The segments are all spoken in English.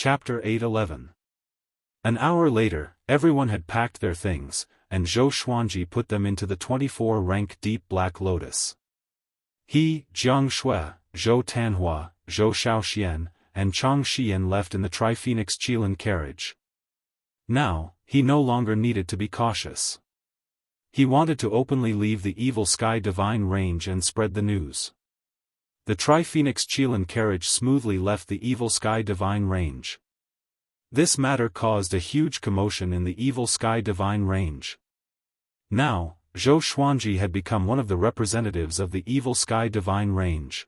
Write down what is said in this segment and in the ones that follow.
Chapter 811. An hour later, everyone had packed their things, and Zhou Xuanji put them into the 24-rank deep black lotus. He, Jianghu, Zhou Tanhua, Zhou Xiaoxian, and Chang Xian left in the Tri-Phoenix Qilin carriage. Now, he no longer needed to be cautious. He wanted to openly leave the Evil Sky Divine Range and spread the news. The Tri-Phoenix Qilin carriage smoothly left the Evil Sky Divine Range. This matter caused a huge commotion in the Evil Sky Divine Range. Now, Zhou Xuanji had become one of the representatives of the Evil Sky Divine Range.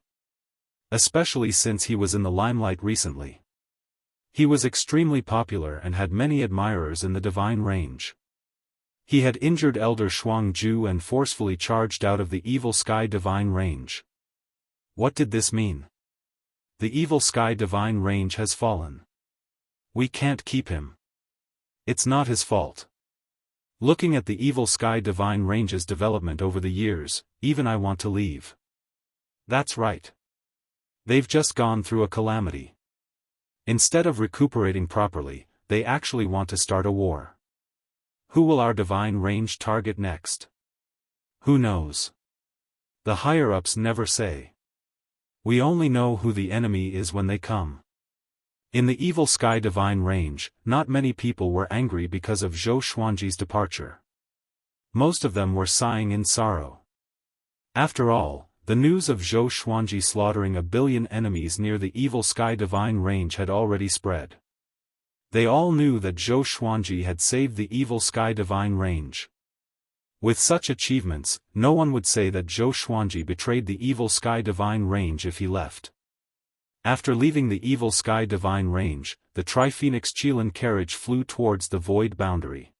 Especially since he was in the limelight recently. He was extremely popular and had many admirers in the Divine Range. He had injured Elder Shuangju and forcefully charged out of the Evil Sky Divine Range. What did this mean? The Evil Sky Divine Range has fallen. We can't keep him. It's not his fault. Looking at the Evil Sky Divine Range's development over the years, even I want to leave. That's right. They've just gone through a calamity. Instead of recuperating properly, they actually want to start a war. Who will our Divine Range target next? Who knows? The higher-ups never say. We only know who the enemy is when they come. In the Evil Sky Divine Range, not many people were angry because of Zhou Xuanji's departure. Most of them were sighing in sorrow. After all, the news of Zhou Xuanji slaughtering 1 billion enemies near the Evil Sky Divine Range had already spread. They all knew that Zhou Xuanji had saved the Evil Sky Divine Range. With such achievements, no one would say that Zhou Xuanji betrayed the Evil Sky Divine Range if he left. After leaving the Evil Sky Divine Range, the Tri-Phoenix Qilin carriage flew towards the void boundary.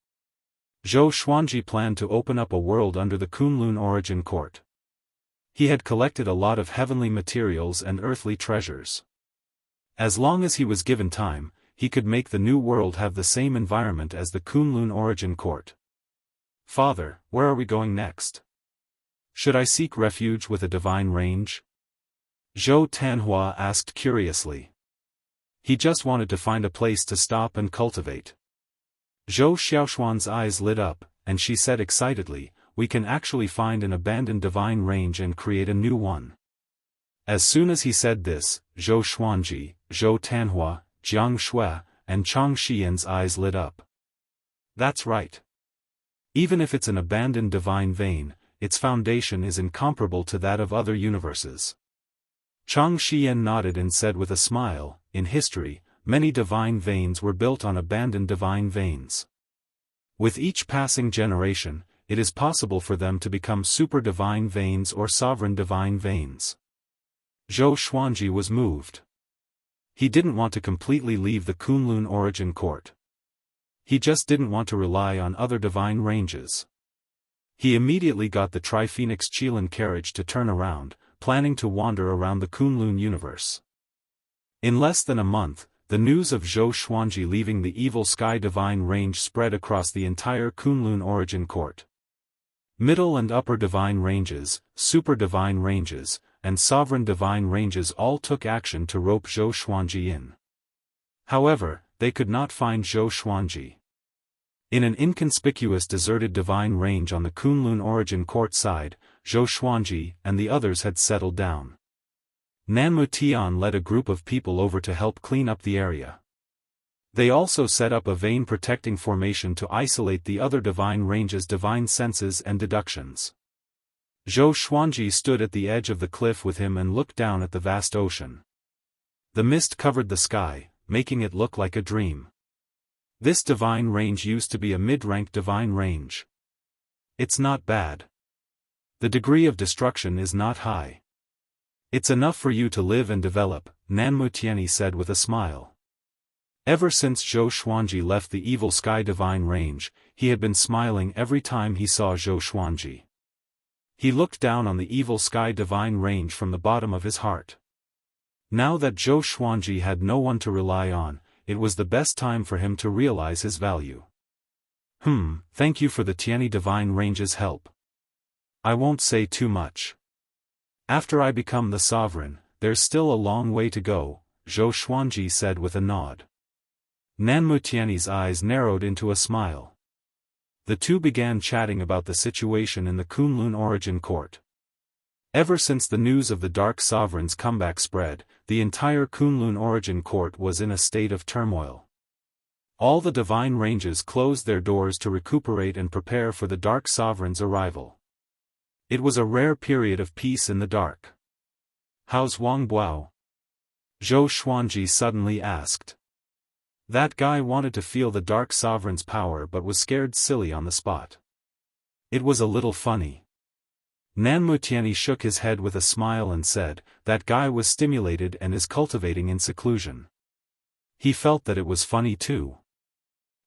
Zhou Xuanji planned to open up a world under the Kunlun Origin Court. He had collected a lot of heavenly materials and earthly treasures. As long as he was given time, he could make the new world have the same environment as the Kunlun Origin Court. Father, where are we going next? Should I seek refuge with a divine range? Zhou Tanhua asked curiously. He just wanted to find a place to stop and cultivate. Zhou Xiaoxuan's eyes lit up, and she said excitedly, we can actually find an abandoned divine range and create a new one. As soon as he said this, Zhou Xuanji, Zhou Tanhua, Jianghu, and Chang Xian's eyes lit up. That's right. Even if it's an abandoned divine vein, its foundation is incomparable to that of other universes. Chang Xian nodded and said with a smile, in history, many divine veins were built on abandoned divine veins. With each passing generation, it is possible for them to become super divine veins or sovereign divine veins. Zhou Xuanji was moved. He didn't want to completely leave the Kunlun Origin Court. He just didn't want to rely on other divine ranges. He immediately got the Tri-Phoenix Qilin carriage to turn around, planning to wander around the Kunlun universe. In less than a month, the news of Zhou Xuanji leaving the Evil Sky Divine Range spread across the entire Kunlun Origin Court. Middle and upper divine ranges, super divine ranges, and sovereign divine ranges all took action to rope Zhou Xuanji in. However, they could not find Zhou Xuanji. In an inconspicuous deserted divine range on the Kunlun Origin Court side, Zhou Xuanji and the others had settled down. Nanmu Tian led a group of people over to help clean up the area. They also set up a vein protecting formation to isolate the other divine ranges' divine senses and deductions. Zhou Xuanji stood at the edge of the cliff with him and looked down at the vast ocean. The mist covered the sky, making it look like a dream. This divine range used to be a mid-rank divine range. It's not bad. The degree of destruction is not high. It's enough for you to live and develop, Nanmu Tianyi said with a smile. Ever since Zhou Xuanji left the Evil Sky Divine Range, he had been smiling every time he saw Zhou Xuanji. He looked down on the Evil Sky Divine Range from the bottom of his heart. Now that Zhou Xuanji had no one to rely on, it was the best time for him to realize his value. Thank you for the Tianyi Divine Range's help. I won't say too much. After I become the sovereign, there's still a long way to go, Zhou Xuanji said with a nod. Nanmutiani's eyes narrowed into a smile. The two began chatting about the situation in the Kunlun Origin Court. Ever since the news of the Dark Sovereign's comeback spread, the entire Kunlun Origin Court was in a state of turmoil. All the divine ranges closed their doors to recuperate and prepare for the Dark Sovereign's arrival. It was a rare period of peace in the dark. "How's Wang Buao?" Zhou Xuanji suddenly asked. That guy wanted to feel the Dark Sovereign's power but was scared silly on the spot. It was a little funny. Nanmutiani shook his head with a smile and said, that guy was stimulated and is cultivating in seclusion. He felt that it was funny too.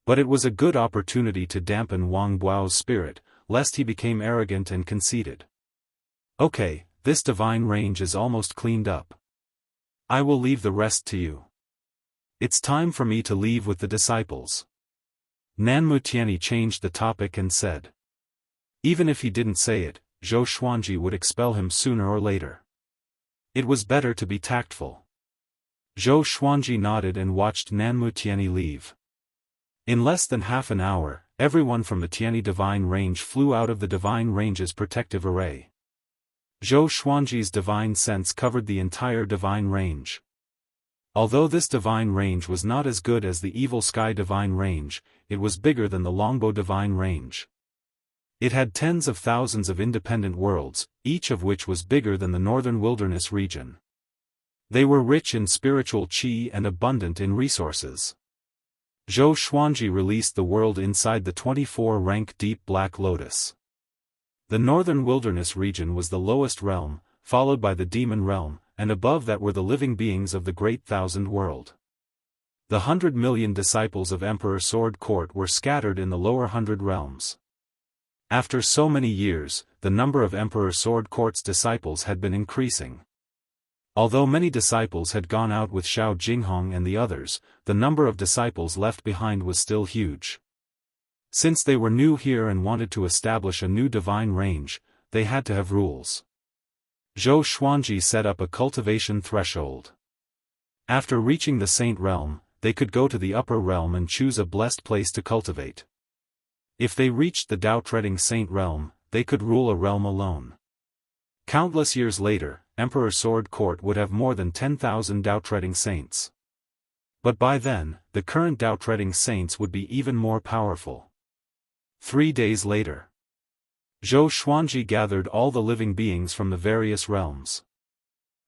But it was a good opportunity to dampen Wang Buao's spirit, lest he became arrogant and conceited. Okay, this divine range is almost cleaned up. I will leave the rest to you. It's time for me to leave with the disciples. Nanmutiani changed the topic and said. Even if he didn't say it, Zhou Xuanji would expel him sooner or later. It was better to be tactful. Zhou Xuanji nodded and watched Nanmutiani leave. In less than half an hour, everyone from the Tiani divine range flew out of the divine range's protective array. Zhou Xuanji's divine sense covered the entire divine range. Although this divine range was not as good as the Evil Sky divine range, it was bigger than the Longbow divine range. It had tens of thousands of independent worlds, each of which was bigger than the northern wilderness region. They were rich in spiritual qi and abundant in resources. Zhou Xuanji released the world inside the 24-rank deep black lotus. The northern wilderness region was the lowest realm, followed by the demon realm, and above that were the living beings of the Great Thousand World. The 100 million disciples of Emperor Sword Court were scattered in the lower 100 realms. After so many years, the number of Emperor Sword Court's disciples had been increasing. Although many disciples had gone out with Xiao Jinghong and the others, the number of disciples left behind was still huge. Since they were new here and wanted to establish a new divine range, they had to have rules. Zhou Xuanji set up a cultivation threshold. After reaching the Saint Realm, they could go to the upper realm and choose a blessed place to cultivate. If they reached the Dao-treading Saint Realm, they could rule a realm alone. Countless years later, Emperor Sword Court would have more than 10,000 Dao-treading saints. But by then, the current Dao-treading saints would be even more powerful. 3 days later, Zhou Xuanji gathered all the living beings from the various realms.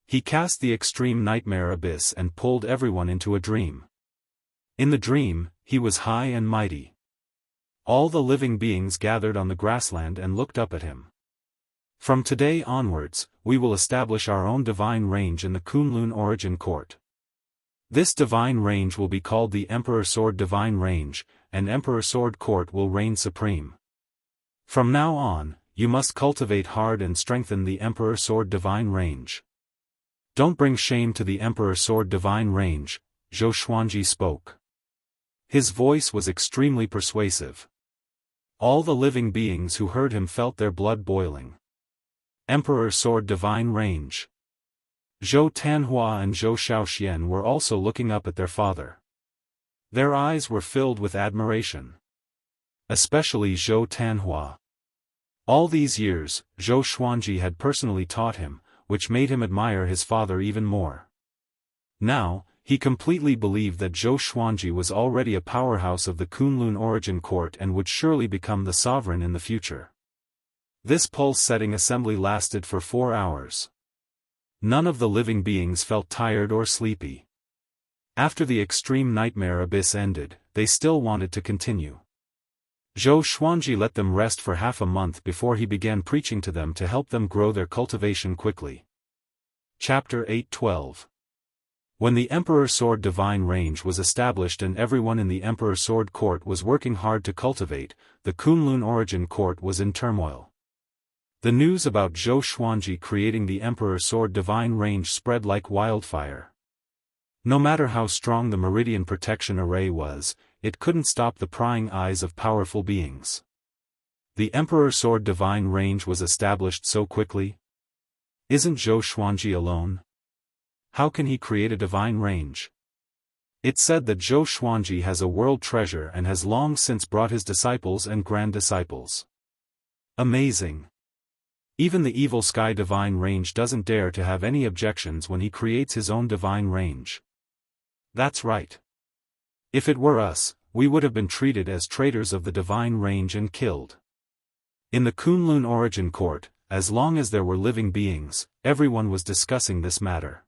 He cast the extreme nightmare abyss and pulled everyone into a dream. In the dream, he was high and mighty. All the living beings gathered on the grassland and looked up at him. From today onwards, we will establish our own divine range in the Kunlun Origin Court. This divine range will be called the Emperor Sword Divine Range, and Emperor Sword Court will reign supreme. From now on, you must cultivate hard and strengthen the Emperor Sword Divine Range. Don't bring shame to the Emperor Sword Divine Range, Zhou Xuanji spoke. His voice was extremely persuasive. All the living beings who heard him felt their blood boiling. Emperor Sword Divine Range. Zhou Tanhua and Zhou Shaoxian were also looking up at their father. Their eyes were filled with admiration. Especially Zhou Tanhua. All these years, Zhou Xuanji had personally taught him, which made him admire his father even more. Now, he completely believed that Zhou Xuanji was already a powerhouse of the Kunlun Origin Court and would surely become the sovereign in the future. This pulse-setting assembly lasted for 4 hours. None of the living beings felt tired or sleepy. After the extreme nightmare abyss ended, they still wanted to continue. Zhou Xuanji let them rest for half a month before he began preaching to them to help them grow their cultivation quickly. Chapter 8:12. When the Emperor Sword Divine Range was established and everyone in the Emperor Sword Court was working hard to cultivate, the Kunlun Origin Court was in turmoil. The news about Zhou Xuanji creating the Emperor Sword Divine Range spread like wildfire. No matter how strong the Meridian Protection Array was, it couldn't stop the prying eyes of powerful beings. The Emperor Sword Divine Range was established so quickly? Isn't Zhou Xuanji alone? How can he create a divine range? It's said that Zhou Xuanji has a world treasure and has long since brought his disciples and grand-disciples. Amazing. Even the evil sky divine range doesn't dare to have any objections when he creates his own divine range. That's right. If it were us, we would have been treated as traitors of the divine range and killed. In the Kunlun origin court, as long as there were living beings, everyone was discussing this matter.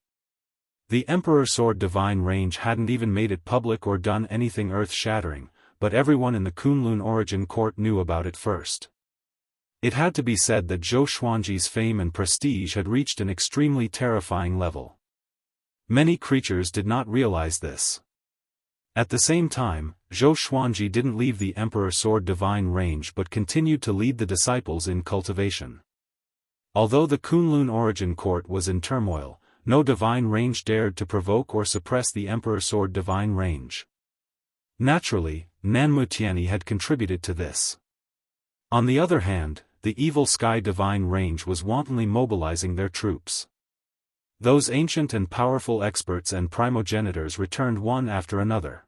The Emperor Sword divine range hadn't even made it public or done anything earth-shattering, but everyone in the Kunlun origin court knew about it first. It had to be said that Zhou Xuanji's fame and prestige had reached an extremely terrifying level. Many creatures did not realize this. At the same time, Zhou Xuanji didn't leave the Emperor Sword divine range but continued to lead the disciples in cultivation. Although the Kunlun origin court was in turmoil, no divine range dared to provoke or suppress the Emperor Sword divine range. Naturally, Nanmutiani had contributed to this. On the other hand, the evil sky divine range was wantonly mobilizing their troops. Those ancient and powerful experts and primogenitors returned one after another.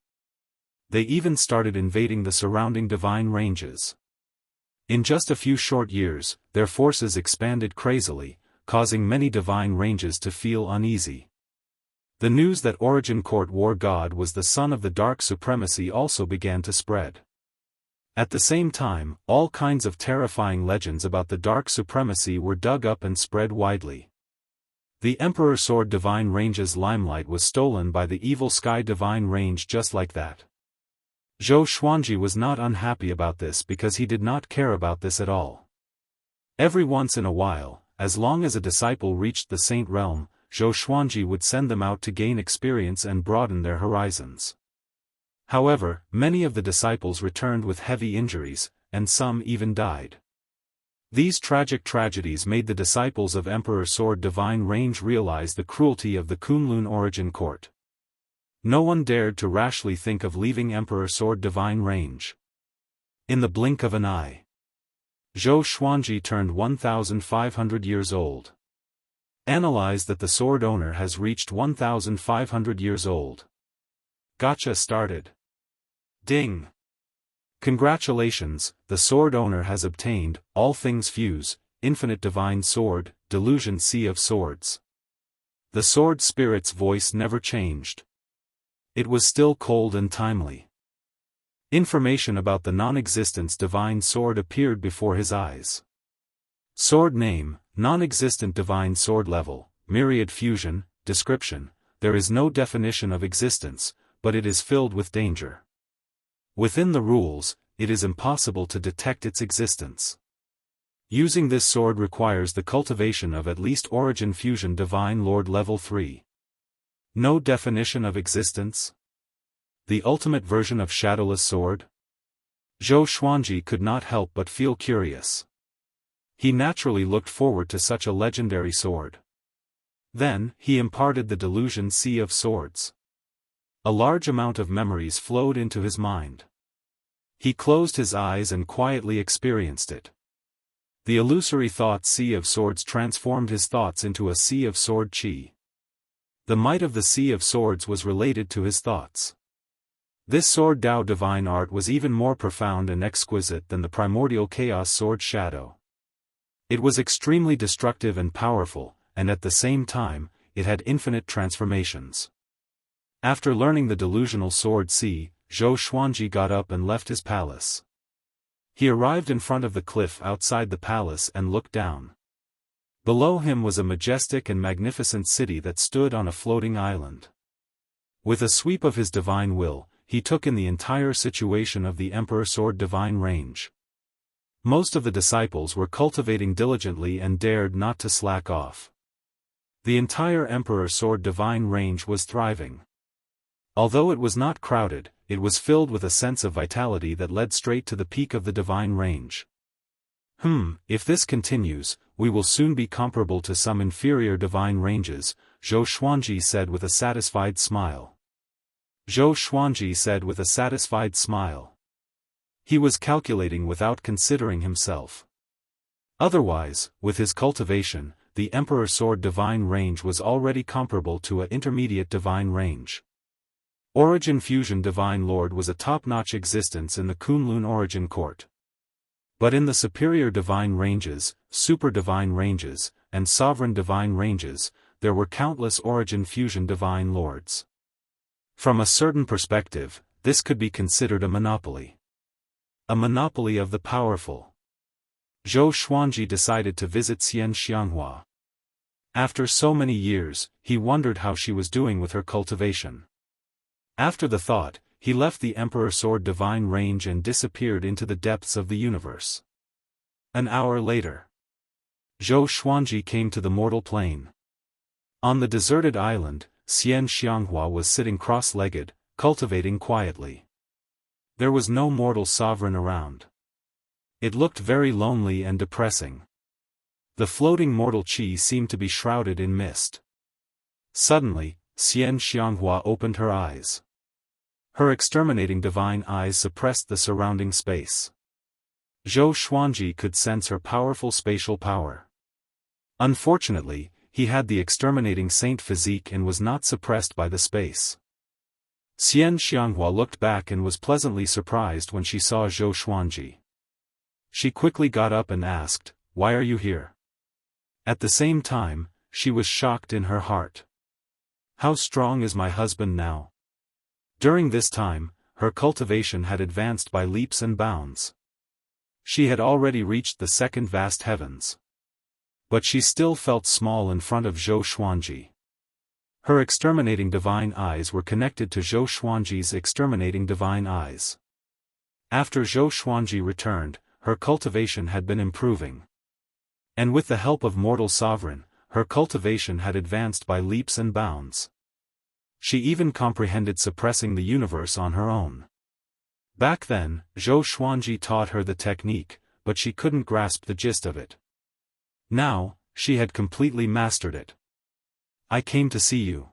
They even started invading the surrounding divine ranges. In just a few short years, their forces expanded crazily, causing many divine ranges to feel uneasy. The news that Origin Court War God was the son of the Dark Supremacy also began to spread. At the same time, all kinds of terrifying legends about the Dark Supremacy were dug up and spread widely. The Emperor Sword divine range's limelight was stolen by the evil sky divine range just like that. Zhou Xuanji was not unhappy about this because he did not care about this at all. Every once in a while, as long as a disciple reached the Saint Realm, Zhou Xuanji would send them out to gain experience and broaden their horizons. However, many of the disciples returned with heavy injuries, and some even died. These tragic tragedies made the disciples of Emperor Sword divine range realize the cruelty of the Kunlun origin court. No one dared to rashly think of leaving Emperor Sword divine range. In the blink of an eye, Zhou Xuanji turned 1,500 years old. Analyze that the sword owner has reached 1,500 years old. Gotcha started. Ding! Congratulations, the sword owner has obtained, All Things Fuse, Infinite Divine Sword, Delusion Sea of Swords. The sword spirit's voice never changed. It was still cold and timely. Information about the non-existence divine sword appeared before his eyes. Sword name, non-existent divine sword level, myriad fusion, description, there is no definition of existence, but it is filled with danger. Within the rules, it is impossible to detect its existence. Using this sword requires the cultivation of at least Origin Fusion Divine Lord Level 3. No definition of existence? The ultimate version of Shadowless Sword? Zhou Xuanji could not help but feel curious. He naturally looked forward to such a legendary sword. Then, he imparted the Delusion Sea of Swords. A large amount of memories flowed into his mind. He closed his eyes and quietly experienced it. The illusory thought Sea of Swords transformed his thoughts into a Sea of Sword Chi. The might of the Sea of Swords was related to his thoughts. This Sword Dao divine art was even more profound and exquisite than the primordial chaos sword Shadow. It was extremely destructive and powerful, and at the same time, it had infinite transformations. After learning the delusional sword Sea, Zhou Xuanji got up and left his palace. He arrived in front of the cliff outside the palace and looked down. Below him was a majestic and magnificent city that stood on a floating island. With a sweep of his divine will, he took in the entire situation of the Emperor Sword divine range. Most of the disciples were cultivating diligently and dared not to slack off. The entire Emperor Sword divine range was thriving. Although it was not crowded, it was filled with a sense of vitality that led straight to the peak of the divine range. If this continues, we will soon be comparable to some inferior divine ranges, Zhou Xuanji said with a satisfied smile. Zhou Xuanji said with a satisfied smile. He was calculating without considering himself. Otherwise, with his cultivation, the Emperor Sword divine range was already comparable to an intermediate divine range. Origin Fusion Divine Lord was a top-notch existence in the Kunlun Origin Court. But in the superior divine ranges, super divine ranges, and sovereign divine ranges, there were countless Origin Fusion Divine Lords. From a certain perspective, this could be considered a monopoly. A monopoly of the powerful. Zhou Xuanji decided to visit Xianxia. After so many years, he wondered how she was doing with her cultivation. After the thought, he left the Emperor Sword Divine Range and disappeared into the depths of the universe. An hour later, Zhou Xuanji came to the mortal plane. On the deserted island, Xianxia was sitting cross-legged, cultivating quietly. There was no mortal sovereign around. It looked very lonely and depressing. The floating mortal qi seemed to be shrouded in mist. Suddenly, Xianxia opened her eyes. Her exterminating divine eyes suppressed the surrounding space. Zhou Xuanji could sense her powerful spatial power. Unfortunately, he had the exterminating saint physique and was not suppressed by the space. Xianxia looked back and was pleasantly surprised when she saw Zhou Xuanji. She quickly got up and asked, "Why are you here?" At the same time, she was shocked in her heart. "How strong is my husband now?" During this time, her cultivation had advanced by leaps and bounds. She had already reached the second vast heavens. But she still felt small in front of Zhou Xuanji. Her exterminating divine eyes were connected to Zhou Xuanji's exterminating divine eyes. After Zhou Xuanji returned, her cultivation had been improving. And with the help of Mortal Sovereign, her cultivation had advanced by leaps and bounds. She even comprehended suppressing the universe on her own. Back then, Zhou Xuanji taught her the technique, but she couldn't grasp the gist of it. Now, she had completely mastered it. "I came to see you.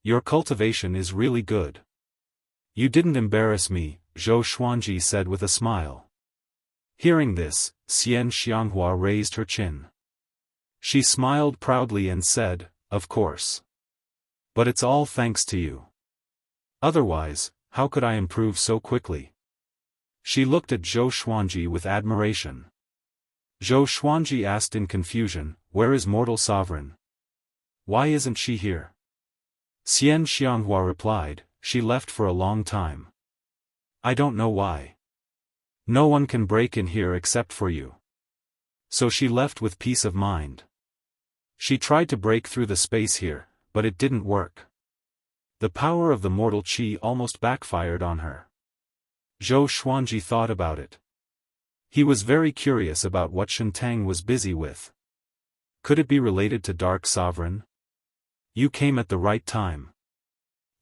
Your cultivation is really good." "You didn't embarrass me," Zhou Xuanji said with a smile. Hearing this, Xianxia raised her chin. She smiled proudly and said, "Of course. But it's all thanks to you. Otherwise, how could I improve so quickly?" She looked at Zhou Xuanji with admiration. Zhou Xuanji asked in confusion, "Where is Mortal Sovereign? Why isn't she here?" Xianxia replied, "She left for a long time. I don't know why. No one can break in here except for you. So she left with peace of mind. She tried to break through the space here, but it didn't work. The power of the mortal qi almost backfired on her." Zhou Xuanji thought about it. He was very curious about what Shentang was busy with. Could it be related to Dark Sovereign? "You came at the right time.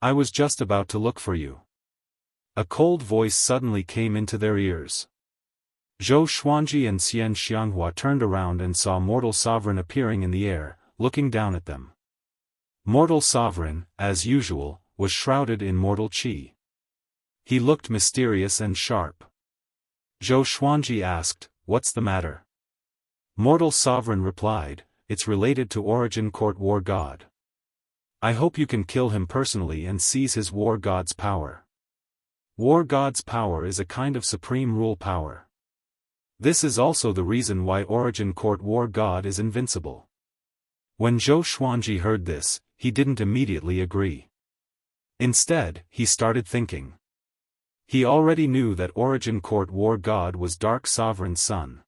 I was just about to look for you." A cold voice suddenly came into their ears. Zhou Xuanji and Xianxia turned around and saw Mortal Sovereign appearing in the air, looking down at them. Mortal Sovereign, as usual, was shrouded in mortal qi. He looked mysterious and sharp. Zhou Xuanji asked, "What's the matter?" Mortal Sovereign replied, "It's related to Origin Court War God. I hope you can kill him personally and seize his War God's power. War God's power is a kind of supreme rule power. This is also the reason why Origin Court War God is invincible." When Zhou Xuanji heard this, he didn't immediately agree. Instead, he started thinking. He already knew that Origin Court War God was Dark Sovereign's son.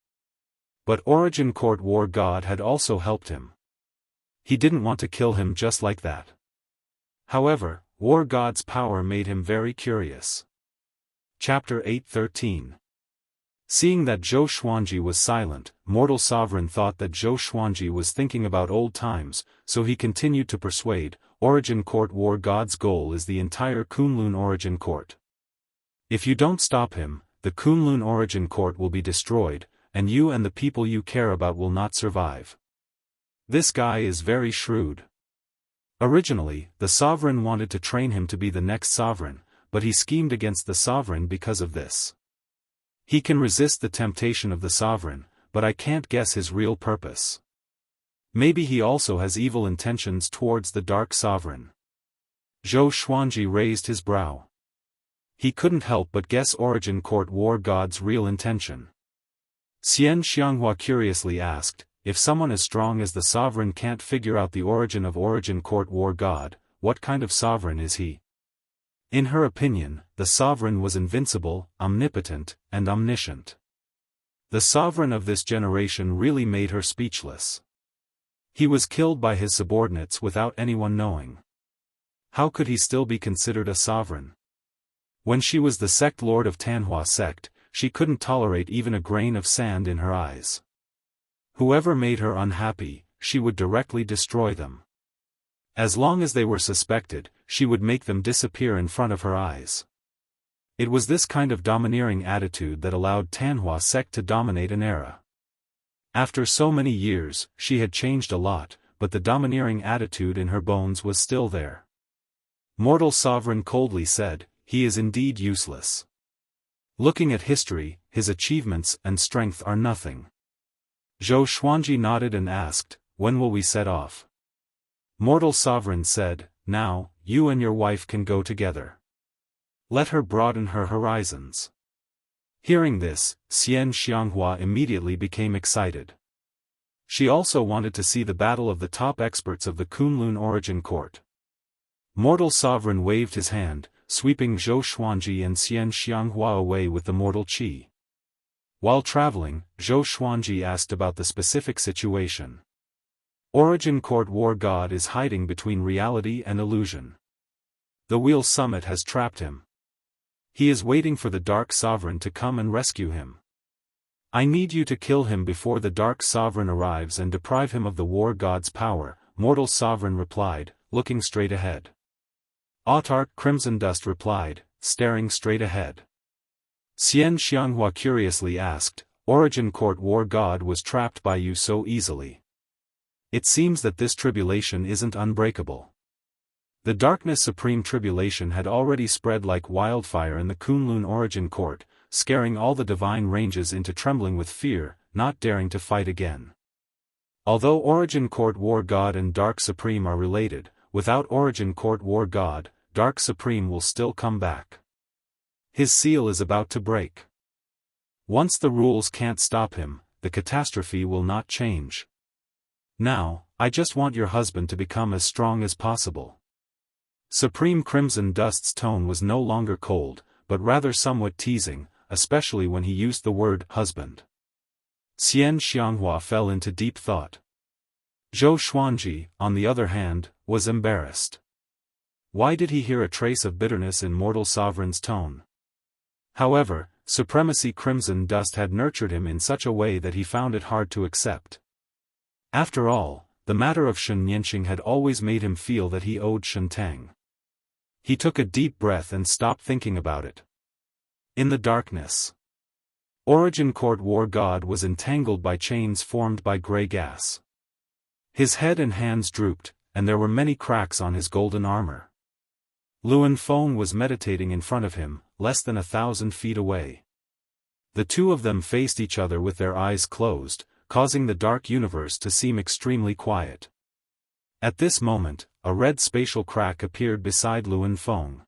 But Origin Court War God had also helped him. He didn't want to kill him just like that. However, War God's power made him very curious. Chapter 8:13. Seeing that Zhou Xuanji was silent, Mortal Sovereign thought that Zhou Xuanji was thinking about old times, so he continued to persuade, "Origin Court War God's goal is the entire Kunlun Origin Court. If you don't stop him, the Kunlun Origin Court will be destroyed, and you and the people you care about will not survive. This guy is very shrewd." Originally, the sovereign wanted to train him to be the next sovereign, but he schemed against the sovereign because of this. He can resist the temptation of the sovereign, but I can't guess his real purpose. Maybe he also has evil intentions towards the Dark Sovereign. Zhou Xuanji raised his brow. He couldn't help but guess Origin Court War God's real intention. Xianxia curiously asked, if someone as strong as the sovereign can't figure out the origin of Origin Court War God, what kind of sovereign is he? In her opinion, the sovereign was invincible, omnipotent, and omniscient. The sovereign of this generation really made her speechless. He was killed by his subordinates without anyone knowing. How could he still be considered a sovereign? When she was the sect lord of Tanhua sect, she couldn't tolerate even a grain of sand in her eyes. Whoever made her unhappy, she would directly destroy them. As long as they were suspected, she would make them disappear in front of her eyes. It was this kind of domineering attitude that allowed Tanhua sect to dominate an era. After so many years, she had changed a lot, but the domineering attitude in her bones was still there. Mortal Sovereign coldly said, he is indeed useless. Looking at history, his achievements and strength are nothing. Zhou Xuanji nodded and asked, when will we set off? Mortal Sovereign said, now, you and your wife can go together. Let her broaden her horizons. Hearing this, Xianxia immediately became excited. She also wanted to see the battle of the top experts of the Kunlun Origin Court. Mortal Sovereign waved his hand, sweeping Zhou Xuanji and Xianxia away with the mortal qi. While traveling, Zhou Xuanji asked about the specific situation. Origin Court War God is hiding between reality and illusion. The Wheel Summit has trapped him. He is waiting for the Dark Sovereign to come and rescue him. I need you to kill him before the Dark Sovereign arrives and deprive him of the War God's power, Mortal Sovereign replied, looking straight ahead. Autarch Crimson Dust replied, staring straight ahead. Xianxia curiously asked, Origin Court War God was trapped by you so easily. It seems that this tribulation isn't unbreakable. The Darkness Supreme tribulation had already spread like wildfire in the Kunlun Origin Court, scaring all the divine ranges into trembling with fear, not daring to fight again. Although Origin Court War God and Dark Supreme are related, without Origin Court War God, Dark Supreme will still come back. His seal is about to break. Once the rules can't stop him, the catastrophe will not change. Now, I just want your husband to become as strong as possible. Supreme Crimson Dust's tone was no longer cold, but rather somewhat teasing, especially when he used the word husband. Xianxia fell into deep thought. Zhou Xuanji, on the other hand, was embarrassed. Why did he hear a trace of bitterness in Mortal Sovereign's tone? However, Supremacy Crimson Dust had nurtured him in such a way that he found it hard to accept. After all, the matter of Shen Nianqing had always made him feel that he owed Shen Tang. He took a deep breath and stopped thinking about it. In the darkness, Origin Court War God was entangled by chains formed by gray gas. His head and hands drooped, and there were many cracks on his golden armor. Luan Feng was meditating in front of him, less than 1,000 feet away. The two of them faced each other with their eyes closed, causing the dark universe to seem extremely quiet. At this moment, a red spatial crack appeared beside Luan Feng.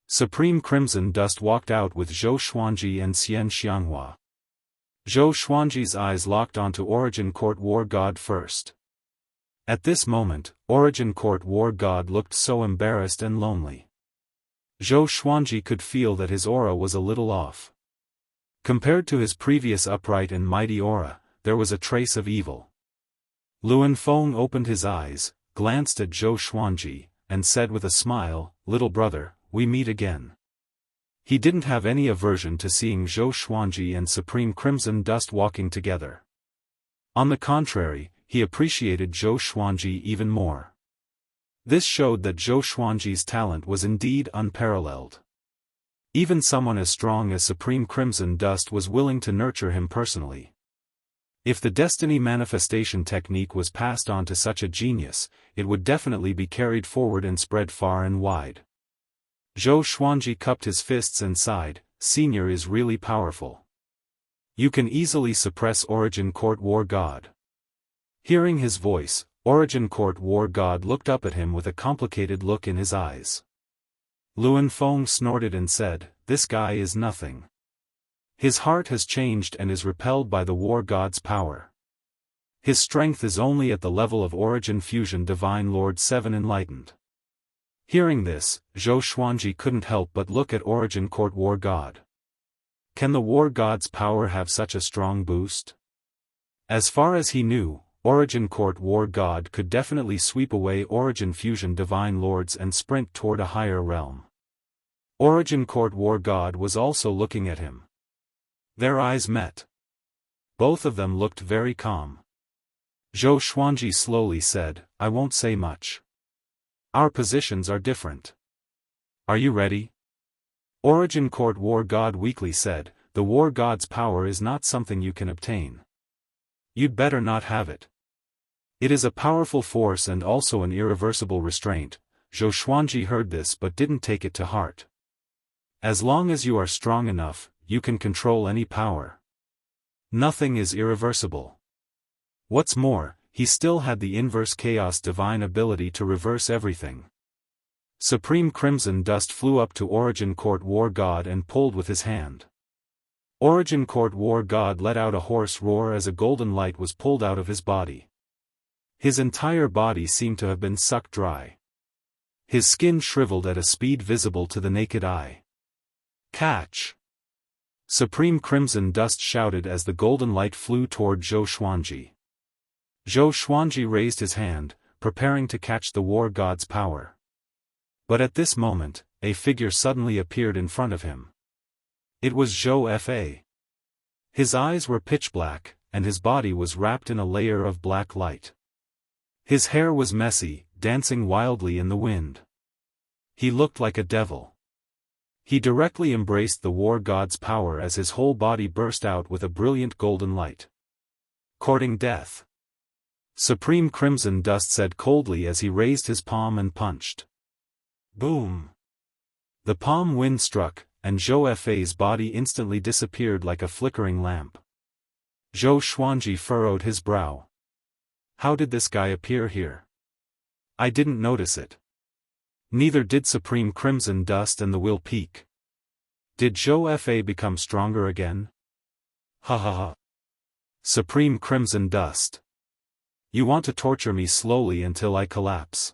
Supreme Crimson Dust walked out with Zhou Xuanji and Xianxia. Zhou Xuanji's eyes locked onto Origin Court War God first. At this moment, Origin Court War God looked so embarrassed and lonely. Zhou Xuanji could feel that his aura was a little off. Compared to his previous upright and mighty aura, there was a trace of evil. Luan Feng opened his eyes, glanced at Zhou Xuanji, and said with a smile, "Little brother, we meet again." He didn't have any aversion to seeing Zhou Xuanji and Supreme Crimson Dust walking together. On the contrary, he appreciated Zhou Xuanji even more. This showed that Zhou Xuanji's talent was indeed unparalleled. Even someone as strong as Supreme Crimson Dust was willing to nurture him personally. If the destiny manifestation technique was passed on to such a genius, it would definitely be carried forward and spread far and wide. Zhou Xuanji cupped his fists and sighed, "Senior is really powerful. You can easily suppress Origin Court War God." Hearing his voice, Origin Court War God looked up at him with a complicated look in his eyes. Luan Feng snorted and said, "This guy is nothing. His heart has changed and is repelled by the War God's power. His strength is only at the level of Origin Fusion Divine Lord 7 Enlightened." Hearing this, Zhou Xuanji couldn't help but look at Origin Court War God. Can the War God's power have such a strong boost? As far as he knew, Origin Court War God could definitely sweep away Origin Fusion Divine Lords and sprint toward a higher realm. Origin Court War God was also looking at him. Their eyes met. Both of them looked very calm. Zhou Xuanji slowly said, "I won't say much. Our positions are different. Are you ready?" Origin Court War God weakly said, "The War God's power is not something you can obtain. You'd better not have it. It is a powerful force and also an irreversible restraint." Zhou Xuanji heard this but didn't take it to heart. As long as you are strong enough, you can control any power. Nothing is irreversible. What's more, he still had the inverse chaos divine ability to reverse everything. Supreme Crimson Dust flew up to Origin Court War God and pulled with his hand. Origin Court War God let out a hoarse roar as a golden light was pulled out of his body. His entire body seemed to have been sucked dry. His skin shriveled at a speed visible to the naked eye. "Catch!" Supreme Crimson Dust shouted as the golden light flew toward Zhou Xuanji. Zhou Xuanji raised his hand, preparing to catch the War God's power. But at this moment, a figure suddenly appeared in front of him. It was Zhou Fa. His eyes were pitch black, and his body was wrapped in a layer of black light. His hair was messy, dancing wildly in the wind. He looked like a devil. He directly embraced the War God's power as his whole body burst out with a brilliant golden light. "Courting death," Supreme Crimson Dust said coldly as he raised his palm and punched. Boom! The palm wind struck, and Zhou Fa's body instantly disappeared like a flickering lamp. Zhou Xuanji furrowed his brow. How did this guy appear here? I didn't notice it. Neither did Supreme Crimson Dust and the Will Peak. Did Zhou Fa become stronger again? Ha ha ha. Supreme Crimson Dust. You want to torture me slowly until I collapse.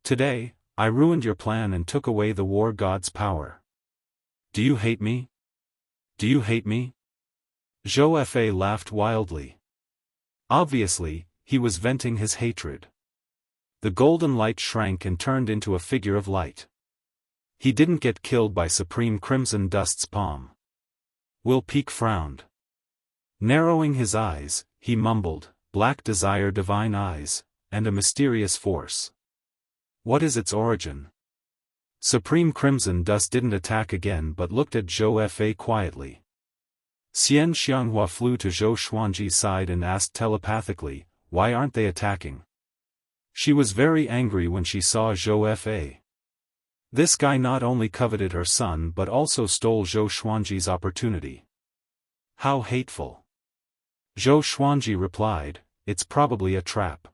Today, I ruined your plan and took away the War God's power. Do you hate me? Do you hate me? Zhou Fa laughed wildly. Obviously, he was venting his hatred. The golden light shrank and turned into a figure of light. He didn't get killed by Supreme Crimson Dust's palm. Will Peak frowned. Narrowing his eyes, he mumbled, "Black desire, divine eyes, and a mysterious force. What is its origin?" Supreme Crimson Dust didn't attack again but looked at Zhou Fa quietly. Xianxia flew to Zhou Xuanji's side and asked telepathically, "Why aren't they attacking?" She was very angry when she saw Zhou Fa. This guy not only coveted her son but also stole Zhou Xuanji's opportunity. How hateful. Zhou Xuanji replied, "It's probably a trap."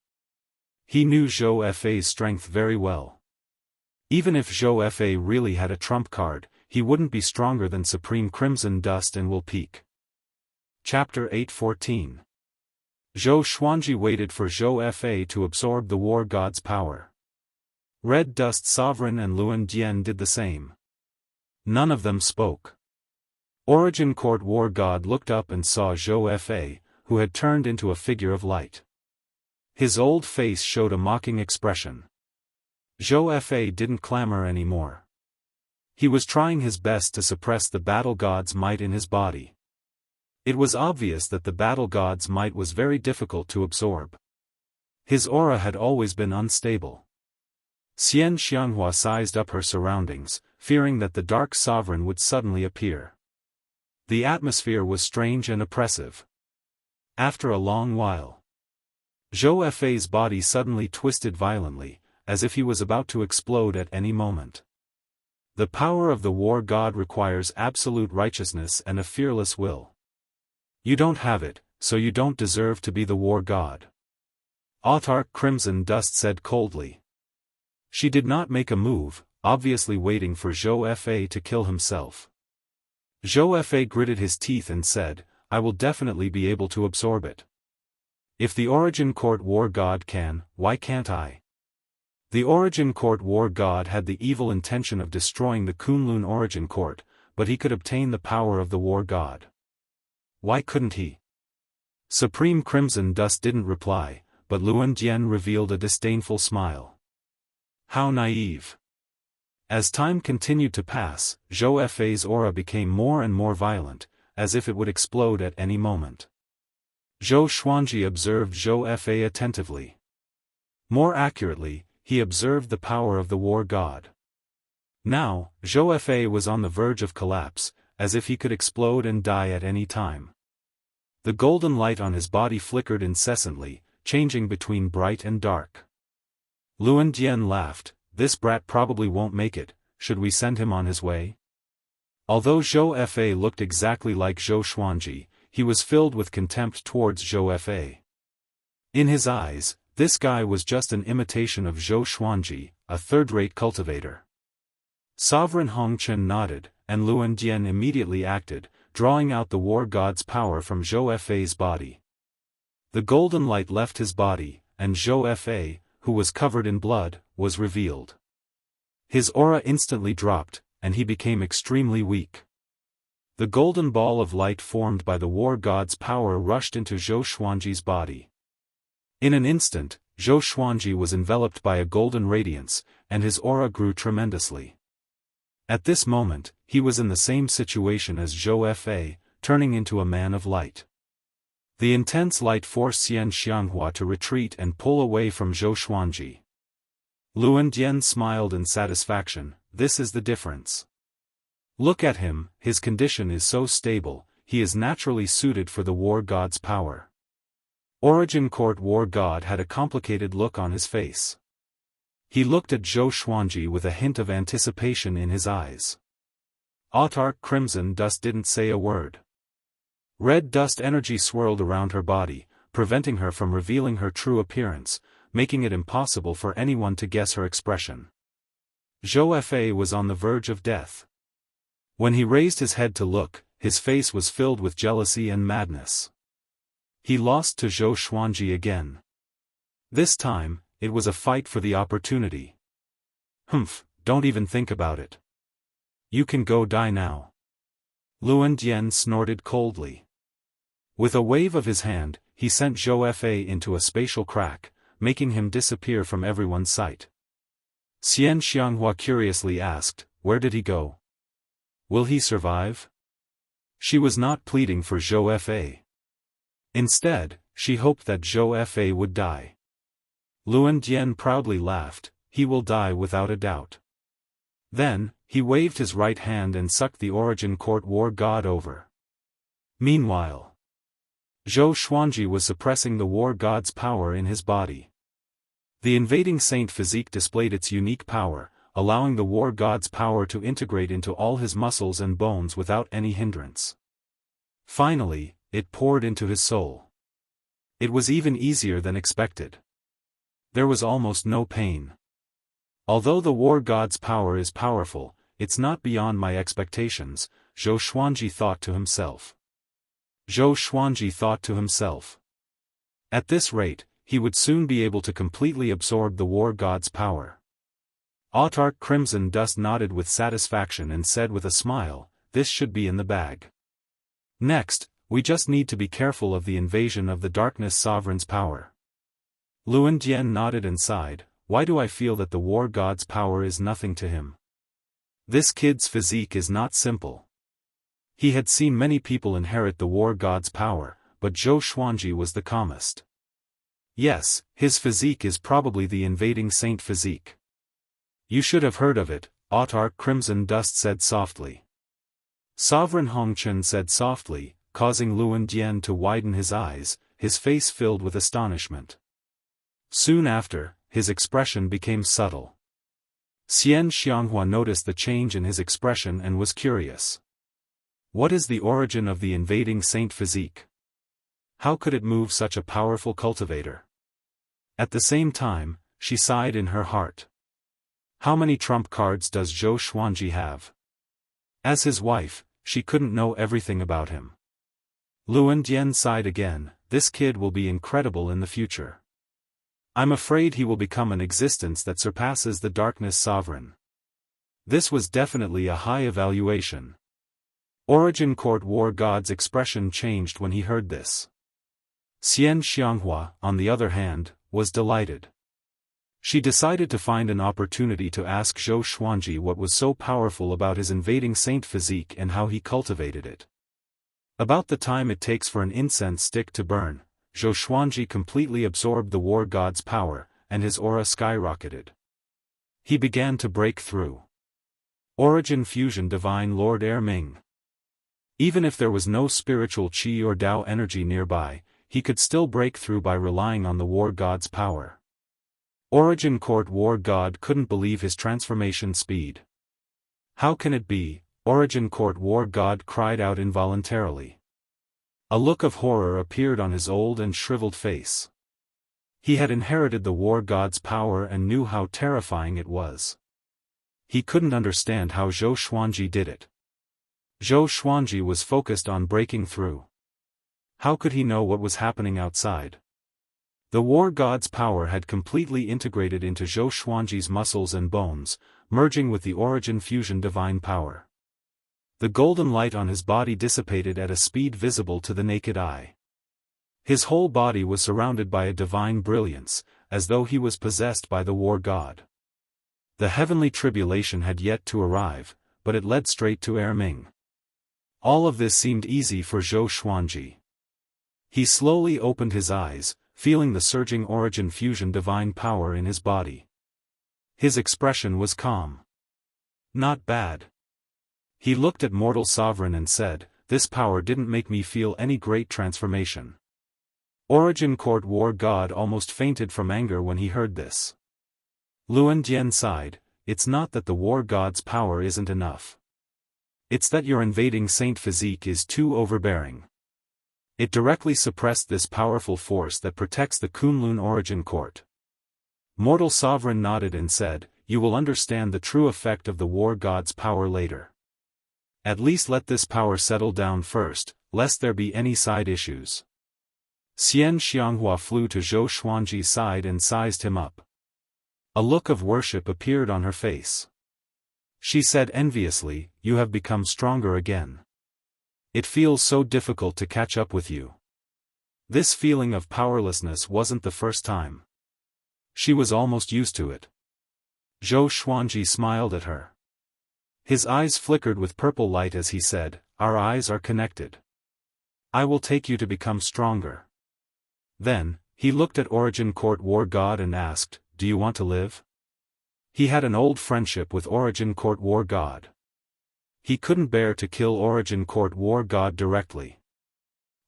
He knew Zhou Fa's strength very well. Even if Zhou Fa really had a trump card, he wouldn't be stronger than Supreme Crimson Dust and Will Peak. Chapter 8:14. Zhou Xuanji waited for Zhou Fa to absorb the War God's power. Red Dust Sovereign and Luan Dian did the same. None of them spoke. Origin Court War God looked up and saw Zhou Fa, who had turned into a figure of light. His old face showed a mocking expression. Zhou Fa didn't clamor anymore. He was trying his best to suppress the battle god's might in his body. It was obvious that the battle god's might was very difficult to absorb. His aura had always been unstable. Xianxia sized up her surroundings, fearing that the Dark Sovereign would suddenly appear. The atmosphere was strange and oppressive. After a long while, Zhou Fa's body suddenly twisted violently, as if he was about to explode at any moment. The power of the War God requires absolute righteousness and a fearless will. You don't have it, so you don't deserve to be the War God. Autarch Crimson Dust said coldly. She did not make a move, obviously waiting for Zhou Fa to kill himself. Zhou Fa gritted his teeth and said, I will definitely be able to absorb it. If the Origin Court War God can, why can't I? The Origin Court War God had the evil intention of destroying the Kunlun Origin Court, but he could obtain the power of the War God. Why couldn't he? Supreme Crimson Dust didn't reply, but Luan Jian revealed a disdainful smile. How naive. As time continued to pass, Zhou Fa's aura became more and more violent, as if it would explode at any moment. Zhou Xuanji observed Zhou Fa attentively. More accurately, he observed the power of the War God. Now, Zhou Fa was on the verge of collapse, as if he could explode and die at any time. The golden light on his body flickered incessantly, changing between bright and dark. Luan Jian laughed, this brat probably won't make it, should we send him on his way? Although Zhou Fa looked exactly like Zhou Xuanji, he was filled with contempt towards Zhou Fa. In his eyes, this guy was just an imitation of Zhou Xuanji, a third-rate cultivator. Sovereign Hongchen nodded, and Luan Jian immediately acted, drawing out the war god's power from Zhou Fa's body. The golden light left his body, and Zhou Fa, who was covered in blood, was revealed. His aura instantly dropped, and he became extremely weak. The golden ball of light formed by the war god's power rushed into Zhou Xuanji's body. In an instant, Zhou Xuanji was enveloped by a golden radiance, and his aura grew tremendously. At this moment, he was in the same situation as Zhou Fa, turning into a man of light. The intense light forced Xianxia to retreat and pull away from Zhou Xuanji. Luan Jian smiled in satisfaction, this is the difference. Look at him, his condition is so stable, he is naturally suited for the war god's power. Origin Court War God had a complicated look on his face. He looked at Zhou Xuanji with a hint of anticipation in his eyes. Autarch Crimson Dust didn't say a word. Red dust energy swirled around her body, preventing her from revealing her true appearance, making it impossible for anyone to guess her expression. Zhou Fa was on the verge of death. When he raised his head to look, his face was filled with jealousy and madness. He lost to Zhou Xuanji again. This time, it was a fight for the opportunity. Humph, don't even think about it. You can go die now. Luan Jian snorted coldly. With a wave of his hand, he sent Zhou Fa into a spatial crack, making him disappear from everyone's sight. Xianxia curiously asked, where did he go? Will he survive? She was not pleading for Zhou Fa. Instead, she hoped that Zhou Fa would die. Luan Jian proudly laughed, he will die without a doubt. Then, he waved his right hand and sucked the Origin Court War God over. Meanwhile, Zhou Xuanji was suppressing the war god's power in his body. The invading saint physique displayed its unique power, allowing the war god's power to integrate into all his muscles and bones without any hindrance. Finally, it poured into his soul. It was even easier than expected. There was almost no pain. Although the war god's power is powerful, it's not beyond my expectations, Zhou Xuanji thought to himself. Zhou Xuanji thought to himself. At this rate, he would soon be able to completely absorb the war god's power. Autarch Crimson Dust nodded with satisfaction and said with a smile, this should be in the bag. Next, we just need to be careful of the invasion of the Darkness Sovereign's power. Luan Jian nodded and sighed, why do I feel that the war god's power is nothing to him? This kid's physique is not simple. He had seen many people inherit the war god's power, but Zhou Xuanji was the calmest. Yes, his physique is probably the invading saint physique. You should have heard of it, Autarch Crimson Dust said softly. Sovereign Hongchen said softly, causing Luan Jian to widen his eyes, his face filled with astonishment. Soon after, his expression became subtle. Xianxia noticed the change in his expression and was curious. What is the origin of the invading saint physique? How could it move such a powerful cultivator? At the same time, she sighed in her heart. How many trump cards does Zhou Xuanji have? As his wife, she couldn't know everything about him. Luan Dian sighed again. This kid will be incredible in the future. I'm afraid he will become an existence that surpasses the Darkness Sovereign. This was definitely a high evaluation. Origin Court War God's expression changed when he heard this. Xian Xianghua, on the other hand, was delighted. She decided to find an opportunity to ask Zhou Xuanji what was so powerful about his invading saint physique and how he cultivated it. About the time it takes for an incense stick to burn, Zhou Xuanji completely absorbed the war god's power, and his aura skyrocketed. He began to break through. Origin Fusion Divine Lord Ming. Even if there was no spiritual qi or Dao energy nearby, he could still break through by relying on the war god's power. Origin Court War God couldn't believe his transformation speed. How can it be? Origin Court War God cried out involuntarily. A look of horror appeared on his old and shriveled face. He had inherited the war god's power and knew how terrifying it was. He couldn't understand how Zhou Xuanji did it. Zhou Xuanji was focused on breaking through. How could he know what was happening outside? The war god's power had completely integrated into Zhou Xuanji's muscles and bones, merging with the Origin Fusion divine power. The golden light on his body dissipated at a speed visible to the naked eye. His whole body was surrounded by a divine brilliance, as though he was possessed by the war god. The heavenly tribulation had yet to arrive, but it led straight to Ming. All of this seemed easy for Zhou Xuanji. He slowly opened his eyes, feeling the surging Origin Fusion divine power in his body. His expression was calm. Not bad. He looked at Mortal Sovereign and said, this power didn't make me feel any great transformation. Origin Court War God almost fainted from anger when he heard this. Luan Dian sighed, it's not that the war god's power isn't enough. It's that your invading saint physique is too overbearing. It directly suppressed this powerful force that protects the Kunlun Origin Court. Mortal Sovereign nodded and said, you will understand the true effect of the war god's power later. At least let this power settle down first, lest there be any side issues. Xian Xianghua flew to Zhou Xuanji's side and sized him up. A look of worship appeared on her face. She said enviously, you have become stronger again. It feels so difficult to catch up with you. This feeling of powerlessness wasn't the first time. She was almost used to it. Zhou Xuanji smiled at her. His eyes flickered with purple light as he said, our eyes are connected. I will take you to become stronger. Then, he looked at Origin Court War God and asked, do you want to live? He had an old friendship with Origin Court War God. He couldn't bear to kill Origin Court War God directly.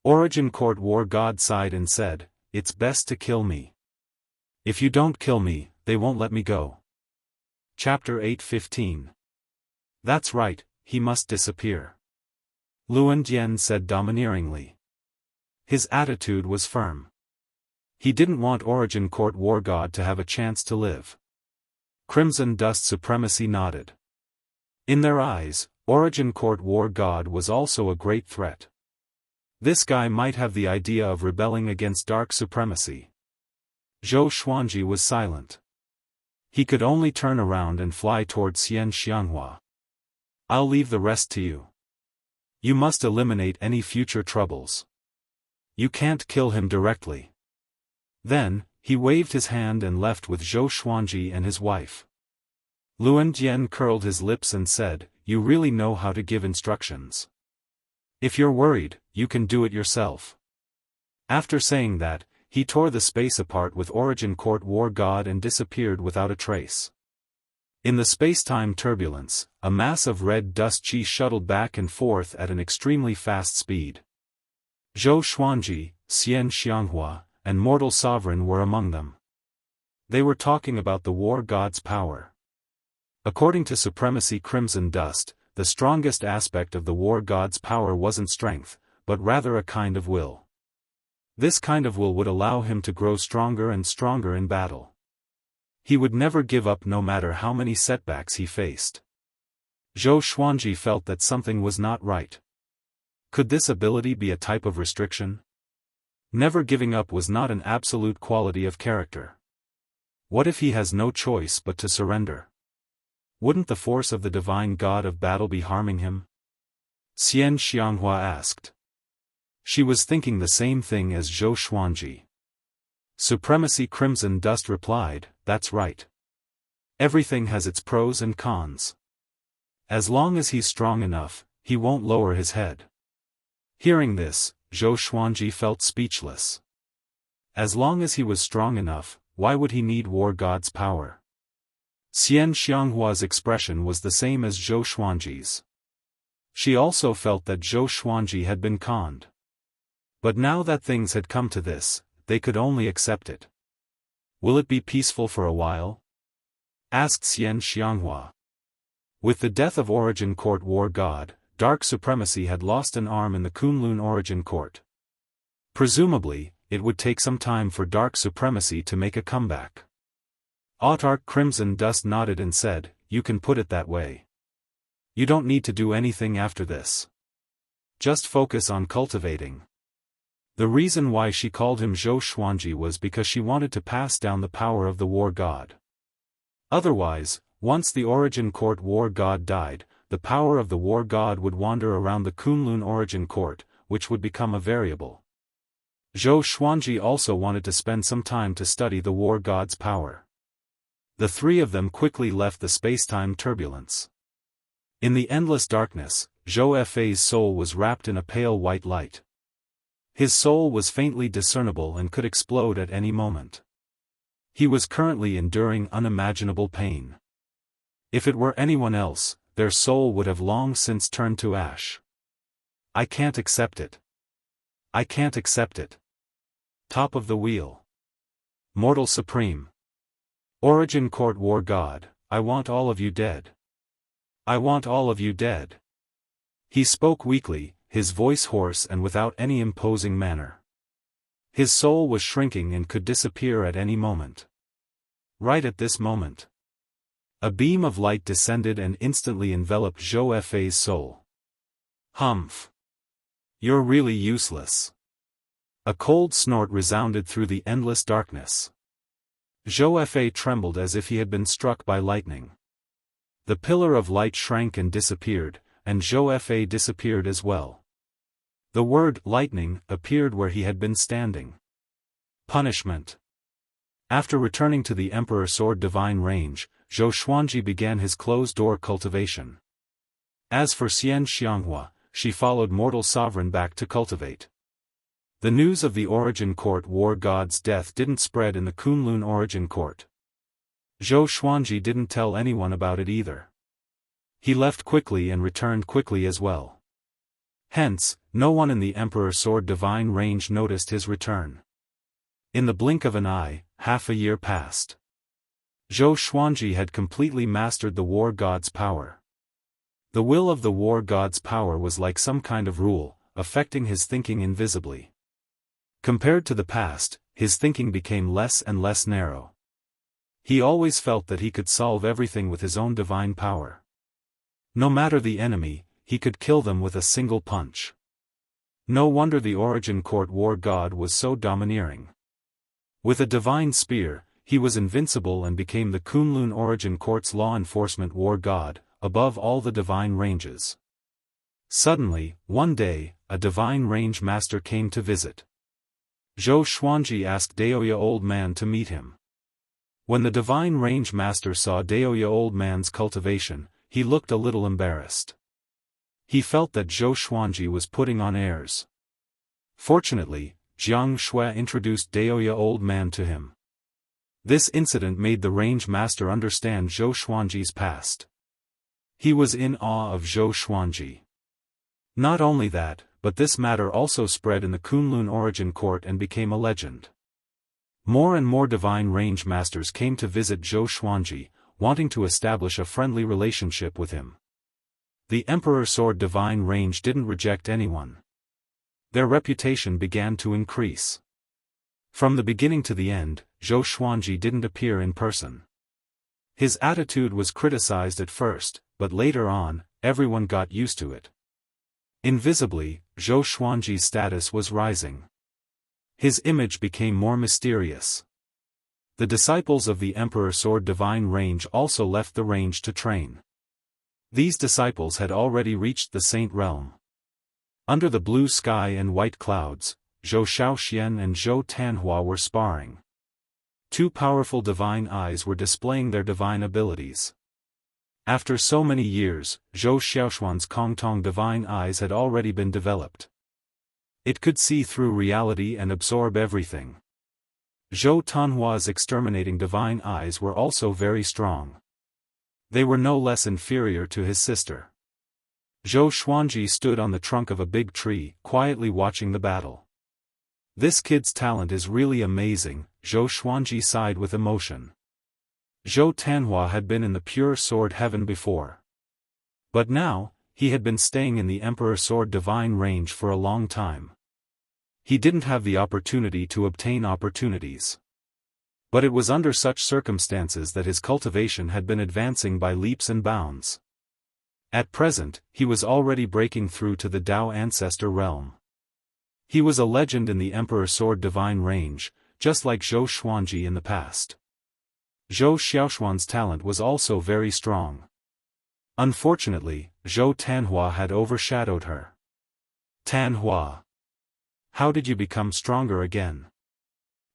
Origin Court War God sighed and said, it's best to kill me. If you don't kill me, they won't let me go. Chapter 8:15. That's right, he must disappear. Luan Dian said domineeringly. His attitude was firm. He didn't want Origin Court War God to have a chance to live. Crimson Dust Supremacy nodded. In their eyes, Origin Court War God was also a great threat. This guy might have the idea of rebelling against dark supremacy. Zhou Xuanji was silent. He could only turn around and fly toward Xian Xianghua. I'll leave the rest to you. You must eliminate any future troubles. You can't kill him directly. Then, he waved his hand and left with Zhou Xuanji and his wife. Luan Dian curled his lips and said, you really know how to give instructions. If you're worried, you can do it yourself. After saying that, he tore the space apart with Origin Court War God and disappeared without a trace. In the space-time turbulence, a mass of red dust chi shuttled back and forth at an extremely fast speed. Zhou Xuanji, Xian Xianghua, and Mortal Sovereign were among them. They were talking about the war god's power. According to Supremacy Crimson Dust, the strongest aspect of the war god's power wasn't strength, but rather a kind of will. This kind of will would allow him to grow stronger and stronger in battle. He would never give up no matter how many setbacks he faced. Zhou Xuanji felt that something was not right. Could this ability be a type of restriction? Never giving up was not an absolute quality of character. What if he has no choice but to surrender? Wouldn't the force of the divine god of battle be harming him? Xian Xianghua asked. She was thinking the same thing as Zhou Xuanji. Supremacy Crimson Dust replied, "That's right. Everything has its pros and cons. As long as he's strong enough, he won't lower his head." Hearing this, Zhou Xuanji felt speechless. As long as he was strong enough, why would he need War God's power? Xian Xianghua's expression was the same as Zhou Xuanji's. She also felt that Zhou Xuanji had been conned. But now that things had come to this, they could only accept it. Will it be peaceful for a while? Asked Xian Xianghua. With the death of Origin Court War God, Dark Supremacy had lost an arm in the Kunlun Origin Court. Presumably, it would take some time for Dark Supremacy to make a comeback. Autarch Crimson Dust nodded and said, "You can put it that way. You don't need to do anything after this. Just focus on cultivating." The reason why she called him Zhou Xuanji was because she wanted to pass down the power of the War God. Otherwise, once the Origin Court War God died, the power of the War God would wander around the Kunlun Origin Court, which would become a variable. Zhou Xuanji also wanted to spend some time to study the War God's power. The three of them quickly left the spacetime turbulence. In the endless darkness, Zhou Fei's soul was wrapped in a pale white light. His soul was faintly discernible and could explode at any moment. He was currently enduring unimaginable pain. If it were anyone else, their soul would have long since turned to ash. "I can't accept it. I can't accept it. Top of the wheel. Mortal Supreme. Origin Court War God, I want all of you dead. I want all of you dead." He spoke weakly, his voice hoarse and without any imposing manner. His soul was shrinking and could disappear at any moment. Right at this moment, a beam of light descended and instantly enveloped Zhou Fei's soul. "Humph! You're really useless." A cold snort resounded through the endless darkness. Zhou Fei trembled as if he had been struck by lightning. The pillar of light shrank and disappeared, and Zhou Fei disappeared as well. The word lightning appeared where he had been standing. Punishment. After returning to the Emperor Sword Divine Range, Zhou Xuanji began his closed-door cultivation. As for Xian Xianghua, she followed Mortal Sovereign back to cultivate. The news of the Origin Court War God's death didn't spread in the Kunlun Origin Court. Zhou Xuanji didn't tell anyone about it either. He left quickly and returned quickly as well. Hence, no one in the Emperor Sword Divine Range noticed his return. In the blink of an eye, half a year passed. Zhou Xuanji had completely mastered the War God's power. The will of the War God's power was like some kind of rule, affecting his thinking invisibly. Compared to the past, his thinking became less and less narrow. He always felt that he could solve everything with his own divine power. No matter the enemy, he could kill them with a single punch. No wonder the Origin Court War God was so domineering. With a divine spear, he was invincible and became the Kunlun Origin Court's law enforcement War God, above all the divine ranges. Suddenly, one day, a divine range master came to visit. Zhou Xuanji asked Daoist Old Man to meet him. When the divine range master saw Daoist Old Man's cultivation, he looked a little embarrassed. He felt that Zhou Xuanji was putting on airs. Fortunately, Jianghu introduced Daoist Old Man to him. This incident made the range master understand Zhou Xuanji's past. He was in awe of Zhou Xuanji. Not only that, but this matter also spread in the Kunlun Origin Court and became a legend. More and more divine range masters came to visit Zhou Xuanji, wanting to establish a friendly relationship with him. The Emperor Sword Divine Range didn't reject anyone. Their reputation began to increase. From the beginning to the end, Zhou Xuanji didn't appear in person. His attitude was criticized at first, but later on, everyone got used to it. Invisibly, Zhou Xuanji's status was rising. His image became more mysterious. The disciples of the Emperor Sword Divine Range also left the range to train. These disciples had already reached the Saint Realm. Under the blue sky and white clouds, Zhou Xiaoxian and Zhou Tanhua were sparring. Two powerful divine eyes were displaying their divine abilities. After so many years, Zhou Xiaoxuan's Kongtong divine eyes had already been developed. It could see through reality and absorb everything. Zhou Tanhua's exterminating divine eyes were also very strong. They were no less inferior to his sister. Zhou Xuanji stood on the trunk of a big tree, quietly watching the battle. This kid's talent is really amazing, Zhou Xuanji sighed with emotion. Zhou Tanhua had been in the pure sword heaven before. But now, he had been staying in the Emperor Sword Divine Range for a long time. He didn't have the opportunity to obtain opportunities. But it was under such circumstances that his cultivation had been advancing by leaps and bounds. At present, he was already breaking through to the Dao Ancestor realm. He was a legend in the Emperor Sword Divine Range, just like Zhou Xuanji in the past. Zhou Xiaoxuan's talent was also very strong. Unfortunately, Zhou Tanhua had overshadowed her. Tanhua, how did you become stronger again?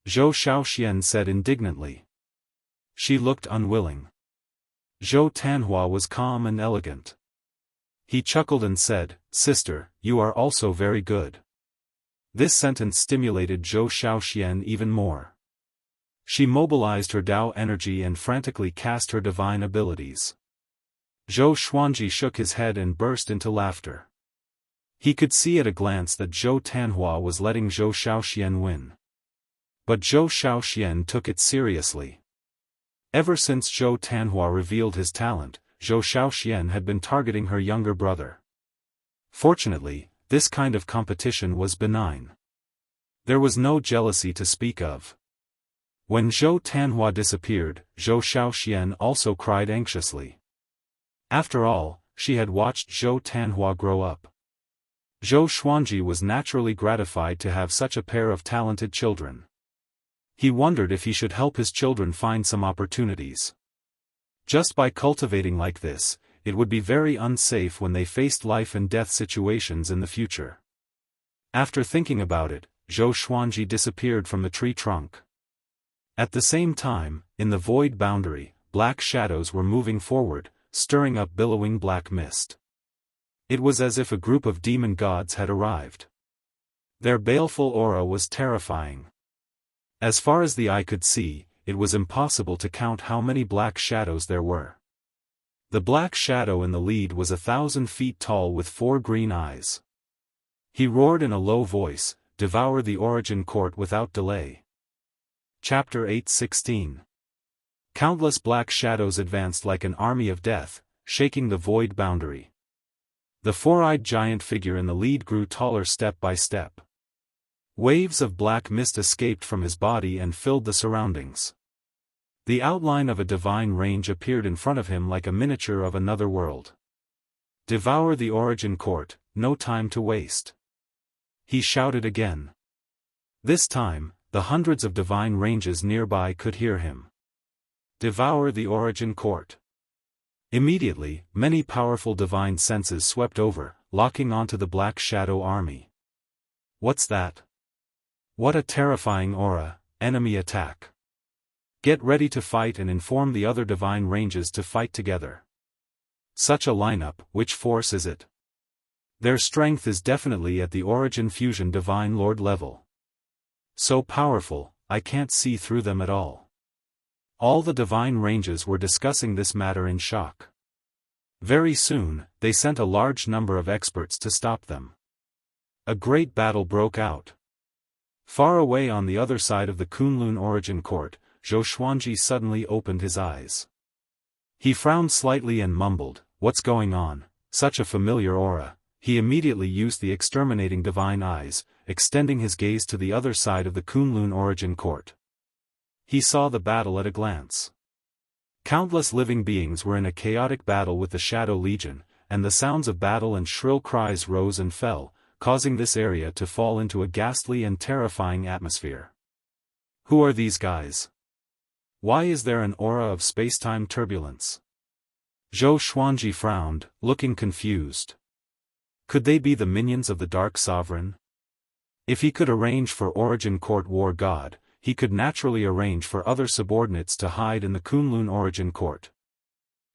Zhou Xiaoxian said indignantly. She looked unwilling. Zhou Tanhua was calm and elegant. He chuckled and said, "Sister, you are also very good." This sentence stimulated Zhou Xiaoxian even more. She mobilized her Dao energy and frantically cast her divine abilities. Zhou Xuanji shook his head and burst into laughter. He could see at a glance that Zhou Tanhua was letting Zhou Xiaoxian win. But Zhou Xiaoxian took it seriously. Ever since Zhou Tanhua revealed his talent, Zhou Xiaoxian had been targeting her younger brother. Fortunately, this kind of competition was benign. There was no jealousy to speak of. When Zhou Tanhua disappeared, Zhou Xiaoxian also cried anxiously. After all, she had watched Zhou Tanhua grow up. Zhou Xuanji was naturally gratified to have such a pair of talented children. He wondered if he should help his children find some opportunities. Just by cultivating like this, it would be very unsafe when they faced life and death situations in the future. After thinking about it, Zhou Xuanji disappeared from the tree trunk. At the same time, in the void boundary, black shadows were moving forward, stirring up billowing black mist. It was as if a group of demon gods had arrived. Their baleful aura was terrifying. As far as the eye could see, it was impossible to count how many black shadows there were. The black shadow in the lead was 1,000 feet tall with 4 green eyes. He roared in a low voice, "Devour the origin court without delay." Chapter 8:16. Countless black shadows advanced like an army of death, shaking the void boundary. The 4-eyed giant figure in the lead grew taller step by step. Waves of black mist escaped from his body and filled the surroundings. The outline of a divine range appeared in front of him like a miniature of another world. "Devour the origin court, no time to waste." He shouted again. This time, the hundreds of divine ranges nearby could hear him. "Devour the origin court." Immediately, many powerful divine senses swept over, locking onto the Black Shadow army. What's that? What a terrifying aura, enemy attack. Get ready to fight and inform the other divine ranges to fight together. Such a lineup, which force is it? Their strength is definitely at the Origin Fusion Divine Lord level. So powerful, I can't see through them at all. All the divine ranges were discussing this matter in shock. Very soon, they sent a large number of experts to stop them. A great battle broke out. Far away on the other side of the Kunlun Origin Court, Zhou Xuanji suddenly opened his eyes. He frowned slightly and mumbled, "What's going on? Such a familiar aura." he immediately used the exterminating divine eyes, extending his gaze to the other side of the Kunlun origin court. He saw the battle at a glance. Countless living beings were in a chaotic battle with the Shadow Legion, and the sounds of battle and shrill cries rose and fell, causing this area to fall into a ghastly and terrifying atmosphere. Who are these guys? Why is there an aura of space-time turbulence? Zhou Xuanji frowned, looking confused. Could they be the minions of the Dark Sovereign? If he could arrange for Origin Court War God, he could naturally arrange for other subordinates to hide in the Kunlun Origin Court.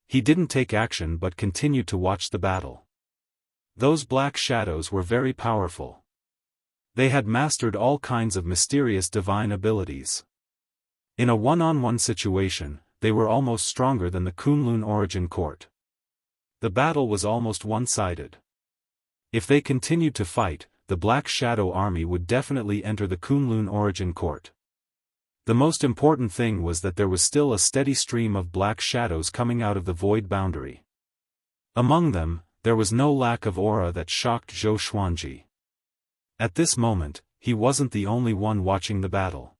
He didn't take action but continued to watch the battle. Those black shadows were very powerful. They had mastered all kinds of mysterious divine abilities. In a one-on-one situation, they were almost stronger than the Kunlun Origin Court. The battle was almost one-sided. If they continued to fight, the Black Shadow Army would definitely enter the Kunlun Origin Court. The most important thing was that there was still a steady stream of black shadows coming out of the void boundary. Among them, there was no lack of aura that shocked Zhou Xuanji. At this moment, he wasn't the only one watching the battle.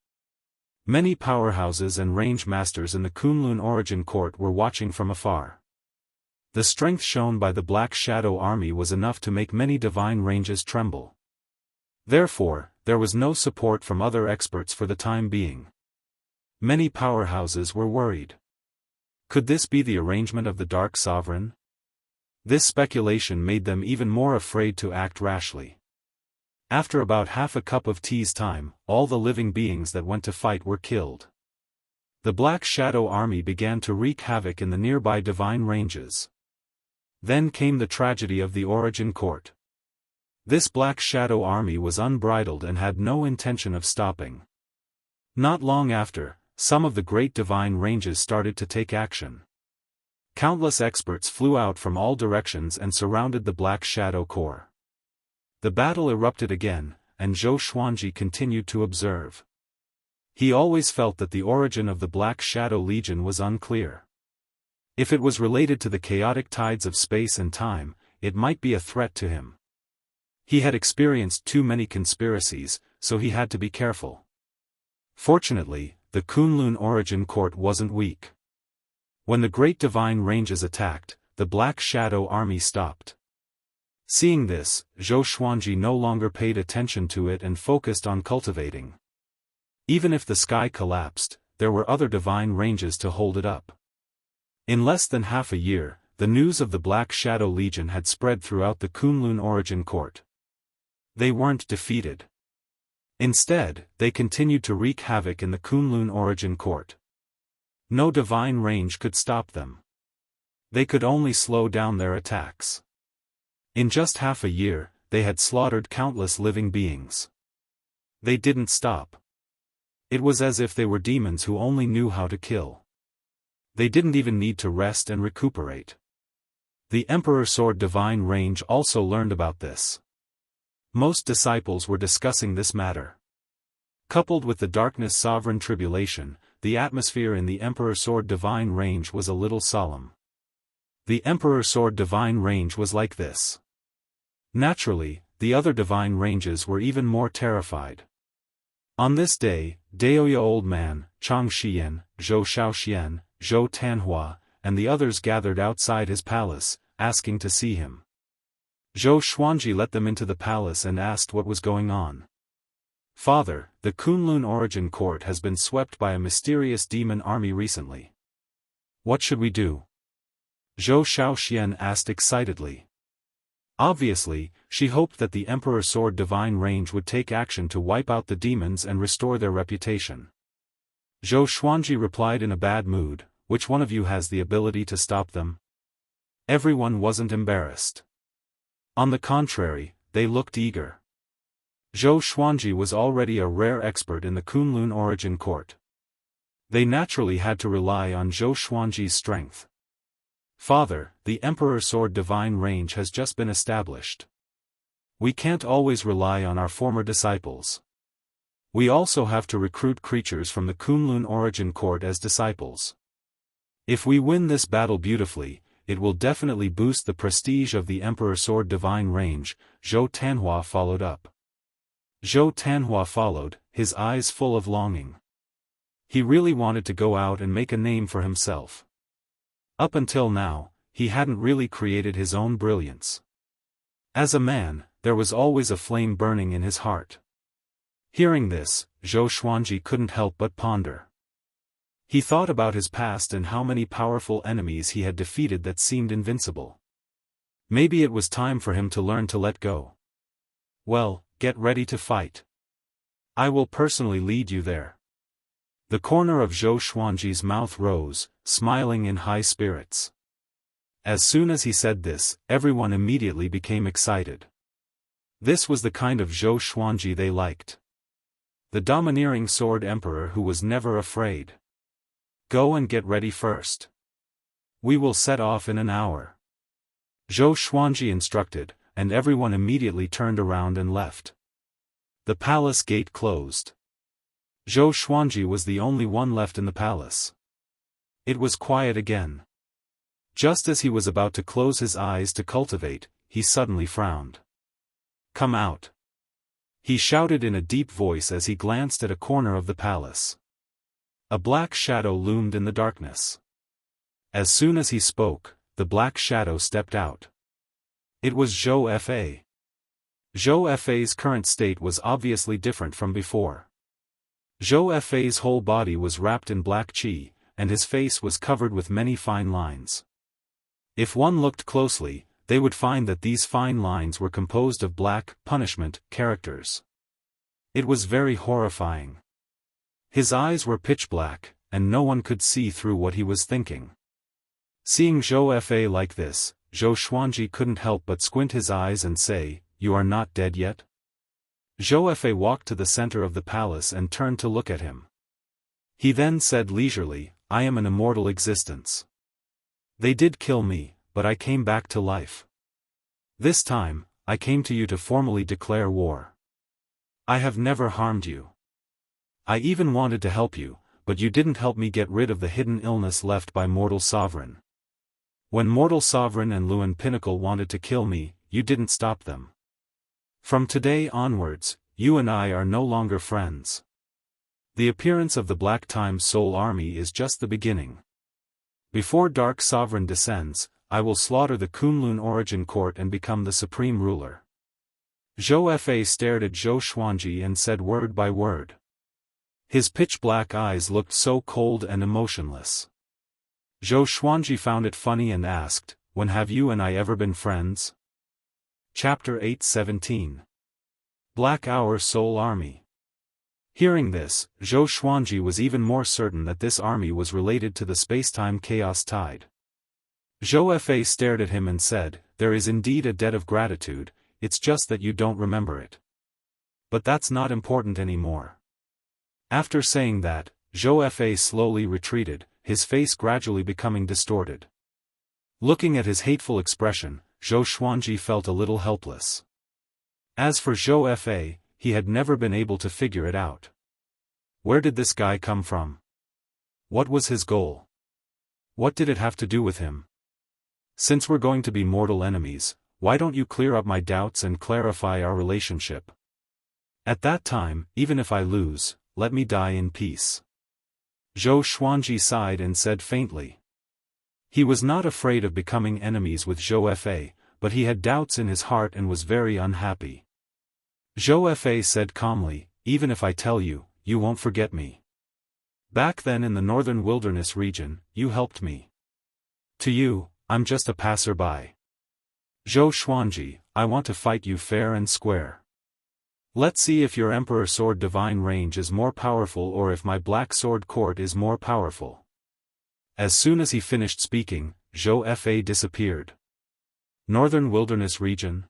Many powerhouses and range masters in the Kunlun Origin Court were watching from afar. The strength shown by the Black Shadow Army was enough to make many divine ranges tremble. Therefore, there was no support from other experts for the time being. Many powerhouses were worried. Could this be the arrangement of the Dark Sovereign? This speculation made them even more afraid to act rashly. After about half a cup of tea's time, all the living beings that went to fight were killed. The Black Shadow Army began to wreak havoc in the nearby divine ranges. Then came the tragedy of the Origin Court. This Black Shadow Army was unbridled and had no intention of stopping. Not long after, some of the great divine ranges started to take action. Countless experts flew out from all directions and surrounded the Black Shadow Corps. The battle erupted again, and Zhou Xuanji continued to observe. He always felt that the origin of the Black Shadow Legion was unclear. If it was related to the chaotic tides of space and time, it might be a threat to him. He had experienced too many conspiracies, so he had to be careful. Fortunately, the Kunlun Origin Court wasn't weak. When the great divine ranges attacked, the Black Shadow Army stopped. Seeing this, Zhou Xuanji no longer paid attention to it and focused on cultivating. Even if the sky collapsed, there were other divine ranges to hold it up. In less than half a year, the news of the Black Shadow Legion had spread throughout the Kunlun Origin Court. They weren't defeated. Instead, they continued to wreak havoc in the Kunlun Origin Court. No divine range could stop them. They could only slow down their attacks. In just half a year, they had slaughtered countless living beings. They didn't stop. It was as if they were demons who only knew how to kill. They didn't even need to rest and recuperate. The Emperor Sword Divine Range also learned about this. Most disciples were discussing this matter. Coupled with the Darkness Sovereign Tribulation, the atmosphere in the Emperor Sword Divine Range was a little solemn. The Emperor Sword Divine Range was like this. Naturally, the other divine ranges were even more terrified. On this day, Daoist Old Man, Chang Xian, Zhou Shaoxian, Zhou Tanhua, and the others gathered outside his palace, asking to see him. Zhou Xuanji let them into the palace and asked what was going on. Father, the Kunlun Origin Court has been swept by a mysterious demon army recently. What should we do? Zhou Shaoxian asked excitedly. Obviously, she hoped that the Emperor Sword Divine Range would take action to wipe out the demons and restore their reputation. Zhou Xuanji replied in a bad mood, which one of you has the ability to stop them? Everyone wasn't embarrassed. On the contrary, they looked eager. Zhou Xuanji was already a rare expert in the Kunlun Origin Court. They naturally had to rely on Zhou Xuanji's strength. Father, the Emperor Sword Divine Range has just been established. We can't always rely on our former disciples. We also have to recruit creatures from the Kunlun Origin Court as disciples. If we win this battle beautifully, it will definitely boost the prestige of the Emperor Sword Divine Range. Zhou Tanhua followed up. Zhou Tanhua followed, his eyes full of longing. He really wanted to go out and make a name for himself. Up until now, he hadn't really created his own brilliance. As a man, there was always a flame burning in his heart. Hearing this, Zhou Xuanji couldn't help but ponder. He thought about his past and how many powerful enemies he had defeated that seemed invincible. Maybe it was time for him to learn to let go. Well, get ready to fight. I will personally lead you there. The corner of Zhou Xuanji's mouth rose, smiling in high spirits. As soon as he said this, everyone immediately became excited. This was the kind of Zhou Xuanji they liked. The domineering sword emperor who was never afraid. Go and get ready first. We will set off in an hour. Zhou Xuanji instructed, and everyone immediately turned around and left. The palace gate closed. Zhou Xuanji was the only one left in the palace. It was quiet again. Just as he was about to close his eyes to cultivate, he suddenly frowned. Come out. He shouted in a deep voice as he glanced at a corner of the palace. A black shadow loomed in the darkness. As soon as he spoke, the black shadow stepped out. It was Zhou Fa. Zhou Fa's current state was obviously different from before. Zhou Fa's whole body was wrapped in black qi, and his face was covered with many fine lines. If one looked closely, they would find that these fine lines were composed of black, punishment, characters. It was very horrifying. His eyes were pitch black, and no one could see through what he was thinking. Seeing Zhou Fa like this, Zhou Xuanji couldn't help but squint his eyes and say, "You are not dead yet?" Zhou Fa walked to the center of the palace and turned to look at him. He then said leisurely, "I am an immortal existence. They did kill me, but I came back to life. This time, I came to you to formally declare war. I have never harmed you. I even wanted to help you, but you didn't help me get rid of the hidden illness left by Mortal Sovereign. When Mortal Sovereign and Luan Pinnacle wanted to kill me, you didn't stop them. From today onwards, you and I are no longer friends. The appearance of the Black Time's Soul Army is just the beginning. Before Dark Sovereign descends, I will slaughter the Kunlun Origin Court and become the supreme ruler." Zhou Fa stared at Zhou Xuanji and said word by word. His pitch-black eyes looked so cold and emotionless. Zhou Xuanji found it funny and asked, "When have you and I ever been friends?" Chapter 8:17. Black Hour Soul Army. Hearing this, Zhou Xuanji was even more certain that this army was related to the space-time chaos tide. Zhou Fa stared at him and said, "There is indeed a debt of gratitude, it's just that you don't remember it. But that's not important anymore." After saying that, Zhou Fa slowly retreated, his face gradually becoming distorted. Looking at his hateful expression, Zhou Xuanji felt a little helpless. As for Zhou Fa, he had never been able to figure it out. Where did this guy come from? What was his goal? What did it have to do with him? Since we're going to be mortal enemies, why don't you clear up my doubts and clarify our relationship? At that time, even if I lose, let me die in peace." Zhou Xuanji sighed and said faintly. He was not afraid of becoming enemies with Zhou Fa, but he had doubts in his heart and was very unhappy. Zhou Fa said calmly, "Even if I tell you, you won't forget me. Back then in the northern wilderness region, you helped me. To you, I'm just a passerby. Zhou Xuanji, I want to fight you fair and square. Let's see if your Emperor Sword Divine Range is more powerful or if my Black Sword Court is more powerful." As soon as he finished speaking, Zhou Fa disappeared. Northern wilderness region?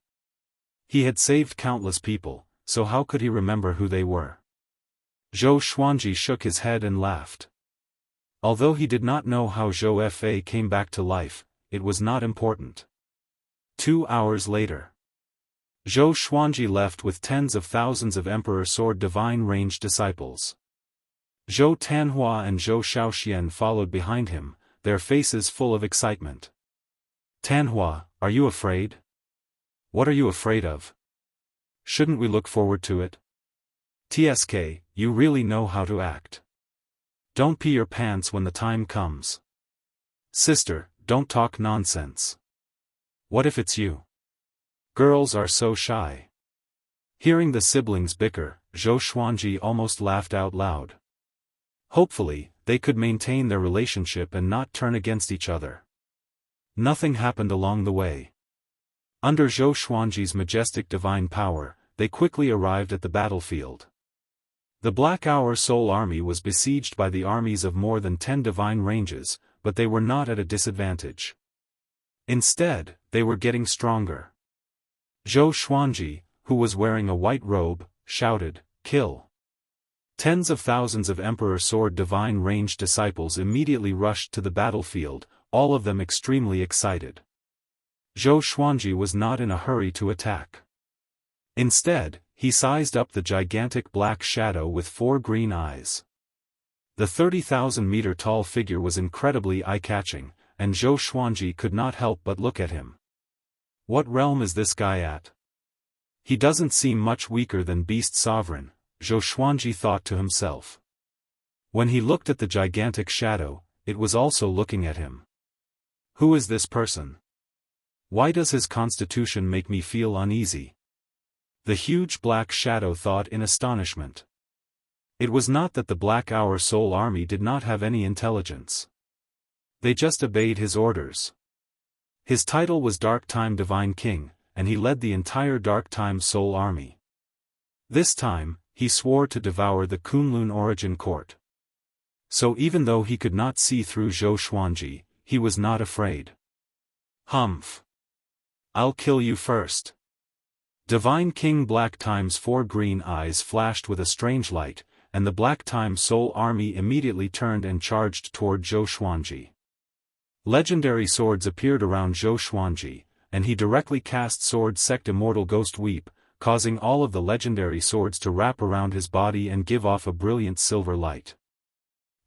He had saved countless people, so how could he remember who they were? Zhou Xuanji shook his head and laughed. Although he did not know how Zhou Fa came back to life, it was not important. 2 hours later. Zhou Xuanji left with tens of thousands of Emperor Sword Divine Range disciples. Zhou Tanhua and Zhou Xiaoxian followed behind him, their faces full of excitement. Tanhua, are you afraid? What are you afraid of? Shouldn't we look forward to it? TSK, you really know how to act. Don't pee your pants when the time comes. Sister, don't talk nonsense. What if it's you? Girls are so shy. Hearing the siblings bicker, Zhou Xuanji almost laughed out loud. Hopefully, they could maintain their relationship and not turn against each other. Nothing happened along the way. Under Zhou Xuanji's majestic divine power, they quickly arrived at the battlefield. The Black Hour Soul Army was besieged by the armies of more than 10 divine ranges, but they were not at a disadvantage. Instead, they were getting stronger. Zhou Xuanji, who was wearing a white robe, shouted, "Kill!" Tens of thousands of Emperor Sword divine range disciples immediately rushed to the battlefield, all of them extremely excited. Zhou Xuanji was not in a hurry to attack. Instead, he sized up the gigantic black shadow with 4 green eyes. The 30,000-meter-tall figure was incredibly eye-catching, and Zhou Xuanji could not help but look at him. What realm is this guy at? He doesn't seem much weaker than Beast Sovereign, Zhou Xuanji thought to himself. When he looked at the gigantic shadow, it was also looking at him. Who is this person? Why does his constitution make me feel uneasy? The huge black shadow thought in astonishment. It was not that the Black Hour Soul Army did not have any intelligence. They just obeyed his orders. His title was Dark Time Divine King, and he led the entire Dark Time Soul Army. This time, he swore to devour the Kunlun Origin Court. So even though he could not see through Zhou Xuanji, he was not afraid. Humph! I'll kill you first. Divine King Black Time's 4 green eyes flashed with a strange light, and the Black Time Soul Army immediately turned and charged toward Zhou Xuanji. Legendary swords appeared around Zhou Xuanji, and he directly cast Sword Sect Immortal Ghost Weep, causing all of the legendary swords to wrap around his body and give off a brilliant silver light.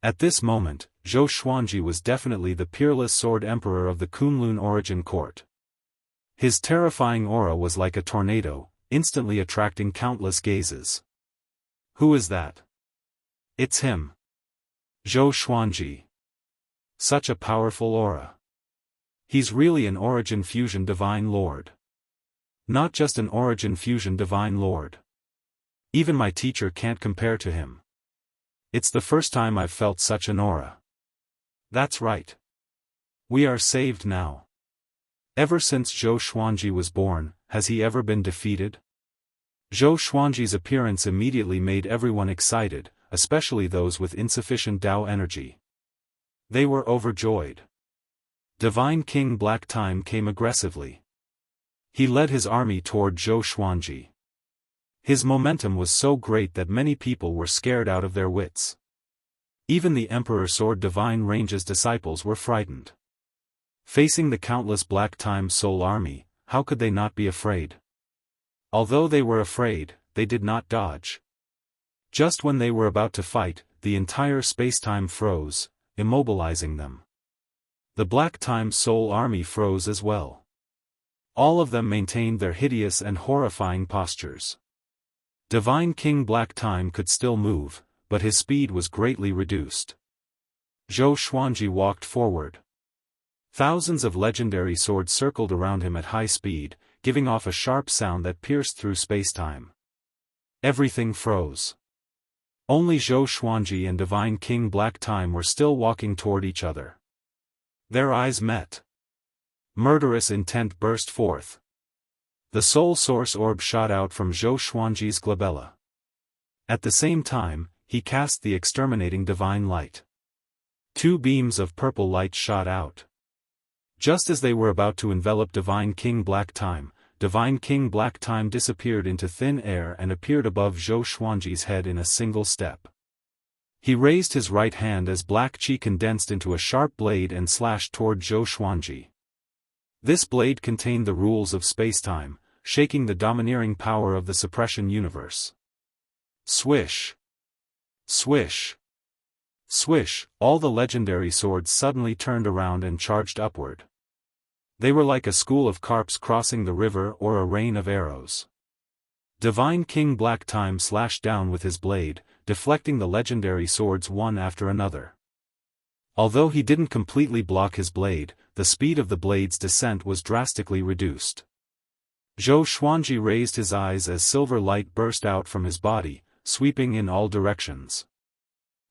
At this moment, Zhou Xuanji was definitely the peerless Sword Emperor of the Kunlun Origin Court. His terrifying aura was like a tornado, instantly attracting countless gazes. Who is that? It's him. Zhou Xuanji. Such a powerful aura. He's really an Origin Fusion Divine Lord. Not just an Origin Fusion Divine Lord. Even my teacher can't compare to him. It's the first time I've felt such an aura. That's right. We are saved now. Ever since Zhou Xuanji was born, has he ever been defeated? Zhou Xuanji's appearance immediately made everyone excited, especially those with insufficient Dao energy. They were overjoyed. Divine King Black Time came aggressively. He led his army toward Zhou Xuanji. His momentum was so great that many people were scared out of their wits. Even the Emperor Sword Divine Range's disciples were frightened. Facing the countless Black Time Soul Army, how could they not be afraid? Although they were afraid, they did not dodge. Just when they were about to fight, the entire space-time froze, immobilizing them. The Black Time Soul Army froze as well. All of them maintained their hideous and horrifying postures. Divine King Black Time could still move, but his speed was greatly reduced. Zhou Xuanji walked forward. Thousands of legendary swords circled around him at high speed, giving off a sharp sound that pierced through space-time. Everything froze. Only Zhou Xuanji and Divine King Black Time were still walking toward each other. Their eyes met. Murderous intent burst forth. The Soul Source Orb shot out from Zhou Xuanji's glabella. At the same time, he cast the exterminating Divine Light. 2 beams of purple light shot out. Just as they were about to envelop Divine King Black Time disappeared into thin air and appeared above Zhou Xuanji's head in a single step. He raised his right hand as Black Qi condensed into a sharp blade and slashed toward Zhou Xuanji. This blade contained the rules of space-time, shaking the domineering power of the suppression universe. Swish! Swish! Swish! All the legendary swords suddenly turned around and charged upward. They were like a school of carps crossing the river or a rain of arrows. Divine King Black Time slashed down with his blade, deflecting the legendary swords one after another. Although he didn't completely block his blade, the speed of the blade's descent was drastically reduced. Zhou Xuanji raised his eyes as silver light burst out from his body, sweeping in all directions.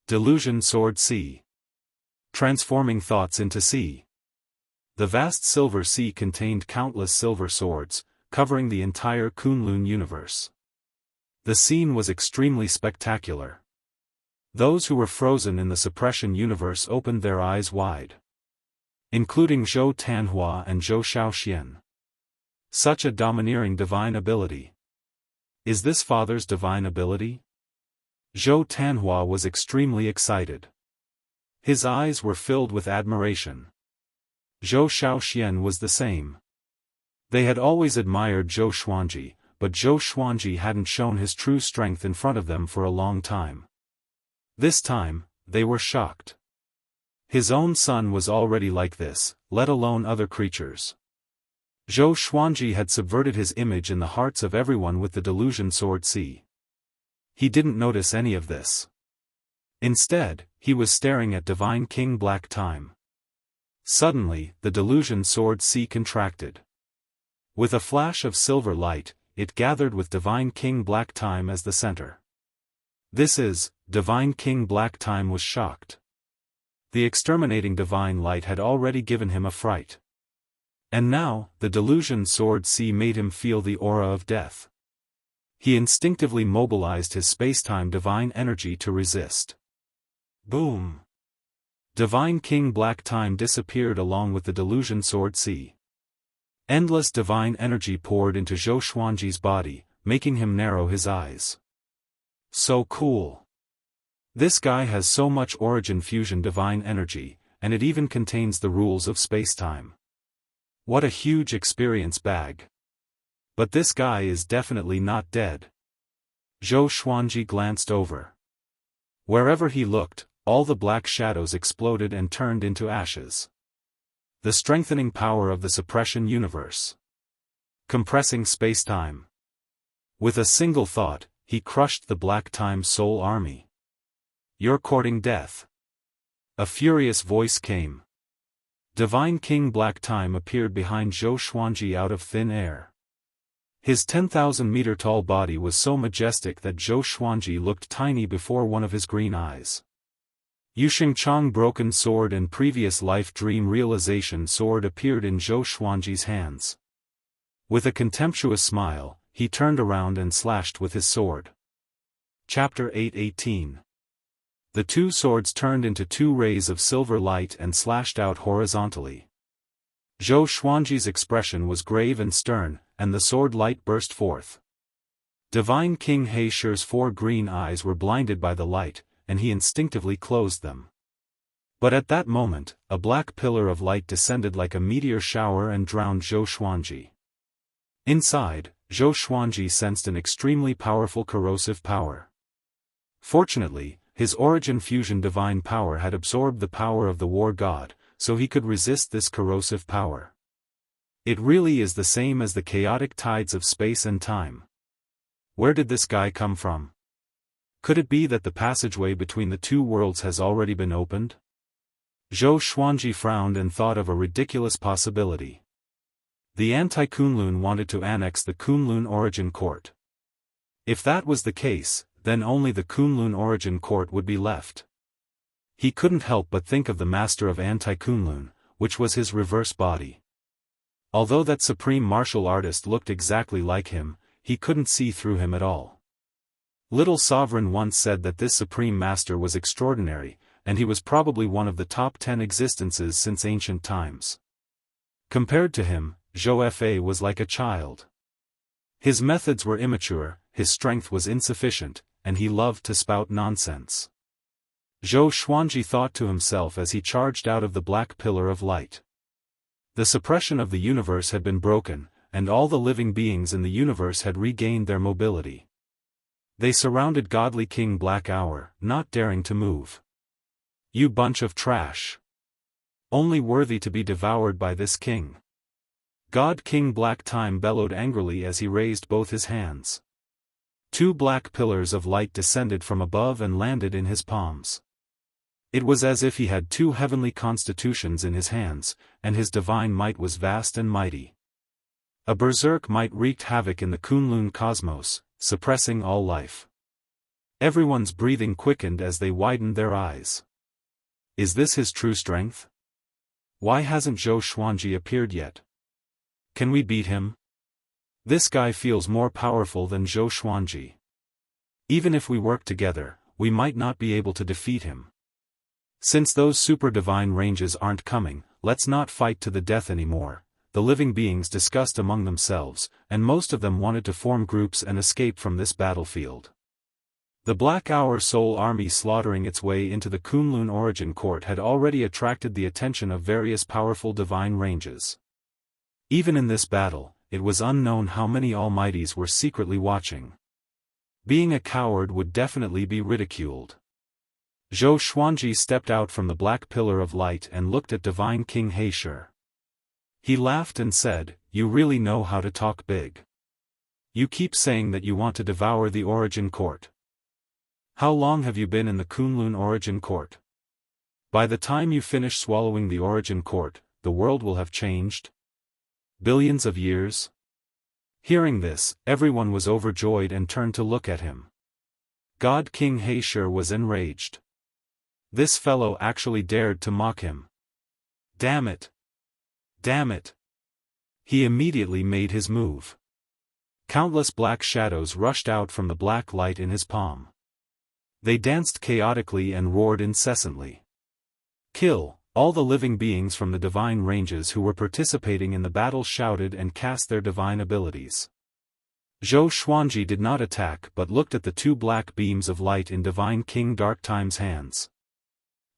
Delusion Sword Sea. Transforming thoughts into sea. The vast silver sea contained countless silver swords, covering the entire Kunlun universe. The scene was extremely spectacular. Those who were frozen in the suppression universe opened their eyes wide. Including Zhou Tanhua and Zhou Shaoxian. Such a domineering divine ability. Is this father's divine ability? Zhou Tanhua was extremely excited. His eyes were filled with admiration. Zhou Shaoxian was the same. They had always admired Zhou Xuanji, but Zhou Xuanji hadn't shown his true strength in front of them for a long time. This time, they were shocked. His own son was already like this, let alone other creatures. Zhou Xuanji had subverted his image in the hearts of everyone with the Delusion Sword Sea. He didn't notice any of this. Instead, he was staring at Divine King Black Time. Suddenly, the Delusion Sword Sea contracted. With a flash of silver light, it gathered with Divine King Black Time as the center. This is, Divine King Black Time was shocked. The exterminating divine light had already given him a fright. And now, the Delusion Sword Sea made him feel the aura of death. He instinctively mobilized his spacetime divine energy to resist. Boom! Divine King Black Time disappeared along with the Delusion Sword Sea. Endless divine energy poured into Zhou Xuanji's body, making him narrow his eyes. So cool. This guy has so much origin fusion divine energy, and it even contains the rules of spacetime. What a huge experience bag. But this guy is definitely not dead. Zhou Xuanji glanced over. Wherever he looked, all the black shadows exploded and turned into ashes. The strengthening power of the suppression universe. Compressing spacetime. With a single thought, he crushed the Black Time Soul Army. You're courting death. A furious voice came. Divine King Black Time appeared behind Zhou Xuanji out of thin air. His 10,000-meter-tall body was so majestic that Zhou Xuanji looked tiny before one of his green eyes. Yushengchang Broken Sword and Previous Life Dream Realization Sword appeared in Zhou Xuanji's hands. With a contemptuous smile, he turned around and slashed with his sword. Chapter 8:18. The two swords turned into two rays of silver light and slashed out horizontally. Zhou Xuanji's expression was grave and stern, and the sword light burst forth. Divine King He Shi's 4 green eyes were blinded by the light, and he instinctively closed them. But at that moment, a black pillar of light descended like a meteor shower and drowned Zhou Xuanji. Inside, Zhou Xuanji sensed an extremely powerful corrosive power. Fortunately, his origin fusion divine power had absorbed the power of the war god, so he could resist this corrosive power. It really is the same as the chaotic tides of space and time. Where did this guy come from? Could it be that the passageway between the two worlds has already been opened? Zhou Xuanji frowned and thought of a ridiculous possibility. The anti-Kunlun wanted to annex the Kunlun Origin Court. If that was the case, then only the Kunlun Origin Court would be left. He couldn't help but think of the master of anti-Kunlun, which was his reverse body. Although that supreme martial artist looked exactly like him, he couldn't see through him at all. Little Sovereign once said that this supreme master was extraordinary, and he was probably one of the top 10 existences since ancient times. Compared to him, Zhou Fa was like a child. His methods were immature, his strength was insufficient, and he loved to spout nonsense. Zhou Xuanji thought to himself as he charged out of the black pillar of light. The suppression of the universe had been broken, and all the living beings in the universe had regained their mobility. They surrounded godly King Black Hour, not daring to move. You bunch of trash. Only worthy to be devoured by this king. God King Black Time bellowed angrily as he raised both his hands. Two black pillars of light descended from above and landed in his palms. It was as if he had two heavenly constitutions in his hands, and his divine might was vast and mighty. A berserk might wreaked havoc in the Kunlun cosmos, suppressing all life. Everyone's breathing quickened as they widened their eyes. Is this his true strength? Why hasn't Zhou Xuanji appeared yet? Can we beat him? This guy feels more powerful than Zhou Xuanji. Even if we work together, we might not be able to defeat him. Since those super divine ranges aren't coming, let's not fight to the death anymore, the living beings discussed among themselves, and most of them wanted to form groups and escape from this battlefield. The Black Hour Soul Army slaughtering its way into the Kunlun Origin Court had already attracted the attention of various powerful divine ranges. Even in this battle, it was unknown how many Almighties were secretly watching. Being a coward would definitely be ridiculed. Zhou Xuanji stepped out from the black pillar of light and looked at Divine King Heisher. He laughed and said, "You really know how to talk big. You keep saying that you want to devour the Origin Court. How long have you been in the Kunlun Origin Court? By the time you finish swallowing the Origin Court, the world will have changed? Billions of years?" Hearing this, everyone was overjoyed and turned to look at him. God King Heisher was enraged. This fellow actually dared to mock him. Damn it! Damn it! He immediately made his move. Countless black shadows rushed out from the black light in his palm. They danced chaotically and roared incessantly. "Kill!" All the living beings from the divine ranges who were participating in the battle shouted and cast their divine abilities. Zhou Xuanji did not attack but looked at the two black beams of light in Divine King Dark Time's hands.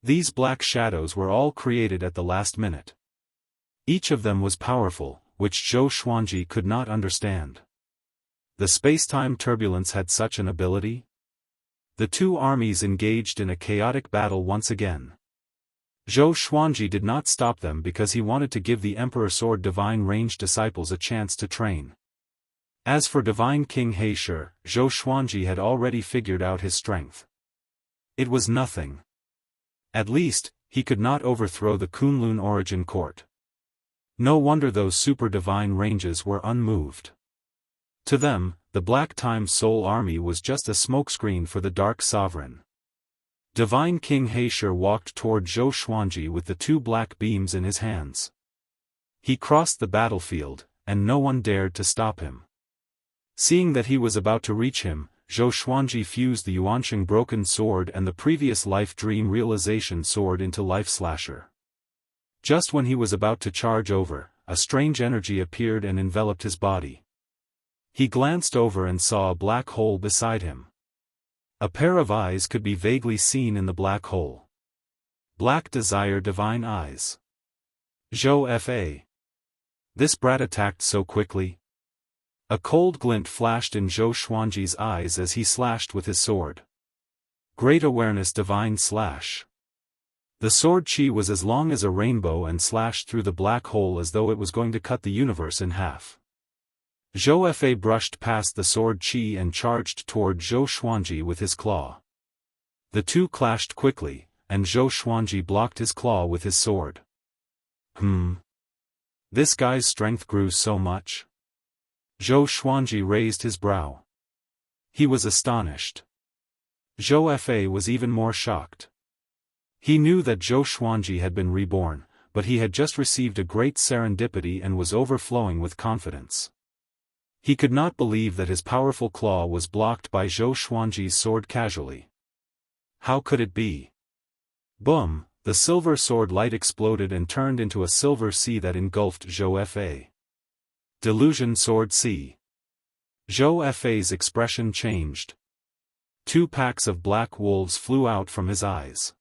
These black shadows were all created at the last minute. Each of them was powerful, which Zhou Xuanji could not understand. The space-time turbulence had such an ability? The two armies engaged in a chaotic battle once again. Zhou Xuanji did not stop them because he wanted to give the Emperor Sword Divine Range disciples a chance to train. As for Divine King Heisher, Zhou Xuanji had already figured out his strength. It was nothing. At least, he could not overthrow the Kunlun Origin Court. No wonder those super divine ranges were unmoved. To them, the Black Time Soul Army was just a smokescreen for the Dark Sovereign. Divine King Heisher walked toward Zhou Xuanji with the two black beams in his hands. He crossed the battlefield, and no one dared to stop him. Seeing that he was about to reach him, Zhou Xuanji fused the Yuansheng Broken Sword and the previous Life Dream Realization Sword into Life Slasher. Just when he was about to charge over, a strange energy appeared and enveloped his body. He glanced over and saw a black hole beside him. A pair of eyes could be vaguely seen in the black hole. Black Desire Divine Eyes. Zhou Fa. This brat attacked so quickly. A cold glint flashed in Zhou Xuanji's eyes as he slashed with his sword. Great Awareness Divine Slash. The sword chi was as long as a rainbow and slashed through the black hole as though it was going to cut the universe in half. Zhou Fa brushed past the sword chi and charged toward Zhou Xuanji with his claw. The two clashed quickly, and Zhou Xuanji blocked his claw with his sword. This guy's strength grew so much? Zhou Xuanji raised his brow. He was astonished. Zhou Fa was even more shocked. He knew that Zhou Xuanji had been reborn, but he had just received a great serendipity and was overflowing with confidence. He could not believe that his powerful claw was blocked by Zhou Xuanji's sword casually. How could it be? Boom! The silver sword light exploded and turned into a silver sea that engulfed Zhou Fa. Delusion Sword Sea. Zhou Fa's expression changed. Two packs of black wolves flew out from his eyes.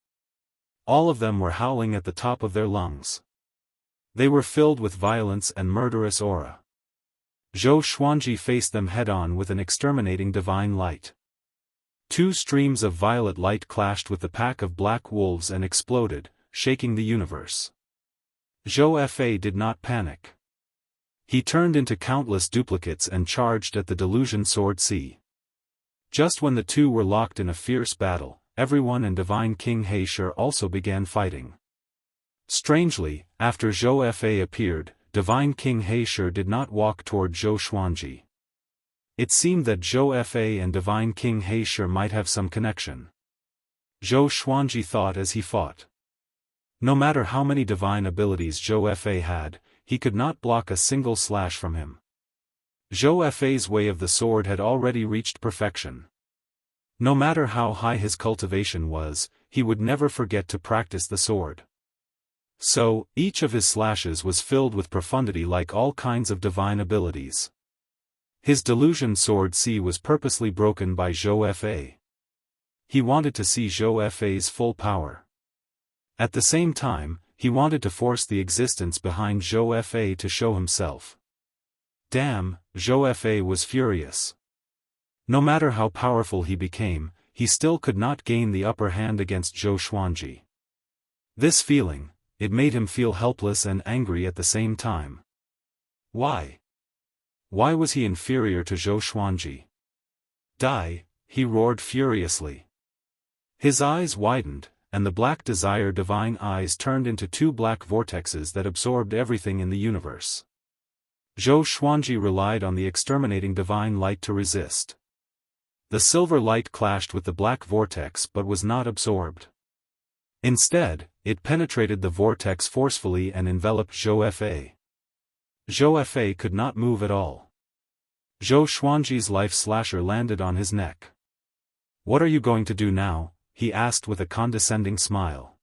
All of them were howling at the top of their lungs. They were filled with violence and murderous aura. Zhou Xuanji faced them head-on with an exterminating divine light. Two streams of violet light clashed with the pack of black wolves and exploded, shaking the universe. Zhou Fa did not panic. He turned into countless duplicates and charged at the Delusion Sword Sea. Just when the two were locked in a fierce battle, everyone and Divine King Heisher also began fighting. Strangely, after Zhou Fa appeared, Divine King Heisher did not walk toward Zhou Xuanji. It seemed that Zhou Fa and Divine King Heisher might have some connection. Zhou Xuanji thought as he fought. No matter how many divine abilities Zhou Fa had, he could not block a single slash from him. Zhou Fa's way of the sword had already reached perfection. No matter how high his cultivation was, he would never forget to practice the sword. So, each of his slashes was filled with profundity like all kinds of divine abilities. His Delusion Sword Sea was purposely broken by Zhou Fa. He wanted to see Zhou Fa's full power. At the same time, he wanted to force the existence behind Zhou Fa to show himself. Damn, Zhou Fa was furious. No matter how powerful he became, he still could not gain the upper hand against Zhou Xuanji. This feeling, it made him feel helpless and angry at the same time. Why? Why was he inferior to Zhou Xuanji? Die, he roared furiously. His eyes widened, and the black desire divine eyes turned into two black vortexes that absorbed everything in the universe. Zhou Xuanji relied on the exterminating divine light to resist. The silver light clashed with the black vortex but was not absorbed. Instead, it penetrated the vortex forcefully and enveloped Zhou Fa. Zhou Fa could not move at all. Zhou Xuanji's life slasher landed on his neck. "What are you going to do now?" he asked with a condescending smile.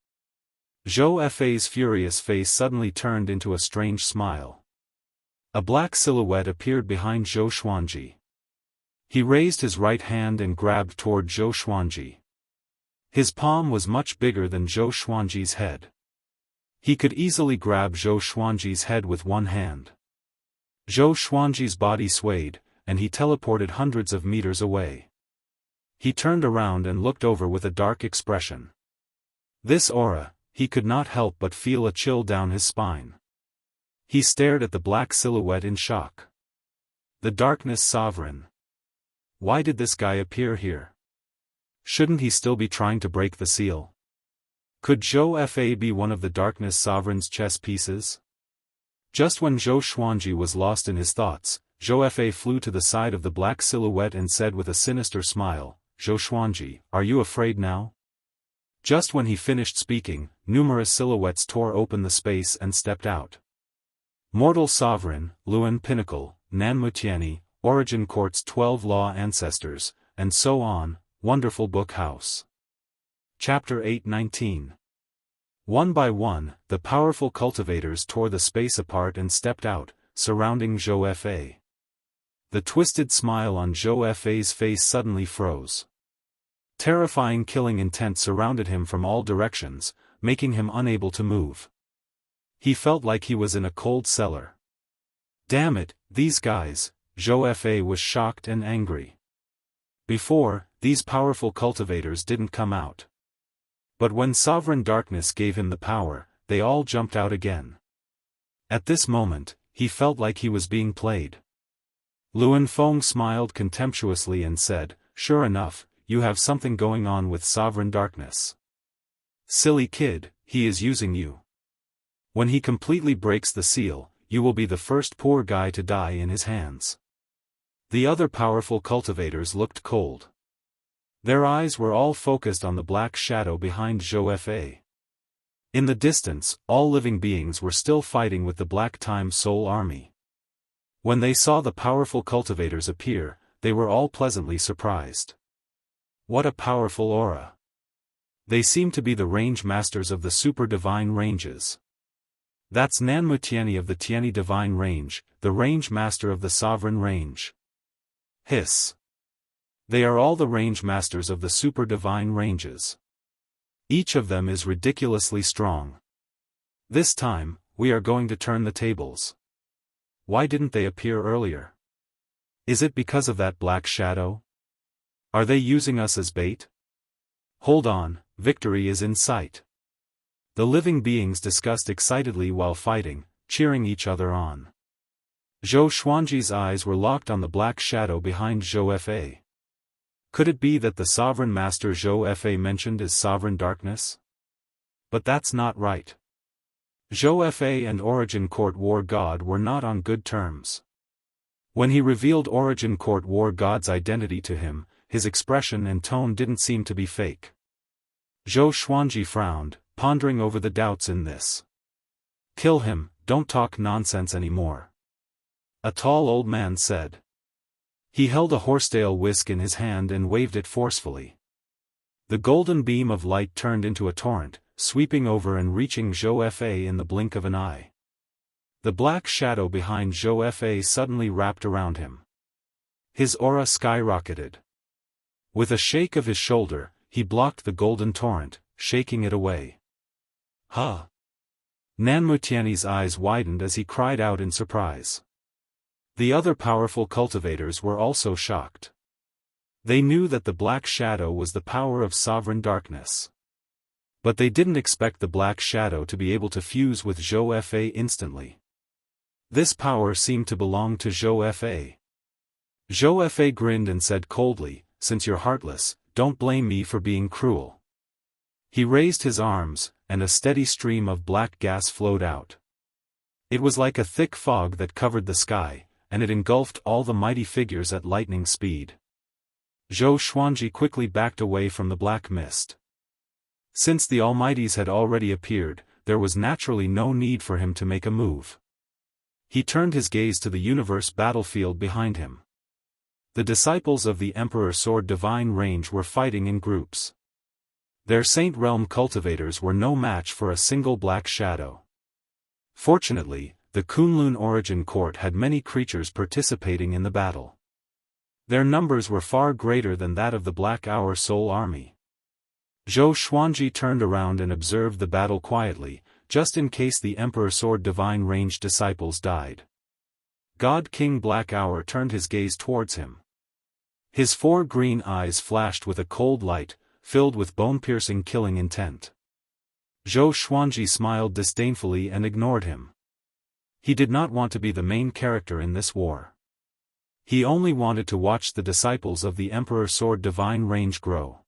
Zhou Fa's furious face suddenly turned into a strange smile. A black silhouette appeared behind Zhou Xuanji. He raised his right hand and grabbed toward Zhou Xuanji. His palm was much bigger than Zhou Xuanji's head. He could easily grab Zhou Xuanji's head with one hand. Zhou Xuanji's body swayed, and he teleported hundreds of meters away. He turned around and looked over with a dark expression. This aura, he could not help but feel a chill down his spine. He stared at the black silhouette in shock. The Darkness Sovereign. Why did this guy appear here? Shouldn't he still be trying to break the seal? Could Zhou Fa be one of the Darkness Sovereign's chess pieces? Just when Zhou Xuanji was lost in his thoughts, Zhou Fa flew to the side of the black silhouette and said with a sinister smile, "Zhou Xuanji, are you afraid now?" Just when he finished speaking, numerous silhouettes tore open the space and stepped out. Mortal Sovereign, Luan Pinnacle, Nanmutiani, Origin Court's 12 Law Ancestors, and so on, Wonderful Book House. Chapter 8-19. One by one, the powerful cultivators tore the space apart and stepped out, surrounding Zhou Fa. The twisted smile on Zhou Fa's face suddenly froze. Terrifying killing intent surrounded him from all directions, making him unable to move. He felt like he was in a cold cellar. Damn it, these guys, Zhou Fa was shocked and angry. Before, these powerful cultivators didn't come out. But when Sovereign Darkness gave him the power, they all jumped out again. At this moment, he felt like he was being played. Luan Feng smiled contemptuously and said, "Sure enough, you have something going on with Sovereign Darkness. Silly kid, he is using you. When he completely breaks the seal, you will be the first poor guy to die in his hands." The other powerful cultivators looked cold. Their eyes were all focused on the black shadow behind Zhou Fa. In the distance, all living beings were still fighting with the Black Time Soul Army. When they saw the powerful cultivators appear, they were all pleasantly surprised. What a powerful aura! They seem to be the range masters of the super divine ranges. That's Nanmutiani of the Tiani divine range, the range master of the sovereign range. Hiss. They are all the range masters of the super divine ranges. Each of them is ridiculously strong. This time, we are going to turn the tables. Why didn't they appear earlier? Is it because of that black shadow? Are they using us as bait? Hold on, victory is in sight. The living beings discussed excitedly while fighting, cheering each other on. Zhou Xuanji's eyes were locked on the black shadow behind Zhou Fa. Could it be that the sovereign master Zhou Fa mentioned is sovereign darkness? But that's not right. Zhou Fa and Origin Court War God were not on good terms. When he revealed Origin Court War God's identity to him, his expression and tone didn't seem to be fake. Zhou Xuanji frowned, pondering over the doubts in this. Kill him, don't talk nonsense anymore. A tall old man said. He held a horsetail whisk in his hand and waved it forcefully. The golden beam of light turned into a torrent, sweeping over and reaching Zhou Fa in the blink of an eye. The black shadow behind Zhou Fa suddenly wrapped around him. His aura skyrocketed. With a shake of his shoulder, he blocked the golden torrent, shaking it away. Huh! Nanmutiani's eyes widened as he cried out in surprise. The other powerful cultivators were also shocked. They knew that the black shadow was the power of sovereign darkness. But they didn't expect the black shadow to be able to fuse with Zhou Fa instantly. This power seemed to belong to Zhou Fa. Zhou Fa grinned and said coldly, "Since you're heartless, don't blame me for being cruel." He raised his arms, and a steady stream of black gas flowed out. It was like a thick fog that covered the sky, and it engulfed all the mighty figures at lightning speed. Zhou Xuanji quickly backed away from the black mist. Since the Almighties had already appeared, there was naturally no need for him to make a move. He turned his gaze to the universe battlefield behind him. The disciples of the Emperor Sword Divine Range were fighting in groups. Their Saint Realm cultivators were no match for a single black shadow. Fortunately, the Kunlun Origin Court had many creatures participating in the battle. Their numbers were far greater than that of the Black Hour Soul Army. Zhou Xuanji turned around and observed the battle quietly, just in case the Emperor Sword Divine Range disciples died. God King Black Hour turned his gaze towards him. His 4 green eyes flashed with a cold light, filled with bone-piercing killing intent. Zhou Xuanji smiled disdainfully and ignored him. He did not want to be the main character in this war. He only wanted to watch the disciples of the Emperor Sword Divine Range grow.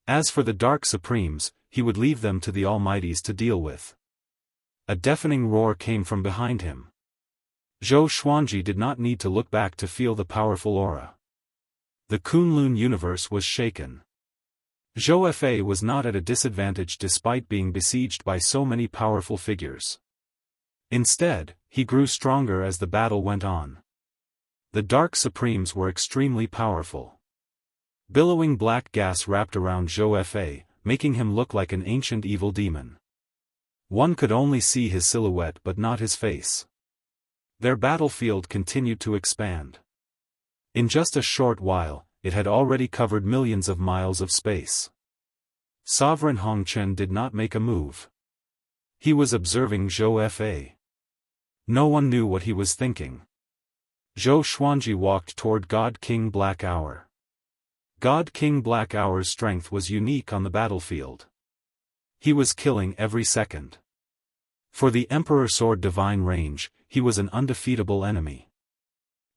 As for the Dark Supremes, he would leave them to the Almighties to deal with. A deafening roar came from behind him. Zhou Xuanji did not need to look back to feel the powerful aura. The Kunlun universe was shaken. Zhou Fa was not at a disadvantage despite being besieged by so many powerful figures. Instead, he grew stronger as the battle went on. The Dark Supremes were extremely powerful. Billowing black gas wrapped around Zhou Fa, making him look like an ancient evil demon. One could only see his silhouette but not his face. Their battlefield continued to expand. In just a short while, it had already covered millions of miles of space. Sovereign Hongchen did not make a move. He was observing Zhou Fa. No one knew what he was thinking. Zhou Xuanji walked toward God King Black Hour. God King Black Hour's strength was unique on the battlefield. He was killing every second. For the Emperor Sword Divine Range, he was an undefeatable enemy.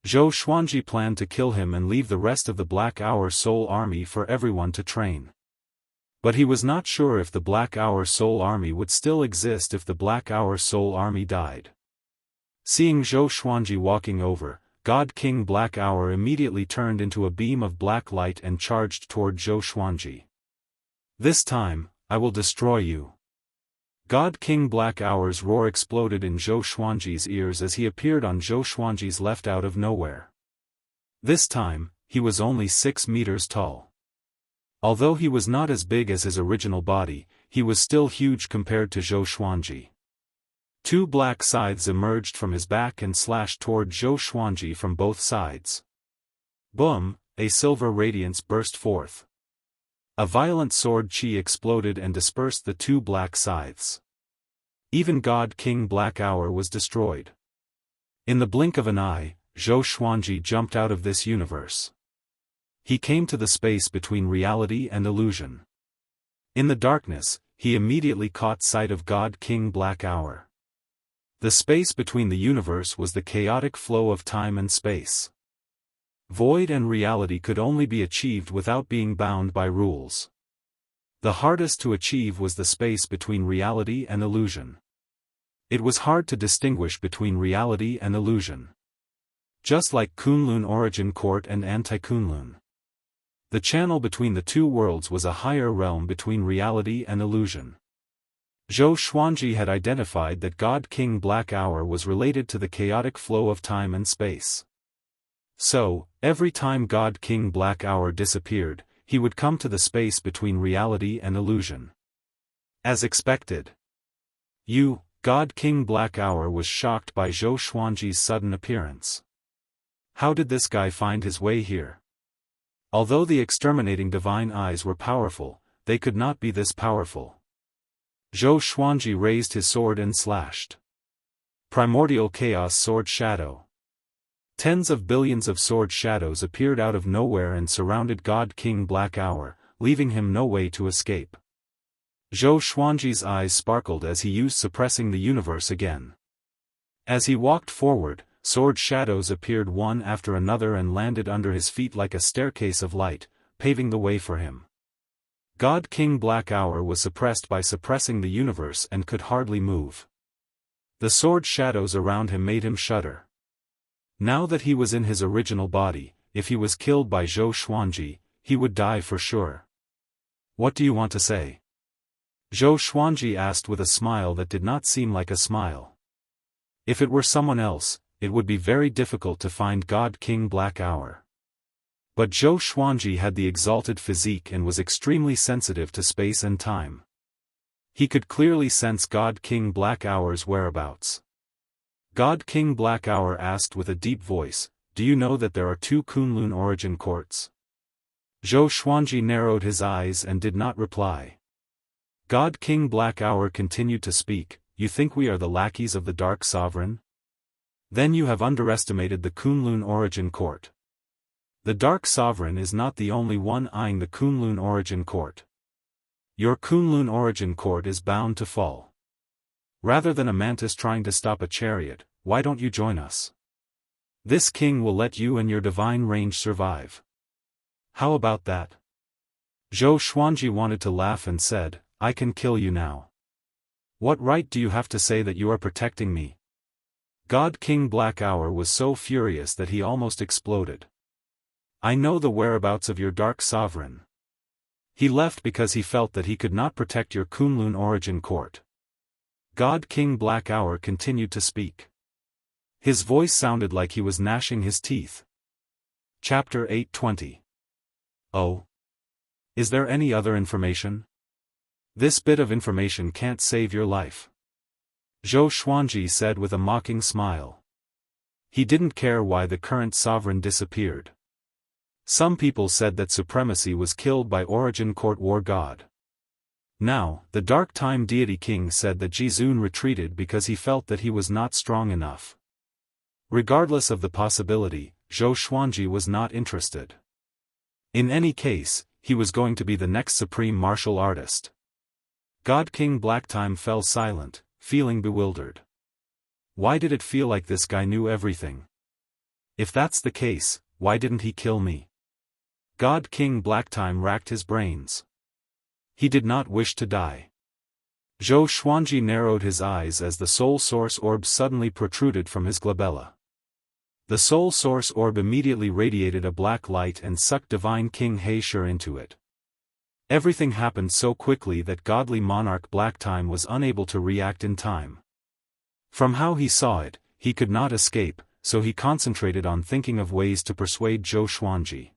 Zhou Xuanji planned to kill him and leave the rest of the Black Hour Soul Army for everyone to train. But he was not sure if the Black Hour Soul Army would still exist if the Black Hour Soul Army died. Seeing Zhou Xuanji walking over, God King Black Hour immediately turned into a beam of black light and charged toward Zhou Xuanji. "This time, I will destroy you." God King Black Hour's roar exploded in Zhou Xuanji's ears as he appeared on Zhou Xuanji's left out of nowhere. This time, he was only 6 meters tall. Although he was not as big as his original body, he was still huge compared to Zhou Xuanji. 2 black scythes emerged from his back and slashed toward Zhou Xuanji from both sides. Boom! A silver radiance burst forth. A violent sword chi exploded and dispersed the 2 black scythes. Even God King Black Hour was destroyed. In the blink of an eye, Zhou Xuanji jumped out of this universe. He came to the space between reality and illusion. In the darkness, he immediately caught sight of God King Black Hour. The space between the universe was the chaotic flow of time and space. Void and reality could only be achieved without being bound by rules. The hardest to achieve was the space between reality and illusion. It was hard to distinguish between reality and illusion. Just like Kunlun Origin Court and Anti-Kunlun. The channel between the two worlds was a higher realm between reality and illusion. Zhou Xuanji had identified that God King Black Hour was related to the chaotic flow of time and space. So, every time God King Black Hour disappeared, he would come to the space between reality and illusion. As expected. God King Black Hour was shocked by Zhou Xuanji's sudden appearance. How did this guy find his way here? Although the exterminating divine eyes were powerful, they could not be this powerful. Zhou Xuanji raised his sword and slashed. Primordial Chaos Sword Shadow. Tens of billions of sword shadows appeared out of nowhere and surrounded God King Black Hour, leaving him no way to escape. Zhou Xuanji's eyes sparkled as he used suppressing the universe again. As he walked forward, sword shadows appeared one after another and landed under his feet like a staircase of light, paving the way for him. God King Black Hour was suppressed by suppressing the universe and could hardly move. The sword shadows around him made him shudder. Now that he was in his original body, if he was killed by Zhou Xuanji, he would die for sure. What do you want to say? Zhou Xuanji asked with a smile that did not seem like a smile. If it were someone else, it would be very difficult to find God King Black Hour. But Zhou Xuanji had the exalted physique and was extremely sensitive to space and time. He could clearly sense God King Black Hour's whereabouts. God King Black Hour asked with a deep voice, "Do you know that there are two Kunlun Origin Courts?" Zhou Xuanji narrowed his eyes and did not reply. God King Black Hour continued to speak, "You think we are the lackeys of the Dark Sovereign? Then you have underestimated the Kunlun Origin Court. The Dark Sovereign is not the only one eyeing the Kunlun Origin Court. Your Kunlun Origin Court is bound to fall. Rather than a mantis trying to stop a chariot, why don't you join us? This king will let you and your divine range survive. How about that?" Zhou Xuanji wanted to laugh and said, "I can kill you now. What right do you have to say that you are protecting me?" God King Black Hour was so furious that he almost exploded. "I know the whereabouts of your Dark Sovereign. He left because he felt that he could not protect your Kunlun Origin Court." God King Black Hour continued to speak. His voice sounded like he was gnashing his teeth. Chapter 820. Oh. Is there any other information? This bit of information can't save your life. Zhou Xuanji said with a mocking smile. He didn't care why the current sovereign disappeared. Some people said that supremacy was killed by Origin Court War God. Now, the Dark Time Deity King said that Jizun retreated because he felt that he was not strong enough. Regardless of the possibility, Zhou Xuanji was not interested. In any case, he was going to be the next supreme martial artist. God King Black Time fell silent, feeling bewildered. Why did it feel like this guy knew everything? If that's the case, why didn't he kill me? God King Black Time racked his brains. He did not wish to die. Zhou Xuanji narrowed his eyes as the Soul Source Orb suddenly protruded from his glabella. The Soul Source Orb immediately radiated a black light and sucked Divine King Heisher into it. Everything happened so quickly that Godly Monarch Black Time was unable to react in time. From how he saw it, he could not escape, so he concentrated on thinking of ways to persuade Zhou Xuanji.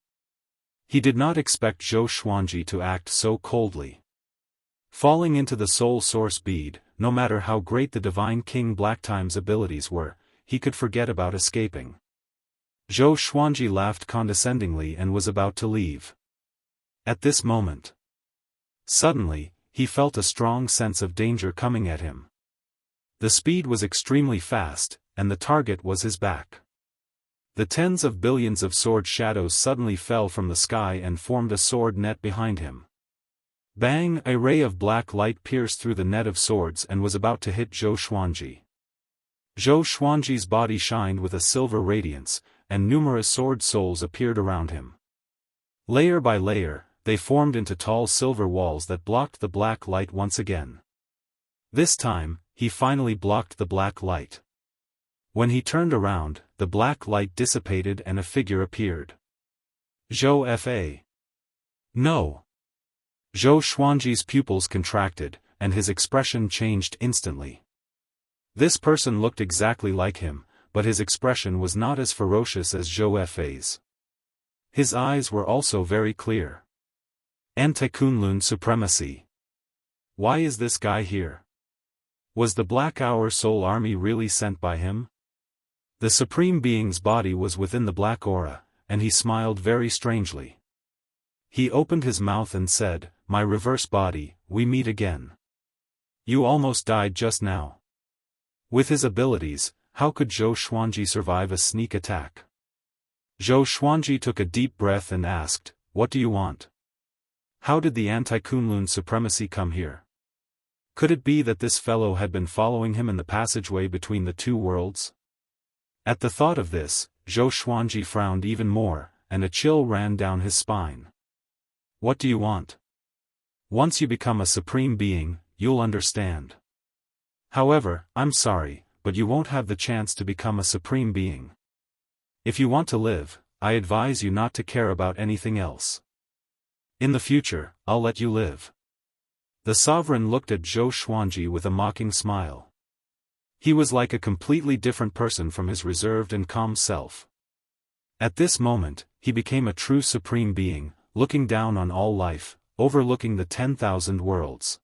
He did not expect Zhou Xuanji to act so coldly. Falling into the Soul Source bead, no matter how great the Divine King Black Time's abilities were, he could forget about escaping. Zhou Xuanji laughed condescendingly and was about to leave. At this moment, suddenly, he felt a strong sense of danger coming at him. The speed was extremely fast, and the target was his back. The tens of billions of sword shadows suddenly fell from the sky and formed a sword net behind him. Bang! A ray of black light pierced through the net of swords and was about to hit Zhou Xuanji. Zhou Xuanji's body shined with a silver radiance, and numerous sword souls appeared around him. Layer by layer, they formed into tall silver walls that blocked the black light once again. This time, he finally blocked the black light. When he turned around, the black light dissipated and a figure appeared. Zhou Fa. No. Zhou Xuanji's pupils contracted, and his expression changed instantly. This person looked exactly like him, but his expression was not as ferocious as Zhou Fa's. His eyes were also very clear. Anti-Kunlun supremacy. Why is this guy here? Was the Black Hour Soul Army really sent by him? The Supreme Being's body was within the black aura, and he smiled very strangely. He opened his mouth and said, "My reverse body, we meet again. You almost died just now." With his abilities, how could Zhou Xuanji survive a sneak attack? Zhou Xuanji took a deep breath and asked, "What do you want? How did the anti-Kunlun supremacy come here? Could it be that this fellow had been following him in the passageway between the two worlds?" At the thought of this, Zhou Xuanji frowned even more, and a chill ran down his spine. What do you want? Once you become a supreme being, you'll understand. However, I'm sorry, but you won't have the chance to become a supreme being. If you want to live, I advise you not to care about anything else. In the future, I'll let you live. The sovereign looked at Zhou Xuanji with a mocking smile. He was like a completely different person from his reserved and calm self. At this moment, he became a true supreme being, looking down on all life, overlooking the 10,000 worlds.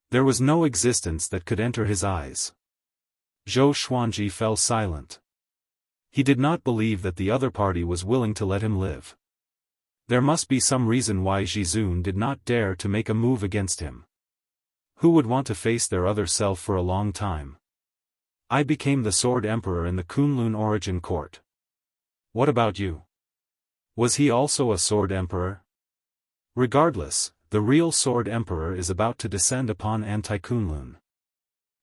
There was no existence that could enter his eyes. Zhou Xuanji fell silent. He did not believe that the other party was willing to let him live. There must be some reason why Zhizun did not dare to make a move against him. Who would want to face their other self for a long time? I became the Sword Emperor in the Kunlun Origin Court. What about you? Was he also a Sword Emperor? Regardless, the real Sword Emperor is about to descend upon Anti-Kunlun.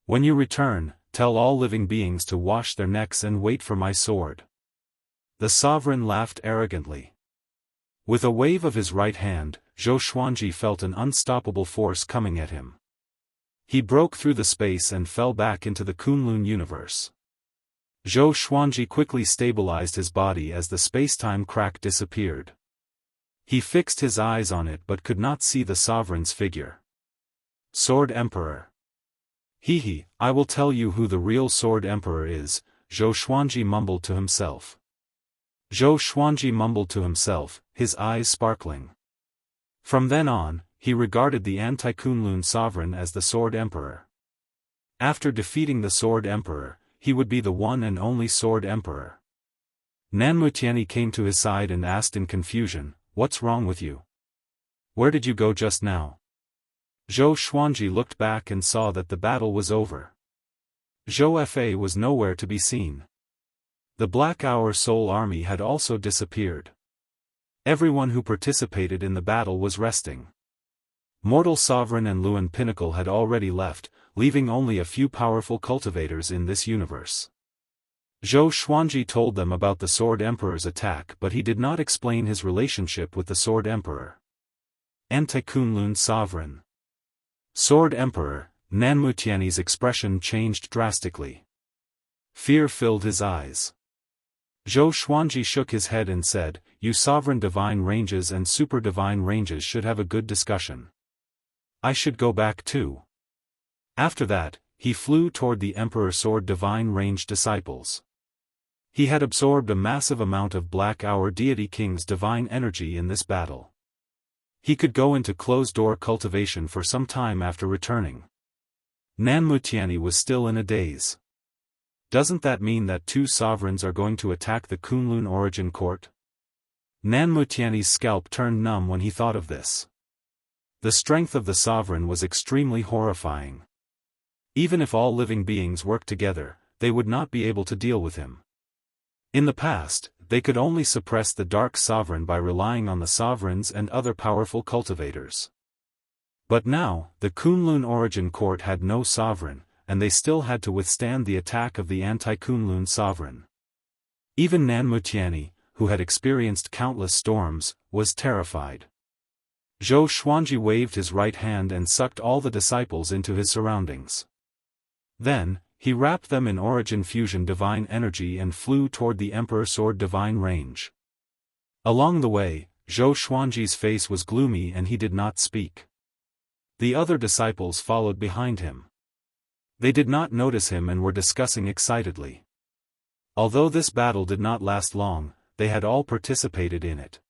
When you return, tell all living beings to wash their necks and wait for my sword. The sovereign laughed arrogantly. With a wave of his right hand, Zhou Xuanji felt an unstoppable force coming at him. He broke through the space and fell back into the Kunlun universe. Zhou Xuanji quickly stabilized his body as the space-time crack disappeared. He fixed his eyes on it but could not see the sovereign's figure. Sword Emperor. He, I will tell you who the real Sword Emperor is, Zhou Xuanji mumbled to himself. Zhou Xuanji mumbled to himself, his eyes sparkling. From then on, he regarded the anti-Kunlun sovereign as the Sword Emperor. After defeating the Sword Emperor, he would be the one and only Sword Emperor. Nanmutianyi came to his side and asked in confusion, "What's wrong with you? Where did you go just now?" Zhou Xuanji looked back and saw that the battle was over. Zhou Fa was nowhere to be seen. The Black Hour Soul Army had also disappeared. Everyone who participated in the battle was resting. Mortal Sovereign and Luan Pinnacle had already left, leaving only a few powerful cultivators in this universe. Zhou Xuanji told them about the Sword Emperor's attack, but he did not explain his relationship with the Sword Emperor. Anti-Kunlun Sovereign. Sword Emperor, Nanmutianyi's expression changed drastically. Fear filled his eyes. Zhou Xuanji shook his head and said, "You sovereign divine ranges and super divine ranges should have a good discussion. I should go back too." After that, he flew toward the Emperor Sword Divine Range disciples. He had absorbed a massive amount of Black Hour Deity King's divine energy in this battle. He could go into closed-door cultivation for some time after returning. Nanmutianyi was still in a daze. Doesn't that mean that two sovereigns are going to attack the Kunlun Origin Court? Nanmutianyi's scalp turned numb when he thought of this. The strength of the sovereign was extremely horrifying. Even if all living beings worked together, they would not be able to deal with him. In the past, they could only suppress the Dark Sovereign by relying on the sovereigns and other powerful cultivators. But now, the Kunlun Origin Court had no sovereign, and they still had to withstand the attack of the anti-Kunlun sovereign. Even Nanmutiani, who had experienced countless storms, was terrified. Zhou Xuanji waved his right hand and sucked all the disciples into his surroundings. Then, he wrapped them in origin fusion divine energy and flew toward the Emperor Sword divine range. Along the way, Zhou Xuanji's face was gloomy and he did not speak. The other disciples followed behind him. They did not notice him and were discussing excitedly. Although this battle did not last long, they had all participated in it.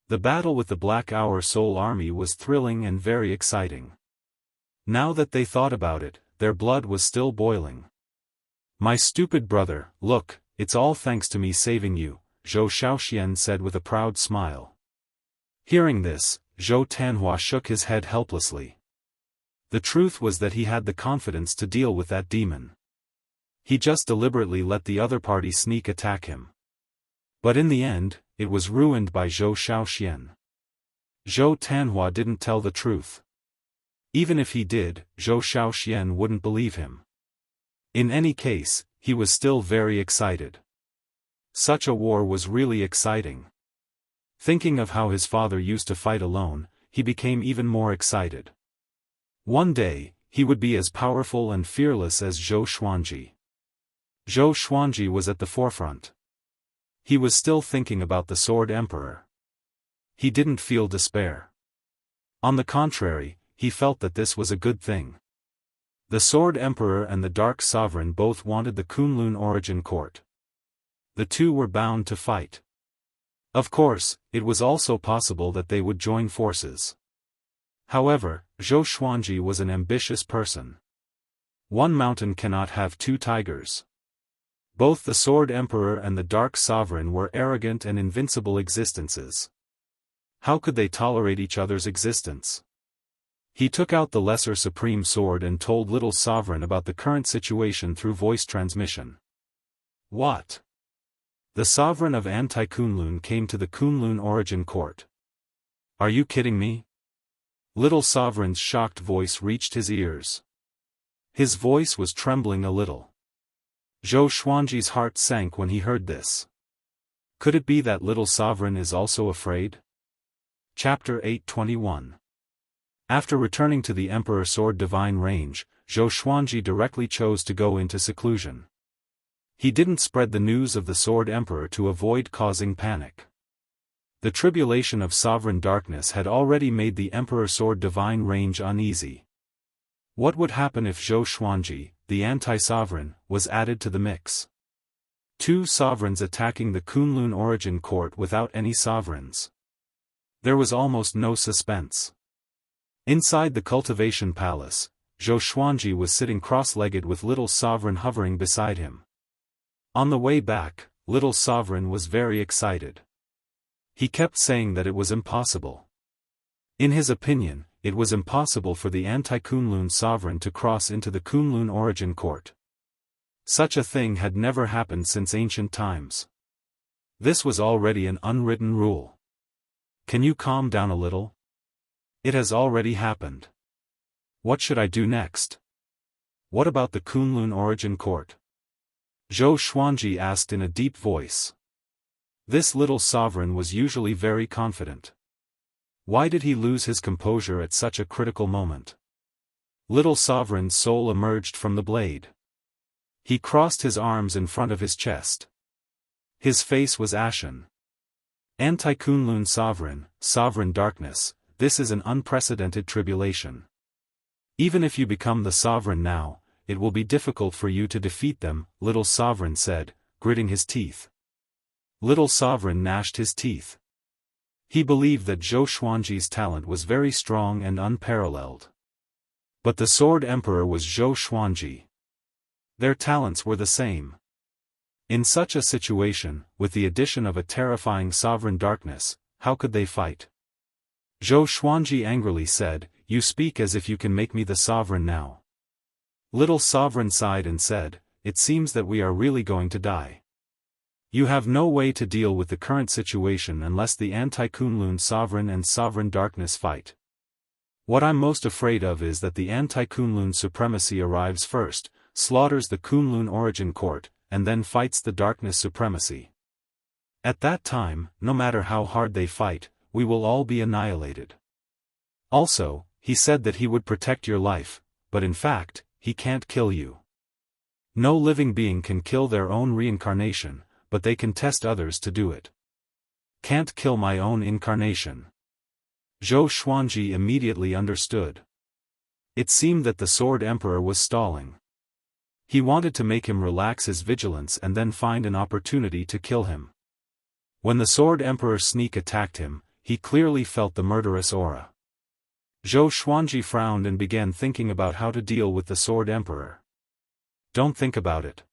The battle with the Black Hour Soul Army was thrilling and very exciting. Now that they thought about it, their blood was still boiling. "My stupid brother, look, it's all thanks to me saving you," Zhou Xiaoxian said with a proud smile. Hearing this, Zhou Tanhua shook his head helplessly. The truth was that he had the confidence to deal with that demon. He just deliberately let the other party sneak attack him. But in the end, it was ruined by Zhou Xiaoxian. Zhou Tanhua didn't tell the truth. Even if he did, Zhou Xiaoxian wouldn't believe him. In any case, he was still very excited. Such a war was really exciting. Thinking of how his father used to fight alone, he became even more excited. One day, he would be as powerful and fearless as Zhou Xuanji. Zhou Xuanji was at the forefront. He was still thinking about the Sword Emperor. He didn't feel despair. On the contrary, he felt that this was a good thing. The Sword Emperor and the Dark Sovereign both wanted the Kunlun origin court. The two were bound to fight. Of course, it was also possible that they would join forces. However, Zhou Xuanji was an ambitious person. One mountain cannot have two tigers. Both the Sword Emperor and the Dark Sovereign were arrogant and invincible existences. How could they tolerate each other's existence? He took out the Lesser Supreme Sword and told Little Sovereign about the current situation through voice transmission. What? The Sovereign of Anti-Kunlun came to the Kunlun origin court. Are you kidding me? Little Sovereign's shocked voice reached his ears. His voice was trembling a little. Zhou Xuanji's heart sank when he heard this. Could it be that Little Sovereign is also afraid? Chapter 821. After returning to the Emperor Sword Divine Range, Zhou Xuanji directly chose to go into seclusion. He didn't spread the news of the Sword Emperor to avoid causing panic. The tribulation of sovereign darkness had already made the Emperor Sword Divine Range uneasy. What would happen if Zhou Xuanji, the anti-sovereign, was added to the mix? Two sovereigns attacking the Kunlun origin court without any sovereigns. There was almost no suspense. Inside the Cultivation Palace, Zhou Xuanji was sitting cross-legged with Little Sovereign hovering beside him. On the way back, Little Sovereign was very excited. He kept saying that it was impossible. In his opinion, it was impossible for the anti-Kunlun sovereign to cross into the Kunlun origin court. Such a thing had never happened since ancient times. This was already an unwritten rule. Can you calm down a little? It has already happened. What should I do next? What about the Kunlun origin court? Zhou Xuanji asked in a deep voice. This Little Sovereign was usually very confident. Why did he lose his composure at such a critical moment? Little Sovereign's soul emerged from the blade. He crossed his arms in front of his chest. His face was ashen. Anti-Kunlun Sovereign, Sovereign Darkness, this is an unprecedented tribulation. Even if you become the Sovereign now, it will be difficult for you to defeat them, Little Sovereign said, gritting his teeth. Little Sovereign gnashed his teeth. He believed that Zhou Xuanji's talent was very strong and unparalleled. But the Sword Emperor was Zhou Xuanji. Their talents were the same. In such a situation, with the addition of a terrifying sovereign darkness, how could they fight? Zhou Xuanji angrily said, "You speak as if you can make me the sovereign now." Little Sovereign sighed and said, "It seems that we are really going to die. You have no way to deal with the current situation unless the anti-Kunlun Sovereign and Sovereign Darkness fight. What I'm most afraid of is that the anti-Kunlun supremacy arrives first, slaughters the Kunlun origin court, and then fights the darkness supremacy. At that time, no matter how hard they fight, we will all be annihilated. Also, he said that he would protect your life, but in fact, he can't kill you. No living being can kill their own reincarnation, but they can test others to do it. Can't kill my own incarnation. Zhou Xuanji immediately understood. It seemed that the Sword Emperor was stalling. He wanted to make him relax his vigilance and then find an opportunity to kill him. When the Sword Emperor's sneak attacked him, he clearly felt the murderous aura. Zhou Xuanji frowned and began thinking about how to deal with the Sword Emperor. Don't think about it.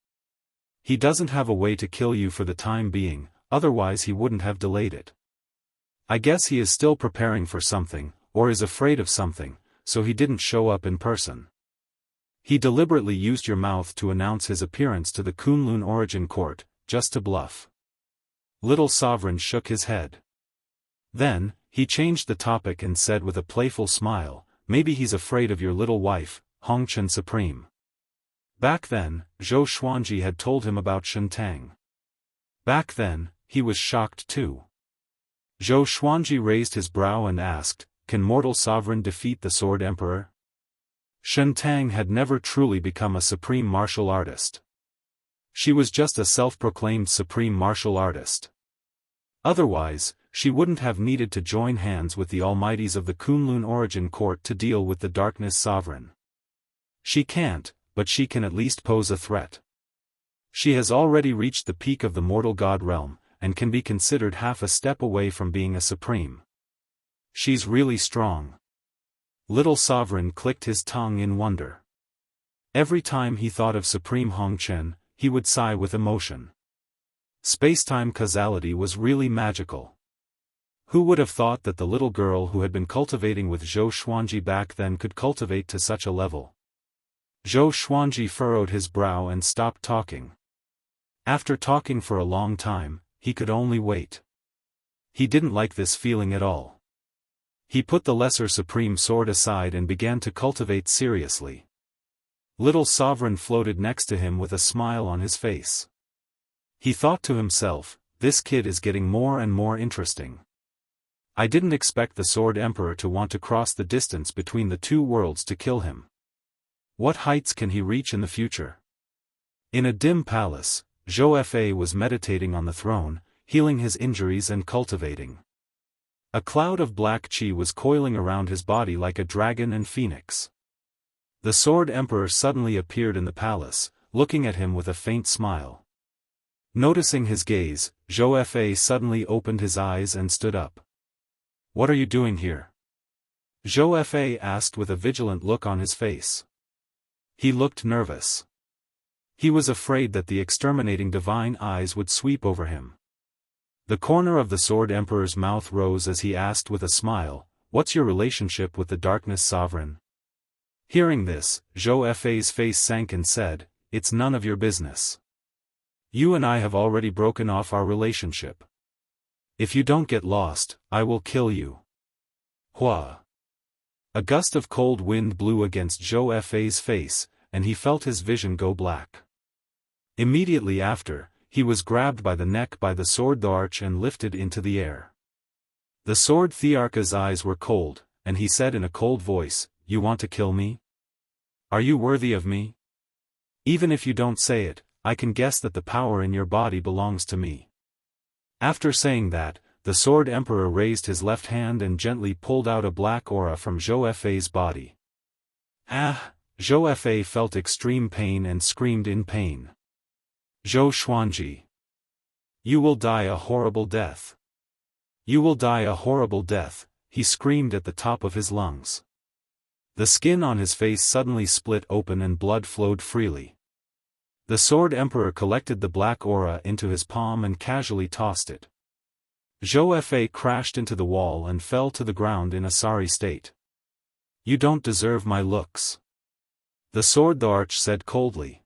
He doesn't have a way to kill you for the time being, otherwise he wouldn't have delayed it. I guess he is still preparing for something, or is afraid of something, so he didn't show up in person. He deliberately used your mouth to announce his appearance to the Kunlun origin court, just to bluff. Little Sovereign shook his head. Then, he changed the topic and said with a playful smile, maybe he's afraid of your little wife, Hongchen Supreme. Back then, Zhou Xuanji had told him about Shentang. Back then, he was shocked too. Zhou Xuanji raised his brow and asked, can mortal sovereign defeat the Sword Emperor? Shentang had never truly become a supreme martial artist. She was just a self-proclaimed supreme martial artist. Otherwise, she wouldn't have needed to join hands with the almighties of the Kunlun origin court to deal with the darkness sovereign. She can't, but she can at least pose a threat. She has already reached the peak of the mortal god realm, and can be considered half a step away from being a supreme. She's really strong. Little Sovereign clicked his tongue in wonder. Every time he thought of Supreme Hongchen, he would sigh with emotion. Spacetime causality was really magical. Who would have thought that the little girl who had been cultivating with Zhou Xuanji back then could cultivate to such a level? Zhou Xuanji furrowed his brow and stopped talking. After talking for a long time, he could only wait. He didn't like this feeling at all. He put the lesser supreme sword aside and began to cultivate seriously. Little Sovereign floated next to him with a smile on his face. He thought to himself, this kid is getting more and more interesting. I didn't expect the Sword Emperor to want to cross the distance between the two worlds to kill him. What heights can he reach in the future? In a dim palace, Zhou Fa was meditating on the throne, healing his injuries and cultivating. A cloud of black qi was coiling around his body like a dragon and phoenix. The Sword Emperor suddenly appeared in the palace, looking at him with a faint smile. Noticing his gaze, Zhou Fa suddenly opened his eyes and stood up. What are you doing here? Zhou Fa asked with a vigilant look on his face. He looked nervous. He was afraid that the exterminating divine eyes would sweep over him. The corner of the Sword Emperor's mouth rose as he asked with a smile, what's your relationship with the Darkness Sovereign? Hearing this, Zhou Fa's face sank and said, it's none of your business. You and I have already broken off our relationship. If you don't get lost, I will kill you. Hua. A gust of cold wind blew against Zhou Fa's face, and he felt his vision go black. Immediately after, he was grabbed by the neck by the Sword Thearch and lifted into the air. The Sword Thearch's eyes were cold, and he said in a cold voice, you want to kill me? Are you worthy of me? Even if you don't say it, I can guess that the power in your body belongs to me. After saying that, the Sword Emperor raised his left hand and gently pulled out a black aura from Zhou Fa's body. Ah! Zhou Fa felt extreme pain and screamed in pain. Zhou Xuanji. You will die a horrible death. You will die a horrible death, he screamed at the top of his lungs. The skin on his face suddenly split open and blood flowed freely. The Sword Emperor collected the black aura into his palm and casually tossed it. Zhou Fa crashed into the wall and fell to the ground in a sorry state. You don't deserve my looks. The Sword Thearch said coldly.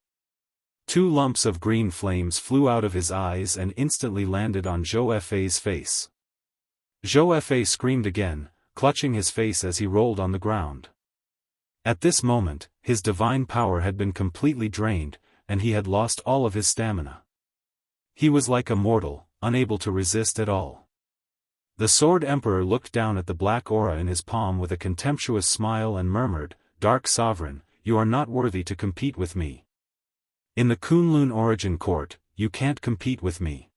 2 lumps of green flames flew out of his eyes and instantly landed on Zhou Fa's face. Zhou Fa screamed again, clutching his face as he rolled on the ground. At this moment, his divine power had been completely drained, and he had lost all of his stamina. He was like a mortal, unable to resist at all. The Sword Emperor looked down at the black aura in his palm with a contemptuous smile and murmured, "Dark Sovereign, you are not worthy to compete with me. In the Kunlun Origin Court, you can't compete with me.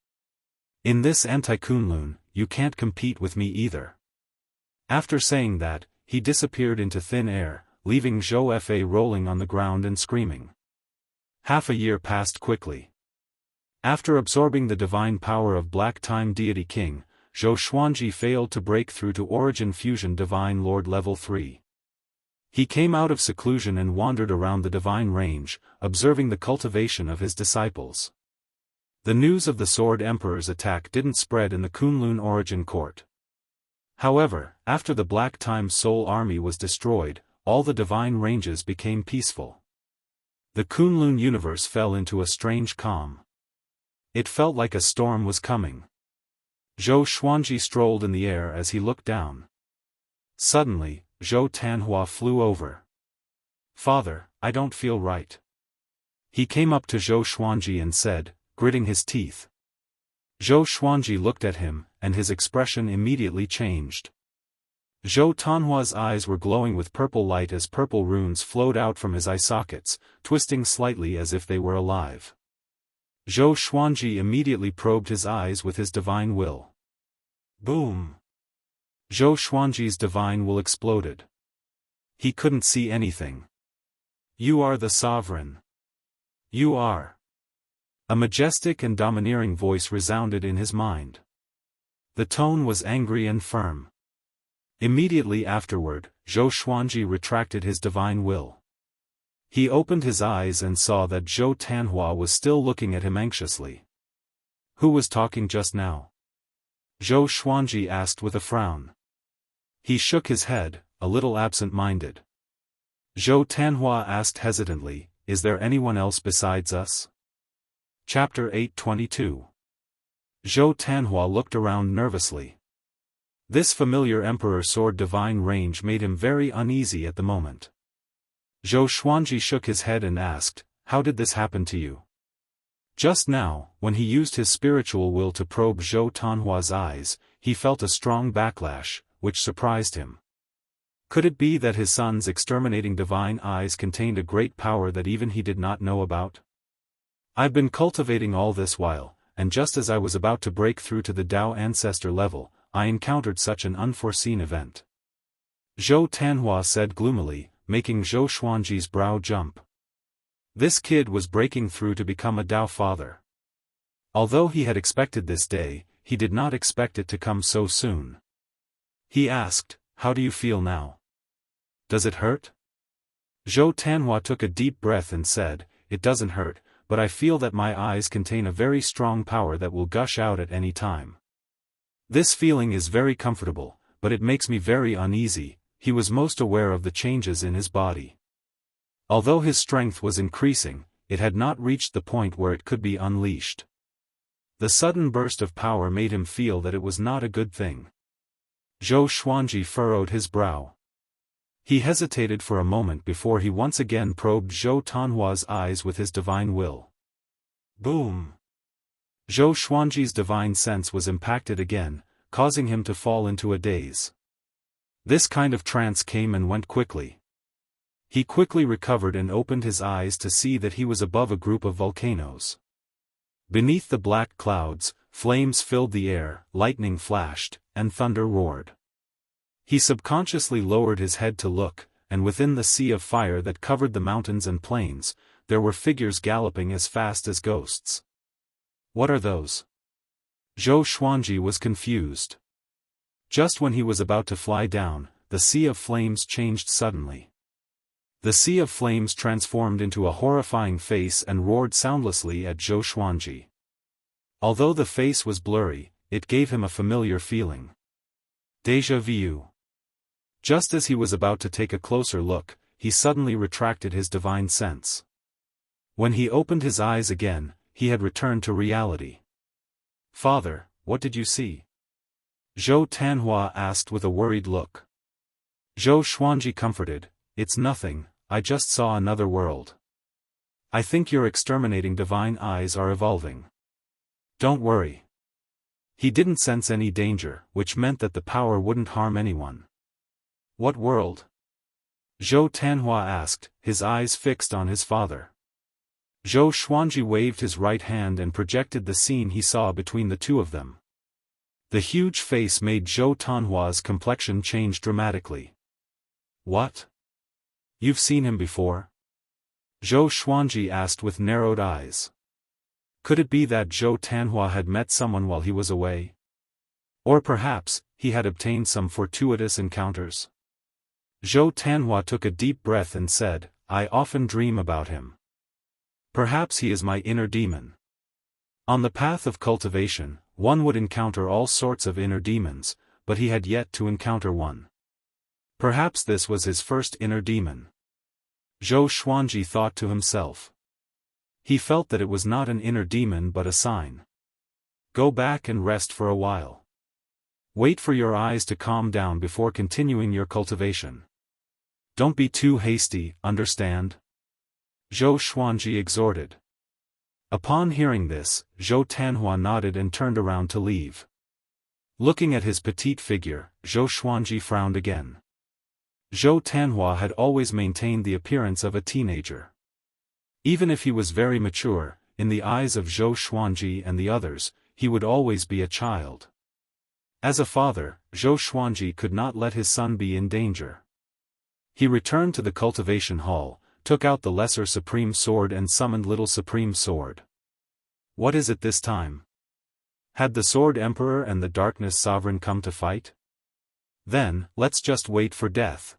In this anti-Kunlun, you can't compete with me either." After saying that, he disappeared into thin air, leaving Zhou Fa rolling on the ground and screaming. Half a year passed quickly. After absorbing the divine power of Black Time Deity King, Zhou Xuanji failed to break through to Origin Fusion Divine Lord Level 3. He came out of seclusion and wandered around the divine range, observing the cultivation of his disciples. The news of the Sword Emperor's attack didn't spread in the Kunlun Origin Court. However, after the Black Time Soul Army was destroyed, all the divine ranges became peaceful. The Kunlun universe fell into a strange calm. It felt like a storm was coming. Zhou Xuanji strolled in the air as he looked down. Suddenly, Zhou Tanhua flew over. "Father, I don't feel right." He came up to Zhou Xuanji and said, gritting his teeth. Zhou Xuanji looked at him, and his expression immediately changed. Zhou Tanhua's eyes were glowing with purple light as purple runes flowed out from his eye sockets, twisting slightly as if they were alive. Zhou Xuanji immediately probed his eyes with his divine will. Boom! Zhou Xuanji's divine will exploded. He couldn't see anything. "You are the sovereign. You are." A majestic and domineering voice resounded in his mind. The tone was angry and firm. Immediately afterward, Zhou Xuanji retracted his divine will. He opened his eyes and saw that Zhou Tanhua was still looking at him anxiously. "Who was talking just now?" Zhou Xuanji asked with a frown. He shook his head, a little absent-minded. Zhou Tanhua asked hesitantly, "Is there anyone else besides us?" Chapter 822. Zhou Tanhua looked around nervously. This familiar Emperor Sword divine range made him very uneasy at the moment. Zhou Xuanji shook his head and asked, "How did this happen to you?" Just now, when he used his spiritual will to probe Zhou Tanhua's eyes, he felt a strong backlash, which surprised him. Could it be that his son's exterminating divine eyes contained a great power that even he did not know about? "I've been cultivating all this while, and just as I was about to break through to the Dao ancestor level, I encountered such an unforeseen event," Zhou Tanhua said gloomily, making Zhou Xuanji's brow jump. This kid was breaking through to become a Dao father. Although he had expected this day, he did not expect it to come so soon. He asked, "How do you feel now? Does it hurt?" Zhou Tanhua took a deep breath and said, "It doesn't hurt, but I feel that my eyes contain a very strong power that will gush out at any time. This feeling is very comfortable, but it makes me very uneasy." He was most aware of the changes in his body. Although his strength was increasing, it had not reached the point where it could be unleashed. The sudden burst of power made him feel that it was not a good thing. Zhou Xuanji furrowed his brow. He hesitated for a moment before he once again probed Zhou Tanhua's eyes with his divine will. Boom! Zhou Xuanji's divine sense was impacted again, causing him to fall into a daze. This kind of trance came and went quickly. He quickly recovered and opened his eyes to see that he was above a group of volcanoes. Beneath the black clouds, flames filled the air, lightning flashed, and thunder roared. He subconsciously lowered his head to look, and within the sea of fire that covered the mountains and plains, there were figures galloping as fast as ghosts. "What are those?" Zhou Xuanji was confused. Just when he was about to fly down, the sea of flames changed suddenly. The sea of flames transformed into a horrifying face and roared soundlessly at Zhou Xuanji. Although the face was blurry, it gave him a familiar feeling. Déjà vu. Just as he was about to take a closer look, he suddenly retracted his divine sense. When he opened his eyes again, he had returned to reality. "Father, what did you see?" Zhou Tanhua asked with a worried look. Zhou Xuanji comforted, "It's nothing, I just saw another world. I think your exterminating divine eyes are evolving. Don't worry." He didn't sense any danger, which meant that the power wouldn't harm anyone. "What world?" Zhou Tanhua asked, his eyes fixed on his father. Zhou Xuanji waved his right hand and projected the scene he saw between the two of them. The huge face made Zhou Tanhua's complexion change dramatically. "What? You've seen him before?" Zhou Xuanji asked with narrowed eyes. Could it be that Zhou Tanhua had met someone while he was away? Or perhaps, he had obtained some fortuitous encounters? Zhou Tanhua took a deep breath and said, "I often dream about him. Perhaps he is my inner demon." On the path of cultivation, one would encounter all sorts of inner demons, but he had yet to encounter one. Perhaps this was his first inner demon. Zhou Xuanji thought to himself. He felt that it was not an inner demon but a sign. Go back and rest for a while. Wait for your eyes to calm down before continuing your cultivation. Don't be too hasty, understand? Zhou Xuanji exhorted. Upon hearing this, Zhou Tanhua nodded and turned around to leave. Looking at his petite figure, Zhou Xuanji frowned again. Zhou Tanhua had always maintained the appearance of a teenager. Even if he was very mature, in the eyes of Zhou Xuanji and the others, he would always be a child. As a father, Zhou Xuanji could not let his son be in danger. He returned to the cultivation hall, took out the lesser supreme sword and summoned little supreme sword. What is it this time? Had the sword emperor and the darkness sovereign come to fight? Then, let's just wait for death.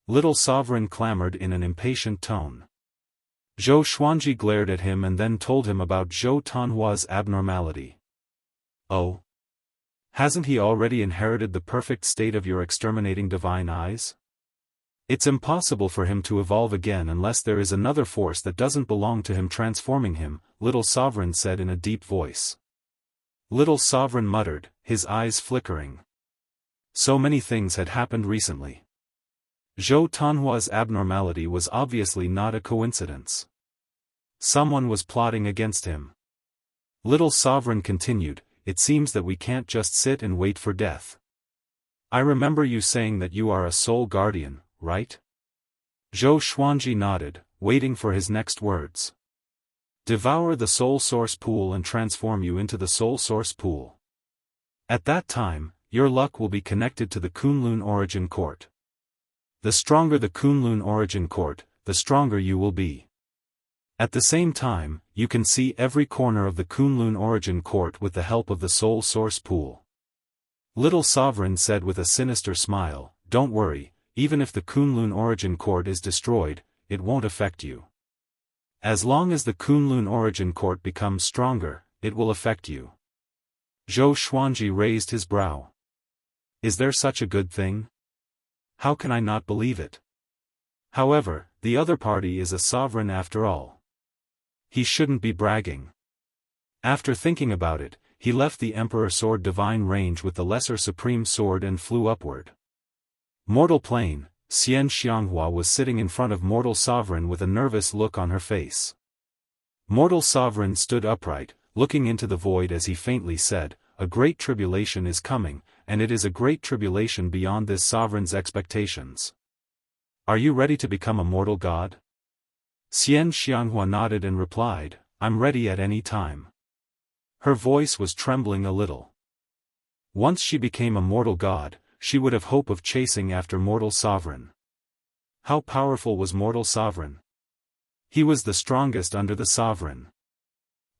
Little sovereign clamored in an impatient tone. Zhou Xuanji glared at him and then told him about Zhou Tanhua's abnormality. Oh? Hasn't he already inherited the perfect state of your exterminating divine eyes? It's impossible for him to evolve again unless there is another force that doesn't belong to him transforming him, Little Sovereign said in a deep voice. Little Sovereign muttered, his eyes flickering. So many things had happened recently. Zhou Tanhua's abnormality was obviously not a coincidence. Someone was plotting against him. Little Sovereign continued, it seems that we can't just sit and wait for death. I remember you saying that you are a soul guardian, right? Zhou Xuanji nodded, waiting for his next words. Devour the soul source pool and transform you into the soul source pool. At that time, your luck will be connected to the Kunlun origin court. The stronger the Kunlun origin court, the stronger you will be. At the same time, you can see every corner of the Kunlun origin court with the help of the soul source pool. Little Sovereign said with a sinister smile, don't worry, even if the Kunlun origin court is destroyed, it won't affect you. As long as the Kunlun origin court becomes stronger, it will affect you. Zhou Xuanji raised his brow. Is there such a good thing? How can I not believe it? However, the other party is a sovereign after all. He shouldn't be bragging. After thinking about it, he left the Emperor Sword Divine range with the Lesser Supreme Sword and flew upward. Mortal Plane, Xianxia was sitting in front of Mortal Sovereign with a nervous look on her face. Mortal Sovereign stood upright, looking into the void as he faintly said, a great tribulation is coming, and it is a great tribulation beyond this sovereign's expectations. Are you ready to become a mortal god? Xianxia nodded and replied, I'm ready at any time. Her voice was trembling a little. Once she became a mortal god, she would have hope of chasing after Mortal Sovereign. How powerful was Mortal Sovereign? He was the strongest under the Sovereign.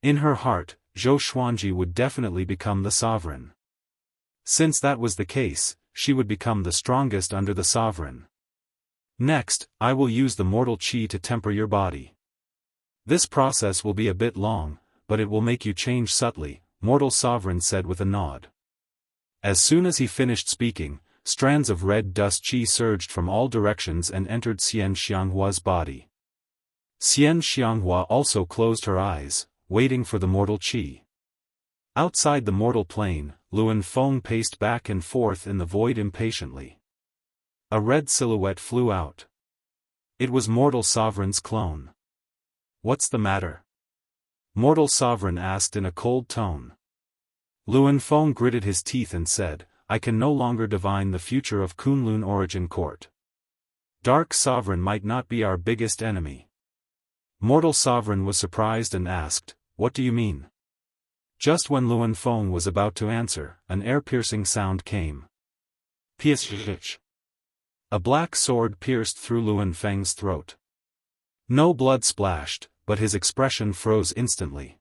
In her heart, Zhou Xuanji would definitely become the Sovereign. Since that was the case, she would become the strongest under the Sovereign. Next, I will use the mortal qi to temper your body. This process will be a bit long, but it will make you change subtly, Mortal Sovereign said with a nod. As soon as he finished speaking, strands of red dust qi surged from all directions and entered Xianxia's body. Xianxia also closed her eyes, waiting for the mortal qi. Outside the mortal plane, Luan Feng paced back and forth in the void impatiently. A red silhouette flew out. It was Mortal Sovereign's clone. "What's the matter?" Mortal Sovereign asked in a cold tone. Luan Feng gritted his teeth and said, "I can no longer divine the future of Kunlun Origin Court. Dark Sovereign might not be our biggest enemy." Mortal Sovereign was surprised and asked, "What do you mean?" Just when Luan Feng was about to answer, an air-piercing sound came. Pish! A black sword pierced through Luan Feng's throat. No blood splashed, but his expression froze instantly.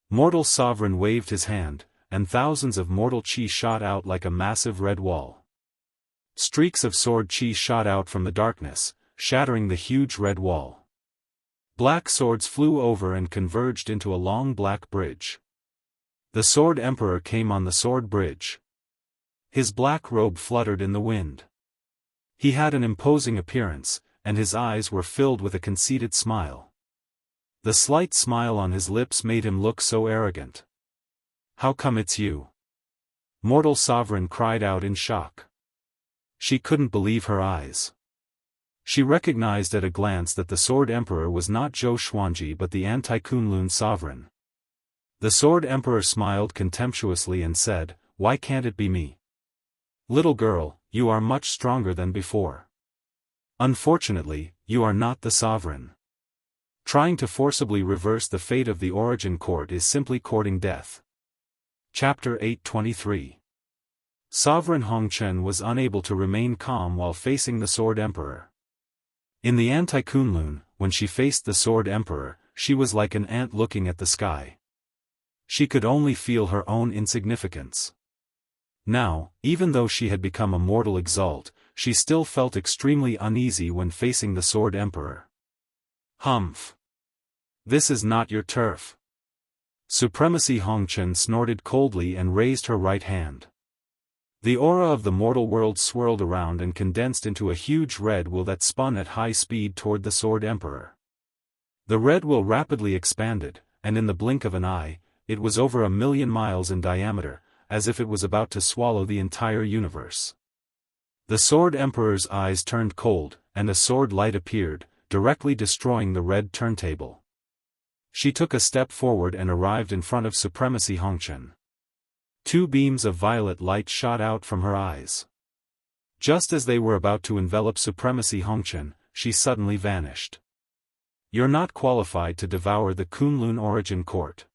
Mortal Sovereign waved his hand, and thousands of mortal chi shot out like a massive red wall. Streaks of sword chi shot out from the darkness, shattering the huge red wall. Black swords flew over and converged into a long black bridge. The Sword Emperor came on the sword bridge. His black robe fluttered in the wind. He had an imposing appearance, and his eyes were filled with a conceited smile. The slight smile on his lips made him look so arrogant. "How come it's you?" Mortal Sovereign cried out in shock. She couldn't believe her eyes. She recognized at a glance that the Sword Emperor was not Zhou Xuanji but the anti-Kunlun Sovereign. The Sword Emperor smiled contemptuously and said, "Why can't it be me? Little girl, you are much stronger than before. Unfortunately, you are not the Sovereign. Trying to forcibly reverse the fate of the Origin Court is simply courting death." Chapter 823. Sovereign Hongchen was unable to remain calm while facing the Sword Emperor. In the anti-Kunlun, when she faced the Sword Emperor, she was like an ant looking at the sky. She could only feel her own insignificance. Now, even though she had become a mortal exalt, she still felt extremely uneasy when facing the Sword Emperor. "Humph! This is not your turf." Supremacy Hongchen snorted coldly and raised her right hand. The aura of the mortal world swirled around and condensed into a huge red will that spun at high speed toward the Sword Emperor. The red will rapidly expanded, and in the blink of an eye, it was over 1,000,000 miles in diameter, as if it was about to swallow the entire universe. The Sword Emperor's eyes turned cold, and a sword light appeared, directly destroying the red turntable. She took a step forward and arrived in front of Supremacy Hongchen. Two beams of violet light shot out from her eyes. Just as they were about to envelop Supremacy Hongchen, she suddenly vanished. "You're not qualified to devour the Kunlun Origin Court.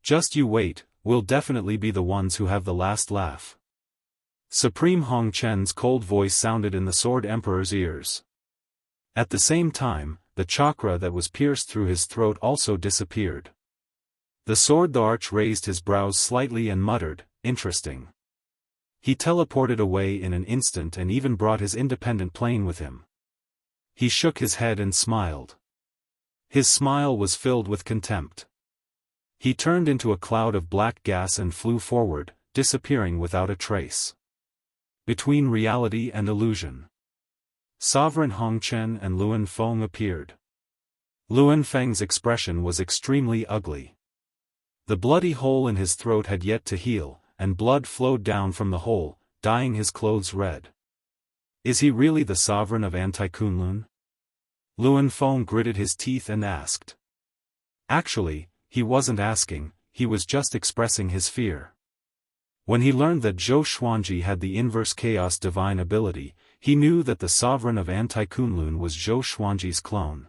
Just you wait, we'll definitely be the ones who have the last laugh." Supreme Hongchen's cold voice sounded in the Sword Emperor's ears. At the same time, the chakra that was pierced through his throat also disappeared. The Sword Arch raised his brows slightly and muttered, "Interesting." He teleported away in an instant and even brought his independent plane with him. He shook his head and smiled. His smile was filled with contempt. He turned into a cloud of black gas and flew forward, disappearing without a trace. Between reality and illusion, Sovereign Hongchen and Luan Feng appeared. Luan Feng's expression was extremely ugly. The bloody hole in his throat had yet to heal, and blood flowed down from the hole, dyeing his clothes red. Is he really the Sovereign of Anti-Kunlun? Luan Feng gritted his teeth and asked. Actually, he wasn't asking, he was just expressing his fear. When he learned that Zhou Xuanji had the inverse chaos divine ability, he knew that the Sovereign of Anti-Kunlun was Zhou Xuanji's clone.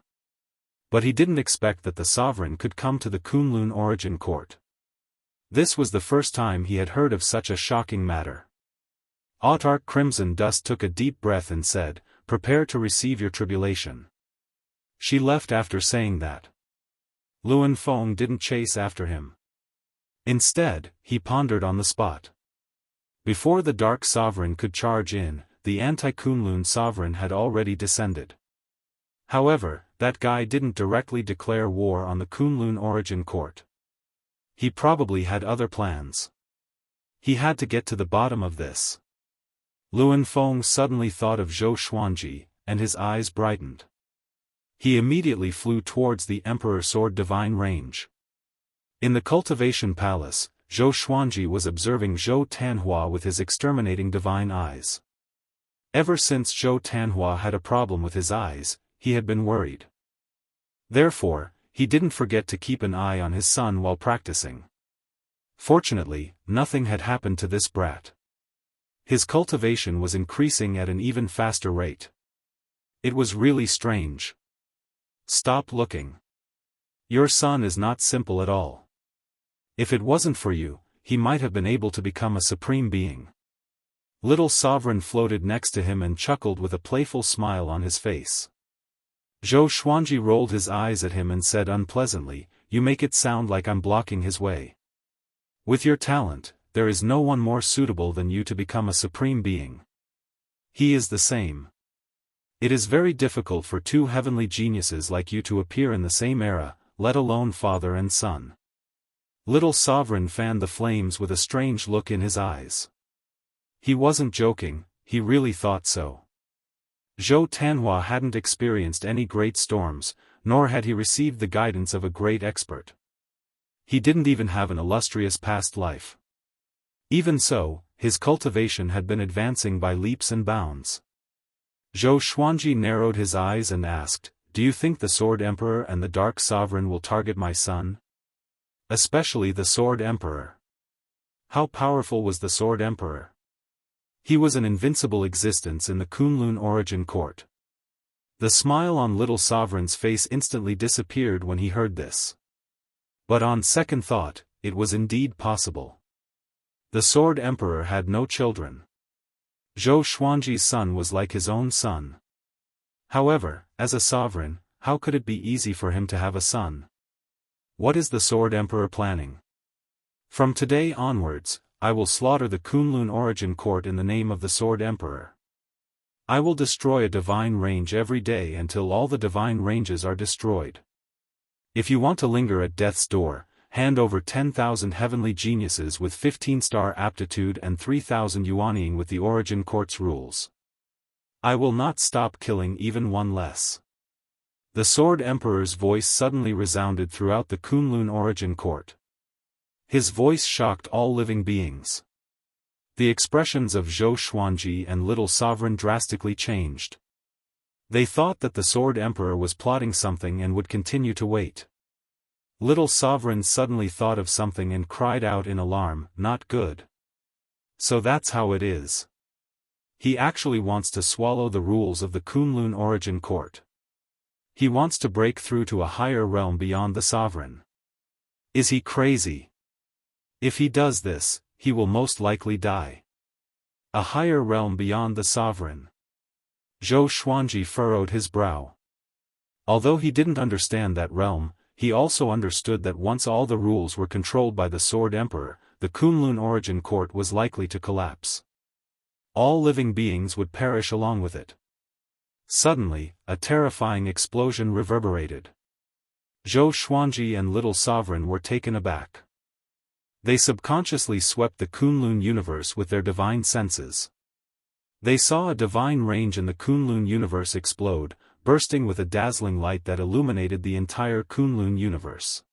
But he didn't expect that the Sovereign could come to the Kunlun Origin Court. This was the first time he had heard of such a shocking matter. Autarch Crimson Dust took a deep breath and said, "Prepare to receive your tribulation." She left after saying that. Luan Feng didn't chase after him. Instead, he pondered on the spot. Before the Dark Sovereign could charge in, the Anti-Kunlun Sovereign had already descended. However, that guy didn't directly declare war on the Kunlun Origin Court. He probably had other plans. He had to get to the bottom of this. Luan Feng suddenly thought of Zhou Xuanji, and his eyes brightened. He immediately flew towards the Emperor Sword Divine range. In the Cultivation Palace, Zhou Xuanji was observing Zhou Tanhua with his exterminating divine eyes. Ever since Zhou Tanhua had a problem with his eyes, he had been worried. Therefore, he didn't forget to keep an eye on his son while practicing. Fortunately, nothing had happened to this brat. His cultivation was increasing at an even faster rate. It was really strange. Stop looking. Your son is not simple at all. If it wasn't for you, he might have been able to become a supreme being. Little Sovereign floated next to him and chuckled with a playful smile on his face. Zhou Xuanji rolled his eyes at him and said unpleasantly, "You make it sound like I'm blocking his way. With your talent, there is no one more suitable than you to become a supreme being. He is the same. It is very difficult for two heavenly geniuses like you to appear in the same era, let alone father and son." Little Sovereign fanned the flames with a strange look in his eyes. He wasn't joking, he really thought so. Zhou Tanhua hadn't experienced any great storms, nor had he received the guidance of a great expert. He didn't even have an illustrious past life. Even so, his cultivation had been advancing by leaps and bounds. Zhou Xuanji narrowed his eyes and asked, "Do you think the Sword Emperor and the Dark Sovereign will target my son? Especially the Sword Emperor." How powerful was the Sword Emperor? He was an invincible existence in the Kunlun origin court. The smile on Little Sovereign's face instantly disappeared when he heard this. But on second thought, it was indeed possible. The Sword Emperor had no children. Zhou Xuanji's son was like his own son. However, as a sovereign, how could it be easy for him to have a son? What is the Sword Emperor planning? From today onwards, I will slaughter the Kunlun origin court in the name of the Sword Emperor. I will destroy a divine range every day until all the divine ranges are destroyed. If you want to linger at death's door, hand over 10,000 heavenly geniuses with 15-star aptitude and 3,000 yuanying with the origin court's rules. I will not stop killing even one less. The Sword Emperor's voice suddenly resounded throughout the Kunlun origin court. His voice shocked all living beings. The expressions of Zhou Xuanji and Little Sovereign drastically changed. They thought that the Sword Emperor was plotting something and would continue to wait. Little Sovereign suddenly thought of something and cried out in alarm, "Not good. So that's how it is. He actually wants to swallow the rules of the Kunlun origin court. He wants to break through to a higher realm beyond the sovereign. Is he crazy? If he does this, he will most likely die. A higher realm beyond the sovereign." Zhou Xuanji furrowed his brow. Although he didn't understand that realm, he also understood that once all the rules were controlled by the Sword Emperor, the Kunlun origin court was likely to collapse. All living beings would perish along with it. Suddenly, a terrifying explosion reverberated. Zhou Xuanji and Little Sovereign were taken aback. They subconsciously swept the Kunlun universe with their divine senses. They saw a divine range in the Kunlun universe explode, bursting with a dazzling light that illuminated the entire Kunlun universe.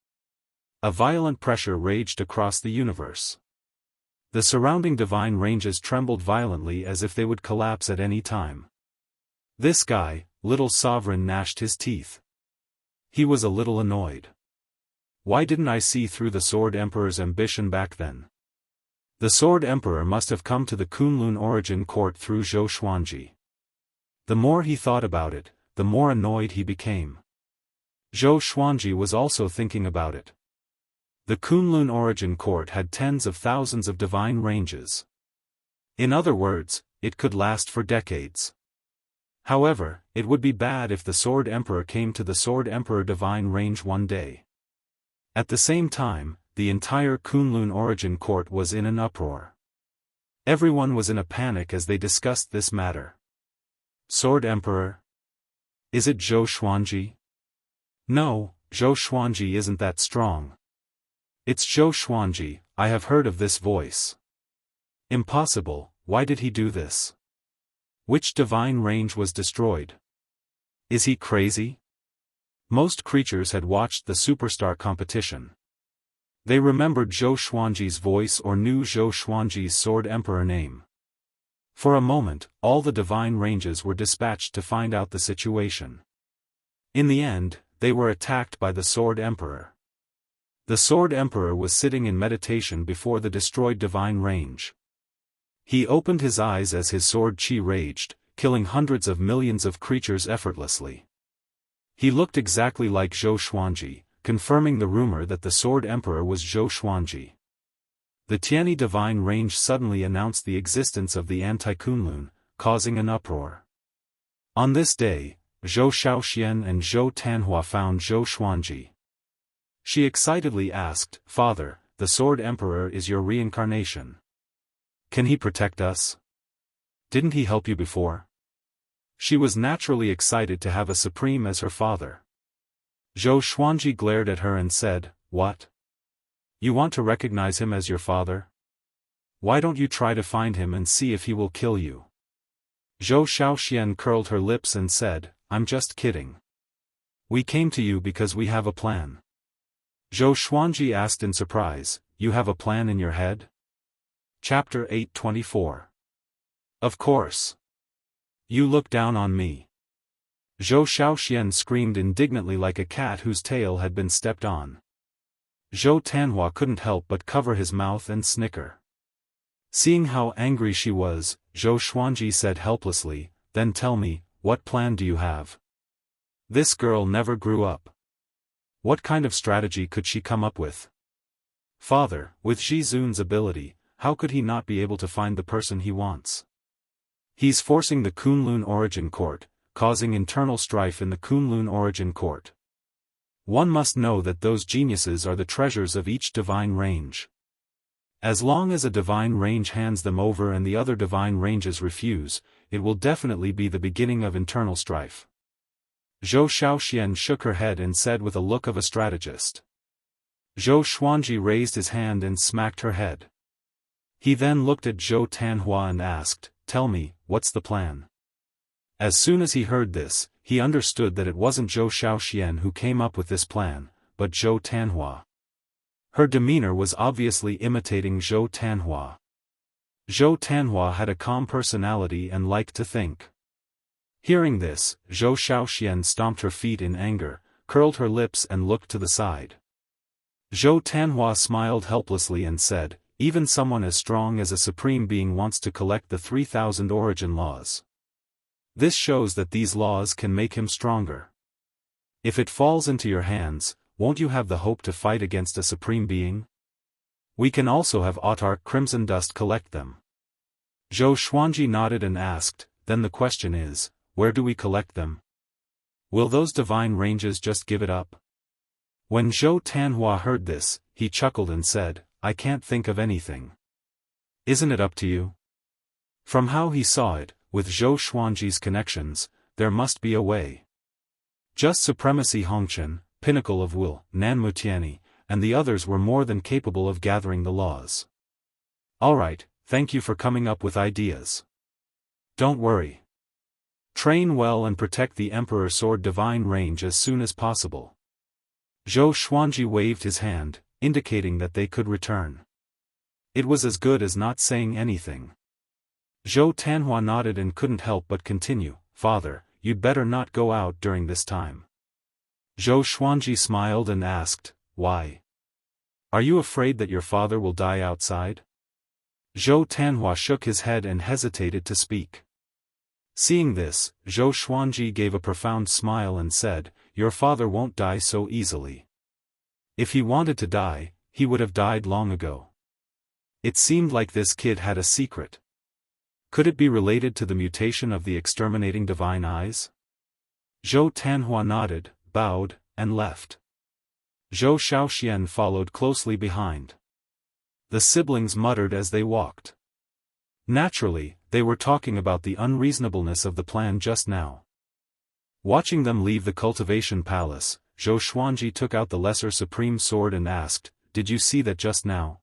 A violent pressure raged across the universe. The surrounding divine ranges trembled violently as if they would collapse at any time. This guy, Little Sovereign, gnashed his teeth. He was a little annoyed. Why didn't I see through the Sword Emperor's ambition back then? The Sword Emperor must have come to the Kunlun origin court through Zhou Xuanji. The more he thought about it, the more annoyed he became. Zhou Xuanji was also thinking about it. The Kunlun origin court had tens of thousands of divine ranges. In other words, it could last for decades. However, it would be bad if the Sword Emperor came to the Sword Emperor divine range one day. At the same time, the entire Kunlun origin court was in an uproar. Everyone was in a panic as they discussed this matter. Sword Emperor? Is it Zhou Xuanji? No, Zhou Xuanji isn't that strong. It's Zhou Xuanji, I have heard of this voice. Impossible, why did he do this? Which divine range was destroyed? Is he crazy? Most creatures had watched the superstar competition. They remembered Zhou Xuanji's voice or knew Zhou Xuanji's Sword Emperor name. For a moment, all the divine ranges were dispatched to find out the situation. In the end, they were attacked by the Sword Emperor. The Sword Emperor was sitting in meditation before the destroyed divine range. He opened his eyes as his sword qi raged, killing hundreds of millions of creatures effortlessly. He looked exactly like Zhou Xuanji, confirming the rumor that the Sword Emperor was Zhou Xuanji. The Tianyi divine range suddenly announced the existence of the anti-Kunlun, causing an uproar. On this day, Zhou Shaoxian and Zhou Tanhua found Zhou Xuanji. She excitedly asked, "Father, the Sword Emperor is your reincarnation. Can he protect us? Didn't he help you before?" She was naturally excited to have a supreme as her father. Zhou Xuanji glared at her and said, "What? You want to recognize him as your father? Why don't you try to find him and see if he will kill you?" Zhou Shaoxian curled her lips and said, "I'm just kidding. We came to you because we have a plan." Zhou Xuanji asked in surprise, "You have a plan in your head?" Chapter 824. Of course. You look down on me. Zhou Shaoxian screamed indignantly like a cat whose tail had been stepped on. Zhou Tanhua couldn't help but cover his mouth and snicker. Seeing how angry she was, Zhou Xuanji said helplessly, "Then tell me, what plan do you have? This girl never grew up. What kind of strategy could she come up with?" "Father, with Zhi Zun's ability, how could he not be able to find the person he wants? He's forcing the Kunlun Origin Court, causing internal strife in the Kunlun Origin Court. One must know that those geniuses are the treasures of each divine range. As long as a divine range hands them over and the other divine ranges refuse, it will definitely be the beginning of internal strife." Zhou Shaoxian shook her head and said with a look of a strategist. Zhou Xuanji raised his hand and smacked her head. He then looked at Zhou Tanhua and asked, "Tell me, what's the plan?" As soon as he heard this, he understood that it wasn't Zhou Shaoxian who came up with this plan, but Zhou Tanhua. Her demeanor was obviously imitating Zhou Tanhua. Zhou Tanhua had a calm personality and liked to think. Hearing this, Zhou Shaoxian stomped her feet in anger, curled her lips and looked to the side. Zhou Tanhua smiled helplessly and said, "Even someone as strong as a supreme being wants to collect the 3,000 origin laws. This shows that these laws can make him stronger. If it falls into your hands, won't you have the hope to fight against a supreme being? We can also have Autarch Crimson Dust collect them." Zhou Xuanji nodded and asked, "Then the question is, where do we collect them? Will those divine ranges just give it up?" When Zhou Tanhua heard this, he chuckled and said, "I can't think of anything. Isn't it up to you?" From how he saw it, with Zhou Xuanji's connections, there must be a way. Just Supremacy Hongchen, Pinnacle of Will, Nanmu Tianyi, and the others were more than capable of gathering the laws. "Alright, thank you for coming up with ideas. Don't worry. Train well and protect the Emperor Sword Divine Range as soon as possible." Zhou Xuanji waved his hand, indicating that they could return. It was as good as not saying anything. Zhou Tanhua nodded and couldn't help but continue, "Father, you'd better not go out during this time." Zhou Xuanji smiled and asked, "Why? Are you afraid that your father will die outside?" Zhou Tanhua shook his head and hesitated to speak. Seeing this, Zhou Xuanji gave a profound smile and said, "Your father won't die so easily. If he wanted to die, he would have died long ago." It seemed like this kid had a secret. Could it be related to the mutation of the exterminating divine eyes? Zhou Tanhua nodded, bowed, and left. Zhou Shaoxian followed closely behind. The siblings muttered as they walked. Naturally, they were talking about the unreasonableness of the plan just now. Watching them leave the Cultivation Palace, Zhou Xuanji took out the Lesser Supreme Sword and asked, "Did you see that just now?"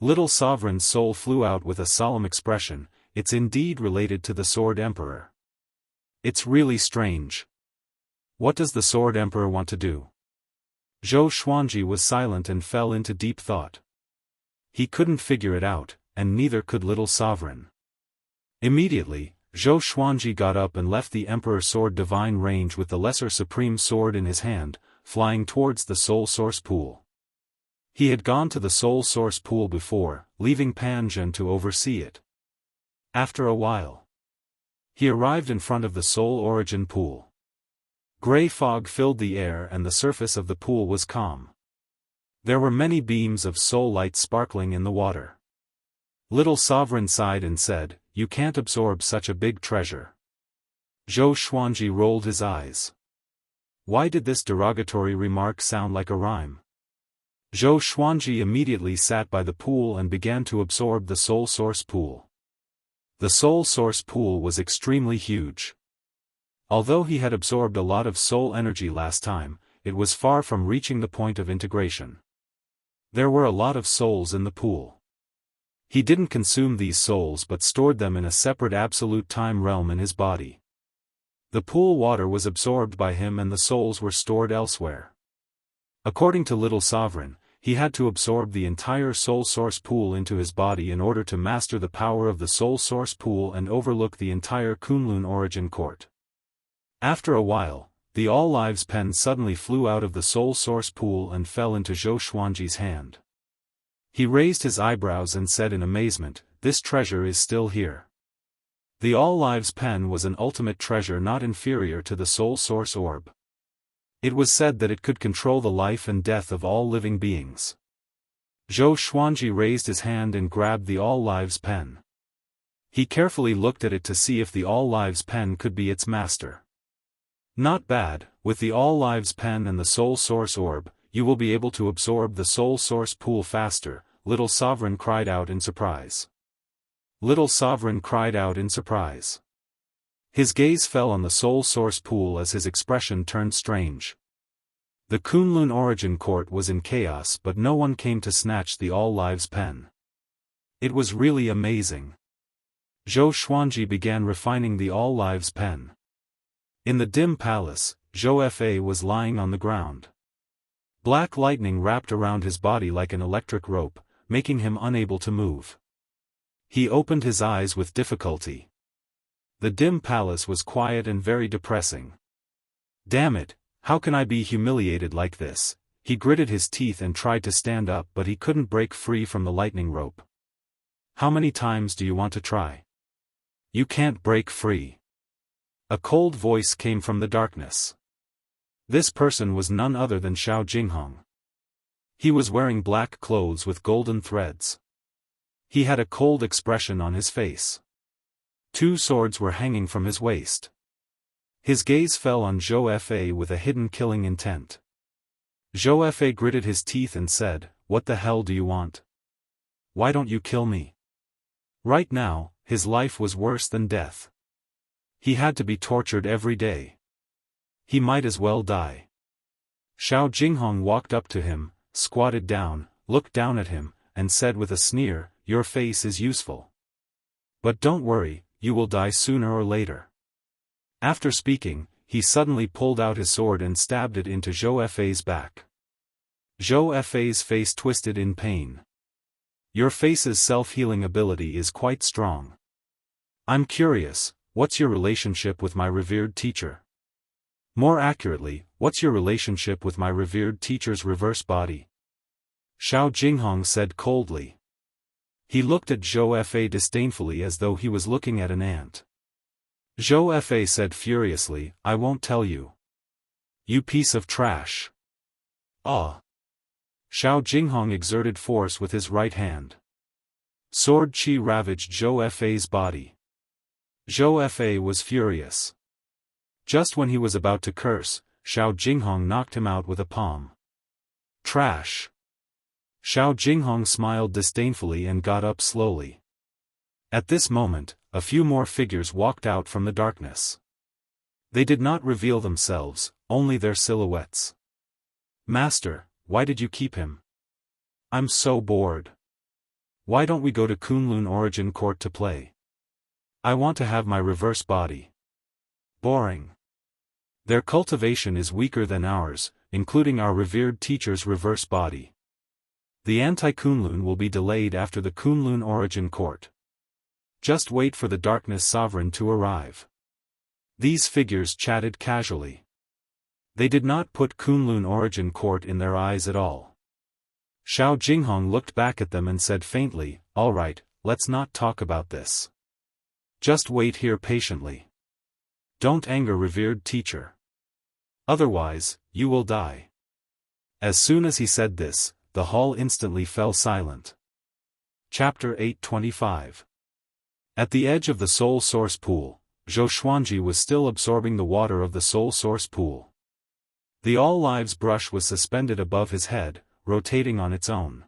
Little Sovereign's soul flew out with a solemn expression. "It's indeed related to the Sword Emperor. It's really strange. What does the Sword Emperor want to do?" Zhou Xuanji was silent and fell into deep thought. He couldn't figure it out, and neither could Little Sovereign. Immediately, Zhou Xuanji got up and left the Emperor Sword Divine Range with the Lesser Supreme Sword in his hand, flying towards the Soul Source Pool. He had gone to the Soul Source Pool before, leaving Pan Zhen to oversee it. After a while, he arrived in front of the Soul Origin Pool. Gray fog filled the air and the surface of the pool was calm. There were many beams of soul light sparkling in the water. Little Sovereign sighed and said, "You can't absorb such a big treasure." Zhou Xuanji rolled his eyes. Why did this derogatory remark sound like a rhyme? Zhou Xuanji immediately sat by the pool and began to absorb the Soul Source Pool. The Soul Source Pool was extremely huge. Although he had absorbed a lot of soul energy last time, it was far from reaching the point of integration. There were a lot of souls in the pool. He didn't consume these souls but stored them in a separate absolute time realm in his body. The pool water was absorbed by him and the souls were stored elsewhere. According to Little Sovereign, he had to absorb the entire Soul Source Pool into his body in order to master the power of the Soul Source Pool and overlook the entire Kunlun Origin Court. After a while, the All Lives pen suddenly flew out of the Soul Source Pool and fell into Zhou Xuanji's hand. He raised his eyebrows and said in amazement, "This treasure is still here." The All Lives pen was an ultimate treasure not inferior to the Soul Source Orb. It was said that it could control the life and death of all living beings. Zhou Xuanji raised his hand and grabbed the All Lives pen. He carefully looked at it to see if the All Lives pen could be its master. Not bad, with the All Lives pen and the Soul Source Orb, you will be able to absorb the Soul Source Pool faster, Little Sovereign cried out in surprise. Little Sovereign cried out in surprise. His gaze fell on the Soul Source Pool as his expression turned strange. The Kunlun Origin Court was in chaos but no one came to snatch the All Lives pen. It was really amazing. Zhou Xuanji began refining the All Lives pen. In the dim palace, Zhou Fa was lying on the ground. Black lightning wrapped around his body like an electric rope, making him unable to move. He opened his eyes with difficulty. The dim palace was quiet and very depressing. Damn it, how can I be humiliated like this? He gritted his teeth and tried to stand up but he couldn't break free from the lightning rope. How many times do you want to try? You can't break free. A cold voice came from the darkness. This person was none other than Xiao Jinghong. He was wearing black clothes with golden threads. He had a cold expression on his face. 2 swords were hanging from his waist. His gaze fell on Zhou Fa with a hidden killing intent. Zhou Fa gritted his teeth and said, "What the hell do you want? Why don't you kill me?" Right now, his life was worse than death. He had to be tortured every day. He might as well die. Xiao Jinghong walked up to him, squatted down, looked down at him, and said with a sneer, "Your face is useful. But don't worry, you will die sooner or later." After speaking, he suddenly pulled out his sword and stabbed it into Zhou Fa's back. Zhou Fa's face twisted in pain. "Your face's self-healing ability is quite strong. I'm curious, what's your relationship with my revered teacher? More accurately, what's your relationship with my revered teacher's reverse body?" Xiao Jinghong said coldly. He looked at Zhou Fa disdainfully as though he was looking at an ant. Zhou Fa said furiously, "I won't tell you. You piece of trash." Ah! Xiao Jinghong exerted force with his right hand. Sword chi ravaged Zhou Fa's body. Zhou Fa was furious. Just when he was about to curse, Xiao Jinghong knocked him out with a palm. Trash! Xiao Jinghong smiled disdainfully and got up slowly. At this moment, a few more figures walked out from the darkness. They did not reveal themselves, only their silhouettes. "Master, why did you keep him? I'm so bored. Why don't we go to Kunlun Origin Court to play? I want to have my reverse body." Boring. Their cultivation is weaker than ours, including our revered teacher's reverse body. The anti-Kunlun will be delayed after the Kunlun Origin Court. Just wait for the Darkness Sovereign to arrive. These figures chatted casually. They did not put Kunlun Origin Court in their eyes at all. Xiao Jinghong looked back at them and said faintly, "All right, let's not talk about this. Just wait here patiently. Don't anger revered teacher. Otherwise, you will die." As soon as he said this, the hall instantly fell silent. Chapter 825. At the edge of the Soul Source Pool, Zhou Xuanji was still absorbing the water of the Soul Source Pool. The All Lives brush was suspended above his head, rotating on its own.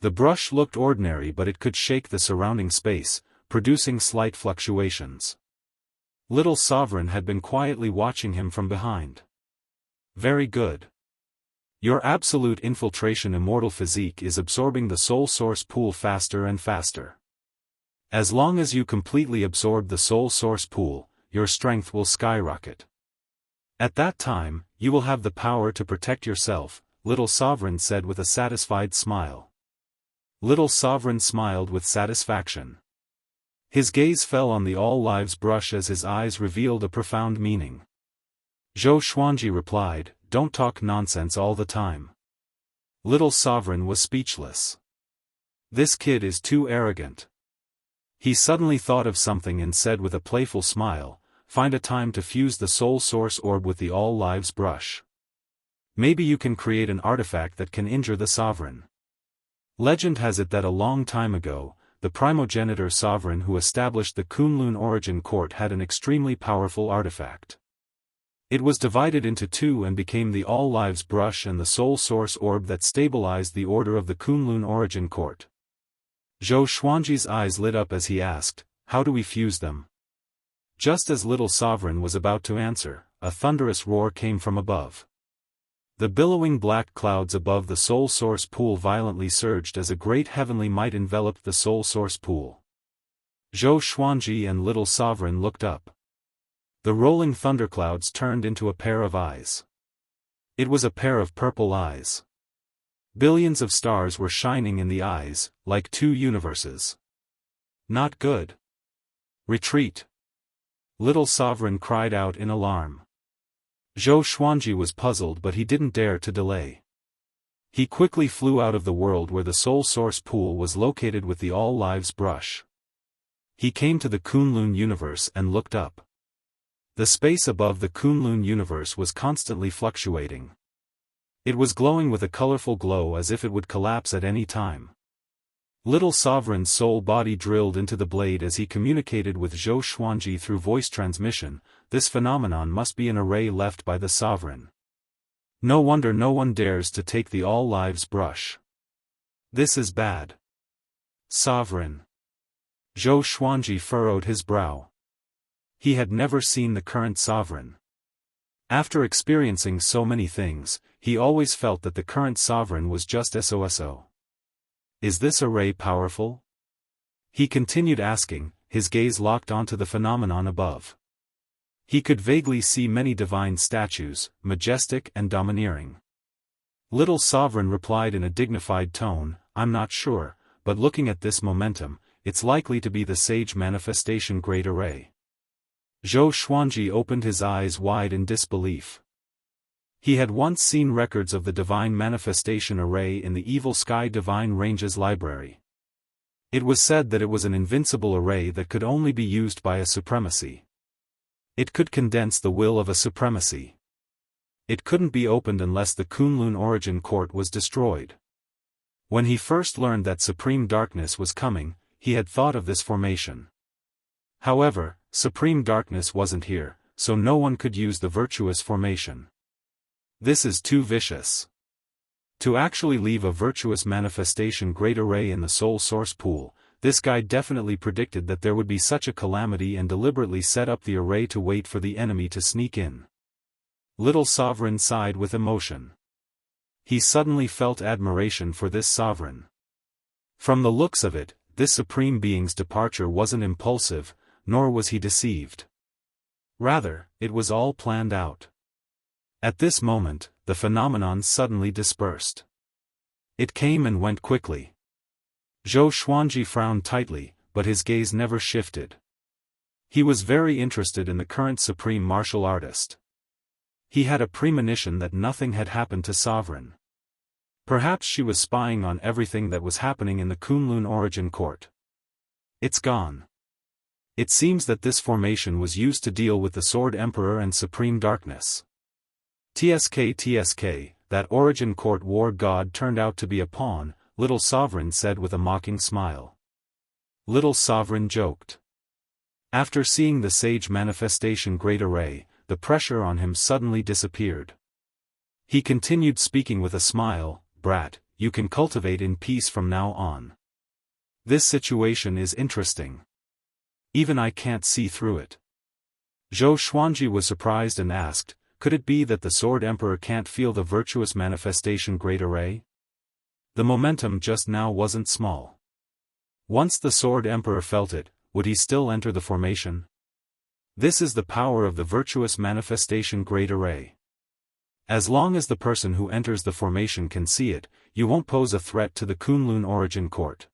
The brush looked ordinary, but it could shake the surrounding space, producing slight fluctuations. Little Sovereign had been quietly watching him from behind. "Very good. Your absolute infiltration immortal physique is absorbing the Soul Source Pool faster and faster. As long as you completely absorb the Soul Source Pool, your strength will skyrocket. At that time, you will have the power to protect yourself," Little Sovereign said with a satisfied smile. Little Sovereign smiled with satisfaction. His gaze fell on the All Lives brush as his eyes revealed a profound meaning. Zhou Xuanji replied, "Don't talk nonsense all the time." Little Sovereign was speechless. This kid is too arrogant. He suddenly thought of something and said with a playful smile, "Find a time to fuse the Soul Source Orb with the All Lives brush. Maybe you can create an artifact that can injure the Sovereign." Legend has it that a long time ago, the primogenitor Sovereign who established the Kunlun Origin Court had an extremely powerful artifact. It was divided into two and became the All Lives brush and the Soul Source Orb that stabilized the order of the Kunlun Origin Court. Zhou Xuanji's eyes lit up as he asked, "How do we fuse them?" Just as Little Sovereign was about to answer, a thunderous roar came from above. The billowing black clouds above the Soul Source Pool violently surged as a great heavenly might enveloped the Soul Source Pool. Zhou Xuanji and Little Sovereign looked up. The rolling thunderclouds turned into a pair of eyes. It was a pair of purple eyes. Billions of stars were shining in the eyes, like two universes. "Not good. Retreat!" Little Sovereign cried out in alarm. Zhou Xuanji was puzzled, but he didn't dare to delay. He quickly flew out of the world where the Soul Source Pool was located with the All Lives brush. He came to the Kunlun universe and looked up. The space above the Kunlun universe was constantly fluctuating. It was glowing with a colorful glow as if it would collapse at any time. Little Sovereign's soul body drilled into the blade as he communicated with Zhou Xuanji through voice transmission. This phenomenon must be an array left by the Sovereign. No wonder no one dares to take the All Lives brush. This is bad. Sovereign. Zhou Xuanji furrowed his brow. He had never seen the current Sovereign. After experiencing so many things, he always felt that the current Sovereign was just SOSO. Is this array powerful? He continued asking, his gaze locked onto the phenomenon above. He could vaguely see many divine statues, majestic and domineering. Little Sovereign replied in a dignified tone, "I'm not sure, but looking at this momentum, it's likely to be the Sage Manifestation Great Array." Zhou Xuanji opened his eyes wide in disbelief. He had once seen records of the Divine Manifestation Array in the Evil Sky Divine Ranges library. It was said that it was an invincible array that could only be used by a supremacy. It could condense the will of a supremacy. It couldn't be opened unless the Kunlun Origin Court was destroyed. When he first learned that Supreme Darkness was coming, he had thought of this formation. However, Supreme Darkness wasn't here, so no one could use the virtuous formation. This is too vicious. To actually leave a virtuous manifestation great array in the Soul Source Pool, this guy definitely predicted that there would be such a calamity and deliberately set up the array to wait for the enemy to sneak in. Little Sovereign sighed with emotion. He suddenly felt admiration for this Sovereign. From the looks of it, this Supreme Being's departure wasn't impulsive, nor was he deceived. Rather, it was all planned out. At this moment, the phenomenon suddenly dispersed. It came and went quickly. Zhou Xuanji frowned tightly, but his gaze never shifted. He was very interested in the current supreme martial artist. He had a premonition that nothing had happened to Sovereign. Perhaps she was spying on everything that was happening in the Kunlun Origin Court. It's gone. It seems that this formation was used to deal with the Sword Emperor and Supreme Darkness. TSK, that Origin Court war god turned out to be a pawn, Little Sovereign said with a mocking smile. Little Sovereign joked. After seeing the sage manifestation Great Array, the pressure on him suddenly disappeared. He continued speaking with a smile, "Brat, you can cultivate in peace from now on. This situation is interesting. Even I can't see through it." Zhou Xuanji was surprised and asked, could it be that the Sword Emperor can't feel the virtuous manifestation Great Array? The momentum just now wasn't small. Once the Sword Emperor felt it, would he still enter the formation? This is the power of the virtuous manifestation Great Array. As long as the person who enters the formation can see it, you won't pose a threat to the Kunlun Origin Court.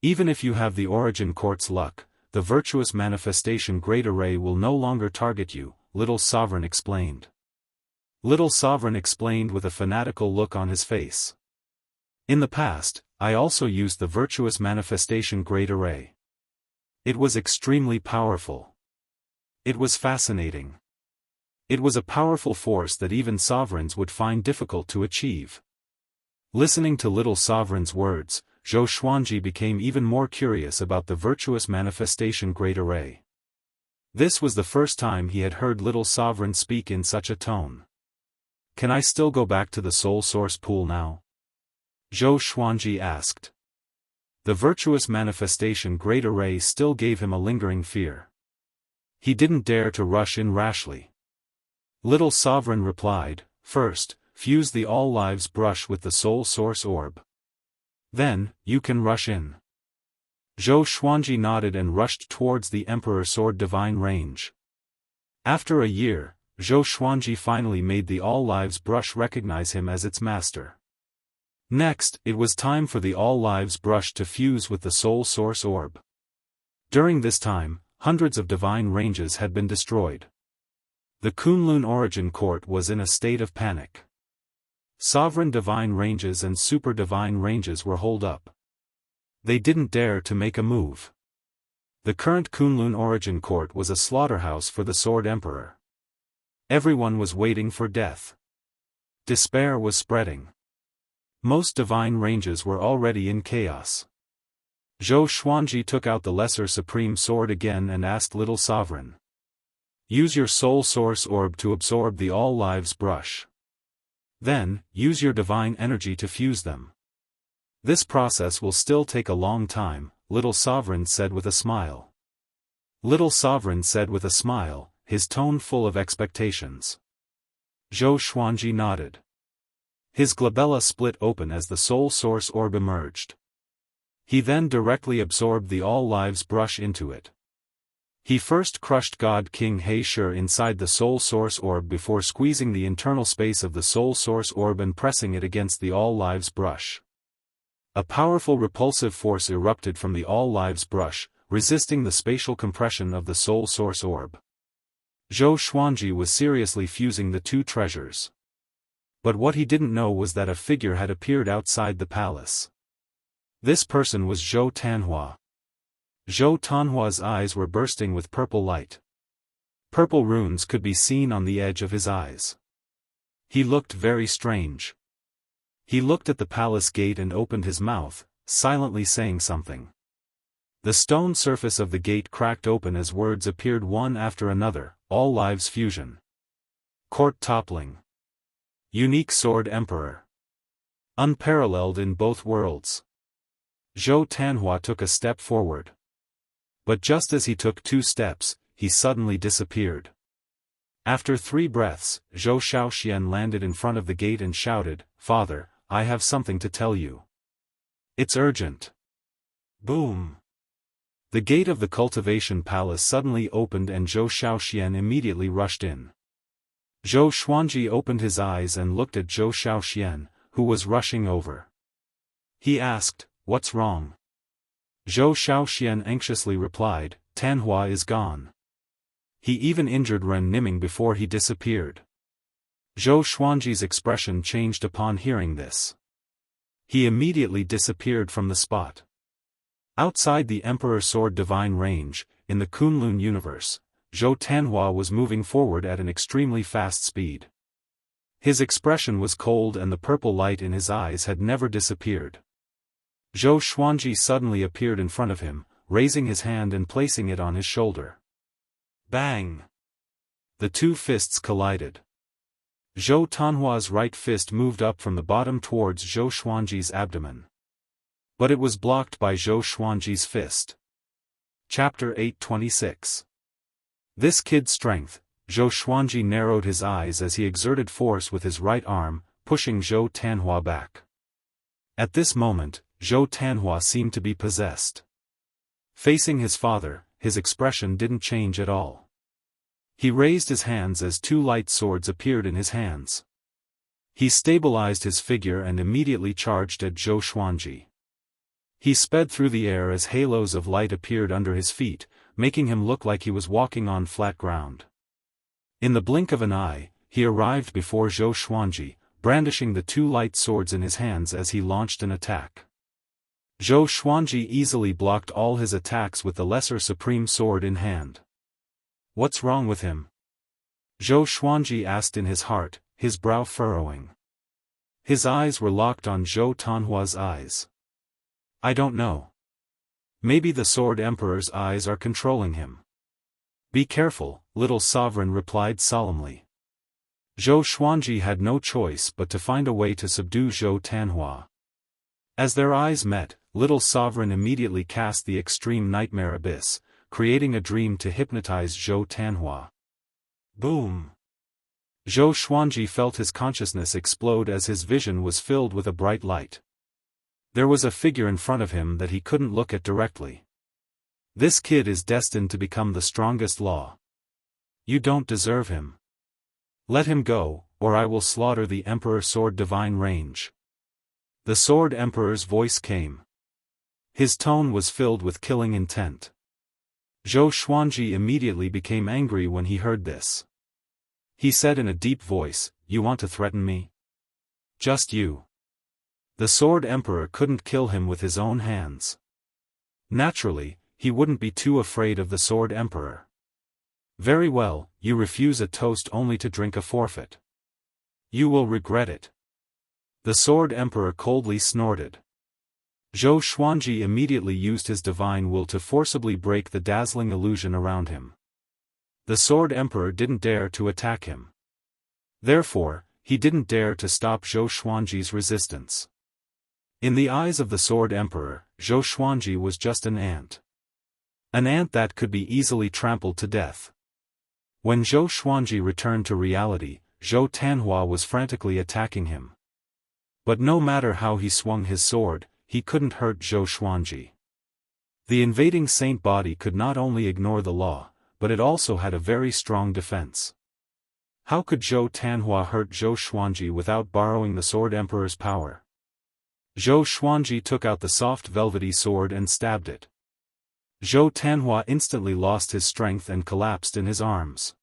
Even if you have the Origin Court's luck, the virtuous manifestation Great Array will no longer target you, Little Sovereign explained. Little Sovereign explained with a fanatical look on his face. In the past, I also used the virtuous manifestation Great Array. It was extremely powerful. It was fascinating. It was a powerful force that even sovereigns would find difficult to achieve. Listening to Little Sovereign's words, Zhou Xuanji became even more curious about the virtuous manifestation Great Array. This was the first time he had heard Little Sovereign speak in such a tone. Can I still go back to the Soul Source Pool now? Zhou Xuanji asked. The virtuous manifestation Great Array still gave him a lingering fear. He didn't dare to rush in rashly. Little Sovereign replied, "First, fuse the All Lives brush with the Soul Source Orb. Then, you can rush in." Zhou Xuanji nodded and rushed towards the Emperor Sword Divine range. After a year, Zhou Xuanji finally made the All Lives brush recognize him as its master. Next, it was time for the All Lives brush to fuse with the Soul Source Orb. During this time, hundreds of divine ranges had been destroyed. The Kunlun Origin Court was in a state of panic. Sovereign divine ranges and super divine ranges were holed up. They didn't dare to make a move. The current Kunlun Origin Court was a slaughterhouse for the Sword Emperor. Everyone was waiting for death. Despair was spreading. Most divine ranges were already in chaos. Zhou Xuanji took out the Lesser Supreme Sword again and asked Little Sovereign. Use your Soul Source Orb to absorb the All Lives brush. Then, use your divine energy to fuse them. This process will still take a long time, Little Sovereign said with a smile. Little Sovereign said with a smile, his tone full of expectations. Zhou Xuanji nodded. His glabella split open as the Soul Source Orb emerged. He then directly absorbed the All Lives brush into it. He first crushed God King He Shi inside the Soul Source Orb before squeezing the internal space of the Soul Source Orb and pressing it against the All Lives brush. A powerful repulsive force erupted from the All Lives brush, resisting the spatial compression of the Soul Source Orb. Zhou Xuanji was seriously fusing the two treasures. But what he didn't know was that a figure had appeared outside the palace. This person was Zhou Tanhua. Zhou Tanhua's eyes were bursting with purple light. Purple runes could be seen on the edge of his eyes. He looked very strange. He looked at the palace gate and opened his mouth, silently saying something. The stone surface of the gate cracked open as words appeared one after another, All Lives fusion. Court toppling. Unique Sword Emperor. Unparalleled in both worlds. Zhou Tanhua took a step forward. But just as he took 2 steps, he suddenly disappeared. After 3 breaths, Zhou Xiaoxian landed in front of the gate and shouted, "Father, I have something to tell you. It's urgent." Boom! The gate of the Cultivation Palace suddenly opened and Zhou Xiaoxian immediately rushed in. Zhou Xuanji opened his eyes and looked at Zhou Xiaoxian, who was rushing over. He asked, "What's wrong?" Zhou Xiaoxian anxiously replied, Tanhua is gone. He even injured Ren Niming before he disappeared. Zhou Xuanji's expression changed upon hearing this. He immediately disappeared from the spot. Outside the Emperor's Sword Divine range, in the Kunlun universe, Zhou Tanhua was moving forward at an extremely fast speed. His expression was cold and the purple light in his eyes had never disappeared. Zhou Xuanji suddenly appeared in front of him, raising his hand and placing it on his shoulder. Bang! The two fists collided. Zhou Tanhua's right fist moved up from the bottom towards Zhou Xuanji's abdomen. But it was blocked by Zhou Xuanji's fist. Chapter 826. This kid's strength. Zhou Xuanji narrowed his eyes as he exerted force with his right arm, pushing Zhou Tanhua back. At this moment, Zhou Tanhua seemed to be possessed. Facing his father, his expression didn't change at all. He raised his hands as two light swords appeared in his hands. He stabilized his figure and immediately charged at Zhou Xuanji. He sped through the air as halos of light appeared under his feet, making him look like he was walking on flat ground. In the blink of an eye, he arrived before Zhou Xuanji, brandishing the two light swords in his hands as he launched an attack. Zhou Xuanji easily blocked all his attacks with the lesser supreme sword in hand. What's wrong with him? Zhou Xuanji asked in his heart, his brow furrowing. His eyes were locked on Zhou Tanhua's eyes. I don't know. Maybe the Sword Emperor's eyes are controlling him. Be careful, little sovereign replied solemnly. Zhou Xuanji had no choice but to find a way to subdue Zhou Tanhua. As their eyes met, little sovereign immediately cast the extreme nightmare abyss, creating a dream to hypnotize Zhou Tanhua. Boom! Zhou Xuanji felt his consciousness explode as his vision was filled with a bright light. There was a figure in front of him that he couldn't look at directly. This kid is destined to become the strongest law. You don't deserve him. Let him go, or I will slaughter the Emperor's Sword Divine range. The Sword Emperor's voice came. His tone was filled with killing intent. Zhou Xuanji immediately became angry when he heard this. He said in a deep voice, You want to threaten me? Just you. The Sword Emperor couldn't kill him with his own hands. Naturally, he wouldn't be too afraid of the Sword Emperor. Very well, you refuse a toast only to drink a forfeit. You will regret it. The Sword Emperor coldly snorted. Zhou Xuanji immediately used his divine will to forcibly break the dazzling illusion around him. The Sword Emperor didn't dare to attack him. Therefore, he didn't dare to stop Zhou Xuanji's resistance. In the eyes of the Sword Emperor, Zhou Xuanji was just an ant. An ant that could be easily trampled to death. When Zhou Xuanji returned to reality, Zhou Tanhua was frantically attacking him. But no matter how he swung his sword, he couldn't hurt Zhou Xuanji. The invading saint body could not only ignore the law, but it also had a very strong defense. How could Zhou Tanhua hurt Zhou Xuanji without borrowing the Sword Emperor's power? Zhou Xuanji took out the soft velvety sword and stabbed it. Zhou Tanhua instantly lost his strength and collapsed in his arms.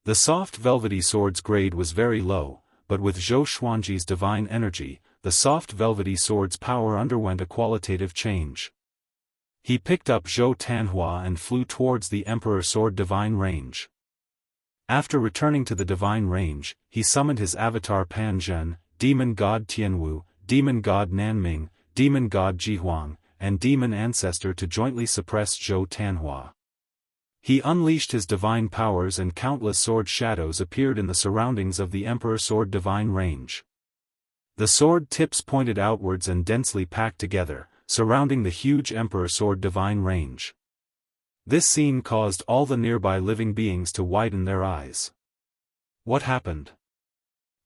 The soft velvety sword's grade was very low, but with Zhou Xuanji's divine energy, the soft velvety sword's power underwent a qualitative change. He picked up Zhou Tanhua and flew towards the Emperor's Sword Divine range. After returning to the Divine range, he summoned his avatar Pan Zhen, Demon God Tianwu, Demon God Nanming, Demon God Jihuang, and Demon Ancestor to jointly suppress Zhou Tanhua. He unleashed his divine powers and countless sword shadows appeared in the surroundings of the Emperor's Sword Divine range. The sword tips pointed outwards and densely packed together, surrounding the huge Emperor's Sword Divine range. This scene caused all the nearby living beings to widen their eyes. What happened?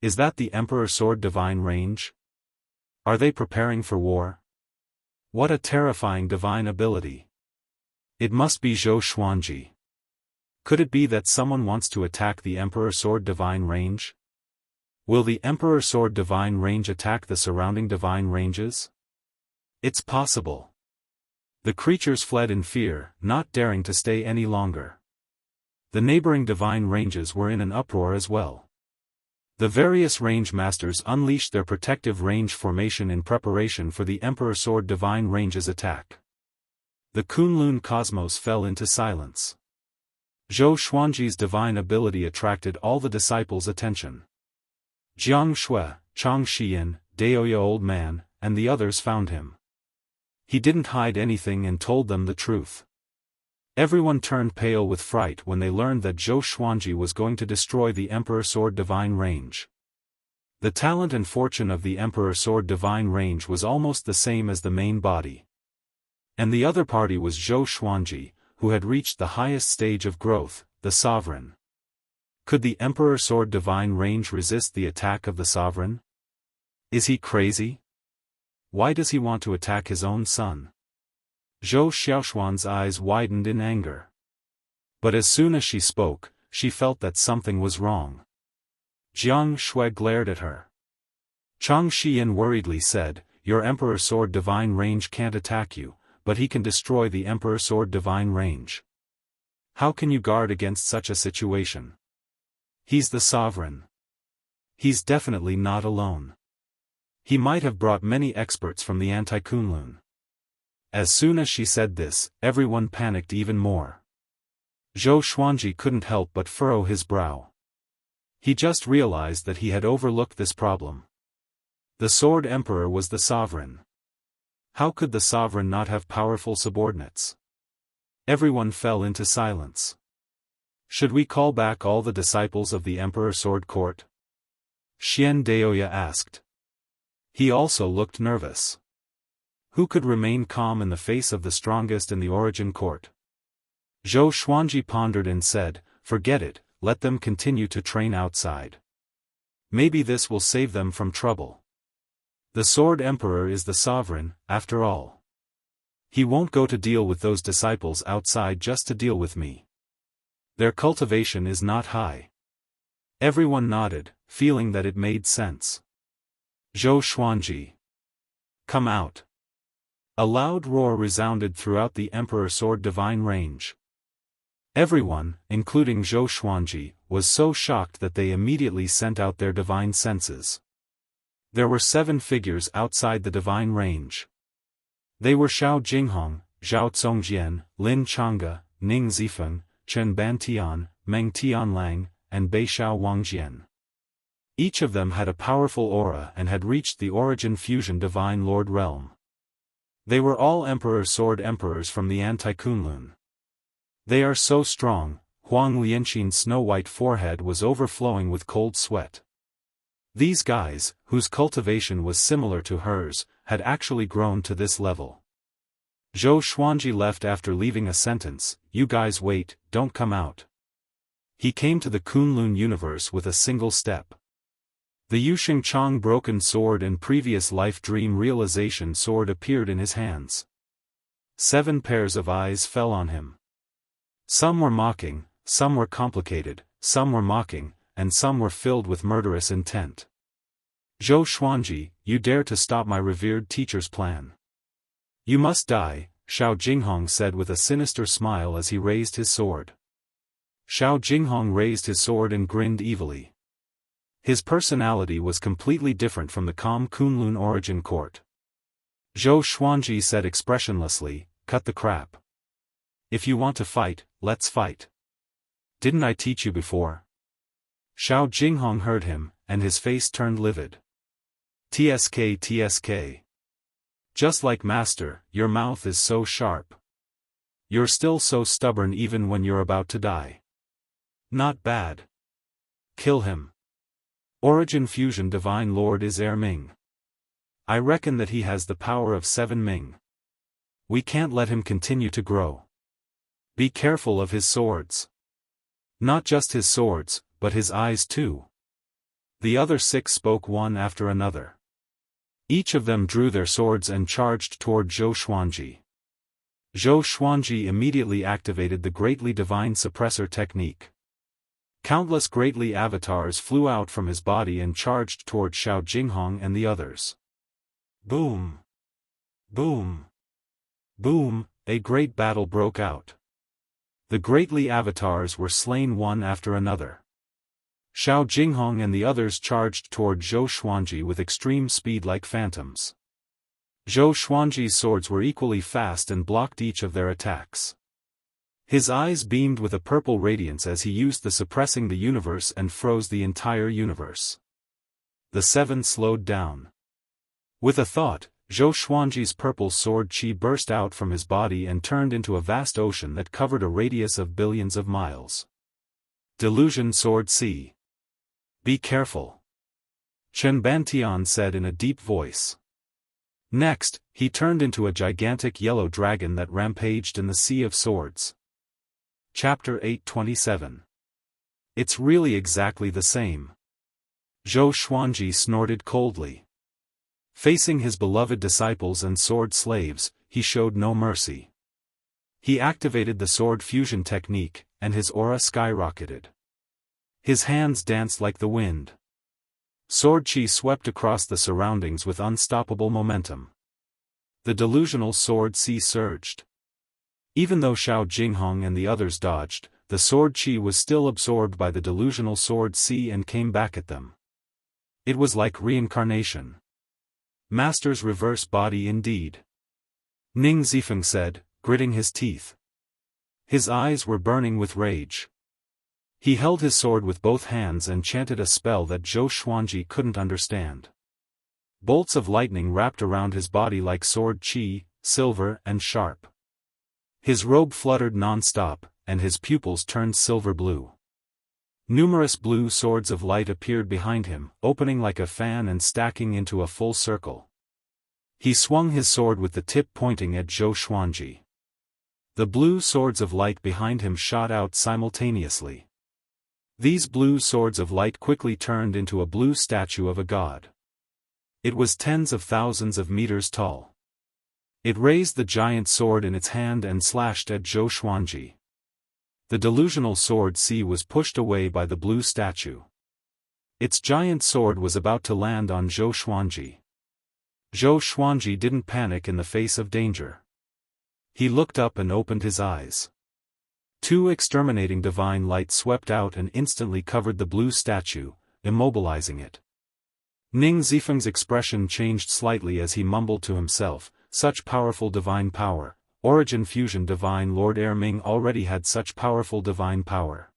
Is that the Emperor's Sword Divine range? Are they preparing for war? What a terrifying divine ability. It must be Zhou Xuanji. Could it be that someone wants to attack the Emperor's Sword Divine range? Will the Emperor's Sword Divine range attack the surrounding divine ranges? It's possible. The creatures fled in fear, not daring to stay any longer. The neighboring divine ranges were in an uproar as well. The various range masters unleashed their protective range formation in preparation for the Emperor Sword Divine Range's attack. The Kunlun cosmos fell into silence. Zhou Xuanji's divine ability attracted all the disciples' attention. Jianghu, Chang Xian, Daoist Old Man, and the others found him. He didn't hide anything and told them the truth. Everyone turned pale with fright when they learned that Zhou Xuanji was going to destroy the Emperor Sword Divine Range. The talent and fortune of the Emperor Sword Divine Range was almost the same as the main body. And the other party was Zhou Xuanji, who had reached the highest stage of growth, the Sovereign. Could the Emperor Sword Divine Range resist the attack of the Sovereign? Is he crazy? Why does he want to attack his own son? Zhou Xiaoxuan's eyes widened in anger. But as soon as she spoke, she felt that something was wrong. Jianghu glared at her. Chang Xian worriedly said, "Your Emperor Sword Divine Range can't attack you, but he can destroy the Emperor Sword Divine Range. How can you guard against such a situation? He's the Sovereign. He's definitely not alone. He might have brought many experts from the Anti-Kunlun." As soon as she said this, everyone panicked even more. Zhou Xuanji couldn't help but furrow his brow. He just realized that he had overlooked this problem. The Sword Emperor was the Sovereign. How could the Sovereign not have powerful subordinates? Everyone fell into silence. Should we call back all the disciples of the Emperor Sword Court? Xian Daoya asked. He also looked nervous. Who could remain calm in the face of the strongest in the Origin Court? Zhou Xuanji pondered and said, "Forget it, let them continue to train outside. Maybe this will save them from trouble. The Sword Emperor is the Sovereign, after all. He won't go to deal with those disciples outside just to deal with me. Their cultivation is not high." Everyone nodded, feeling that it made sense. Zhou Xuanji. Come out. A loud roar resounded throughout the Emperor Sword Divine Range. Everyone, including Zhou Xuanji, was so shocked that they immediately sent out their divine senses. There were 7 figures outside the divine range. They were Xiao Jinghong, Zhao Congjian, Lin Changge, Ning Zifeng, Chen Bantian, Meng Tianlang, and Bei Xiao Wangjian. Each of them had a powerful aura and had reached the Origin Fusion Divine Lord Realm. They were all Emperor Sword Emperors from the Anti-Kunlun. They are so strong, Huang Lianqin's snow-white forehead was overflowing with cold sweat. These guys, whose cultivation was similar to hers, had actually grown to this level. Zhou Xuanji left after leaving a sentence, "You guys wait, don't come out." He came to the Kunlun universe with a single step. The Yusheng Chang broken sword and previous life dream realization sword appeared in his hands. 7 pairs of eyes fell on him. Some were mocking, some were complicated, some were mocking, and some were filled with murderous intent. "Zhou Xuanji, you dare to stop my revered teacher's plan. You must die," Xiao Jinghong said with a sinister smile as he raised his sword. Xiao Jinghong raised his sword and grinned evilly. His personality was completely different from the calm Kunlun Origin Court. Zhou Xuanji said expressionlessly, "Cut the crap. If you want to fight, let's fight. Didn't I teach you before?" Xiao Jinghong heard him, and his face turned livid. TSK. Just like Master, your mouth is so sharp. You're still so stubborn even when you're about to die. Not bad. Kill him. Origin Fusion Divine Lord is Ming. I reckon that he has the power of 7 Ming. We can't let him continue to grow. Be careful of his swords. Not just his swords, but his eyes too. The other 6 spoke one after another. Each of them drew their swords and charged toward Zhou Xuanji. Zhou Xuanji immediately activated the Greatly Divine Suppressor technique. Countless Greatly avatars flew out from his body and charged toward Xiao Jinghong and the others. Boom! Boom! Boom! a great battle broke out. The greatly avatars were slain one after another. Xiao Jinghong and the others charged toward Zhou Xuanji with extreme speed like phantoms. Zhou Xuanji's swords were equally fast and blocked each of their attacks. His eyes beamed with a purple radiance as he used the suppressing the universe and froze the entire universe. The seven slowed down. With a thought, Zhou Xuanji's purple sword qi burst out from his body and turned into a vast ocean that covered a radius of billions of miles. Delusion Sword C. Be careful. Chen Bantian said in a deep voice. Next, he turned into a gigantic yellow dragon that rampaged in the Sea of Swords. Chapter 827. It's really exactly the same. Zhou Xuanji snorted coldly. Facing his beloved disciples and sword slaves, he showed no mercy. He activated the sword fusion technique, and his aura skyrocketed. His hands danced like the wind. Sword qi swept across the surroundings with unstoppable momentum. The delusional sword C surged. Even though Xiao Jinghong and the others dodged, the sword qi was still absorbed by the delusional sword C and came back at them. It was like reincarnation. Master's reverse body indeed. Ning Zifeng said, gritting his teeth. His eyes were burning with rage. He held his sword with both hands and chanted a spell that Zhou Xuanji couldn't understand. Bolts of lightning wrapped around his body like sword qi, silver and sharp. His robe fluttered non-stop, and his pupils turned silver blue. Numerous blue swords of light appeared behind him, opening like a fan and stacking into a full circle. He swung his sword with the tip pointing at Zhou Xuanji. The blue swords of light behind him shot out simultaneously. These blue swords of light quickly turned into a blue statue of a god. It was tens of thousands of meters tall. It raised the giant sword in its hand and slashed at Zhou Xuanji. The delusional sword C was pushed away by the blue statue. Its giant sword was about to land on Zhou Xuanji. Zhou Xuanji didn't panic in the face of danger. He looked up and opened his eyes. Two exterminating divine lights swept out and instantly covered the blue statue, immobilizing it. Ning Zifeng's expression changed slightly as he mumbled to himself, such powerful divine power. Origin Fusion Divine Lord Erming already had such powerful divine power.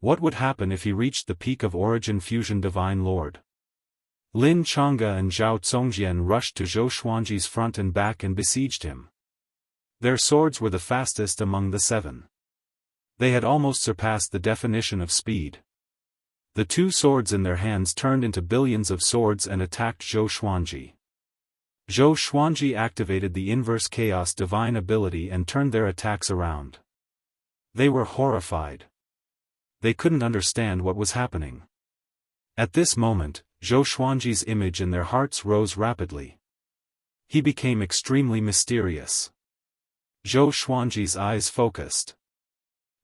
What would happen if he reached the peak of Origin Fusion Divine Lord? Lin Chang'e and Zhao Zongjian rushed to Zhou Xuanji's front and back and besieged him. Their swords were the fastest among the seven. They had almost surpassed the definition of speed. The two swords in their hands turned into billions of swords and attacked Zhou Xuanji. Zhou Xuanji activated the inverse chaos divine ability and turned their attacks around. They were horrified. They couldn't understand what was happening. At this moment, Zhou Xuanji's image in their hearts rose rapidly. He became extremely mysterious. Zhou Xuanji's eyes focused.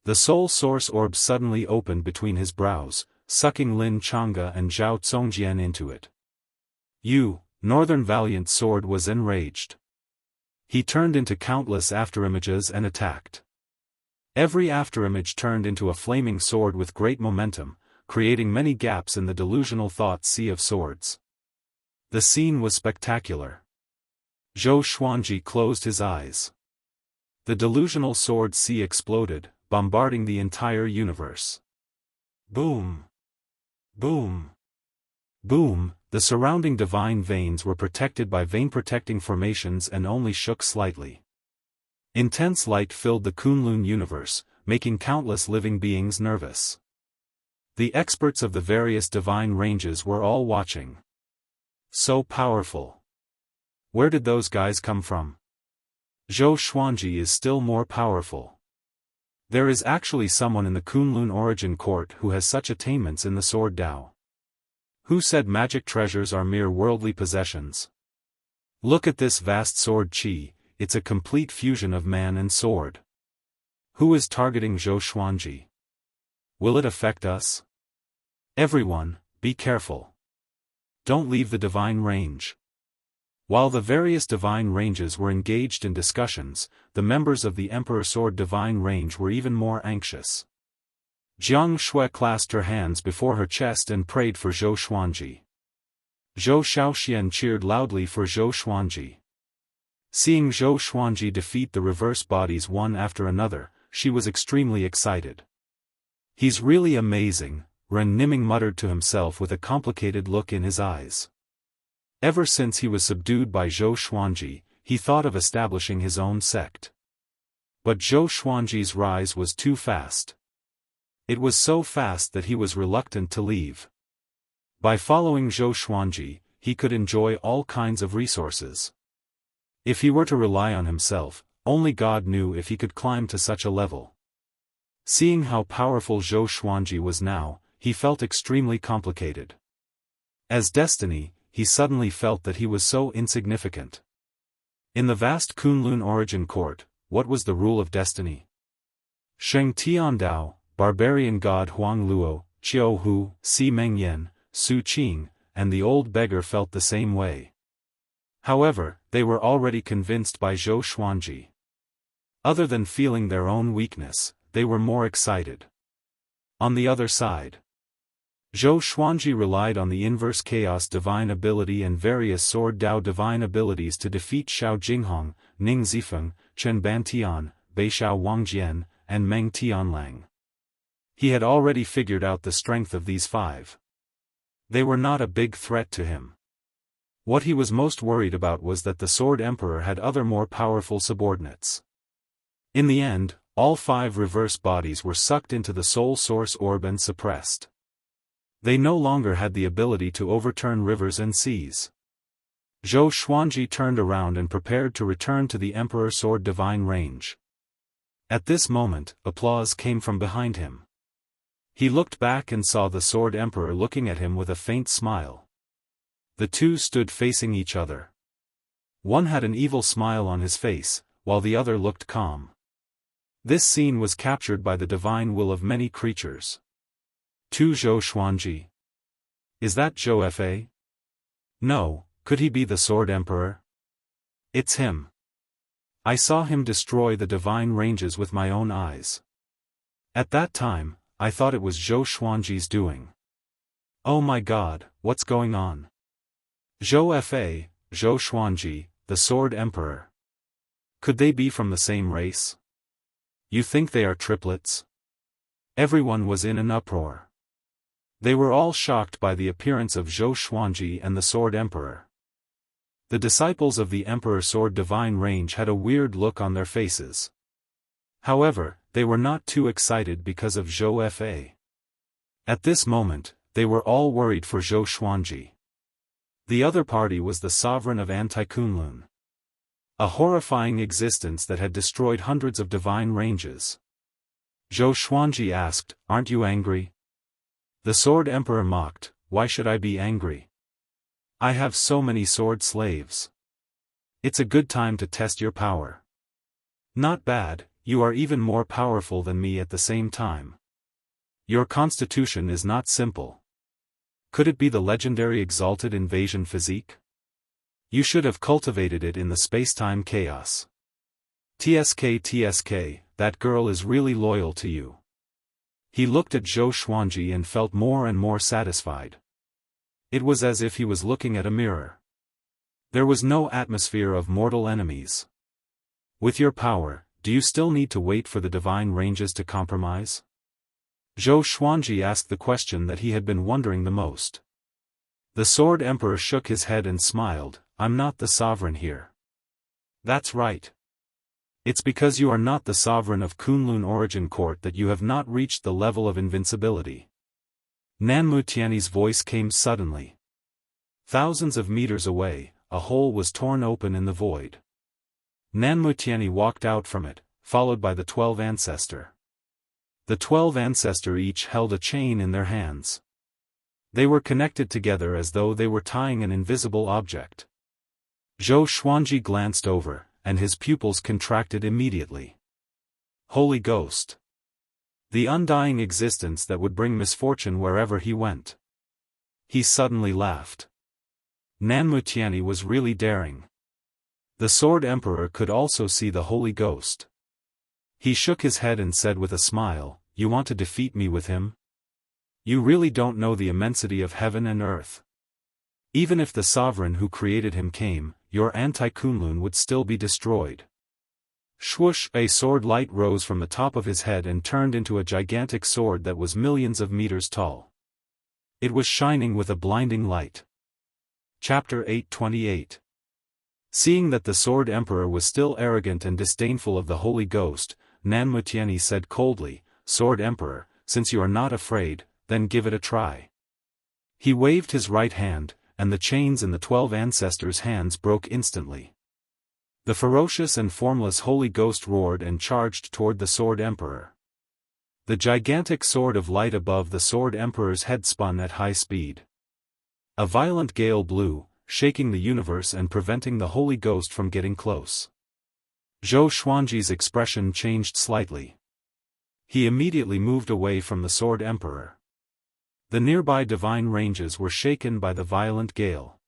The soul source orb suddenly opened between his brows, sucking Lin Chang'e and Zhao Zongjian into it. Northern Valiant Sword was enraged. He turned into countless afterimages and attacked. Every afterimage turned into a flaming sword with great momentum, creating many gaps in the delusional thought sea of swords. The scene was spectacular. Zhou Xuanji closed his eyes. The delusional sword sea exploded, bombarding the entire universe. Boom! Boom! Boom! The surrounding divine veins were protected by vein-protecting formations and only shook slightly. Intense light filled the Kunlun universe, making countless living beings nervous. The experts of the various divine ranges were all watching. So powerful. Where did those guys come from? Zhou Xuanji is still more powerful. There is actually someone in the Kunlun origin court who has such attainments in the sword Dao. Who said magic treasures are mere worldly possessions? Look at this vast sword qi, it's a complete fusion of man and sword. Who is targeting Zhou Xuanji? Will it affect us? Everyone, be careful. Don't leave the divine range. While the various divine ranges were engaged in discussions, the members of the Emperor Sword Divine Range were even more anxious. Jianghu clasped her hands before her chest and prayed for Zhou Xuanji. Zhou Xiaoxian cheered loudly for Zhou Xuanji. Seeing Zhou Xuanji defeat the reverse bodies one after another, she was extremely excited. "He's really amazing," Ren Niming muttered to himself with a complicated look in his eyes. Ever since he was subdued by Zhou Xuanji, he thought of establishing his own sect. But Zhou Xuanji's rise was too fast. It was so fast that he was reluctant to leave. By following Zhou Xuanji, he could enjoy all kinds of resources. If he were to rely on himself, only God knew if he could climb to such a level. Seeing how powerful Zhou Xuanji was now, he felt extremely complicated. As destiny, he suddenly felt that he was so insignificant. In the vast Kunlun origin court, what was the rule of destiny? Sheng Tiandao, barbarian god Huang Luo, Qiu Hu, Si Mengyan, Su Qing, and the old beggar felt the same way. However, they were already convinced by Zhou Xuanji. Other than feeling their own weakness, they were more excited. On the other side, Zhou Xuanji relied on the inverse chaos divine ability and various sword Dao divine abilities to defeat Xiao Jinghong, Ning Zifeng, Chen Bantian, Beixiao Wangjian, and Meng Tianlang. He had already figured out the strength of these five. They were not a big threat to him. What he was most worried about was that the Sword Emperor had other more powerful subordinates. In the end, all five reverse bodies were sucked into the Soul Source Orb and suppressed. They no longer had the ability to overturn rivers and seas. Zhou Xuanji turned around and prepared to return to the Emperor Sword Divine Range. At this moment, applause came from behind him. He looked back and saw the Sword Emperor looking at him with a faint smile. The two stood facing each other. One had an evil smile on his face, while the other looked calm. This scene was captured by the divine will of many creatures. To Zhou Xuanji. Is that Zhou Fa? No, could he be the Sword Emperor? It's him. I saw him destroy the divine ranges with my own eyes. At that time, I thought it was Zhou Xuanji's doing. Oh my God, what's going on? Zhou Fa, Zhou Xuanji, the Sword Emperor. Could they be from the same race? You think they are triplets? Everyone was in an uproar. They were all shocked by the appearance of Zhou Xuanji and the Sword Emperor. The disciples of the Emperor Sword Divine Range had a weird look on their faces. However, they were not too excited because of Zhou Fa. At this moment, they were all worried for Zhou Xuanji. The other party was the sovereign of Anti-Kunlun. A horrifying existence that had destroyed hundreds of divine ranges. Zhou Xuanji asked, "Aren't you angry?" The Sword Emperor mocked, "Why should I be angry? I have so many sword slaves. It's a good time to test your power." "Not bad, you are even more powerful than me at the same time. Your constitution is not simple. Could it be the legendary Exalted Invasion physique? You should have cultivated it in the space-time chaos. TSK, that girl is really loyal to you." He looked at Zhou Xuanji and felt more and more satisfied. It was as if he was looking at a mirror. There was no atmosphere of mortal enemies. With your power, do you still need to wait for the divine ranges to compromise? Zhou Xuanji asked the question that he had been wondering the most. The Sword Emperor shook his head and smiled, "I'm not the sovereign here." "That's right. It's because you are not the sovereign of Kunlun Origin Court that you have not reached the level of invincibility." Nanmutiani's voice came suddenly. Thousands of meters away, a hole was torn open in the void. Nanmutiani walked out from it, followed by the 12 ancestor. The 12 ancestor each held a chain in their hands. They were connected together as though they were tying an invisible object. Zhou Xuanji glanced over, and his pupils contracted immediately. Holy Ghost. The undying existence that would bring misfortune wherever he went. He suddenly laughed. Nanmutiani was really daring. The Sword Emperor could also see the Holy Ghost. He shook his head and said with a smile, "You want to defeat me with him? You really don't know the immensity of heaven and earth. Even if the sovereign who created him came, your anti-Kunlun would still be destroyed." Swoosh! A sword light rose from the top of his head and turned into a gigantic sword that was millions of meters tall. It was shining with a blinding light. Chapter 828. Seeing that the Sword Emperor was still arrogant and disdainful of the Holy Ghost, Nanmutiani said coldly, "Sword Emperor, since you are not afraid, then give it a try." He waved his right hand, and the chains in the 12 ancestors' hands broke instantly. The ferocious and formless Holy Ghost roared and charged toward the Sword Emperor. The gigantic sword of light above the Sword Emperor's head spun at high speed. A violent gale blew, shaking the universe and preventing the Holy Ghost from getting close. Zhou Xuanji's expression changed slightly. He immediately moved away from the Sword Emperor. The nearby divine ranges were shaken by the violent gale.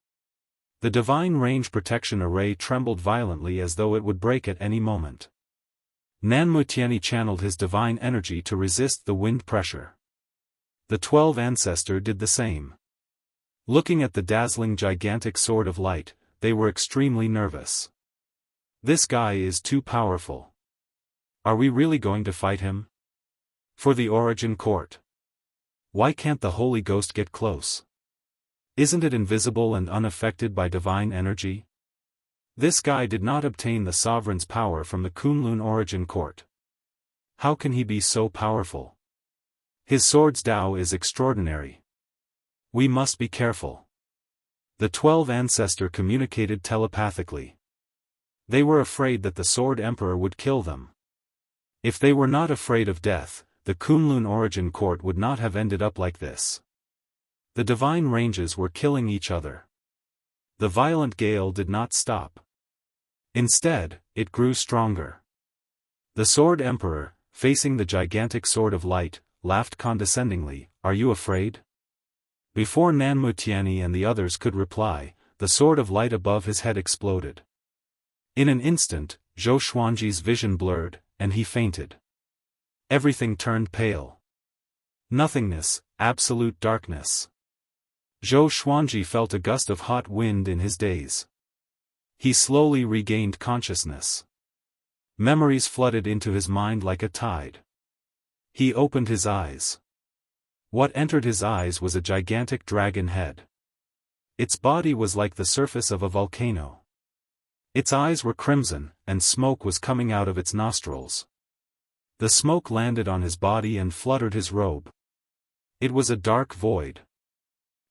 The divine range protection array trembled violently as though it would break at any moment. Nanmutiani channeled his divine energy to resist the wind pressure. The 12 ancestor did the same. Looking at the dazzling gigantic sword of light, they were extremely nervous. This guy is too powerful. Are we really going to fight him? For the Origin Court. Why can't the Holy Ghost get close? Isn't it invisible and unaffected by divine energy? This guy did not obtain the sovereign's power from the Kunlun Origin Court. How can he be so powerful? His sword's Tao is extraordinary. We must be careful. The 12 ancestor communicated telepathically. They were afraid that the Sword Emperor would kill them. If they were not afraid of death, the Kunlun Origin Court would not have ended up like this. The divine ranges were killing each other. The violent gale did not stop. Instead, it grew stronger. The Sword Emperor, facing the gigantic sword of light, laughed condescendingly, "Are you afraid?" Before Nanmutiani and the others could reply, the sword of light above his head exploded. In an instant, Zhou Xuanji's vision blurred, and he fainted. Everything turned pale. Nothingness, absolute darkness. Zhou Xuanji felt a gust of hot wind in his daze. He slowly regained consciousness. Memories flooded into his mind like a tide. He opened his eyes. What entered his eyes was a gigantic dragon head. Its body was like the surface of a volcano. Its eyes were crimson, and smoke was coming out of its nostrils. The smoke landed on his body and fluttered his robe. It was a dark void.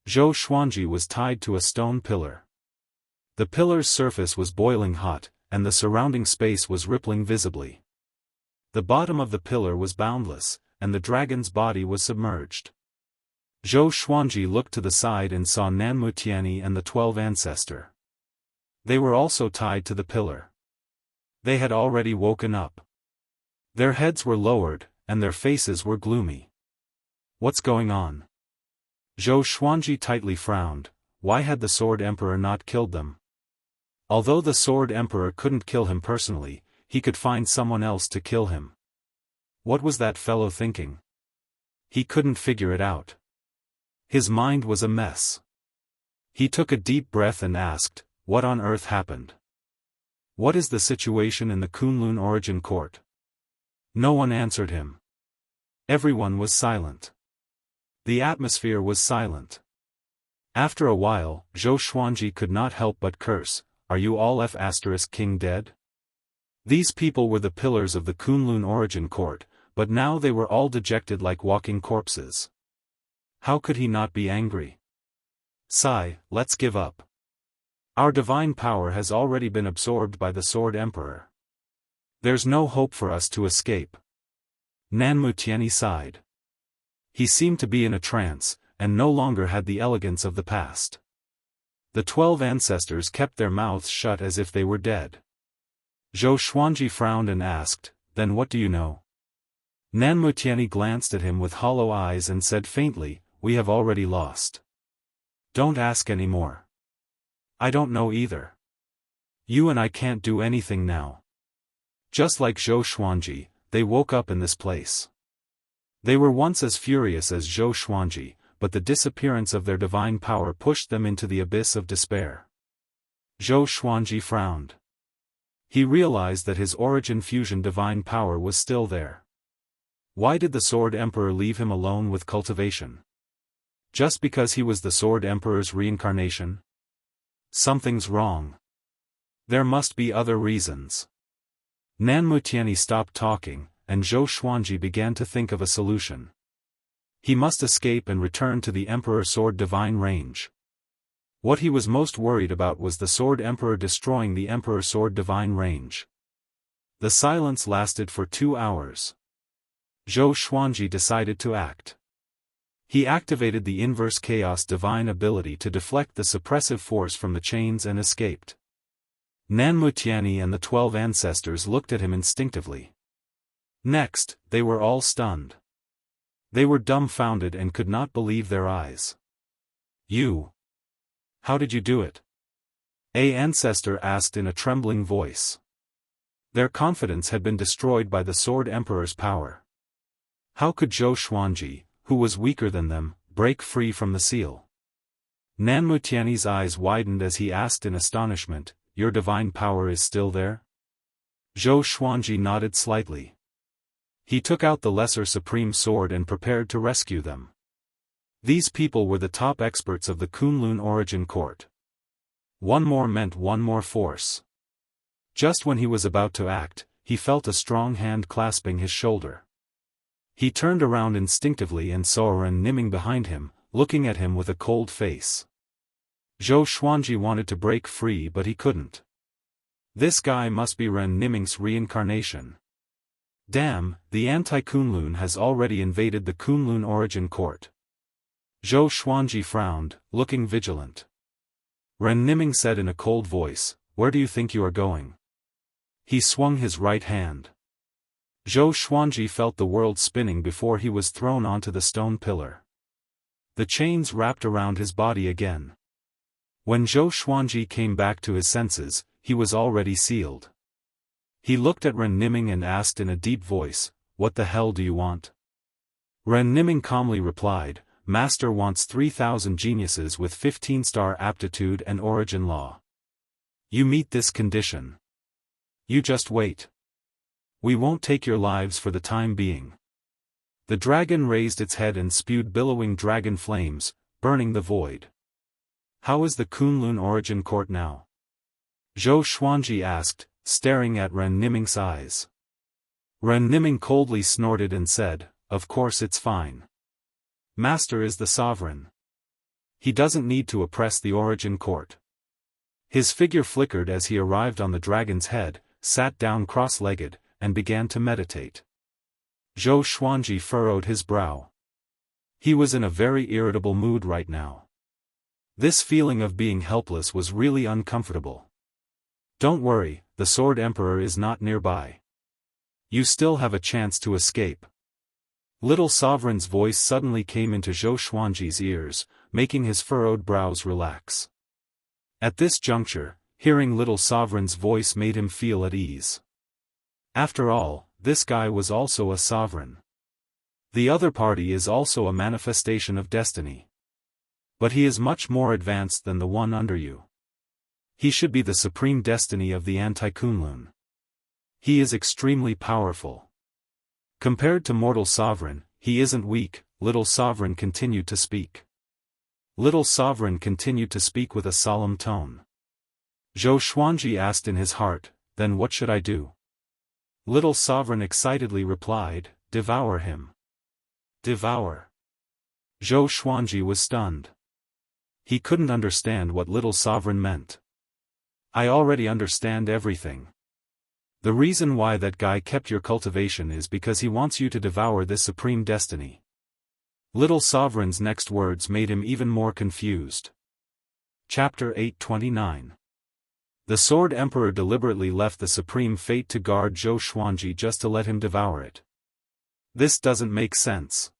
Zhou Xuanji was tied to a stone pillar. The pillar's surface was boiling hot, and the surrounding space was rippling visibly. The bottom of the pillar was boundless, and the dragon's body was submerged. Zhou Xuanji looked to the side and saw Nanmutiani and the 12 ancestor. They were also tied to the pillar. They had already woken up. Their heads were lowered, and their faces were gloomy. What's going on? Zhou Xuanji tightly frowned. Why had the Sword Emperor not killed them? Although the Sword Emperor couldn't kill him personally, he could find someone else to kill him. What was that fellow thinking? He couldn't figure it out. His mind was a mess. He took a deep breath and asked, "What on earth happened? What is the situation in the Kunlun Origin Court?" No one answered him. Everyone was silent. The atmosphere was silent. After a while, Zhou Xuanji could not help but curse, "Are you all King dead?" These people were the pillars of the Kunlun Origin Court, but now they were all dejected like walking corpses. How could he not be angry? "Sigh, let's give up. Our divine power has already been absorbed by the Sword Emperor. There's no hope for us to escape." Nanmutiani sighed. He seemed to be in a trance, and no longer had the elegance of the past. The 12 ancestors kept their mouths shut as if they were dead. Zhou Xuanji frowned and asked, "Then what do you know?" Nanmutiani glanced at him with hollow eyes and said faintly, "We have already lost. Don't ask any more." I don't know either. You and I can't do anything now. Just like Zhou Xuanji, they woke up in this place. They were once as furious as Zhou Xuanji, but the disappearance of their divine power pushed them into the abyss of despair. Zhou Xuanji frowned. He realized that his origin fusion divine power was still there. Why did the Sword Emperor leave him alone with Cultivation? Just because he was the Sword Emperor's reincarnation? Something's wrong. There must be other reasons. Nanmutiani stopped talking, and Zhou Xuanji began to think of a solution. He must escape and return to the Emperor Sword Divine range. What he was most worried about was the Sword Emperor destroying the Emperor Sword Divine range. The silence lasted for 2 hours. Zhou Xuanji decided to act. He activated the Inverse Chaos Divine ability to deflect the suppressive force from the chains and escaped. Nanmutiani and the 12 ancestors looked at him instinctively. Next, they were all stunned. They were dumbfounded and could not believe their eyes. You? How did you do it? A ancestor asked in a trembling voice. Their confidence had been destroyed by the Sword Emperor's power. How could Zhou Xuanji, who was weaker than them, break free from the seal? Nanmutiani's eyes widened as he asked in astonishment, "Your divine power is still there?" Zhou Xuanji nodded slightly. He took out the Lesser Supreme Sword and prepared to rescue them. These people were the top experts of the Kunlun Origin Court. One more meant one more force. Just when he was about to act, he felt a strong hand clasping his shoulder. He turned around instinctively and saw Ren Niming behind him, looking at him with a cold face. Zhou Xuanji wanted to break free but he couldn't. This guy must be Ren Niming's reincarnation. Damn, the anti-Kunlun has already invaded the Kunlun Origin Court. Zhou Xuanji frowned, looking vigilant. Ren Niming said in a cold voice, "Where do you think you are going?" He swung his right hand. Zhou Xuanji felt the world spinning before he was thrown onto the stone pillar. The chains wrapped around his body again. When Zhou Xuanji came back to his senses, he was already sealed. He looked at Ren Niming and asked in a deep voice, "What the hell do you want?" Ren Niming calmly replied, "Master wants 3,000 geniuses with 15-star aptitude and origin law. You meet this condition. You just wait. We won't take your lives for the time being." The dragon raised its head and spewed billowing dragon flames, burning the void. "How is the Kunlun Origin Court now?" Zhou Xuanji asked, staring at Ren Niming's eyes. Ren Niming coldly snorted and said, "Of course it's fine. Master is the sovereign. He doesn't need to oppress the Origin Court." His figure flickered as he arrived on the dragon's head, sat down cross-legged, and began to meditate. Zhou Xuanji furrowed his brow. He was in a very irritable mood right now. This feeling of being helpless was really uncomfortable. "Don't worry, the Sword Emperor is not nearby. You still have a chance to escape." Little Sovereign's voice suddenly came into Zhou Xuanji's ears, making his furrowed brows relax. At this juncture, hearing Little Sovereign's voice made him feel at ease. After all, this guy was also a sovereign. The other party is also a manifestation of destiny. But he is much more advanced than the one under you. He should be the supreme destiny of the anti-Kunlun. He is extremely powerful. Compared to mortal sovereign, he isn't weak. Little Sovereign continued to speak. Little Sovereign continued to speak with a solemn tone. Zhou Xuanji asked in his heart, "Then what should I do?" Little Sovereign excitedly replied, "Devour him." Devour. Zhou Xuanji was stunned. He couldn't understand what Little Sovereign meant. "I already understand everything. The reason why that guy kept your cultivation is because he wants you to devour this supreme destiny." Little Sovereign's next words made him even more confused. Chapter 829. The Sword Emperor deliberately left the supreme fate to guard Zhou Xuanji just to let him devour it. This doesn't make sense.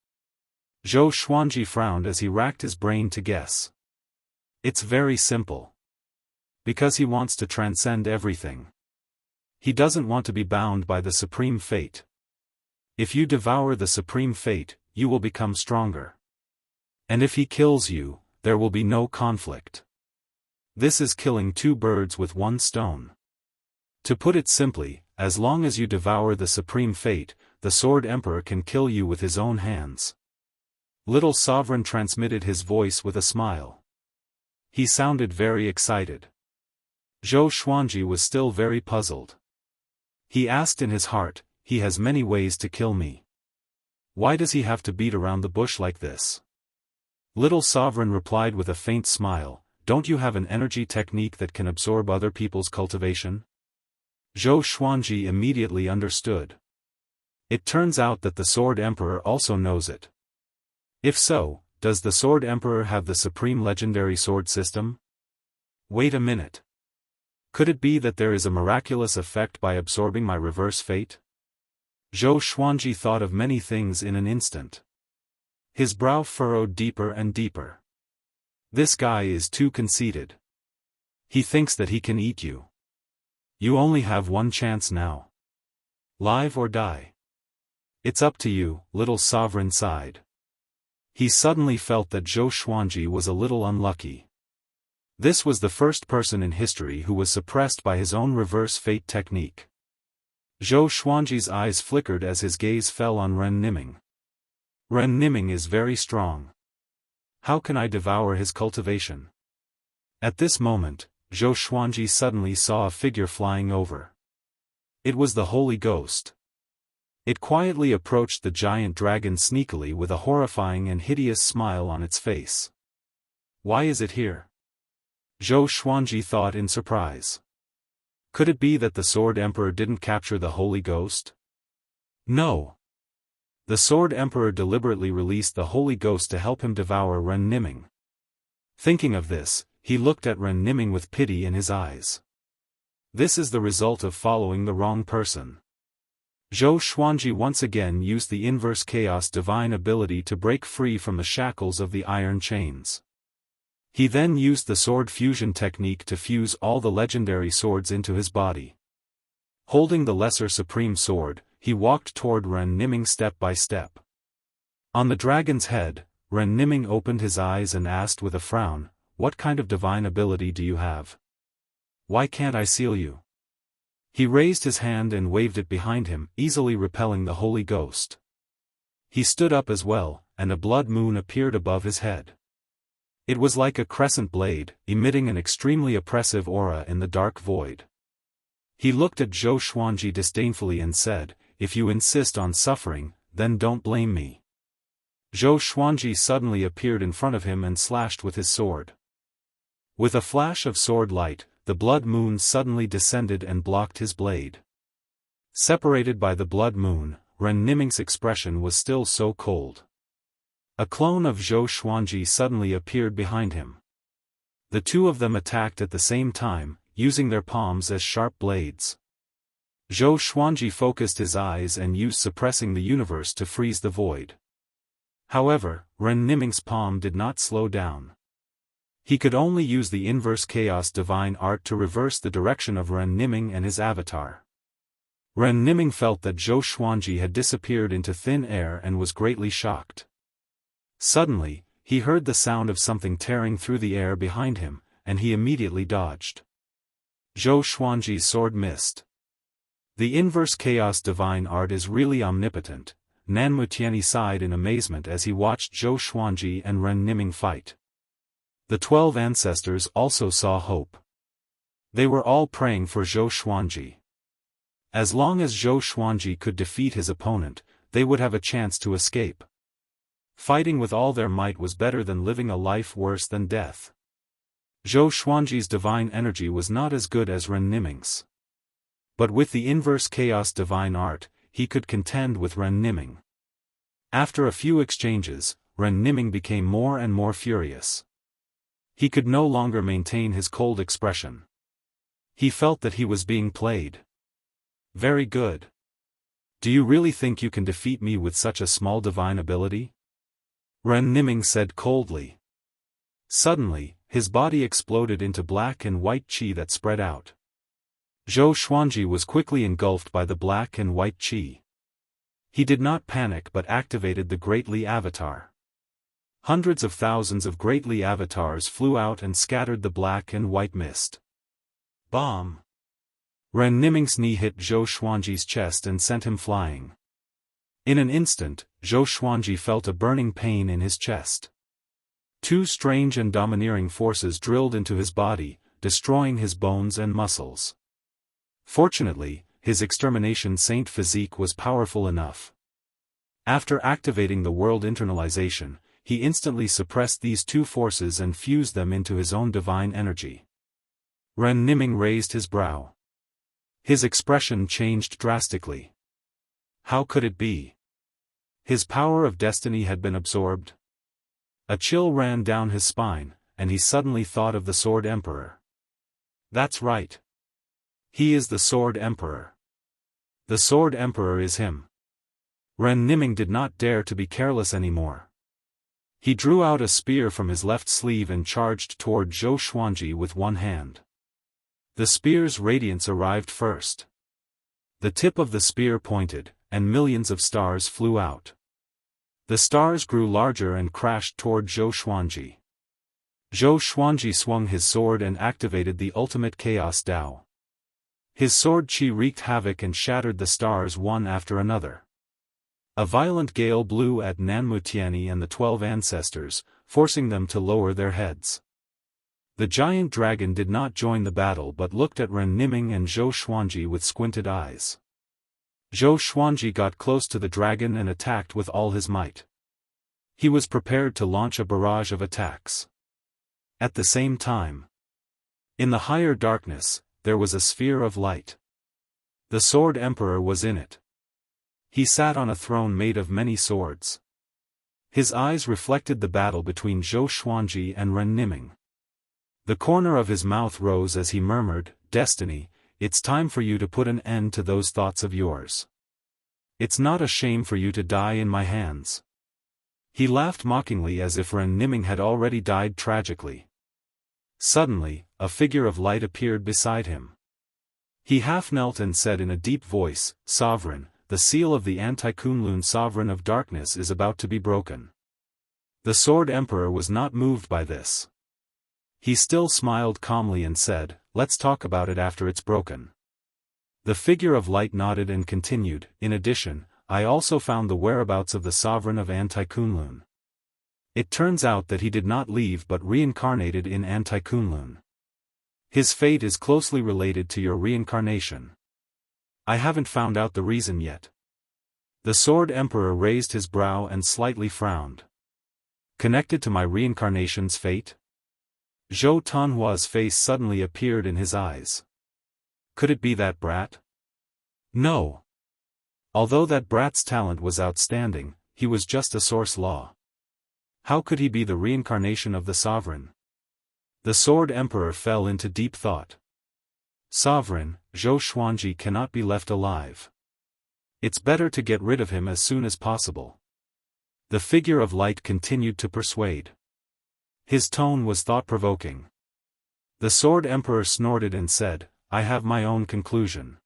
Zhou Xuanji frowned as he racked his brain to guess. It's very simple. Because he wants to transcend everything. He doesn't want to be bound by the supreme fate. If you devour the supreme fate, you will become stronger. And if he kills you, there will be no conflict. This is killing two birds with one stone. To put it simply, as long as you devour the supreme fate, the Sword Emperor can kill you with his own hands. Little Sovereign transmitted his voice with a smile. He sounded very excited. Zhou Xuanji was still very puzzled. He asked in his heart, he has many ways to kill me. Why does he have to beat around the bush like this? Little Sovereign replied with a faint smile, don't you have an energy technique that can absorb other people's cultivation? Zhou Xuanji immediately understood. It turns out that the Sword Emperor also knows it. If so, does the Sword Emperor have the supreme legendary sword system? Wait a minute. Could it be that there is a miraculous effect by absorbing my reverse fate? Zhou Xuanji thought of many things in an instant. His brow furrowed deeper and deeper. This guy is too conceited. He thinks that he can eat you. You only have one chance now. Live or die. It's up to you, Little Sovereign sighed. He suddenly felt that Zhou Xuanji was a little unlucky. This was the first person in history who was suppressed by his own reverse fate technique. Zhou Xuanji's eyes flickered as his gaze fell on Ren Niming. Ren Niming is very strong. How can I devour his cultivation? At this moment, Zhou Xuanji suddenly saw a figure flying over. It was the Holy Ghost. It quietly approached the giant dragon sneakily with a horrifying and hideous smile on its face. Why is it here? Zhou Xuanji thought in surprise. Could it be that the Sword Emperor didn't capture the Holy Ghost? No. The Sword Emperor deliberately released the Holy Ghost to help him devour Ren Niming. Thinking of this, he looked at Ren Niming with pity in his eyes. This is the result of following the wrong person. Zhou Xuanji once again used the inverse chaos divine ability to break free from the shackles of the iron chains. He then used the sword fusion technique to fuse all the legendary swords into his body. Holding the lesser supreme sword, he walked toward Ren Niming step by step. On the dragon's head, Ren Niming opened his eyes and asked with a frown, "What kind of divine ability do you have? Why can't I seal you?" He raised his hand and waved it behind him, easily repelling the Holy Ghost. He stood up as well, and a blood moon appeared above his head. It was like a crescent blade, emitting an extremely oppressive aura in the dark void. He looked at Zhou Xuanji disdainfully and said, "If you insist on suffering, then don't blame me." Zhou Xuanji suddenly appeared in front of him and slashed with his sword. With a flash of sword light, the blood moon suddenly descended and blocked his blade. Separated by the blood moon, Ren Niming's expression was still so cold. A clone of Zhou Xuanji suddenly appeared behind him. The two of them attacked at the same time, using their palms as sharp blades. Zhou Xuanji focused his eyes and used suppressing the universe to freeze the void. However, Ren Niming's palm did not slow down. He could only use the inverse chaos divine art to reverse the direction of Ren Niming and his avatar. Ren Niming felt that Zhou Xuanji had disappeared into thin air and was greatly shocked. Suddenly, he heard the sound of something tearing through the air behind him, and he immediately dodged. Zhou Xuanji's sword missed. The inverse chaos divine art is really omnipotent, Nan Mutianyi sighed in amazement as he watched Zhou Xuanji and Ren Niming fight. The 12 ancestors also saw hope. They were all praying for Zhou Xuanji. As long as Zhou Xuanji could defeat his opponent, they would have a chance to escape. Fighting with all their might was better than living a life worse than death. Zhou Xuanji's divine energy was not as good as Ren Niming's. But with the inverse chaos divine art, he could contend with Ren Niming. After a few exchanges, Ren Niming became more and more furious. He could no longer maintain his cold expression. He felt that he was being played. Very good. Do you really think you can defeat me with such a small divine ability? Ren Niming said coldly. Suddenly, his body exploded into black and white qi that spread out. Zhou Xuanji was quickly engulfed by the black and white qi. He did not panic but activated the Great Li Avatar. Hundreds of thousands of Great Li Avatars flew out and scattered the black and white mist. Bomb! Ren Niming's knee hit Zhou Xuanji's chest and sent him flying. In an instant, Zhou Xuanji felt a burning pain in his chest. Two strange and domineering forces drilled into his body, destroying his bones and muscles. Fortunately, his extermination saint physique was powerful enough. After activating the world internalization, he instantly suppressed these two forces and fused them into his own divine energy. Ren Niming raised his brow. His expression changed drastically. How could it be? His power of destiny had been absorbed. A chill ran down his spine, and he suddenly thought of the Sword Emperor. That's right. He is the Sword Emperor. The Sword Emperor is him. Ren Niming did not dare to be careless anymore. He drew out a spear from his left sleeve and charged toward Zhou Xuanji with one hand. The spear's radiance arrived first. The tip of the spear pointed, and millions of stars flew out. The stars grew larger and crashed toward Zhou Xuanji. Zhou Xuanji swung his sword and activated the ultimate chaos Dao. His sword qi wreaked havoc and shattered the stars one after another. A violent gale blew at Nanmutiani and the 12 ancestors, forcing them to lower their heads. The giant dragon did not join the battle but looked at Ren Niming and Zhou Xuanji with squinted eyes. Zhou Xuanji got close to the dragon and attacked with all his might. He was prepared to launch a barrage of attacks. At the same time, in the higher darkness, there was a sphere of light. The Sword Emperor was in it. He sat on a throne made of many swords. His eyes reflected the battle between Zhou Xuanji and Ren Niming. The corner of his mouth rose as he murmured, "Destiny, it's time for you to put an end to those thoughts of yours. It's not a shame for you to die in my hands." He laughed mockingly as if Ren Niming had already died tragically. Suddenly, a figure of light appeared beside him. He half knelt and said in a deep voice, "Sovereign, the seal of the Anti-Kunlun Sovereign of Darkness is about to be broken." The Sword Emperor was not moved by this. He still smiled calmly and said, "Let's talk about it after it's broken." The figure of light nodded and continued, "In addition, I also found the whereabouts of the sovereign of Anti-Kunlun. It turns out that he did not leave but reincarnated in Anti-Kunlun. His fate is closely related to your reincarnation. I haven't found out the reason yet." The Sword Emperor raised his brow and slightly frowned. "Connected to my reincarnation's fate?" Zhou Tanhua's face suddenly appeared in his eyes. Could it be that brat? No. Although that brat's talent was outstanding, he was just a source law. How could he be the reincarnation of the sovereign? The Sword Emperor fell into deep thought. "Sovereign, Zhou Xuanji cannot be left alive. It's better to get rid of him as soon as possible." The figure of light continued to persuade. His tone was thought-provoking. The Sword Emperor snorted and said, "I have my own conclusion.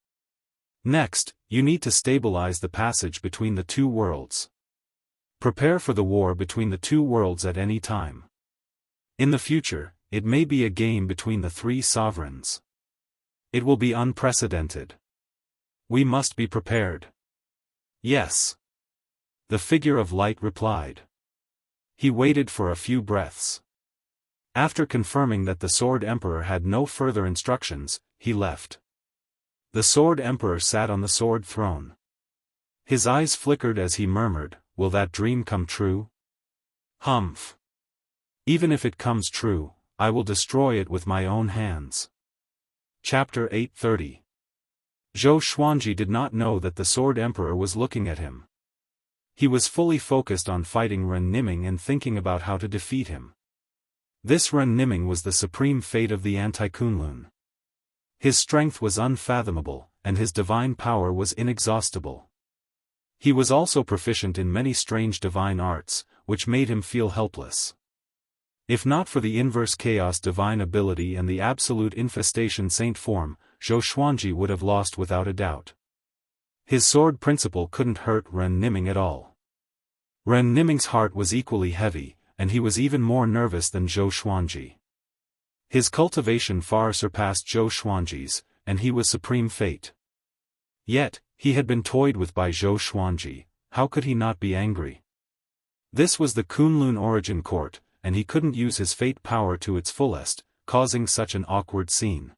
Next, you need to stabilize the passage between the two worlds. Prepare for the war between the two worlds at any time. In the future, it may be a game between the three sovereigns. It will be unprecedented. We must be prepared." "Yes." The figure of light replied. He waited for a few breaths. After confirming that the Sword Emperor had no further instructions, he left. The Sword Emperor sat on the sword throne. His eyes flickered as he murmured, "Will that dream come true? Humph. Even if it comes true, I will destroy it with my own hands." Chapter 830. Zhou Xuanji did not know that the Sword Emperor was looking at him. He was fully focused on fighting Ren Niming and thinking about how to defeat him. This Ren Niming was the supreme fate of the Anti-Kunlun. His strength was unfathomable, and his divine power was inexhaustible. He was also proficient in many strange divine arts, which made him feel helpless. If not for the inverse chaos divine ability and the absolute infestation saint form, Zhou Xuanji would have lost without a doubt. His sword principle couldn't hurt Ren Niming at all. Ren Niming's heart was equally heavy, and he was even more nervous than Zhou Xuanji. His cultivation far surpassed Zhou Xuanji's, and he was supreme fate. Yet, he had been toyed with by Zhou Xuanji. How could he not be angry? This was the Kunlun origin court, and he couldn't use his fate power to its fullest, causing such an awkward scene.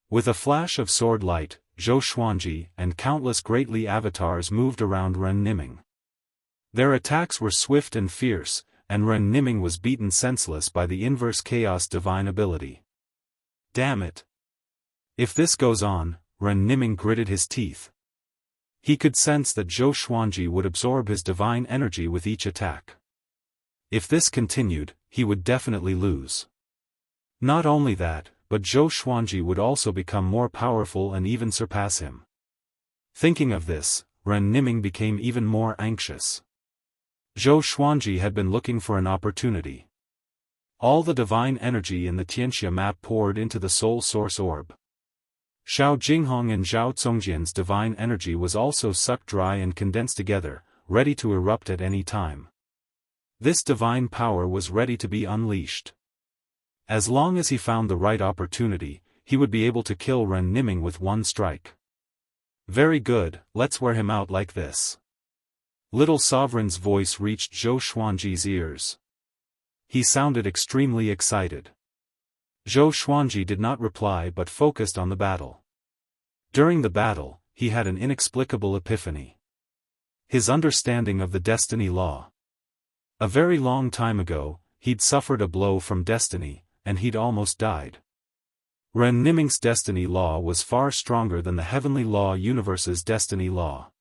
With a flash of sword light, Zhou Xuanji and countless greatly avatars moved around Ren Niming. Their attacks were swift and fierce, and Ren Niming was beaten senseless by the inverse chaos divine ability. Damn it! If this goes on, Ren Niming gritted his teeth. He could sense that Zhou Xuanji would absorb his divine energy with each attack. If this continued, he would definitely lose. Not only that, but Zhou Xuanji would also become more powerful and even surpass him. Thinking of this, Ren Niming became even more anxious. Zhou Xuanji had been looking for an opportunity. All the divine energy in the Xianxia map poured into the soul source orb. Xiao Jinghong and Zhao Congjian's divine energy was also sucked dry and condensed together, ready to erupt at any time. This divine power was ready to be unleashed. As long as he found the right opportunity, he would be able to kill Ren Niming with one strike. Very good, let's wear him out like this. Little Sovereign's voice reached Zhou Xuanji's ears. He sounded extremely excited. Zhou Xuanji did not reply but focused on the battle. During the battle, he had an inexplicable epiphany. His understanding of the destiny law. A very long time ago, he'd suffered a blow from destiny, and he'd almost died. Ren Niming's destiny law was far stronger than the heavenly law universe's destiny law.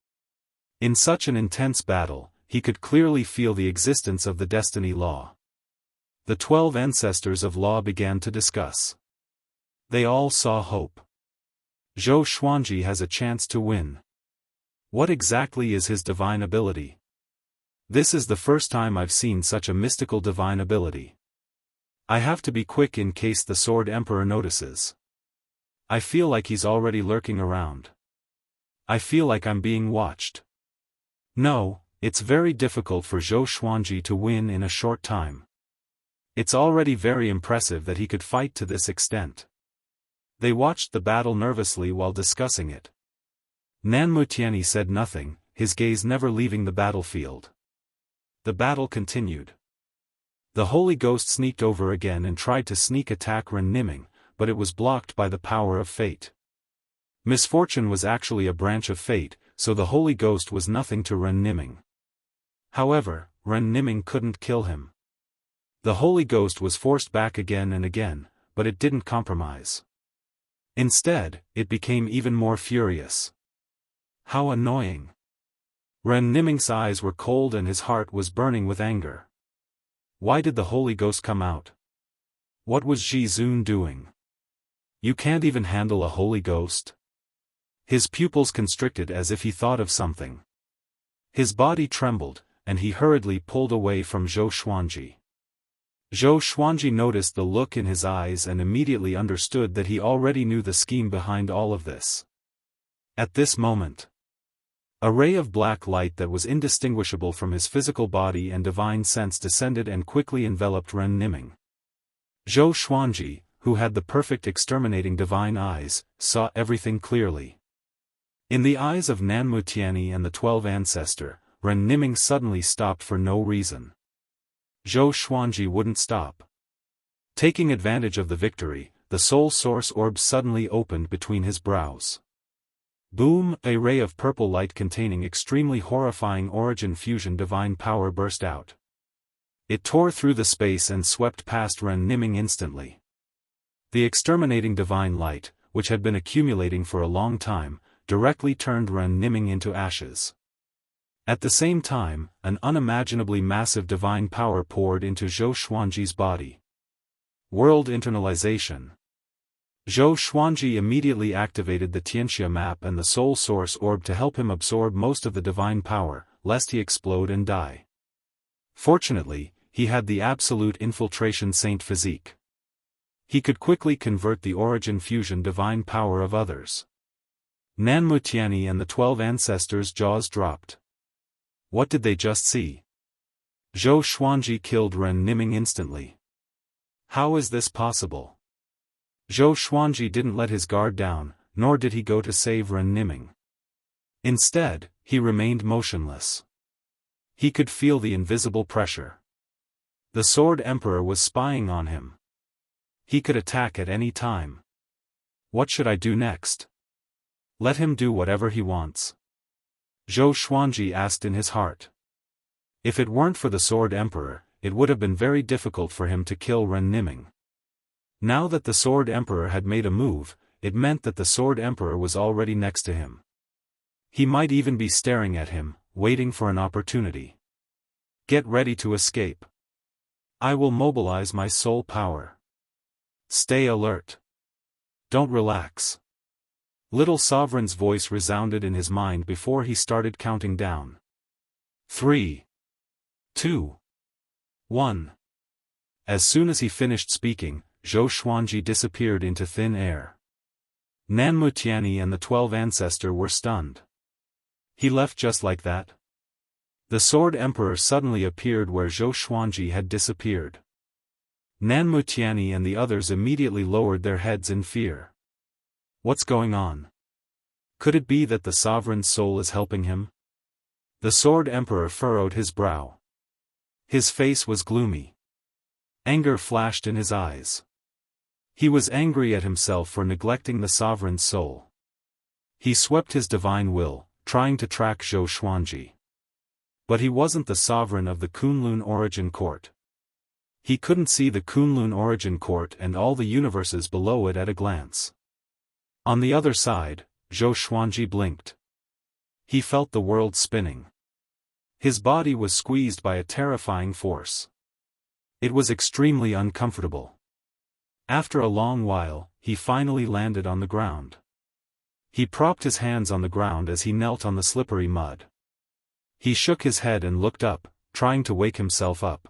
In such an intense battle, he could clearly feel the existence of the destiny law. The 12 ancestors of law began to discuss. They all saw hope. Zhou Xuanji has a chance to win. What exactly is his divine ability? This is the first time I've seen such a mystical divine ability. I have to be quick in case the Sword Emperor notices. I feel like he's already lurking around. I feel like I'm being watched. No, it's very difficult for Zhou Xuanji to win in a short time. It's already very impressive that he could fight to this extent. They watched the battle nervously while discussing it. Nanmutiani said nothing, his gaze never leaving the battlefield. The battle continued. The Holy Ghost sneaked over again and tried to sneak attack Ren Niming, but it was blocked by the power of fate. Misfortune was actually a branch of fate, so the Holy Ghost was nothing to Ren Niming. However, Ren Niming couldn't kill him. The Holy Ghost was forced back again and again, but it didn't compromise. Instead, it became even more furious. How annoying! Ren Niming's eyes were cold and his heart was burning with anger. Why did the Holy Ghost come out? What was Ji Zun doing? You can't even handle a Holy Ghost? His pupils constricted as if he thought of something. His body trembled, and he hurriedly pulled away from Zhou Xuanji. Zhou Xuanji noticed the look in his eyes and immediately understood that he already knew the scheme behind all of this. At this moment, a ray of black light that was indistinguishable from his physical body and divine sense descended and quickly enveloped Ren Niming. Zhou Xuanji, who had the perfect exterminating divine eyes, saw everything clearly. In the eyes of Nanmutiani and the 12 ancestor, Ren Niming suddenly stopped for no reason. Zhou Xuanji wouldn't stop. Taking advantage of the victory, the soul source orb suddenly opened between his brows. Boom! A ray of purple light containing extremely horrifying origin fusion divine power burst out. It tore through the space and swept past Ren Niming instantly. The exterminating divine light, which had been accumulating for a long time, directly turned Ren Niming into ashes. At the same time, an unimaginably massive divine power poured into Zhou Xuanji's body. World internalization. Zhou Xuanji immediately activated the Xianxia map and the soul source orb to help him absorb most of the divine power, lest he explode and die. Fortunately, he had the absolute infiltration saint physique. He could quickly convert the origin fusion divine power of others. Nanmutiani and the 12 ancestors' jaws dropped. What did they just see? Zhou Xuanji killed Ren Niming instantly. How is this possible? Zhou Xuanji didn't let his guard down, nor did he go to save Ren Niming. Instead, he remained motionless. He could feel the invisible pressure. The Sword Emperor was spying on him. He could attack at any time. What should I do next? Let him do whatever he wants. Zhou Xuanji asked in his heart. If it weren't for the Sword Emperor, it would have been very difficult for him to kill Ren Niming. Now that the Sword Emperor had made a move, it meant that the Sword Emperor was already next to him. He might even be staring at him, waiting for an opportunity. Get ready to escape. I will mobilize my soul power. Stay alert. Don't relax. Little Sovereign's voice resounded in his mind before he started counting down. 3, 2, 1. As soon as he finished speaking, Zhou Xuanji disappeared into thin air. Nanmutiani and the 12 ancestors were stunned. He left just like that? The Sword Emperor suddenly appeared where Zhou Xuanji had disappeared. Nanmutiani and the others immediately lowered their heads in fear. What's going on? Could it be that the sovereign's soul is helping him? The Sword Emperor furrowed his brow. His face was gloomy. Anger flashed in his eyes. He was angry at himself for neglecting the sovereign's soul. He swept his divine will, trying to track Zhou Xuanji. But he wasn't the sovereign of the Kunlun Origin Court. He couldn't see the Kunlun Origin Court and all the universes below it at a glance. On the other side, Zhou Xuanji blinked. He felt the world spinning. His body was squeezed by a terrifying force. It was extremely uncomfortable. After a long while, he finally landed on the ground. He propped his hands on the ground as he knelt on the slippery mud. He shook his head and looked up, trying to wake himself up.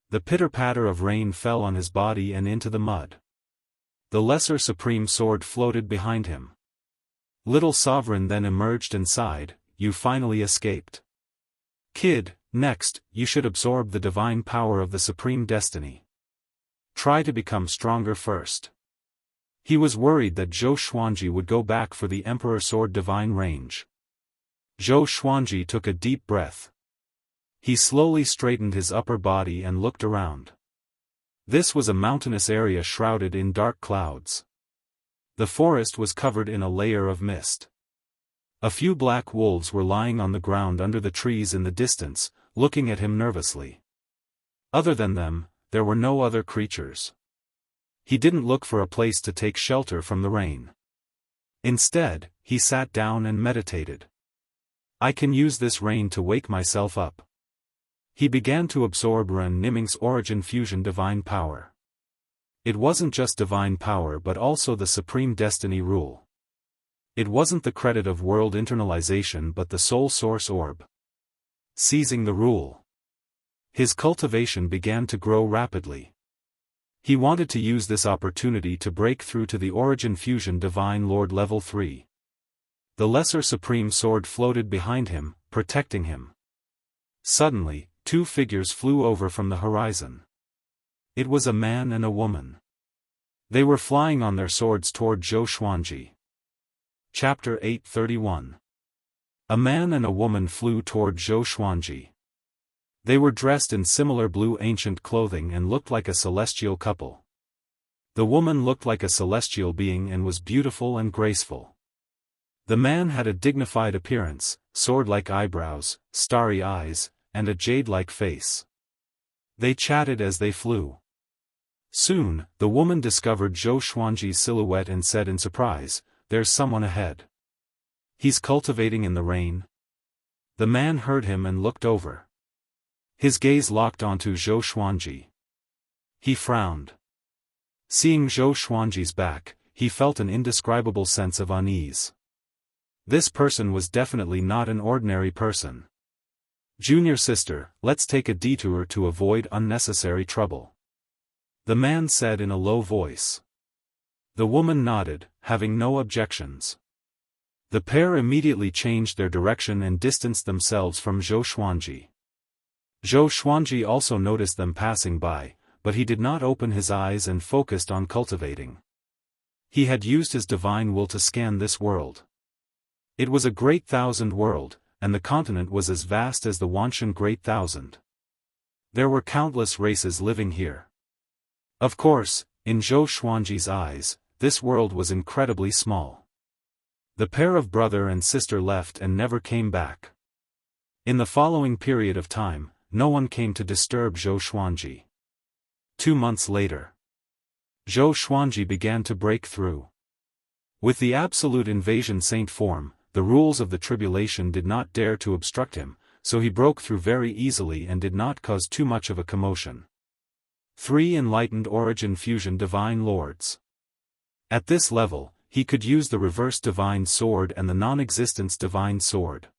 The pitter-patter of rain fell on his body and into the mud. The Lesser Supreme Sword floated behind him. Little Sovereign then emerged and sighed, "You finally escaped. Kid, next, you should absorb the divine power of the Supreme Destiny. Try to become stronger first." He was worried that Zhou Xuanji would go back for the Emperor Sword divine range. Zhou Xuanji took a deep breath. He slowly straightened his upper body and looked around. This was a mountainous area shrouded in dark clouds. The forest was covered in a layer of mist. A few black wolves were lying on the ground under the trees in the distance, looking at him nervously. Other than them, there were no other creatures. He didn't look for a place to take shelter from the rain. Instead, he sat down and meditated. I can use this rain to wake myself up. He began to absorb Ren Niming's origin fusion divine power. It wasn't just divine power but also the supreme destiny rule. It wasn't the credit of world internalization but the soul source orb. Seizing the rule. His cultivation began to grow rapidly. He wanted to use this opportunity to break through to the origin fusion divine lord level 3. The Lesser Supreme Sword floated behind him, protecting him. Suddenly, two figures flew over from the horizon. It was a man and a woman. They were flying on their swords toward Zhou Xuanji. Chapter 831. A man and a woman flew toward Zhou Xuanji. They were dressed in similar blue ancient clothing and looked like a celestial couple. The woman looked like a celestial being and was beautiful and graceful. The man had a dignified appearance, sword-like eyebrows, starry eyes, and a jade-like face. They chatted as they flew. Soon, the woman discovered Zhou Xuanji's silhouette and said in surprise, "There's someone ahead. He's cultivating in the rain." The man heard him and looked over. His gaze locked onto Zhou Xuanji. He frowned. Seeing Zhou Xuanji's back, he felt an indescribable sense of unease. This person was definitely not an ordinary person. Junior sister, let's take a detour to avoid unnecessary trouble. The man said in a low voice. The woman nodded, having no objections. The pair immediately changed their direction and distanced themselves from Zhou Xuanji. Zhou Xuanji also noticed them passing by, but he did not open his eyes and focused on cultivating. He had used his divine will to scan this world. It was a great thousand world, and the continent was as vast as the Wanshan Great Thousand. There were countless races living here. Of course, in Zhou Xuanji's eyes, this world was incredibly small. The pair of brother and sister left and never came back. In the following period of time, no one came to disturb Zhou Xuanji. 2 months later, Zhou Xuanji began to break through. With the absolute invasion saint form, the rules of the tribulation did not dare to obstruct him, so he broke through very easily and did not cause too much of a commotion. 3 enlightened origin fusion divine lords. At this level, he could use the reverse divine sword and the non-existence divine sword.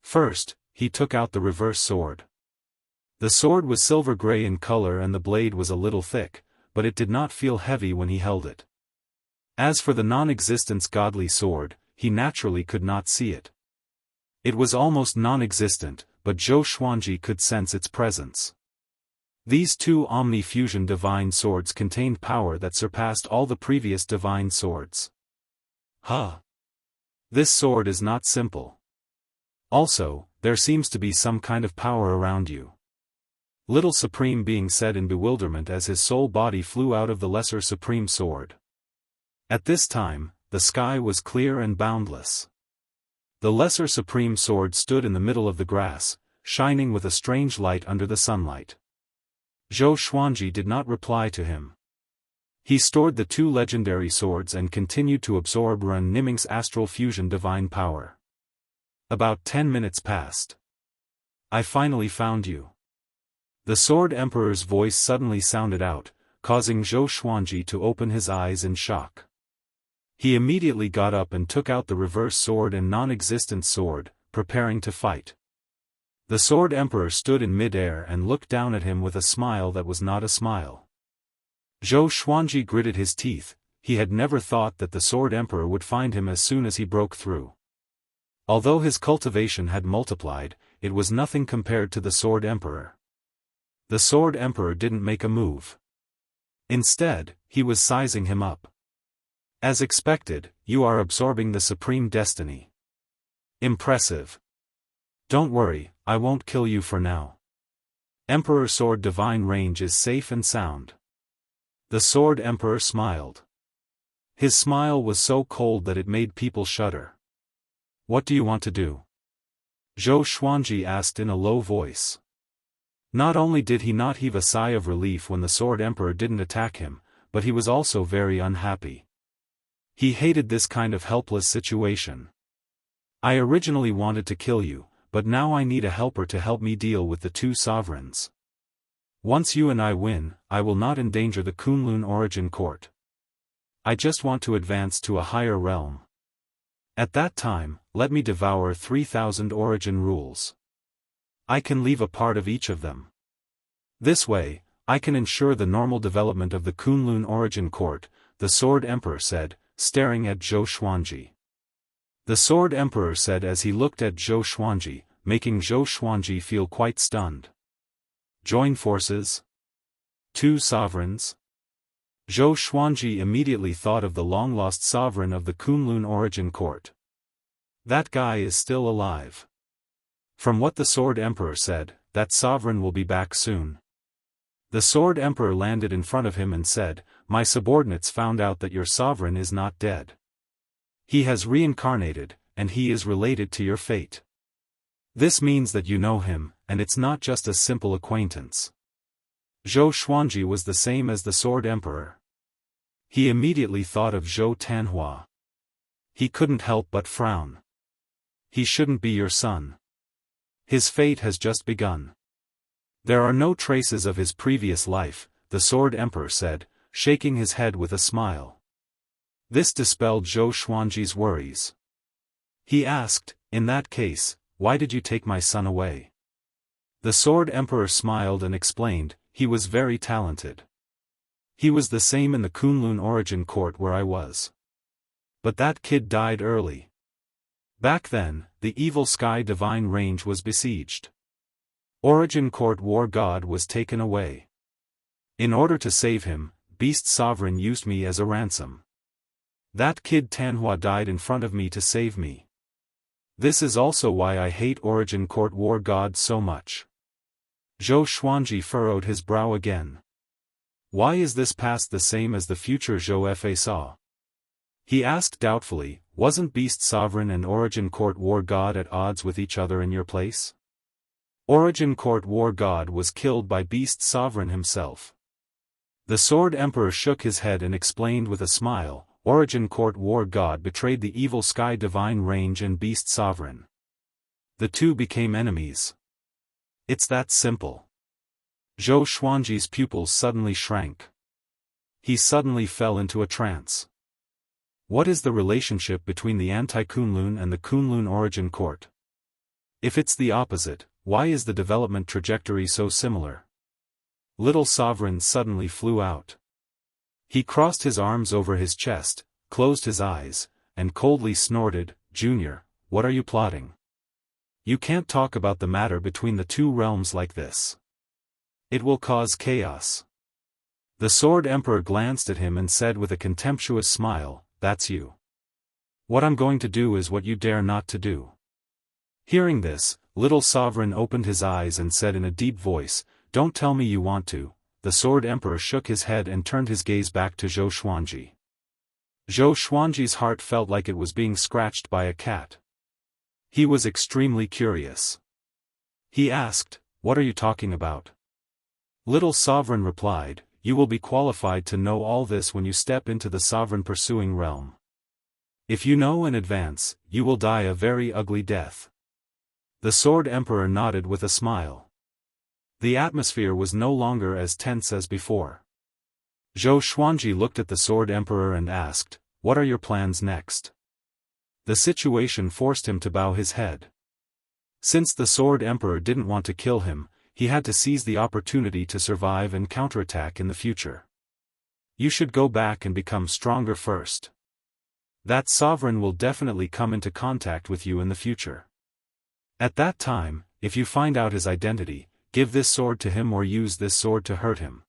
First, he took out the reverse sword. The sword was silver gray in color and the blade was a little thick, but it did not feel heavy when he held it. As for the non-existence godly sword, he naturally could not see it. It was almost non-existent, but Zhou Xuanji could sense its presence. These 2 omni-fusion divine swords contained power that surpassed all the previous divine swords. This sword is not simple. Also, there seems to be some kind of power around you. Little Supreme Being said in bewilderment as his soul body flew out of the Lesser Supreme Sword. At this time, the sky was clear and boundless. The Lesser Supreme Sword stood in the middle of the grass, shining with a strange light under the sunlight. Zhou Xuanji did not reply to him. He stored the 2 legendary swords and continued to absorb Ren Niming's astral fusion divine power. About 10 minutes passed. I finally found you. The Sword Emperor's voice suddenly sounded out, causing Zhou Xuanji to open his eyes in shock. He immediately got up and took out the reverse sword and non-existent sword, preparing to fight. The Sword Emperor stood in mid-air and looked down at him with a smile that was not a smile. Zhou Xuanji gritted his teeth. He had never thought that the Sword Emperor would find him as soon as he broke through. Although his cultivation had multiplied, it was nothing compared to the Sword Emperor. The Sword Emperor didn't make a move. Instead, he was sizing him up. As expected, you are absorbing the supreme destiny. Impressive. Don't worry, I won't kill you for now. Emperor Sword divine range is safe and sound. The Sword Emperor smiled. His smile was so cold that it made people shudder. What do you want to do? Zhou Xuanji asked in a low voice. Not only did he not heave a sigh of relief when the Sword Emperor didn't attack him, but he was also very unhappy. He hated this kind of helpless situation. I originally wanted to kill you, but now I need a helper to help me deal with the 2 sovereigns. Once you and I win, I will not endanger the Kunlun Origin Court. I just want to advance to a higher realm. At that time, let me devour 3,000 origin rules. I can leave a part of each of them. This way, I can ensure the normal development of the Kunlun Origin Court, the Sword Emperor said, staring at Zhou Xuanji. The Sword Emperor said as he looked at Zhou Xuanji, making Zhou Xuanji feel quite stunned. Join forces? 2 sovereigns? Zhou Xuanji immediately thought of the long-lost sovereign of the Kunlun Origin Court. That guy is still alive. From what the Sword Emperor said, that sovereign will be back soon. The Sword Emperor landed in front of him and said, my subordinates found out that your sovereign is not dead. He has reincarnated, and he is related to your fate. This means that you know him, and it's not just a simple acquaintance. Zhou Xuanji was the same as the Sword Emperor. He immediately thought of Zhou Tanhua. He couldn't help but frown. He shouldn't be your son. His fate has just begun. There are no traces of his previous life, the Sword Emperor said, shaking his head with a smile. This dispelled Zhou Xuanji's worries. He asked, in that case, why did you take my son away? The Sword Emperor smiled and explained, he was very talented. He was the same in the Kunlun origin court where I was. But that kid died early. Back then, the evil sky divine range was besieged. Origin court war god was taken away. In order to save him, Beast Sovereign used me as a ransom. That kid Tanhua died in front of me to save me. This is also why I hate Origin Court War God so much. Zhou Xuanji furrowed his brow again. Why is this past the same as the future Zhou Fa saw? He asked doubtfully, wasn't Beast Sovereign and Origin Court War God at odds with each other in your place? Origin Court War God was killed by Beast Sovereign himself. The Sword Emperor shook his head and explained with a smile, Origin Court War God betrayed the evil sky divine range and Beast Sovereign. The two became enemies. It's that simple. Zhou Xuanji's pupils suddenly shrank. He suddenly fell into a trance. What is the relationship between the anti-Kunlun and the Kunlun Origin Court? If it's the opposite, why is the development trajectory so similar? Little Sovereign suddenly flew out. He crossed his arms over his chest, closed his eyes, and coldly snorted, Junior, what are you plotting? You can't talk about the matter between the two realms like this. It will cause chaos. The Sword Emperor glanced at him and said with a contemptuous smile, that's you. What I'm going to do is what you dare not to do. Hearing this, Little Sovereign opened his eyes and said in a deep voice, don't tell me you want to. The Sword Emperor shook his head and turned his gaze back to Zhou Xuanji. Zhou Xuanji's heart felt like it was being scratched by a cat. He was extremely curious. He asked, what are you talking about? Little Sovereign replied, you will be qualified to know all this when you step into the Sovereign pursuing realm. If you know in advance, you will die a very ugly death. The Sword Emperor nodded with a smile. The atmosphere was no longer as tense as before. Zhou Xuanji looked at the Sword Emperor and asked, what are your plans next? The situation forced him to bow his head. Since the Sword Emperor didn't want to kill him, he had to seize the opportunity to survive and counterattack in the future. You should go back and become stronger first. That sovereign will definitely come into contact with you in the future. At that time, if you find out his identity, give this sword to him or use this sword to hurt him.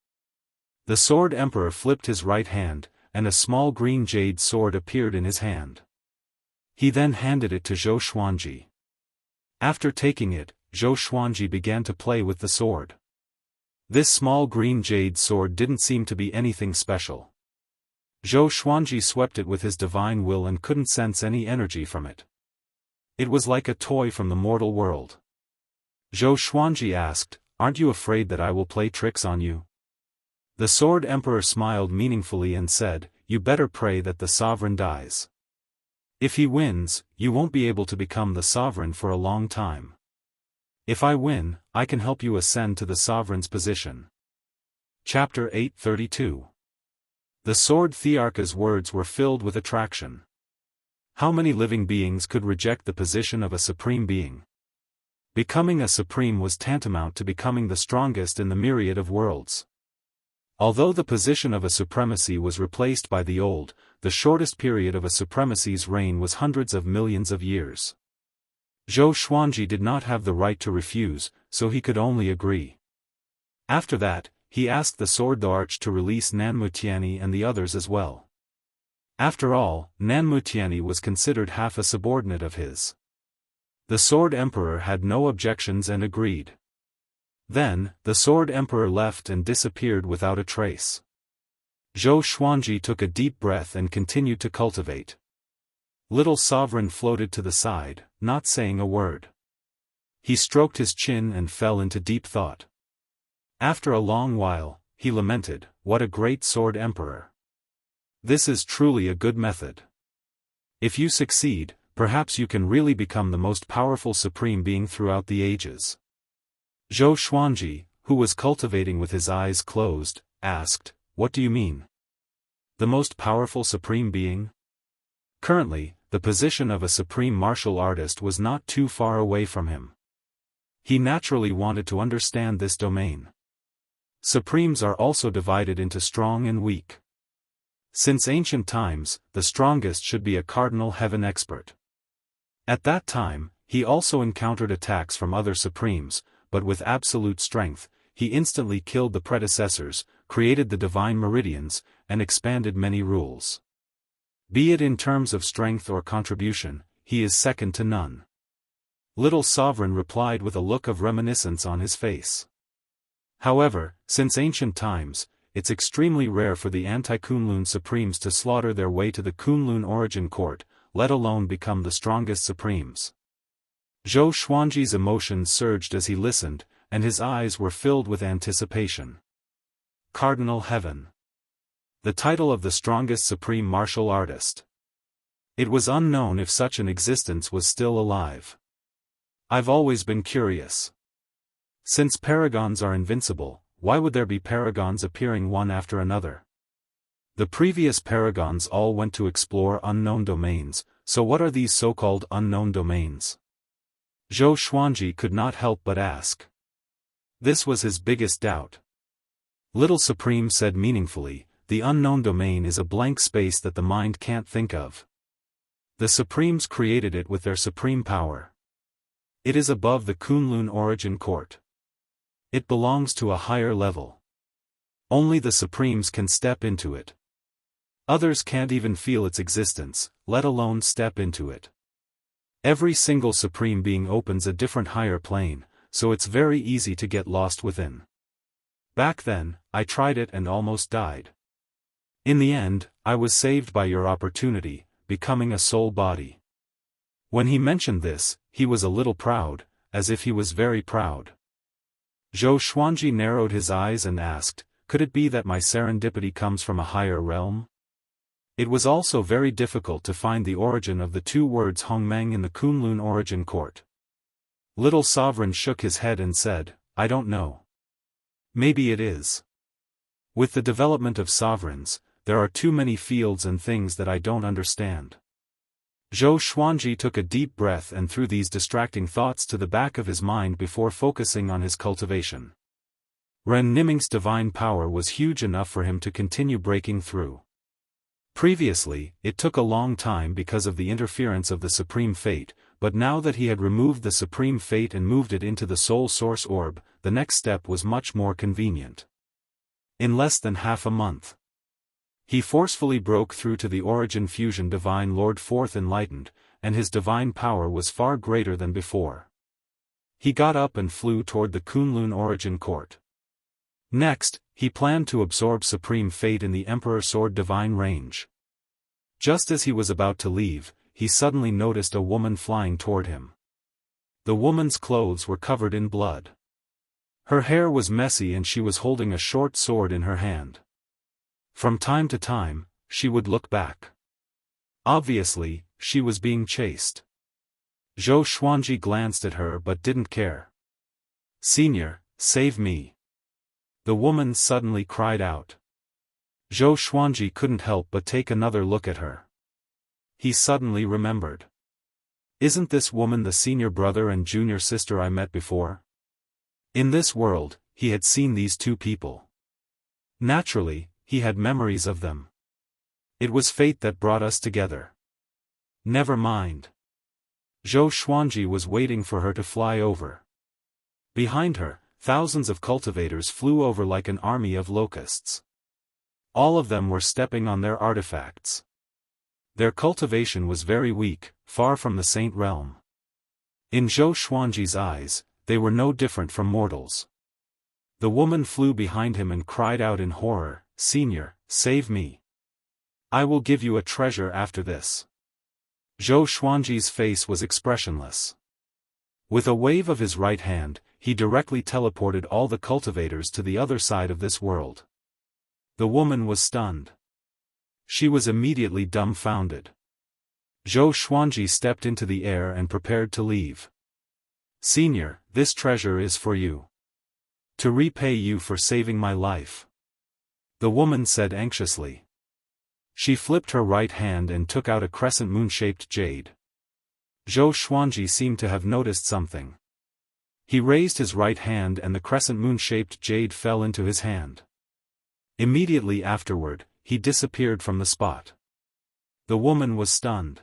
The Sword Emperor flipped his right hand, and a small green jade sword appeared in his hand. He then handed it to Zhou Xuanji. After taking it, Zhou Xuanji began to play with the sword. This small green jade sword didn't seem to be anything special. Zhou Xuanji swept it with his divine will and couldn't sense any energy from it. It was like a toy from the mortal world. Zhou Xuanji asked, aren't you afraid that I will play tricks on you? The Sword Emperor smiled meaningfully and said, you better pray that the sovereign dies. If he wins, you won't be able to become the sovereign for a long time. If I win, I can help you ascend to the sovereign's position. Chapter 832. The Sword Thearcha's words were filled with attraction. How many living beings could reject the position of a supreme being? Becoming a supreme was tantamount to becoming the strongest in the myriad of worlds. Although the position of a supremacy was replaced by the old, the shortest period of a supremacy's reign was hundreds of millions of years. Zhou Xuanji did not have the right to refuse, so he could only agree. After that, he asked the Sword Arch to release Nanmutiani and the others as well. After all, Nanmutiani was considered half a subordinate of his. The Sword Emperor had no objections and agreed. Then, the Sword Emperor left and disappeared without a trace. Zhou Xuanji took a deep breath and continued to cultivate. Little Sovereign floated to the side, not saying a word. He stroked his chin and fell into deep thought. After a long while, he lamented, what a great Sword Emperor. This is truly a good method. If you succeed, perhaps you can really become the most powerful supreme being throughout the ages. Zhou Xuanji, who was cultivating with his eyes closed, asked, what do you mean? The most powerful supreme being? Currently, the position of a supreme martial artist was not too far away from him. He naturally wanted to understand this domain. Supremes are also divided into strong and weak. Since ancient times, the strongest should be a cardinal heaven expert. At that time, he also encountered attacks from other Supremes, but with absolute strength, he instantly killed the predecessors, created the divine meridians, and expanded many rules. Be it in terms of strength or contribution, he is second to none. Little Sovereign replied with a look of reminiscence on his face. However, since ancient times, it's extremely rare for the anti-Kunlun Supremes to slaughter their way to the Kunlun origin court, let alone become the strongest Supremes. Zhou Xuanji's emotions surged as he listened, and his eyes were filled with anticipation. Cardinal Heaven. The title of the strongest supreme martial artist. It was unknown if such an existence was still alive. I've always been curious. Since paragons are invincible, why would there be paragons appearing one after another? The previous paragons all went to explore unknown domains, so what are these so-called unknown domains? Zhou Xuanji could not help but ask. This was his biggest doubt. Little Supreme said meaningfully, the unknown domain is a blank space that the mind can't think of. The Supremes created it with their supreme power. It is above the Kunlun origin court. It belongs to a higher level. Only the Supremes can step into it. Others can't even feel its existence, let alone step into it. Every single Supreme being opens a different higher plane, so it's very easy to get lost within. Back then, I tried it and almost died. In the end, I was saved by your opportunity, becoming a soul body. When he mentioned this, he was a little proud, as if he was very proud. Zhou Xuanji narrowed his eyes and asked, could it be that my serendipity comes from a higher realm? It was also very difficult to find the origin of the two words Hongmeng in the Kunlun origin court. Little Sovereign shook his head and said, I don't know. Maybe it is. With the development of sovereigns, there are too many fields and things that I don't understand. Zhou Xuanji took a deep breath and threw these distracting thoughts to the back of his mind before focusing on his cultivation. Ren Niming's divine power was huge enough for him to continue breaking through. Previously, it took a long time because of the interference of the Supreme Fate, but now that he had removed the Supreme Fate and moved it into the Soul Source Orb, the next step was much more convenient. In less than half a month, he forcefully broke through to the Origin Fusion Divine Lord Fourth Enlightened, and his divine power was far greater than before. He got up and flew toward the Kunlun Origin Court. Next, he planned to absorb Supreme Fate in the Emperor Sword Divine range. Just as he was about to leave, he suddenly noticed a woman flying toward him. The woman's clothes were covered in blood. Her hair was messy and she was holding a short sword in her hand. From time to time, she would look back. Obviously, she was being chased. Zhou Xuanji glanced at her but didn't care. Senior, save me. The woman suddenly cried out. Zhou Xuanji couldn't help but take another look at her. He suddenly remembered. Isn't this woman the senior brother and junior sister I met before? In this world, he had seen these two people. Naturally, he had memories of them. It was fate that brought us together. Never mind. Zhou Xuanji was waiting for her to fly over. Behind her, thousands of cultivators flew over like an army of locusts. All of them were stepping on their artifacts. Their cultivation was very weak, far from the saint realm. In Zhou Xuanji's eyes, they were no different from mortals. The woman flew behind him and cried out in horror, Senior, save me. I will give you a treasure after this. Zhou Xuanji's face was expressionless. With a wave of his right hand, he directly teleported all the cultivators to the other side of this world. The woman was stunned. She was immediately dumbfounded. Zhou Xuanji stepped into the air and prepared to leave. Senior, this treasure is for you. To repay you for saving my life. The woman said anxiously. She flipped her right hand and took out a crescent moon-shaped jade. Zhou Xuanji seemed to have noticed something. He raised his right hand and the crescent moon-shaped jade fell into his hand. Immediately afterward, he disappeared from the spot. The woman was stunned.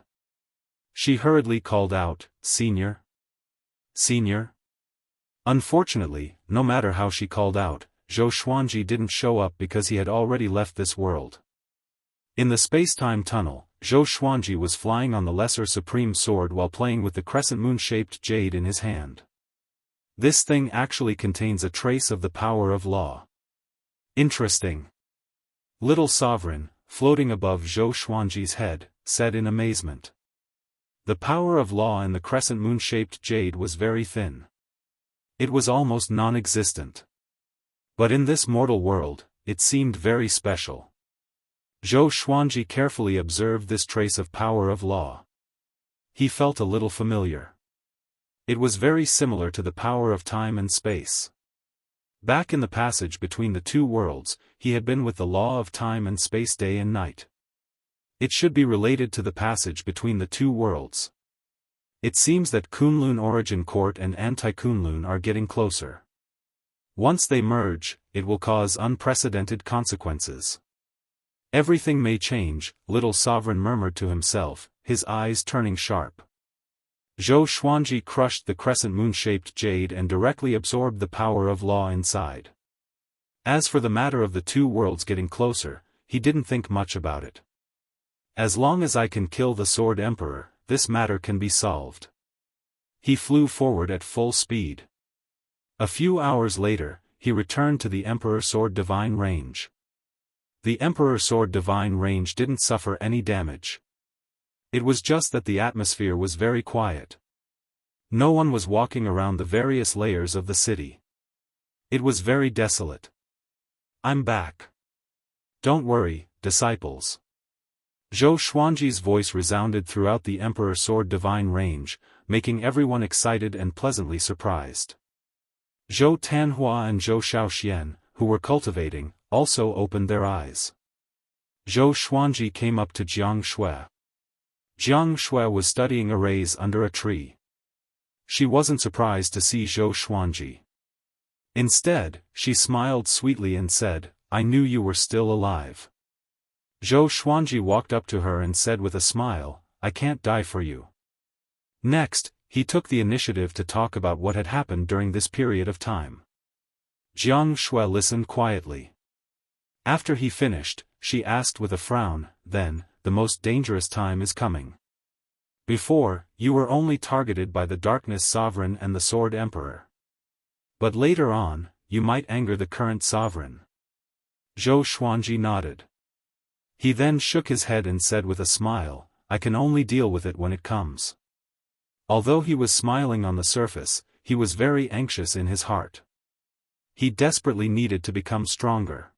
She hurriedly called out, "Senior? Senior?" Unfortunately, no matter how she called out, Zhou Xuanji didn't show up because he had already left this world. In the space-time tunnel, Zhou Xuanji was flying on the Lesser Supreme Sword while playing with the crescent moon-shaped jade in his hand. This thing actually contains a trace of the power of law. Interesting. Little Sovereign, floating above Zhou Xuanji's head, said in amazement. The power of law in the crescent moon-shaped jade was very thin. It was almost non-existent. But in this mortal world, it seemed very special. Zhou Xuanji carefully observed this trace of power of law. He felt a little familiar. It was very similar to the power of time and space. Back in the passage between the two worlds, he had been with the law of time and space day and night. It should be related to the passage between the two worlds. It seems that Kunlun Origin Court and Anti-Kunlun are getting closer. Once they merge, it will cause unprecedented consequences. Everything may change, Little Sovereign murmured to himself, his eyes turning sharp. Zhou Xuanji crushed the crescent moon-shaped jade and directly absorbed the power of law inside. As for the matter of the two worlds getting closer, he didn't think much about it. As long as I can kill the Sword Emperor, this matter can be solved. He flew forward at full speed. A few hours later, he returned to the Emperor Sword Divine Range. The Emperor Sword Divine Range didn't suffer any damage. It was just that the atmosphere was very quiet. No one was walking around the various layers of the city. It was very desolate. "I'm back. Don't worry, disciples." Zhou Xuanji's voice resounded throughout the Emperor Sword Divine Range, making everyone excited and pleasantly surprised. Zhou Tanhua and Zhou Shaoxian, who were cultivating, also opened their eyes. Zhou Xuanji came up to Jianghu. Jianghu was studying arrays under a tree. She wasn't surprised to see Zhou Xuanji. Instead, she smiled sweetly and said, "I knew you were still alive." Zhou Xuanji walked up to her and said with a smile, "I can't die for you." Next, he took the initiative to talk about what had happened during this period of time. Jianghu listened quietly. After he finished, she asked with a frown, "Then, the most dangerous time is coming. Before, you were only targeted by the Darkness Sovereign and the Sword Emperor. But later on, you might anger the current Sovereign." Zhou Xuanji nodded. He then shook his head and said with a smile, "I can only deal with it when it comes." Although he was smiling on the surface, he was very anxious in his heart. He desperately needed to become stronger.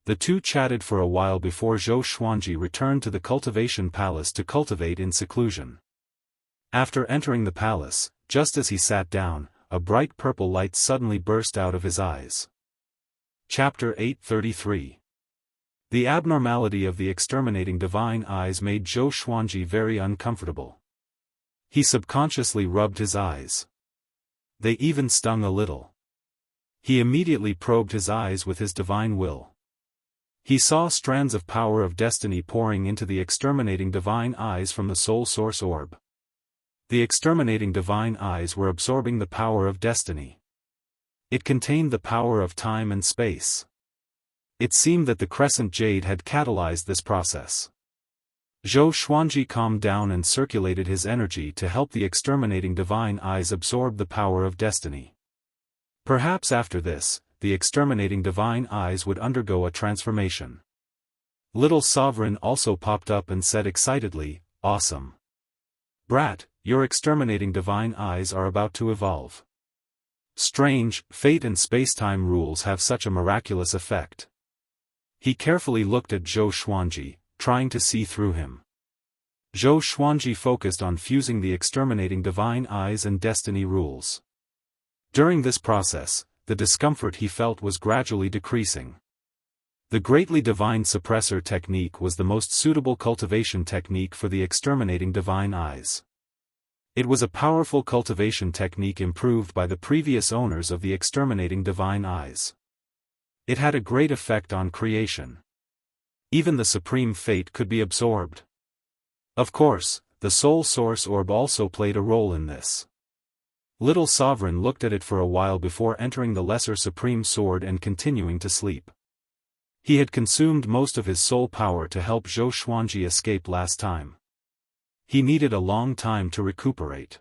The two chatted for a while before Zhou Xuanji returned to the Cultivation Palace to cultivate in seclusion. After entering the palace, just as he sat down, a bright purple light suddenly burst out of his eyes. Chapter 833. The abnormality of the exterminating divine eyes made Zhou Xuanji very uncomfortable. He subconsciously rubbed his eyes. They even stung a little. He immediately probed his eyes with his divine will. He saw strands of power of destiny pouring into the exterminating divine eyes from the soul source orb. The exterminating divine eyes were absorbing the power of destiny. It contained the power of time and space. It seemed that the crescent jade had catalyzed this process. Zhou Xuanji calmed down and circulated his energy to help the exterminating divine eyes absorb the power of destiny. Perhaps after this, the exterminating divine eyes would undergo a transformation. Little Sovereign also popped up and said excitedly, "Awesome. Brat, your exterminating divine eyes are about to evolve." Strange, fate and space-time rules have such a miraculous effect. He carefully looked at Zhou Xuanji, trying to see through him. Zhou Xuanji focused on fusing the exterminating divine eyes and destiny rules. During this process, the discomfort he felt was gradually decreasing. The greatly divine suppressor technique was the most suitable cultivation technique for the exterminating divine eyes. It was a powerful cultivation technique improved by the previous owners of the exterminating divine eyes. It had a great effect on creation. Even the supreme fate could be absorbed. Of course, the soul source orb also played a role in this. Little Sovereign looked at it for a while before entering the lesser supreme sword and continuing to sleep. He had consumed most of his soul power to help Zhou Xuanji escape last time. He needed a long time to recuperate.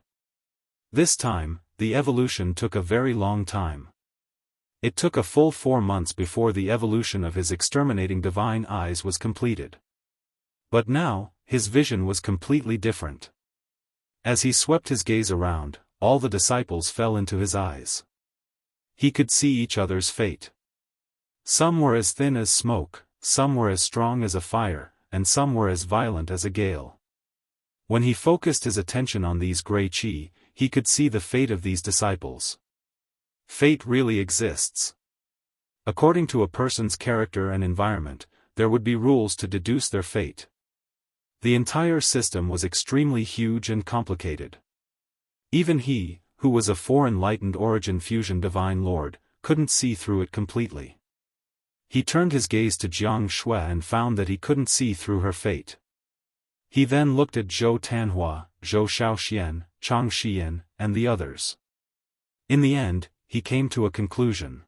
This time, the evolution took a very long time. It took a full 4 months before the evolution of his exterminating divine eyes was completed. But now, his vision was completely different. As he swept his gaze around, all the disciples fell into his eyes. He could see each other's fate. Some were as thin as smoke, some were as strong as a fire, and some were as violent as a gale. When he focused his attention on these gray chi, he could see the fate of these disciples. Fate really exists. According to a person's character and environment, there would be rules to deduce their fate. The entire system was extremely huge and complicated. Even he, who was a four-enlightened origin fusion divine lord, couldn't see through it completely. He turned his gaze to Jianghu and found that he couldn't see through her fate. He then looked at Zhou Tanhua, Zhou Shaoxian, Chang Xian, and the others. In the end, he came to a conclusion.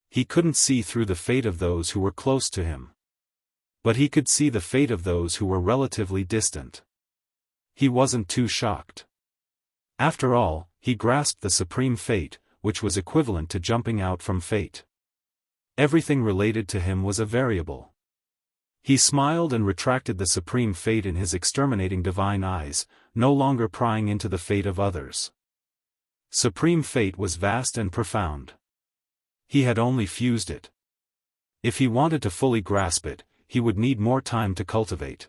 He couldn't see through the fate of those who were close to him. But he could see the fate of those who were relatively distant. He wasn't too shocked. After all, he grasped the supreme fate, which was equivalent to jumping out from fate. Everything related to him was a variable. He smiled and retracted the supreme fate in his exterminating divine eyes, no longer prying into the fate of others. Supreme fate was vast and profound. He had only fused it. If he wanted to fully grasp it, he would need more time to cultivate.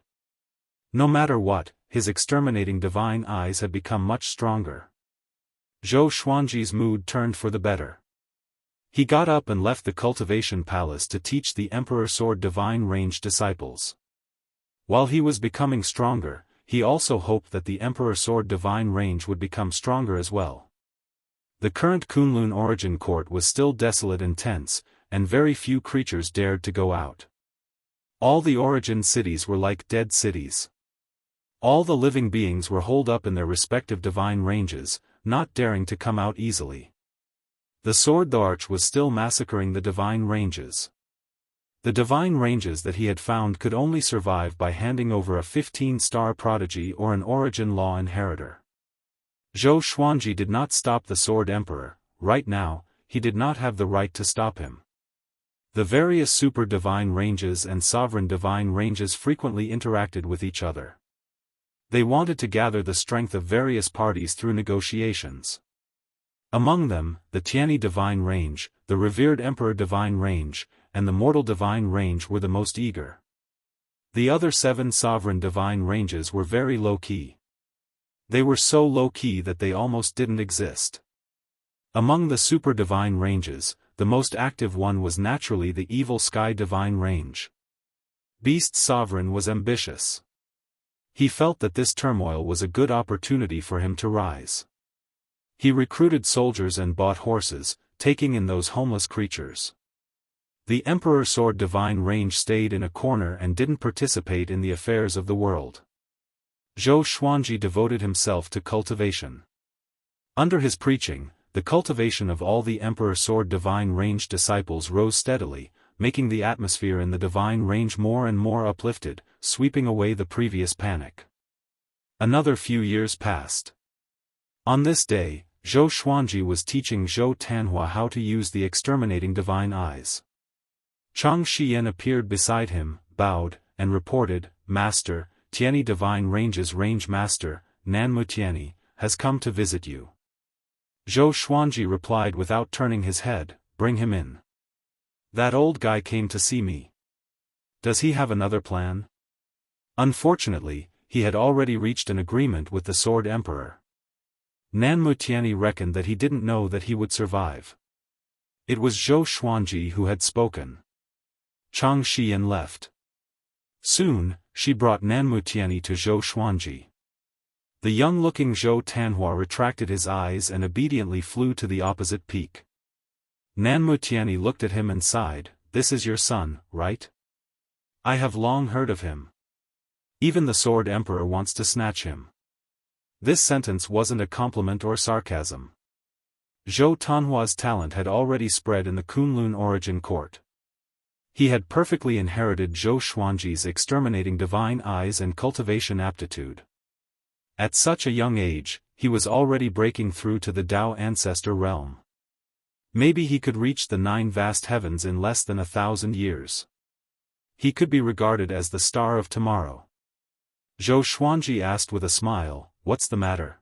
No matter what, his exterminating divine eyes had become much stronger. Zhou Xuanji's mood turned for the better. He got up and left the cultivation palace to teach the Emperor Sword Divine Range disciples. While he was becoming stronger, he also hoped that the Emperor Sword Divine Range would become stronger as well. The current Kunlun origin court was still desolate and tense, and very few creatures dared to go out. All the origin cities were like dead cities. All the living beings were holed up in their respective divine ranges, not daring to come out easily. The Sword Arch was still massacring the divine ranges. The divine ranges that he had found could only survive by handing over a 15-star prodigy or an origin law inheritor. Zhou Xuanji did not stop the Sword Emperor. Right now, he did not have the right to stop him. The various super divine ranges and sovereign divine ranges frequently interacted with each other. They wanted to gather the strength of various parties through negotiations. Among them, the Tianyi Divine Range, the Revered Emperor Divine Range, and the Mortal Divine Range were the most eager. The other 7 sovereign divine ranges were very low-key. They were so low-key that they almost didn't exist. Among the super divine ranges, the most active one was naturally the Evil Sky Divine Range. Beast Sovereign was ambitious. He felt that this turmoil was a good opportunity for him to rise. He recruited soldiers and bought horses, taking in those homeless creatures. The Emperor Sword Divine Range stayed in a corner and didn't participate in the affairs of the world. Zhou Xuanji devoted himself to cultivation. Under his preaching, the cultivation of all the Emperor Sword Divine Range disciples rose steadily, making the atmosphere in the Divine Range more and more uplifted, sweeping away the previous panic. Another few years passed. On this day, Zhou Xuanji was teaching Zhou Tanhua how to use the exterminating divine eyes. Chang Xian appeared beside him, bowed, and reported, "Master, Tianyi Divine Range's Range Master, Nanmu Tianyi, has come to visit you." Zhou Xuanji replied without turning his head, "Bring him in." "That old guy came to see me. Does he have another plan?" Unfortunately, he had already reached an agreement with the Sword Emperor. Nanmu Tianyi reckoned that he didn't know that he would survive. It was Zhou Xuanji who had spoken. Chang Xian left. Soon, she brought Nanmu Tianyi to Zhou Xuanji. The young-looking Zhou Tanhua retracted his eyes and obediently flew to the opposite peak. Nanmutiani looked at him and sighed, "This is your son, right? I have long heard of him. Even the Sword Emperor wants to snatch him." This sentence wasn't a compliment or sarcasm. Zhou Tanhua's talent had already spread in the Kunlun origin court. He had perfectly inherited Zhou Xuanji's exterminating divine eyes and cultivation aptitude. At such a young age, he was already breaking through to the Dao ancestor realm. Maybe he could reach the 9 vast heavens in less than 1,000 years. He could be regarded as the star of tomorrow. Zhou Xuanji asked with a smile, "What's the matter?"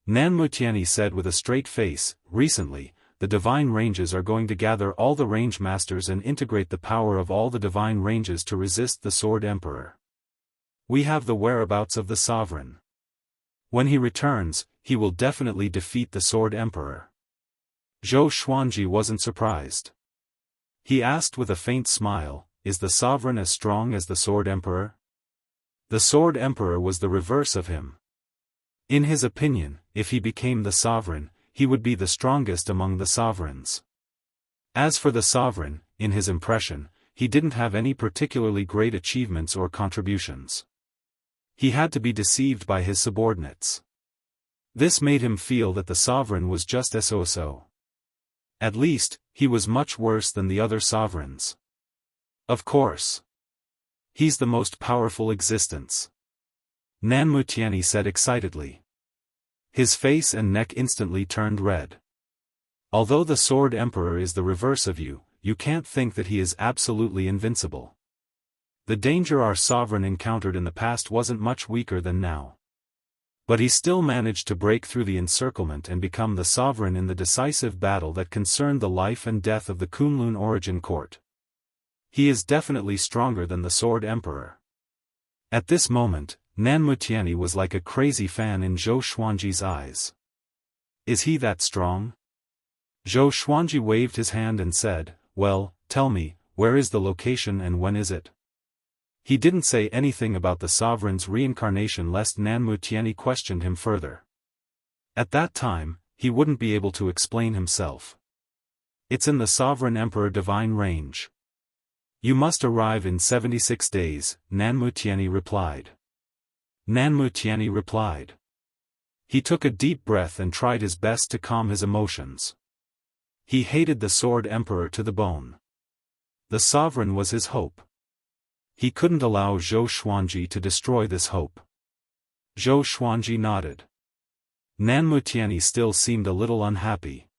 Nanmutiani said with a straight face, "Recently, the divine ranges are going to gather all the range masters and integrate the power of all the divine ranges to resist the Sword Emperor. We have the whereabouts of the sovereign. When he returns, he will definitely defeat the Sword Emperor." Zhou Xuanji wasn't surprised. He asked with a faint smile, "Is the sovereign as strong as the Sword Emperor?" The Sword Emperor was the reverse of him. In his opinion, if he became the sovereign, he would be the strongest among the sovereigns. As for the sovereign, in his impression, he didn't have any particularly great achievements or contributions. He had to be deceived by his subordinates. This made him feel that the sovereign was just so. At least, he was much worse than the other sovereigns. Of course. He's the most powerful existence. Nanmutiani said excitedly. His face and neck instantly turned red. Although the Sword Emperor is the reverse of you, you can't think that he is absolutely invincible. The danger our sovereign encountered in the past wasn't much weaker than now. But he still managed to break through the encirclement and become the sovereign in the decisive battle that concerned the life and death of the Kunlun origin court. He is definitely stronger than the Sword Emperor. At this moment, Nanmutiani was like a crazy fan in Zhou Xuanji's eyes. Is he that strong? Zhou Xuanji waved his hand and said, "Well, tell me, where is the location and when is it?" He didn't say anything about the sovereign's reincarnation lest Nanmutiani questioned him further. At that time, he wouldn't be able to explain himself. "It's in the Sovereign Emperor Divine Range. You must arrive in 76 days, Nanmutiani replied. He took a deep breath and tried his best to calm his emotions. He hated the Sword Emperor to the bone. The sovereign was his hope. He couldn't allow Zhou Xuanji to destroy this hope. Zhou Xuanji nodded. Nanmutiani still seemed a little unhappy.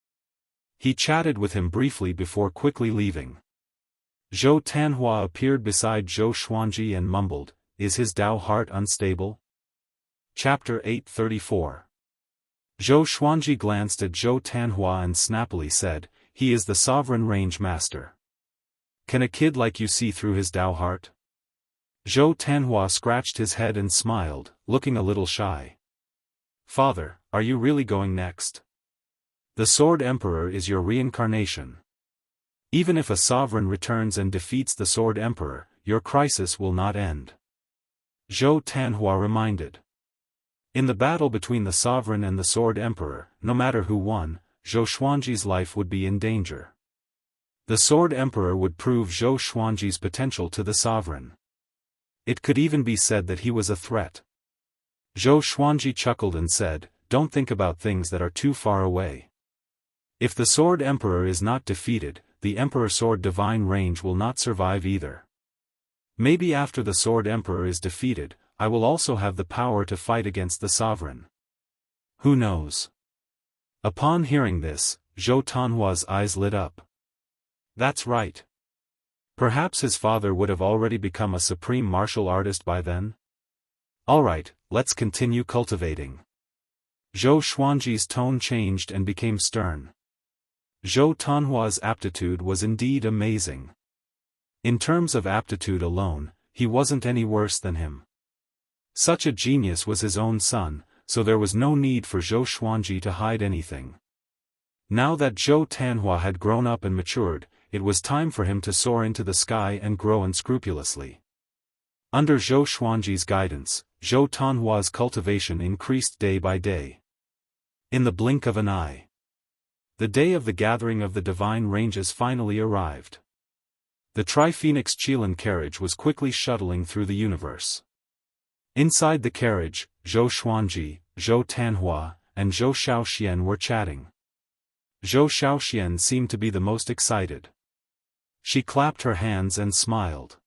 He chatted with him briefly before quickly leaving. Zhou Tanhua appeared beside Zhou Xuanji and mumbled, "Is his Dao heart unstable?" Chapter 834. Zhou Xuanji glanced at Zhou Tanhua and snappily said, "He is the sovereign range master. Can a kid like you see through his Dao heart?" Zhou Tanhua scratched his head and smiled, looking a little shy. "Father, are you really going next? The Sword Emperor is your reincarnation. Even if a sovereign returns and defeats the Sword Emperor, your crisis will not end." Zhou Tanhua reminded. In the battle between the sovereign and the Sword Emperor, no matter who won, Zhou Xuanji's life would be in danger. The Sword Emperor would prove Zhou Xuanji's potential to the sovereign. It could even be said that he was a threat. Zhou Xuanji chuckled and said, "Don't think about things that are too far away. If the Sword Emperor is not defeated, the Emperor Sword Divine Range will not survive either. Maybe after the Sword Emperor is defeated, I will also have the power to fight against the sovereign. Who knows?" Upon hearing this, Zhou Tanhua's eyes lit up. That's right. Perhaps his father would have already become a supreme martial artist by then? Alright, let's continue cultivating. Zhou Xuanji's tone changed and became stern. Zhou Tanhua's aptitude was indeed amazing. In terms of aptitude alone, he wasn't any worse than him. Such a genius was his own son, so there was no need for Zhou Xuanji to hide anything. Now that Zhou Tanhua had grown up and matured, it was time for him to soar into the sky and grow unscrupulously. Under Zhou Xuanji's guidance, Zhou Tanhua's cultivation increased day by day. In the blink of an eye, the day of the gathering of the divine ranges finally arrived. The Tri-Phoenix Qilin carriage was quickly shuttling through the universe. Inside the carriage, Zhou Xuanji, Zhou Tanhua, and Zhou Xiaoxian were chatting. Zhou Xiaoxian seemed to be the most excited. She clapped her hands and smiled.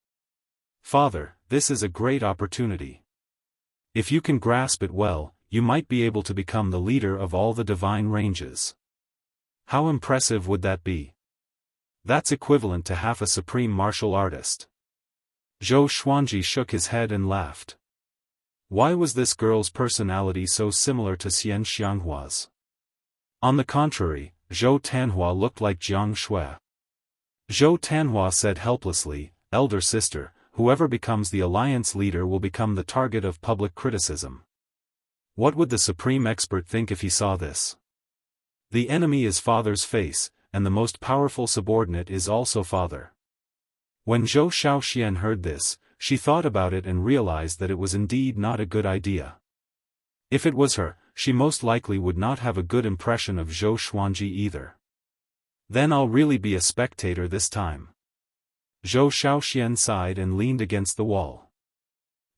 "Father, this is a great opportunity. If you can grasp it well, you might be able to become the leader of all the divine ranges. How impressive would that be? That's equivalent to half a supreme martial artist." Zhou Xuanji shook his head and laughed. Why was this girl's personality so similar to Xianxianghua's? On the contrary, Zhou Tanhua looked like Jianghu. Zhou Tanhua said helplessly, "Elder sister, whoever becomes the alliance leader will become the target of public criticism. What would the supreme expert think if he saw this? The enemy is father's face, and the most powerful subordinate is also father." When Zhou Xiaoxian heard this, she thought about it and realized that it was indeed not a good idea. If it was her, she most likely would not have a good impression of Zhou Xuanji either. Then I'll really be a spectator this time. Zhou Xiaoxian sighed and leaned against the wall.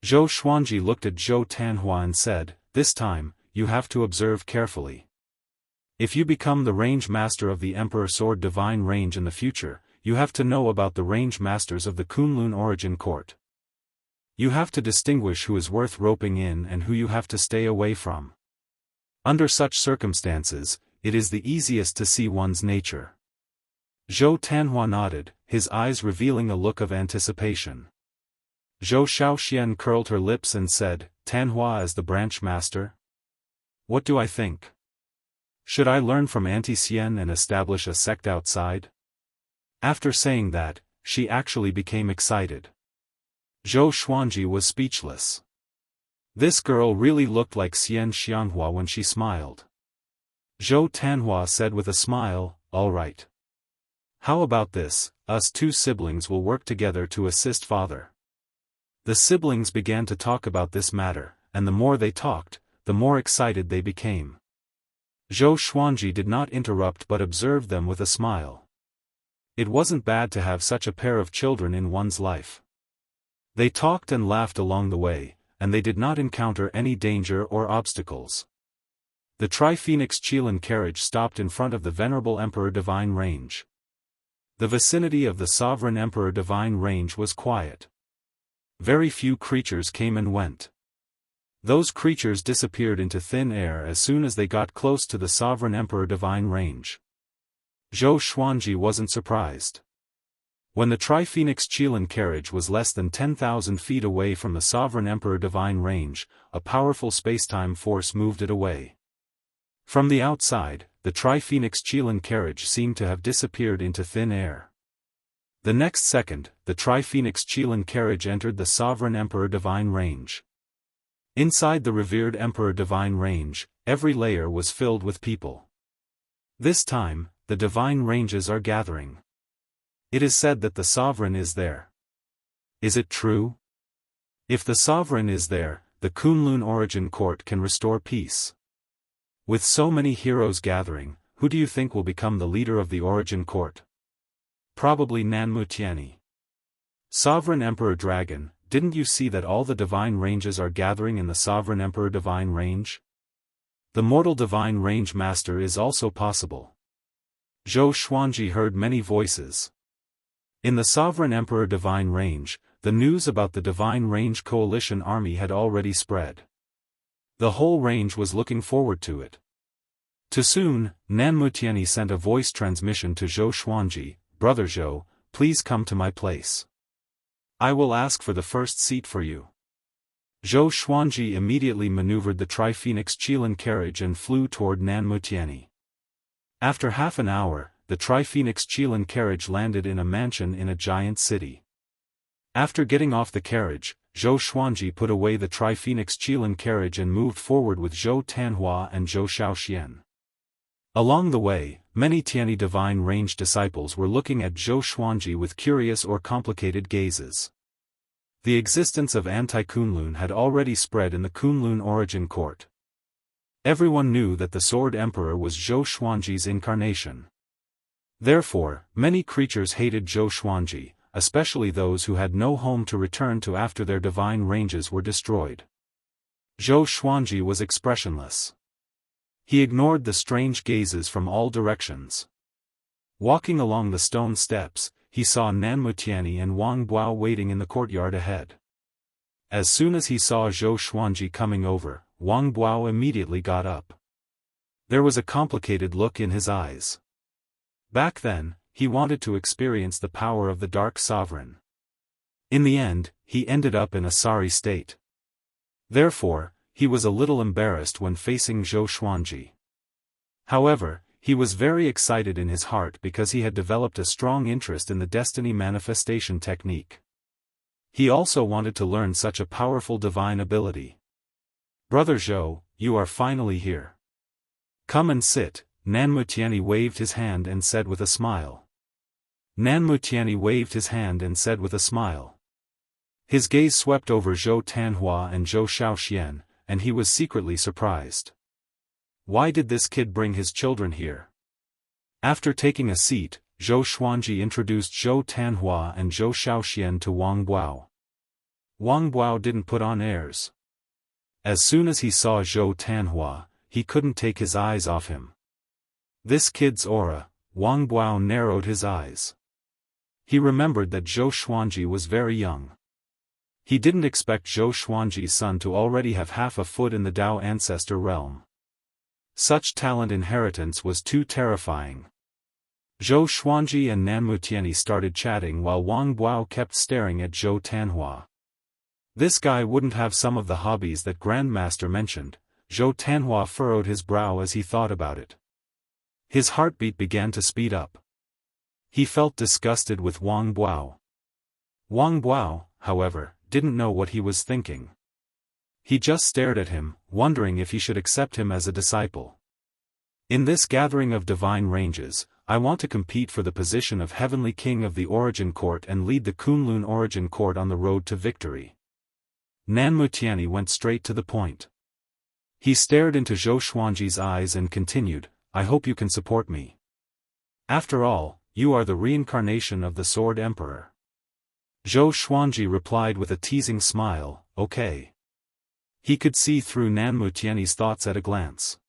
Zhou Xuanji looked at Zhou Tanhua and said, "This time, you have to observe carefully. If you become the range master of the Emperor Sword Divine Range in the future, you have to know about the range masters of the Kunlun Origin Court. You have to distinguish who is worth roping in and who you have to stay away from. Under such circumstances, it is the easiest to see one's nature." Zhou Tanhua nodded, his eyes revealing a look of anticipation. Zhou Xiaoxian curled her lips and said, "Tanhua as the branch master? What do I think? Should I learn from Auntie Xian and establish a sect outside?" After saying that, she actually became excited. Zhou Xuanji was speechless. This girl really looked like Xianxianghua when she smiled. Zhou Tanhua said with a smile, "All right. How about this, us two siblings will work together to assist father." The siblings began to talk about this matter, and the more they talked, the more excited they became. Zhou Xuanji did not interrupt but observed them with a smile. It wasn't bad to have such a pair of children in one's life. They talked and laughed along the way, and they did not encounter any danger or obstacles. The Tri-Phoenix Qilin carriage stopped in front of the Venerable Emperor Divine Range. The vicinity of the Sovereign Emperor Divine Range was quiet. Very few creatures came and went. Those creatures disappeared into thin air as soon as they got close to the Sovereign Emperor Divine Range. Zhou Xuanji wasn't surprised. When the Tri-Phoenix Qilin carriage was less than 10,000 feet away from the Sovereign Emperor Divine Range, a powerful spacetime force moved it away. From the outside, the Tri-Phoenix Qilin carriage seemed to have disappeared into thin air. The next second, the Tri-Phoenix Qilin carriage entered the Sovereign Emperor Divine Range. Inside the revered Emperor Divine Range, every layer was filled with people. This time, the divine ranges are gathering. It is said that the sovereign is there. Is it true? If the sovereign is there, the Kunlun Origin Court can restore peace. With so many heroes gathering, who do you think will become the leader of the Origin Court? Probably Nanmu Tianyi. Sovereign Emperor Dragon, didn't you see that all the divine ranges are gathering in the Sovereign Emperor Divine Range? The Mortal Divine Range Master is also possible. Zhou Xuanji heard many voices. In the Sovereign Emperor Divine Range, the news about the Divine Range Coalition army had already spread. The whole range was looking forward to it. Too soon, Nanmu Tianyi sent a voice transmission to Zhou Xuanji, "Brother Zhou, please come to my place. I will ask for the first seat for you." Zhou Xuanji immediately maneuvered the Tri-Phoenix Qilin carriage and flew toward Nanmu Tianyi. After half an hour, the Tri-Phoenix Qilin carriage landed in a mansion in a giant city. After getting off the carriage, Zhou Xuanji put away the Tri-Phoenix Qilin carriage and moved forward with Zhou Tanhua and Zhou Xiaoxian. Along the way, many Tianyi Divine Range disciples were looking at Zhou Xuanji with curious or complicated gazes. The existence of anti-Kunlun had already spread in the Kunlun origin court. Everyone knew that the Sword Emperor was Zhou Xuanji's incarnation. Therefore, many creatures hated Zhou Xuanji, especially those who had no home to return to after their divine ranges were destroyed. Zhou Xuanji was expressionless. He ignored the strange gazes from all directions. Walking along the stone steps, he saw Nanmutiani and Wang Buao waiting in the courtyard ahead. As soon as he saw Zhou Xuanji coming over, Wang Buao immediately got up. There was a complicated look in his eyes. Back then, he wanted to experience the power of the Dark Sovereign. In the end, he ended up in a sorry state. Therefore, he was a little embarrassed when facing Zhou Xuanji. However, he was very excited in his heart because he had developed a strong interest in the destiny manifestation technique. He also wanted to learn such a powerful divine ability. "Brother Zhou, you are finally here. Come and sit," Nanmutiani waved his hand and said with a smile. Nanmutiani waved his hand and said with a smile. His gaze swept over Zhou Tanhua and Zhou Xiaoxian, and he was secretly surprised. Why did this kid bring his children here? After taking a seat, Zhou Xuanji introduced Zhou Tanhua and Zhou Xiaoxian to Wang Buao. Wang Buao didn't put on airs. As soon as he saw Zhou Tanhua, he couldn't take his eyes off him. This kid's aura. Wang Buao narrowed his eyes. He remembered that Zhou Xuanji was very young. He didn't expect Zhou Xuanji's son to already have half a foot in the Dao ancestor realm. Such talent inheritance was too terrifying. Zhou Xuanji and Nanmutiani started chatting while Wang Buao kept staring at Zhou Tanhua. This guy wouldn't have some of the hobbies that Grandmaster mentioned. Zhou Tanhua furrowed his brow as he thought about it. His heartbeat began to speed up. He felt disgusted with Wang Buao. Wang Buao, however, didn't know what he was thinking. He just stared at him, wondering if he should accept him as a disciple. In this gathering of divine ranges, I want to compete for the position of Heavenly King of the Origin Court and lead the Kunlun Origin Court on the road to victory. Nanmutiani went straight to the point. He stared into Zhou Xuanji's eyes and continued, "I hope you can support me. After all, you are the reincarnation of the Sword Emperor." Zhou Xuanji replied with a teasing smile, "Okay." He could see through Nanmutiani's thoughts at a glance.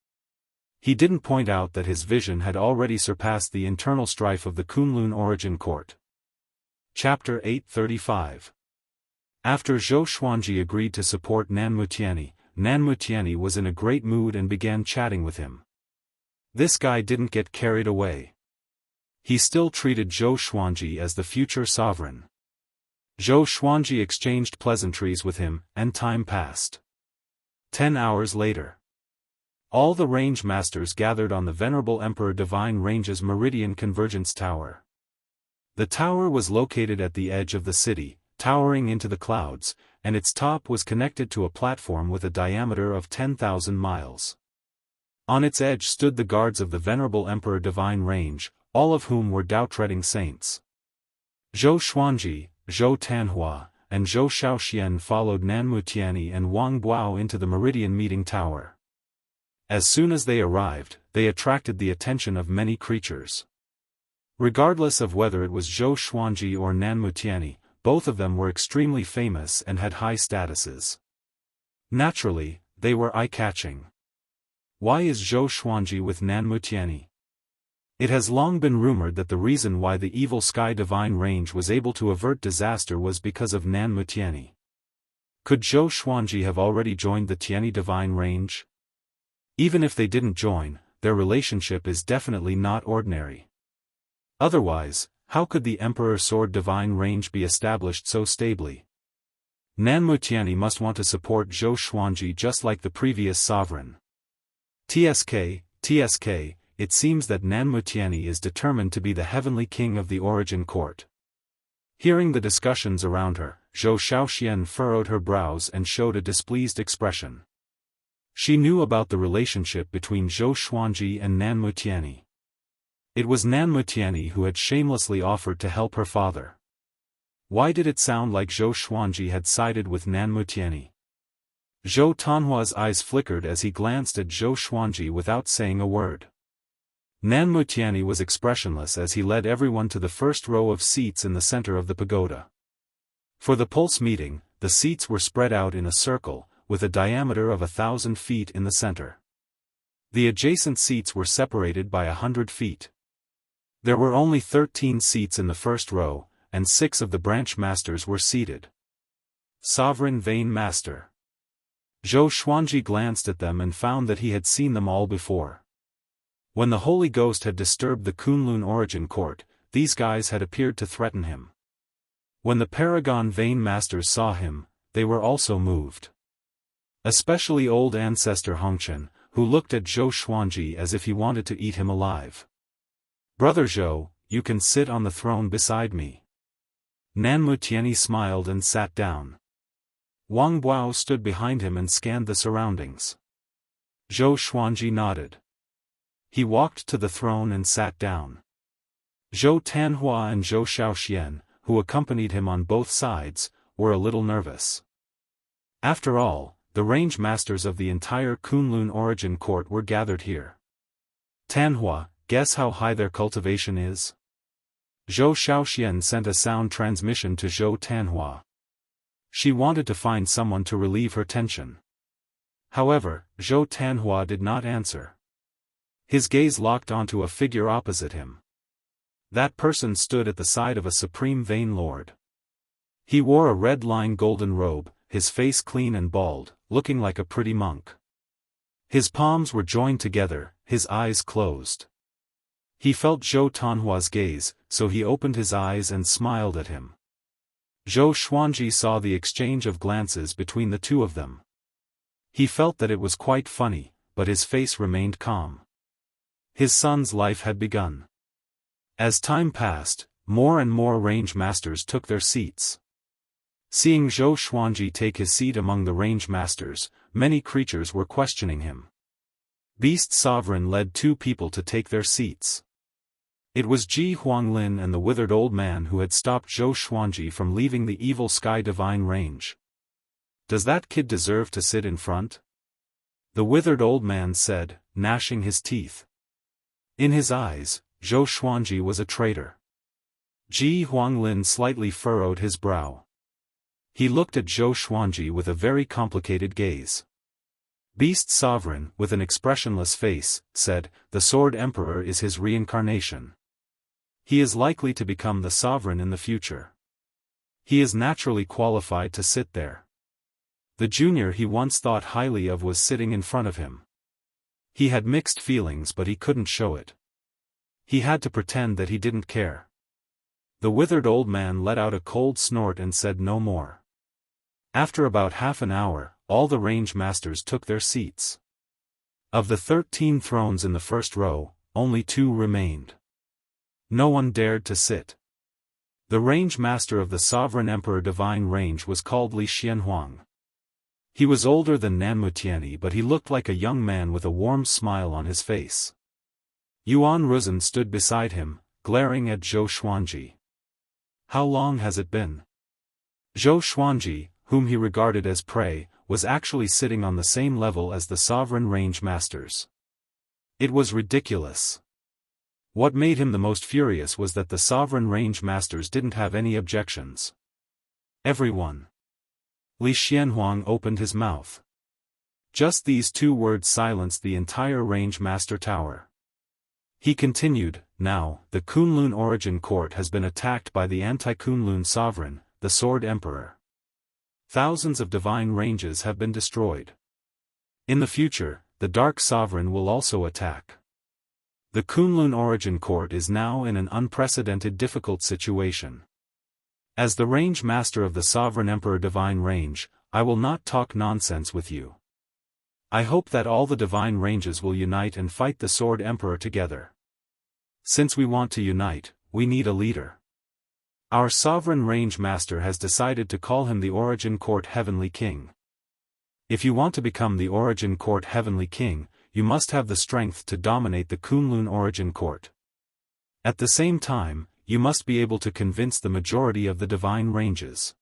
He didn't point out that his vision had already surpassed the internal strife of the Kunlun Origin Court. Chapter 835. After Zhou Xuanji agreed to support Nanmutiani, Nanmutiani was in a great mood and began chatting with him. This guy didn't get carried away. He still treated Zhou Xuanji as the future sovereign. Zhou Xuanji exchanged pleasantries with him, and time passed. 10 hours later. All the range masters gathered on the Venerable Emperor Divine Range's Meridian Convergence Tower. The tower was located at the edge of the city, towering into the clouds, and its top was connected to a platform with a diameter of 10,000 miles. On its edge stood the guards of the Venerable Emperor Divine Range, all of whom were Dao-treading saints. Zhou Xuanji, Zhou Tanhua, and Zhou Xiaoxian followed Nanmutiani and Wang Buao into the Meridian Meeting Tower. As soon as they arrived, they attracted the attention of many creatures. Regardless of whether it was Zhou Xuanji or Nanmutiani, both of them were extremely famous and had high statuses. Naturally, they were eye-catching. Why is Zhou Xuanji with Nanmutiani? It has long been rumored that the reason why the evil Sky Divine Range was able to avert disaster was because of Nanmutiani. Could Zhou Xuanji have already joined the Tiani Divine Range? Even if they didn't join, their relationship is definitely not ordinary. Otherwise, how could the Emperor Sword Divine Range be established so stably? Nanmutiani must want to support Zhou Xuanji just like the previous sovereign. TSK, it seems that Nanmutiani is determined to be the Heavenly King of the Origin Court. Hearing the discussions around her, Zhou Xiaoxian furrowed her brows and showed a displeased expression. She knew about the relationship between Zhou Xuanji and Nanmutiani. It was Nanmutiani who had shamelessly offered to help her father. Why did it sound like Zhou Xuanji had sided with Nanmutiani? Zhou Tanhua's eyes flickered as he glanced at Zhou Xuanji without saying a word. Nanmutiani was expressionless as he led everyone to the first row of seats in the center of the pagoda. For the pulse meeting, the seats were spread out in a circle, with a diameter of 1,000 feet in the center. The adjacent seats were separated by 100 feet. There were only 13 seats in the first row, and 6 of the branch masters were seated. Sovereign Vain Master. Zhou Xuanji glanced at them and found that he had seen them all before. When the Holy Ghost had disturbed the Kunlun origin court, these guys had appeared to threaten him. When the Paragon Vain Masters saw him, they were also moved. Especially old ancestor Hongchen, who looked at Zhou Xuanji as if he wanted to eat him alive. Brother Zhou, you can sit on the throne beside me. Nanmutiani smiled and sat down. Wang Bao stood behind him and scanned the surroundings. Zhou Xuanji nodded. He walked to the throne and sat down. Zhou Tanhua and Zhou Xiaoxian, who accompanied him on both sides, were a little nervous. After all, the range masters of the entire Kunlun origin court were gathered here. Tanhua, guess how high their cultivation is? Zhou Xiaoxian sent a sound transmission to Zhou Tanhua. She wanted to find someone to relieve her tension. However, Zhou Tanhua did not answer. His gaze locked onto a figure opposite him. That person stood at the side of a supreme vain lord. He wore a red-line golden robe, his face clean and bald, looking like a pretty monk. His palms were joined together, his eyes closed. He felt Zhou Tanhua's gaze, so he opened his eyes and smiled at him. Zhou Xuanji saw the exchange of glances between the two of them. He felt that it was quite funny, but his face remained calm. His son's life had begun. As time passed, more and more range masters took their seats. Seeing Zhou Xuanji take his seat among the range masters, many creatures were questioning him. Beast Sovereign led 2 people to take their seats. It was Ji Huanglin and the withered old man who had stopped Zhou Xuanji from leaving the evil Sky Divine range. Does that kid deserve to sit in front? The withered old man said, gnashing his teeth. In his eyes, Zhou Xuanji was a traitor. Ji Huanglin slightly furrowed his brow. He looked at Zhou Xuanji with a very complicated gaze. Beast Sovereign, with an expressionless face, said, the Sword Emperor is his reincarnation. He is likely to become the sovereign in the future. He is naturally qualified to sit there. The junior he once thought highly of was sitting in front of him. He had mixed feelings but he couldn't show it. He had to pretend that he didn't care. The withered old man let out a cold snort and said no more. After about half an hour, all the range masters took their seats. Of the 13 thrones in the first row, only 2 remained. No one dared to sit. The range master of the Sovereign Emperor Divine Range was called Li Xianhuang. He was older than Nanmutiani but he looked like a young man with a warm smile on his face. Yuan Ruzhen stood beside him, glaring at Zhou Xuanji. How long has it been? Zhou Xuanji, whom he regarded as prey, was actually sitting on the same level as the Sovereign Range Masters. It was ridiculous. What made him the most furious was that the Sovereign Range Masters didn't have any objections. Everyone. Li Xianhuang opened his mouth. Just these 2 words silenced the entire Range Master Tower. He continued, now, the Kunlun Origin Court has been attacked by the anti-Kunlun Sovereign, the Sword Emperor. Thousands of divine ranges have been destroyed. In the future, the Dark Sovereign will also attack. The Kunlun Origin Court is now in an unprecedented difficult situation. As the Range Master of the Sovereign Emperor Divine Range, I will not talk nonsense with you. I hope that all the divine ranges will unite and fight the Sword Emperor together. Since we want to unite, we need a leader. Our Sovereign Range Master has decided to call him the Origin Court Heavenly King. If you want to become the Origin Court Heavenly King, you must have the strength to dominate the Kunlun Origin Court. At the same time, you must be able to convince the majority of the divine ranges.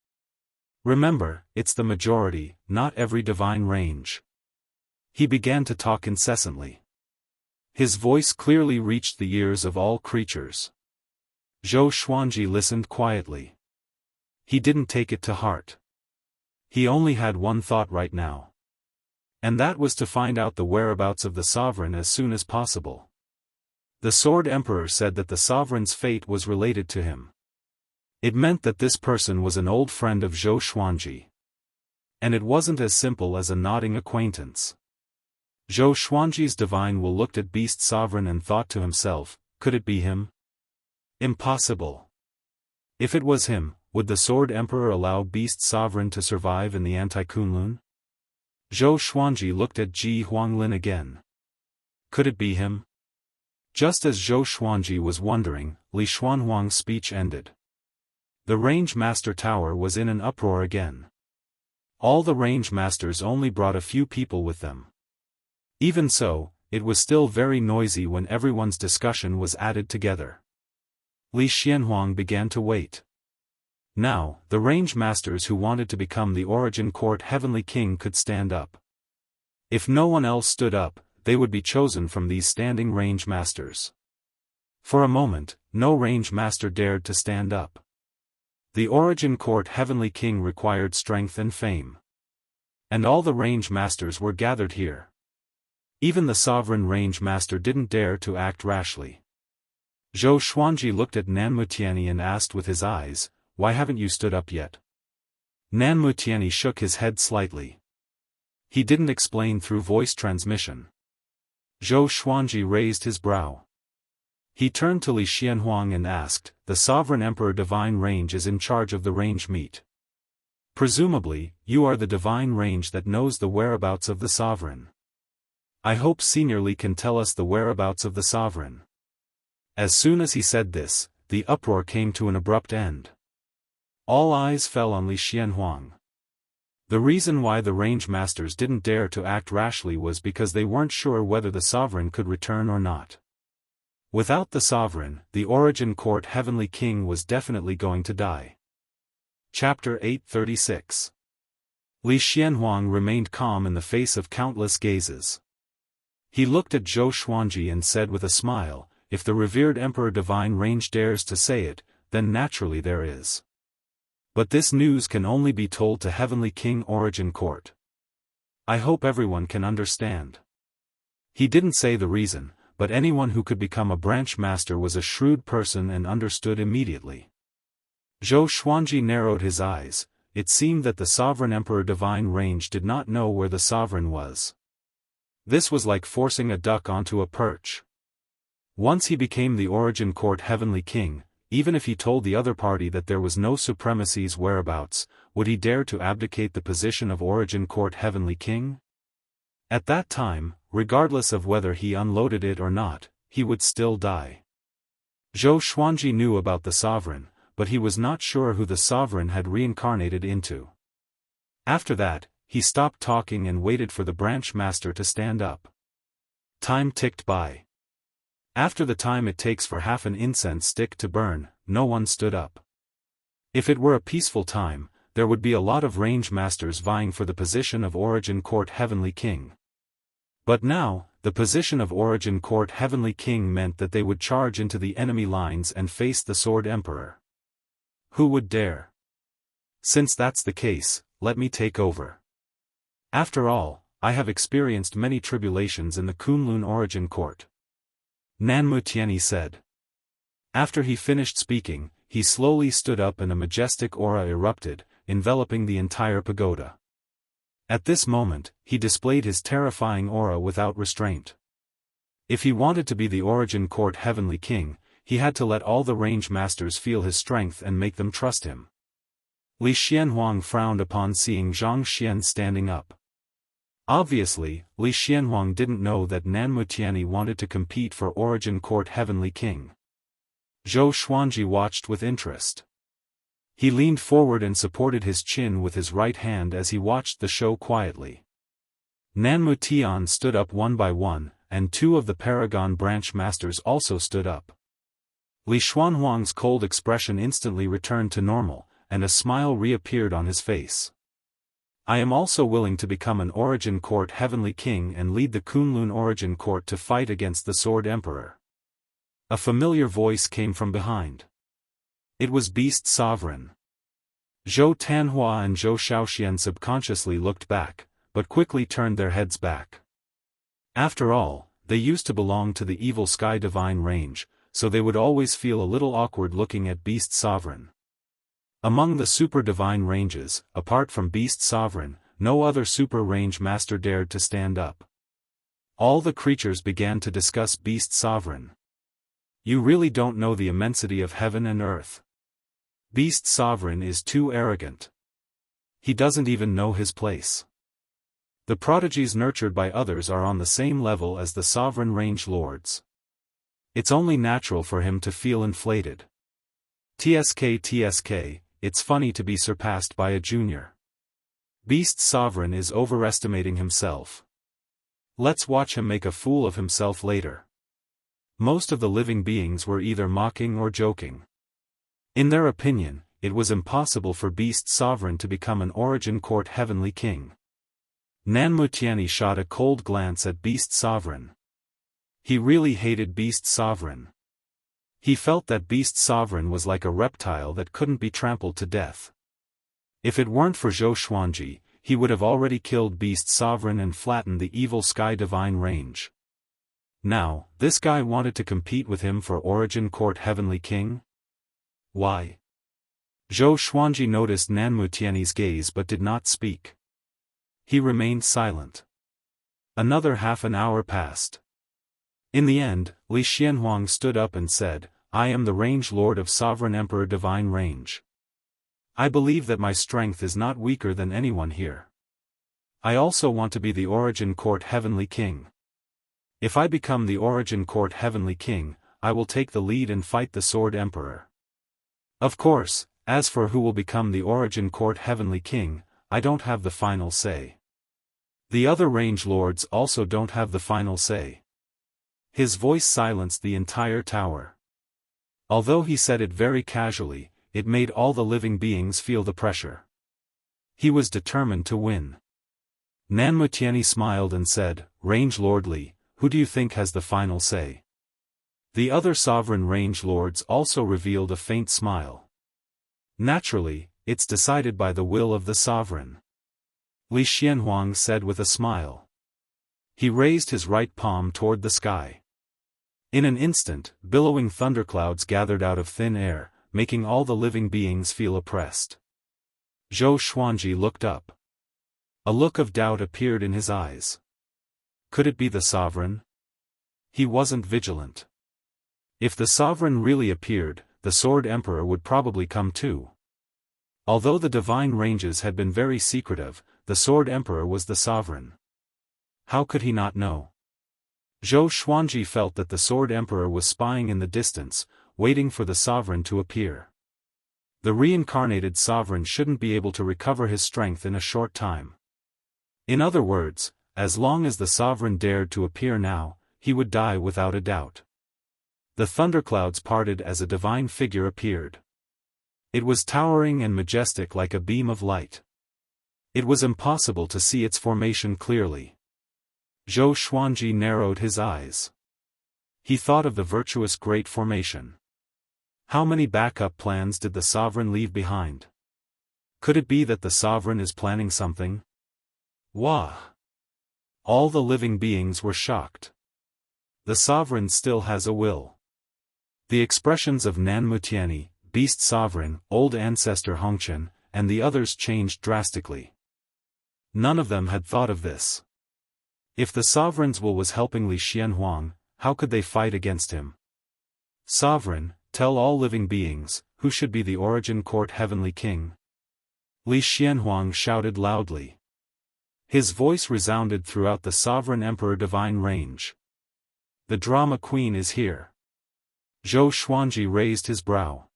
Remember, it's the majority, not every divine range. He began to talk incessantly. His voice clearly reached the ears of all creatures. Zhou Xuanji listened quietly. He didn't take it to heart. He only had one thought right now. And that was to find out the whereabouts of the sovereign as soon as possible. The Sword Emperor said that the sovereign's fate was related to him. It meant that this person was an old friend of Zhou Xuanji. And it wasn't as simple as a nodding acquaintance. Zhou Xuanji's divine will looked at Beast Sovereign and thought to himself, could it be him? Impossible. If it was him, would the Sword Emperor allow Beast Sovereign to survive in the Anti-Kunlun? Zhou Xuanji looked at Ji Huanglin again. Could it be him? Just as Zhou Xuanji was wondering, Li Xuanhuang's speech ended. The Range Master Tower was in an uproar again. All the Range Masters only brought a few people with them. Even so, it was still very noisy when everyone's discussion was added together. Li Xianhuang began to wait. Now, the Range Masters who wanted to become the Origin Court Heavenly King could stand up. If no one else stood up, they would be chosen from these standing Range Masters. For a moment, no Range Master dared to stand up. The Origin Court Heavenly King required strength and fame. And all the Range Masters were gathered here. Even the Sovereign Range Master didn't dare to act rashly. Zhou Xuanji looked at Nanmutiani and asked with his eyes, why haven't you stood up yet? Nanmutiani shook his head slightly. He didn't explain through voice transmission. Zhou Xuanji raised his brow. He turned to Li Xianhuang and asked, the Sovereign Emperor Divine Range is in charge of the range meet. Presumably, you are the Divine Range that knows the whereabouts of the Sovereign. I hope Senior Li can tell us the whereabouts of the Sovereign. As soon as he said this, the uproar came to an abrupt end. All eyes fell on Li Xianhuang. The reason why the Range Masters didn't dare to act rashly was because they weren't sure whether the Sovereign could return or not. Without the Sovereign, the Origin Court Heavenly King was definitely going to die. Chapter 836. Li Xianhuang remained calm in the face of countless gazes. He looked at Zhou Xuanji and said with a smile, if the revered Emperor Divine Range dares to say it, then naturally there is. But this news can only be told to Heavenly King Origin Court. I hope everyone can understand. He didn't say the reason, but anyone who could become a branch master was a shrewd person and understood immediately. Zhou Xuanji narrowed his eyes. It seemed that the Sovereign Emperor Divine Range did not know where the Sovereign was. This was like forcing a duck onto a perch. Once he became the Origin Court Heavenly King, even if he told the other party that there was no supremacy's whereabouts, would he dare to abdicate the position of Origin Court Heavenly King? At that time, regardless of whether he unloaded it or not, he would still die. Zhou Xuanji knew about the Sovereign, but he was not sure who the Sovereign had reincarnated into. After that, he stopped talking and waited for the branch master to stand up. Time ticked by. After the time it takes for half an incense stick to burn, no one stood up. If it were a peaceful time, there would be a lot of range masters vying for the position of Origin Court Heavenly King. But now, the position of Origin Court Heavenly King meant that they would charge into the enemy lines and face the Sword Emperor. Who would dare? Since that's the case, let me take over. After all, I have experienced many tribulations in the Kunlun Origin Court. Nanmutiani said. After he finished speaking, he slowly stood up and a majestic aura erupted, enveloping the entire pagoda. At this moment, he displayed his terrifying aura without restraint. If he wanted to be the Origin Court Heavenly King, he had to let all the range masters feel his strength and make them trust him. Li Xianhuang frowned upon seeing Zhang Xian standing up. Obviously, Li Xianhuang didn't know that Nanmutiani wanted to compete for Origin Court Heavenly King. Zhou Xuanji watched with interest. He leaned forward and supported his chin with his right hand as he watched the show quietly. Nanmutian stood up one by one, and two of the Paragon branch masters also stood up. Li Xuanhuang's cold expression instantly returned to normal, and a smile reappeared on his face. I am also willing to become an Origin Court Heavenly King and lead the Kunlun Origin Court to fight against the Sword Emperor. A familiar voice came from behind. It was Beast Sovereign. Zhou Tanhua and Zhou Xiaoxian subconsciously looked back, but quickly turned their heads back. After all, they used to belong to the evil Sky Divine range, so they would always feel a little awkward looking at Beast Sovereign. Among the Super Divine ranges, apart from Beast Sovereign, no other Super Range Master dared to stand up. All the creatures began to discuss Beast Sovereign. You really don't know the immensity of heaven and earth. Beast Sovereign is too arrogant. He doesn't even know his place. The prodigies nurtured by others are on the same level as the Sovereign Range Lords. It's only natural for him to feel inflated. TSK, it's funny to be surpassed by a junior. Beast Sovereign is overestimating himself. Let's watch him make a fool of himself later. Most of the living beings were either mocking or joking. In their opinion, it was impossible for Beast Sovereign to become an Origin Court Heavenly King. Nanmutiani shot a cold glance at Beast Sovereign. He really hated Beast Sovereign. He felt that Beast Sovereign was like a reptile that couldn't be trampled to death. If it weren't for Zhou Xuanji, he would have already killed Beast Sovereign and flattened the evil Sky Divine range. Now, this guy wanted to compete with him for Origin Court Heavenly King? Why? Zhou Xuanji noticed Nanmutiani's gaze but did not speak. He remained silent. Another half an hour passed. In the end, Li Xianhuang stood up and said, I am the Range Lord of Sovereign Emperor Divine Range. I believe that my strength is not weaker than anyone here. I also want to be the Origin Court Heavenly King. If I become the Origin Court Heavenly King, I will take the lead and fight the Sword Emperor. Of course, as for who will become the Origin Court Heavenly King, I don't have the final say. The other Range Lords also don't have the final say. His voice silenced the entire tower. Although he said it very casually, it made all the living beings feel the pressure. He was determined to win. Nanmutiani smiled and said, Range Lord Li, who do you think has the final say? The other sovereign Range Lords also revealed a faint smile. Naturally, it's decided by the will of the sovereign. Li Xianhuang said with a smile. He raised his right palm toward the sky. In an instant, billowing thunderclouds gathered out of thin air, making all the living beings feel oppressed. Zhou Xuanji looked up. A look of doubt appeared in his eyes. Could it be the sovereign? He wasn't vigilant. If the sovereign really appeared, the Sword Emperor would probably come too. Although the divine ranges had been very secretive, the Sword Emperor was the sovereign. How could he not know? Zhou Xuanji felt that the Sword Emperor was spying in the distance, waiting for the sovereign to appear. The reincarnated sovereign shouldn't be able to recover his strength in a short time. In other words, as long as the sovereign dared to appear now, he would die without a doubt. The thunderclouds parted as a divine figure appeared. It was towering and majestic like a beam of light. It was impossible to see its formation clearly. Zhou Xuanji narrowed his eyes. He thought of the virtuous Great Formation. How many backup plans did the sovereign leave behind? Could it be that the sovereign is planning something? Wah! All the living beings were shocked. The sovereign still has a will. The expressions of Nanmutiani, Beast Sovereign, Old Ancestor Hongchen, and the others changed drastically. None of them had thought of this. If the sovereign's will was helping Li Xianhuang, how could they fight against him? Sovereign, tell all living beings, who should be the Origin Court Heavenly King? Li Xianhuang shouted loudly. His voice resounded throughout the Sovereign Emperor Divine Range. The drama queen is here. Zhou Xuanji raised his brow.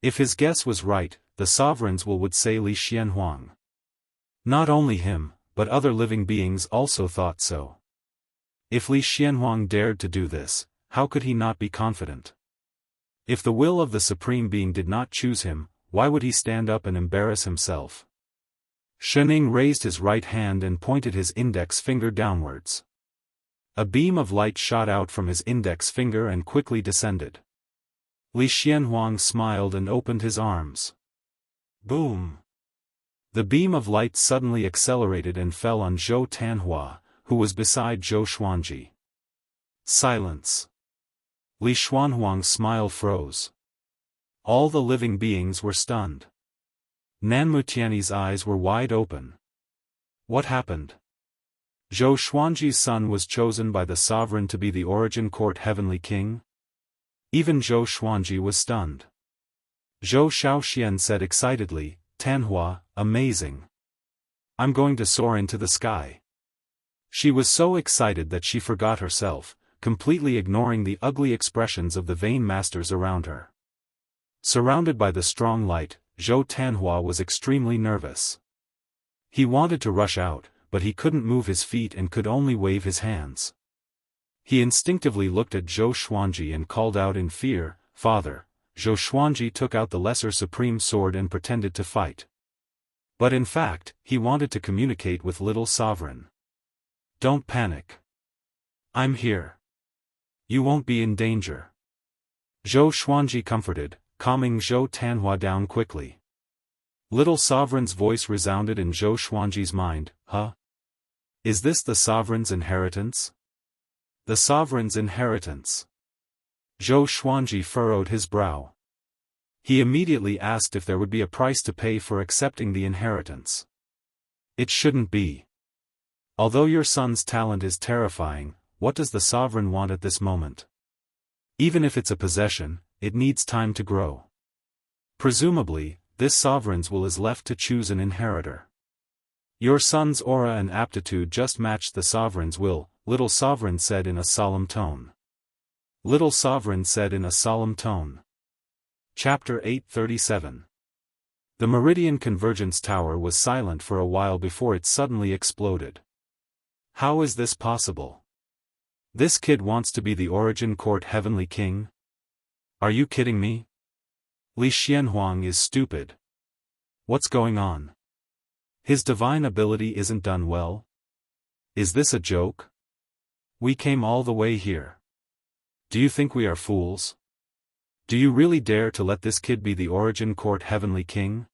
If his guess was right, the sovereign's will would say Li Xianhuang. Not only him, but other living beings also thought so. If Li Xianhuang dared to do this, how could he not be confident? If the will of the Supreme Being did not choose him, why would he stand up and embarrass himself? Shening raised his right hand and pointed his index finger downwards. A beam of light shot out from his index finger and quickly descended. Li Xianhuang smiled and opened his arms. Boom! The beam of light suddenly accelerated and fell on Zhou Tanhua, who was beside Zhou Xuanji. Silence. Li Xuanhuang's smile froze. All the living beings were stunned. Nanmutiani's eyes were wide open. What happened? Zhou Xuanji's son was chosen by the sovereign to be the Origin Court Heavenly King? Even Zhou Xuanji was stunned. Zhou Xiaoxian said excitedly, Tanhua, amazing. I'm going to soar into the sky. She was so excited that she forgot herself, completely ignoring the ugly expressions of the vain masters around her. Surrounded by the strong light, Zhou Tanhua was extremely nervous. He wanted to rush out, but he couldn't move his feet and could only wave his hands. He instinctively looked at Zhou Xuanji and called out in fear, Father. Zhou Xuanji took out the lesser supreme sword and pretended to fight. But in fact, he wanted to communicate with Little Sovereign. Don't panic. I'm here. You won't be in danger. Zhou Xuanji comforted, calming Zhou Tanhua down quickly. Little Sovereign's voice resounded in Zhou Xuanji's mind, Huh? Is this the Sovereign's inheritance? The Sovereign's inheritance. Zhou Xuanji furrowed his brow. He immediately asked if there would be a price to pay for accepting the inheritance. It shouldn't be. Although your son's talent is terrifying, what does the sovereign want at this moment? Even if it's a possession, it needs time to grow. Presumably, this sovereign's will is left to choose an inheritor. Your son's aura and aptitude just matched the sovereign's will, Little Sovereign said in a solemn tone. Little Sovereign said in a solemn tone. Chapter 837. The Meridian Convergence Tower was silent for a while before it suddenly exploded. How is this possible? This kid wants to be the Origin Court Heavenly King? Are you kidding me? Li Xianhuang is stupid. What's going on? His divine ability isn't done well? Is this a joke? We came all the way here. Do you think we are fools? Do you really dare to let this kid be the Origin Court Heavenly King?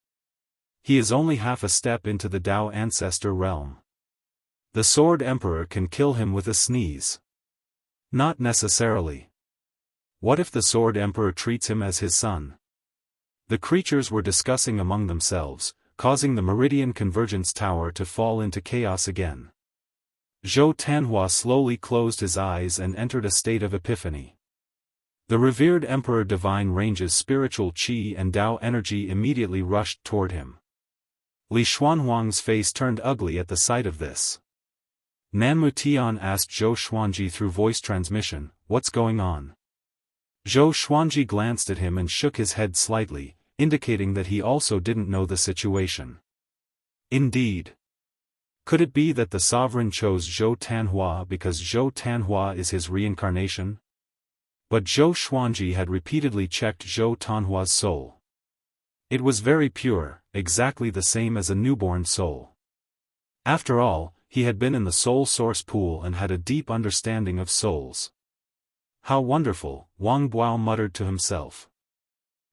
He is only half a step into the Dao Ancestor realm. The Sword Emperor can kill him with a sneeze. Not necessarily. What if the Sword Emperor treats him as his son? The creatures were discussing among themselves, causing the Meridian Convergence Tower to fall into chaos again. Zhou Tanhua slowly closed his eyes and entered a state of epiphany. The revered Emperor Divine Range's spiritual qi and Dao energy immediately rushed toward him. Li Xuanhuang's face turned ugly at the sight of this. Nanmutian asked Zhou Xuanji through voice transmission, what's going on? Zhou Xuanji glanced at him and shook his head slightly, indicating that he also didn't know the situation. Indeed. Could it be that the sovereign chose Zhou Tanhua because Zhou Tanhua is his reincarnation? But Zhou Xuanji had repeatedly checked Zhou Tanhua's soul. It was very pure, exactly the same as a newborn soul. After all, he had been in the soul source pool and had a deep understanding of souls. How wonderful, Wang Buao muttered to himself.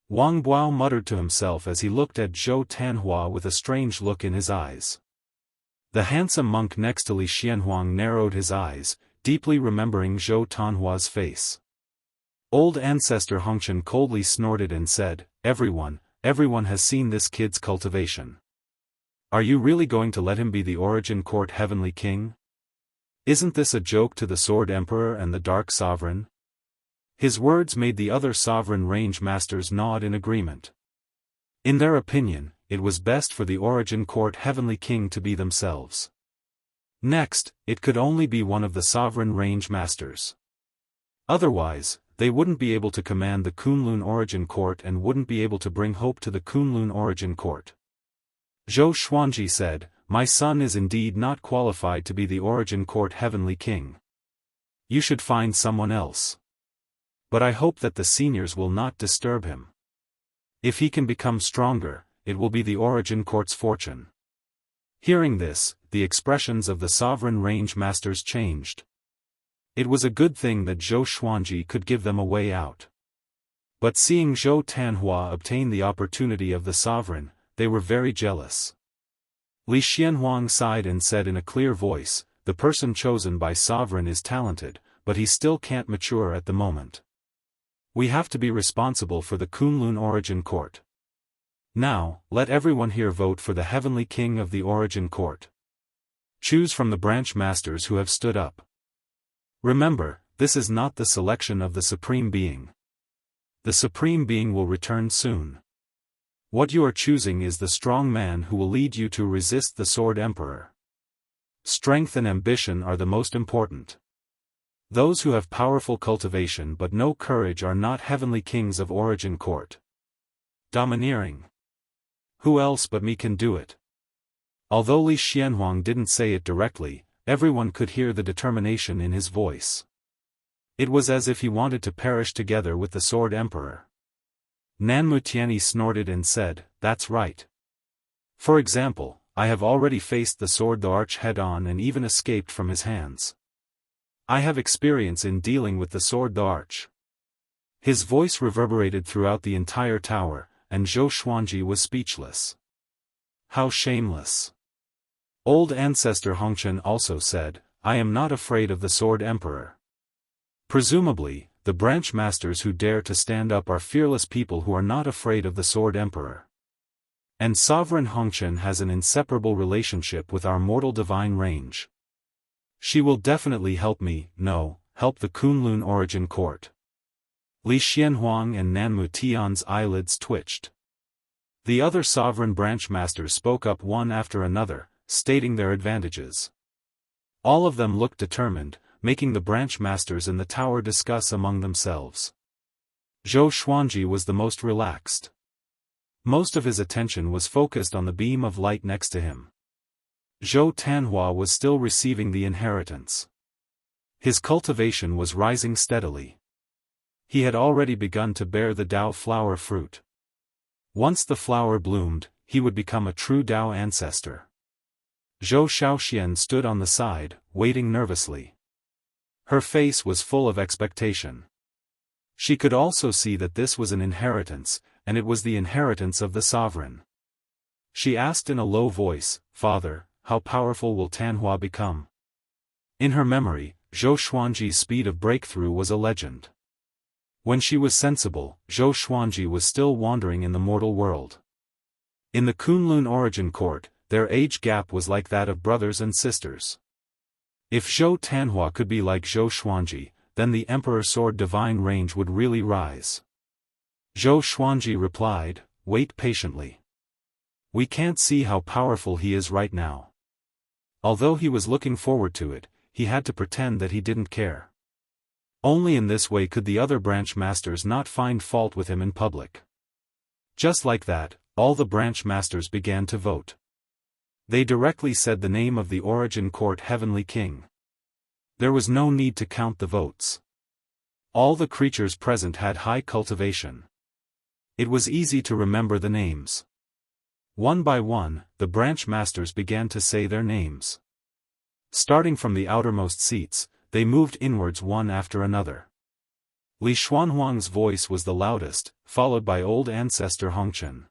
Wang Buao muttered to himself as he looked at Zhou Tanhua with a strange look in his eyes. The handsome monk next to Li Xianhuang narrowed his eyes, deeply remembering Zhou Tanhua's face. Old Ancestor Hongchen coldly snorted and said, everyone has seen this kid's cultivation. Are you really going to let him be the Origin Court Heavenly King? Isn't this a joke to the Sword Emperor and the Dark Sovereign? His words made the other Sovereign Range Masters nod in agreement. In their opinion, it was best for the Origin Court Heavenly King to be themselves. Next, it could only be one of the Sovereign Range Masters. Otherwise, they wouldn't be able to command the Kunlun Origin Court and wouldn't be able to bring hope to the Kunlun Origin Court. Zhou Xuanji said, my son is indeed not qualified to be the Origin Court Heavenly King. You should find someone else. But I hope that the seniors will not disturb him. If he can become stronger, it will be the Origin Court's fortune. Hearing this, the expressions of the sovereign range masters changed. It was a good thing that Zhou Xuanji could give them a way out. But seeing Zhou Tanhua obtain the opportunity of the sovereign, they were very jealous. Li Xianhuang sighed and said in a clear voice, "The person chosen by sovereign is talented, but he still can't mature at the moment. We have to be responsible for the Kunlun Origin Court. Now, let everyone here vote for the Heavenly King of the Origin Court. Choose from the branch masters who have stood up. Remember, this is not the selection of the Supreme Being. The Supreme Being will return soon. What you are choosing is the strong man who will lead you to resist the Sword Emperor. Strength and ambition are the most important. Those who have powerful cultivation but no courage are not heavenly kings of Origin Court. Domineering. Who else but me can do it?" Although Li Xianhuang didn't say it directly, everyone could hear the determination in his voice. It was as if he wanted to perish together with the Sword Emperor. Nan Mutianyi snorted and said, "That's right. For example, I have already faced the Sword the Arch head-on and even escaped from his hands. I have experience in dealing with the Sword the Arch." His voice reverberated throughout the entire tower, and Zhou Xuanji was speechless. How shameless! Old Ancestor Hongchen also said, "I am not afraid of the Sword Emperor." Presumably, the branch masters who dare to stand up are fearless people who are not afraid of the Sword Emperor. And Sovereign Hongchen has an inseparable relationship with our mortal divine range. She will definitely help me, help the Kunlun Origin Court. Li Xianhuang and Nanmu Tian's eyelids twitched. The other sovereign branch masters spoke up one after another, stating their advantages. All of them looked determined, making the branch masters in the tower discuss among themselves. Zhou Xuanji was the most relaxed. Most of his attention was focused on the beam of light next to him. Zhou Tanhua was still receiving the inheritance. His cultivation was rising steadily. He had already begun to bear the Dao flower fruit. Once the flower bloomed, he would become a true Dao ancestor. Zhou Shaoxian stood on the side, waiting nervously. Her face was full of expectation. She could also see that this was an inheritance, and it was the inheritance of the sovereign. She asked in a low voice, "Father, how powerful will Tanhua become?" In her memory, Zhou Xuanji's speed of breakthrough was a legend. When she was sensible, Zhou Xuanji was still wandering in the mortal world. In the Kunlun Origin Court, their age gap was like that of brothers and sisters. If Zhou Tanhua could be like Zhou Xuanji, then the Emperor Sword Divine range would really rise. Zhou Xuanji replied, "Wait patiently. We can't see how powerful he is right now." Although he was looking forward to it, he had to pretend that he didn't care. Only in this way could the other branch masters not find fault with him in public. Just like that, all the branch masters began to vote. They directly said the name of the Origin Court Heavenly King. There was no need to count the votes. All the creatures present had high cultivation. It was easy to remember the names. One by one, the branch masters began to say their names. Starting from the outermost seats, they moved inwards one after another. Li Xuanhuang's voice was the loudest, followed by Old Ancestor Hongchen.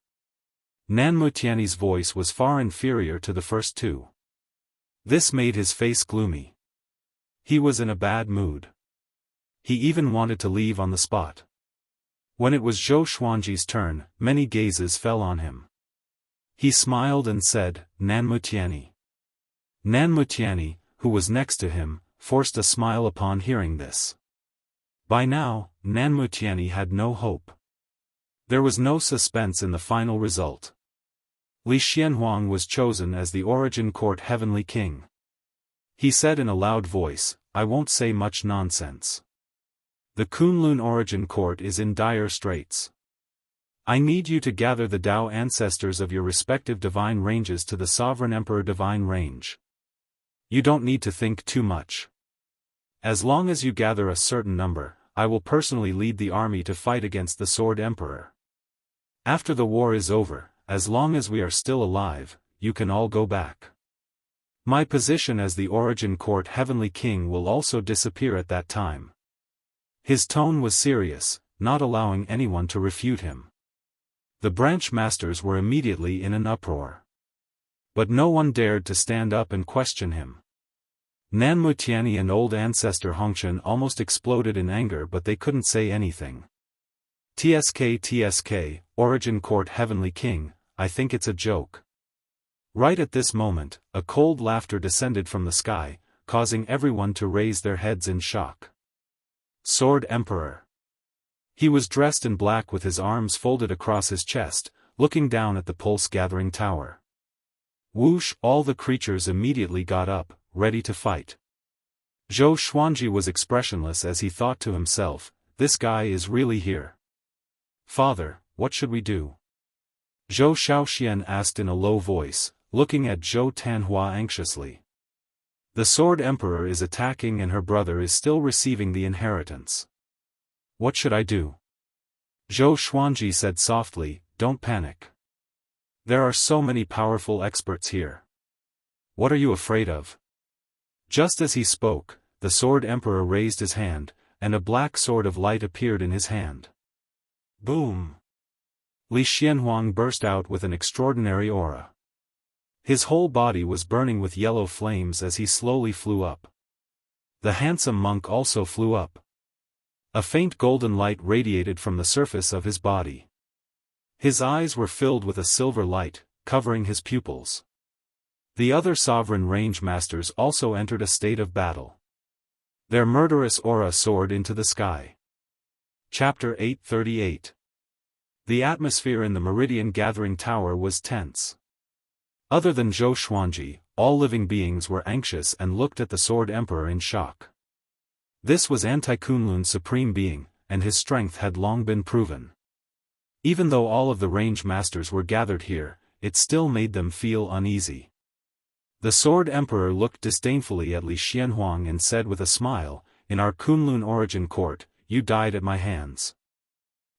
Nan Mutianyi's voice was far inferior to the first two. This made his face gloomy. He was in a bad mood. He even wanted to leave on the spot. When it was Zhou Xuanji's turn, many gazes fell on him. He smiled and said, "Nan Mutianyi." Nan Mutianyi, who was next to him, forced a smile upon hearing this. By now, Nan Mutianyi had no hope. There was no suspense in the final result. Li Xianhuang was chosen as the Origin Court Heavenly King. He said in a loud voice, "I won't say much nonsense. The Kunlun Origin Court is in dire straits. I need you to gather the Dao ancestors of your respective divine ranges to the Sovereign Emperor Divine Range. You don't need to think too much. As long as you gather a certain number, I will personally lead the army to fight against the Sword Emperor. After the war is over, as long as we are still alive, you can all go back. My position as the Origin Court Heavenly King will also disappear at that time." His tone was serious, not allowing anyone to refute him. The branch masters were immediately in an uproar. But no one dared to stand up and question him. Nanmutiani and old ancestor Hongshan almost exploded in anger, but they couldn't say anything. "TSK, Origin Court Heavenly King, I think it's a joke." Right at this moment, a cold laughter descended from the sky, causing everyone to raise their heads in shock. Sword Emperor. He was dressed in black with his arms folded across his chest, looking down at the pulse-gathering tower. Whoosh! All the creatures immediately got up, ready to fight. Zhou Xuanji was expressionless as he thought to himself, "This guy is really here. Father, what should we do?" Zhou Shaoxian asked in a low voice, looking at Zhou Tanhua anxiously. "The Sword Emperor is attacking and her brother is still receiving the inheritance. What should I do?" Zhou Xuanji said softly, "Don't panic. There are so many powerful experts here. What are you afraid of?" Just as he spoke, the Sword Emperor raised his hand, and a black sword of light appeared in his hand. Boom! Li Xianhuang burst out with an extraordinary aura. His whole body was burning with yellow flames as he slowly flew up. The handsome monk also flew up. A faint golden light radiated from the surface of his body. His eyes were filled with a silver light, covering his pupils. The other sovereign range masters also entered a state of battle. Their murderous aura soared into the sky. Chapter 838. The atmosphere in the Meridian Gathering Tower was tense. Other than Zhou Xuanji, all living beings were anxious and looked at the Sword Emperor in shock. This was Anti-Kunlun's supreme being, and his strength had long been proven. Even though all of the range masters were gathered here, it still made them feel uneasy. The Sword Emperor looked disdainfully at Li Xianhuang and said with a smile, "In our Kunlun Origin Court, you died at my hands.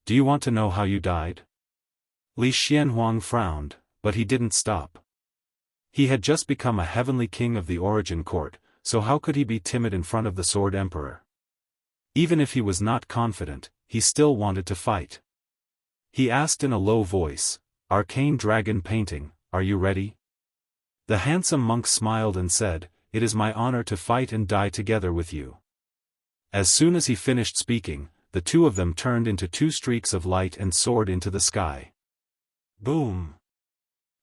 Do you want to know how you died?" Li Xianhuang frowned, but he didn't stop. He had just become a heavenly king of the Origin Court, so how could he be timid in front of the Sword Emperor? Even if he was not confident, he still wanted to fight. He asked in a low voice, "Arcane Dragon Painting, are you ready?" The handsome monk smiled and said, "It is my honor to fight and die together with you." As soon as he finished speaking, the two of them turned into two streaks of light and soared into the sky. Boom!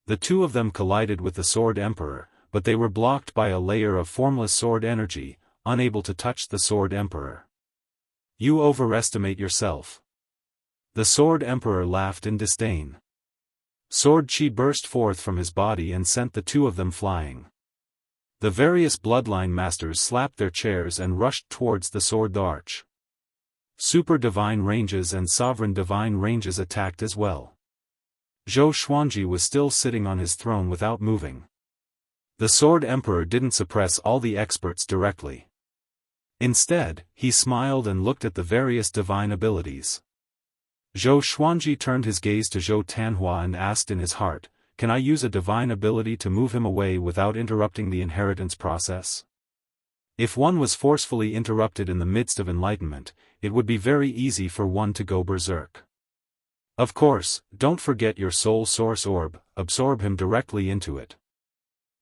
The two of them collided with the Sword Emperor, but they were blocked by a layer of formless sword energy, unable to touch the Sword Emperor. "You overestimate yourself." The Sword Emperor laughed in disdain. Sword chi burst forth from his body and sent the two of them flying. The various bloodline masters slapped their chairs and rushed towards the sword arch. Super divine ranges and sovereign divine ranges attacked as well. Zhou Xuanji was still sitting on his throne without moving. The Sword Emperor didn't suppress all the experts directly. Instead, he smiled and looked at the various divine abilities. Zhou Xuanji turned his gaze to Zhou Tanhua and asked in his heart, "Can I use a divine ability to move him away without interrupting the inheritance process?" If one was forcefully interrupted in the midst of enlightenment, it would be very easy for one to go berserk. Of course, don't forget your soul source orb, absorb him directly into it.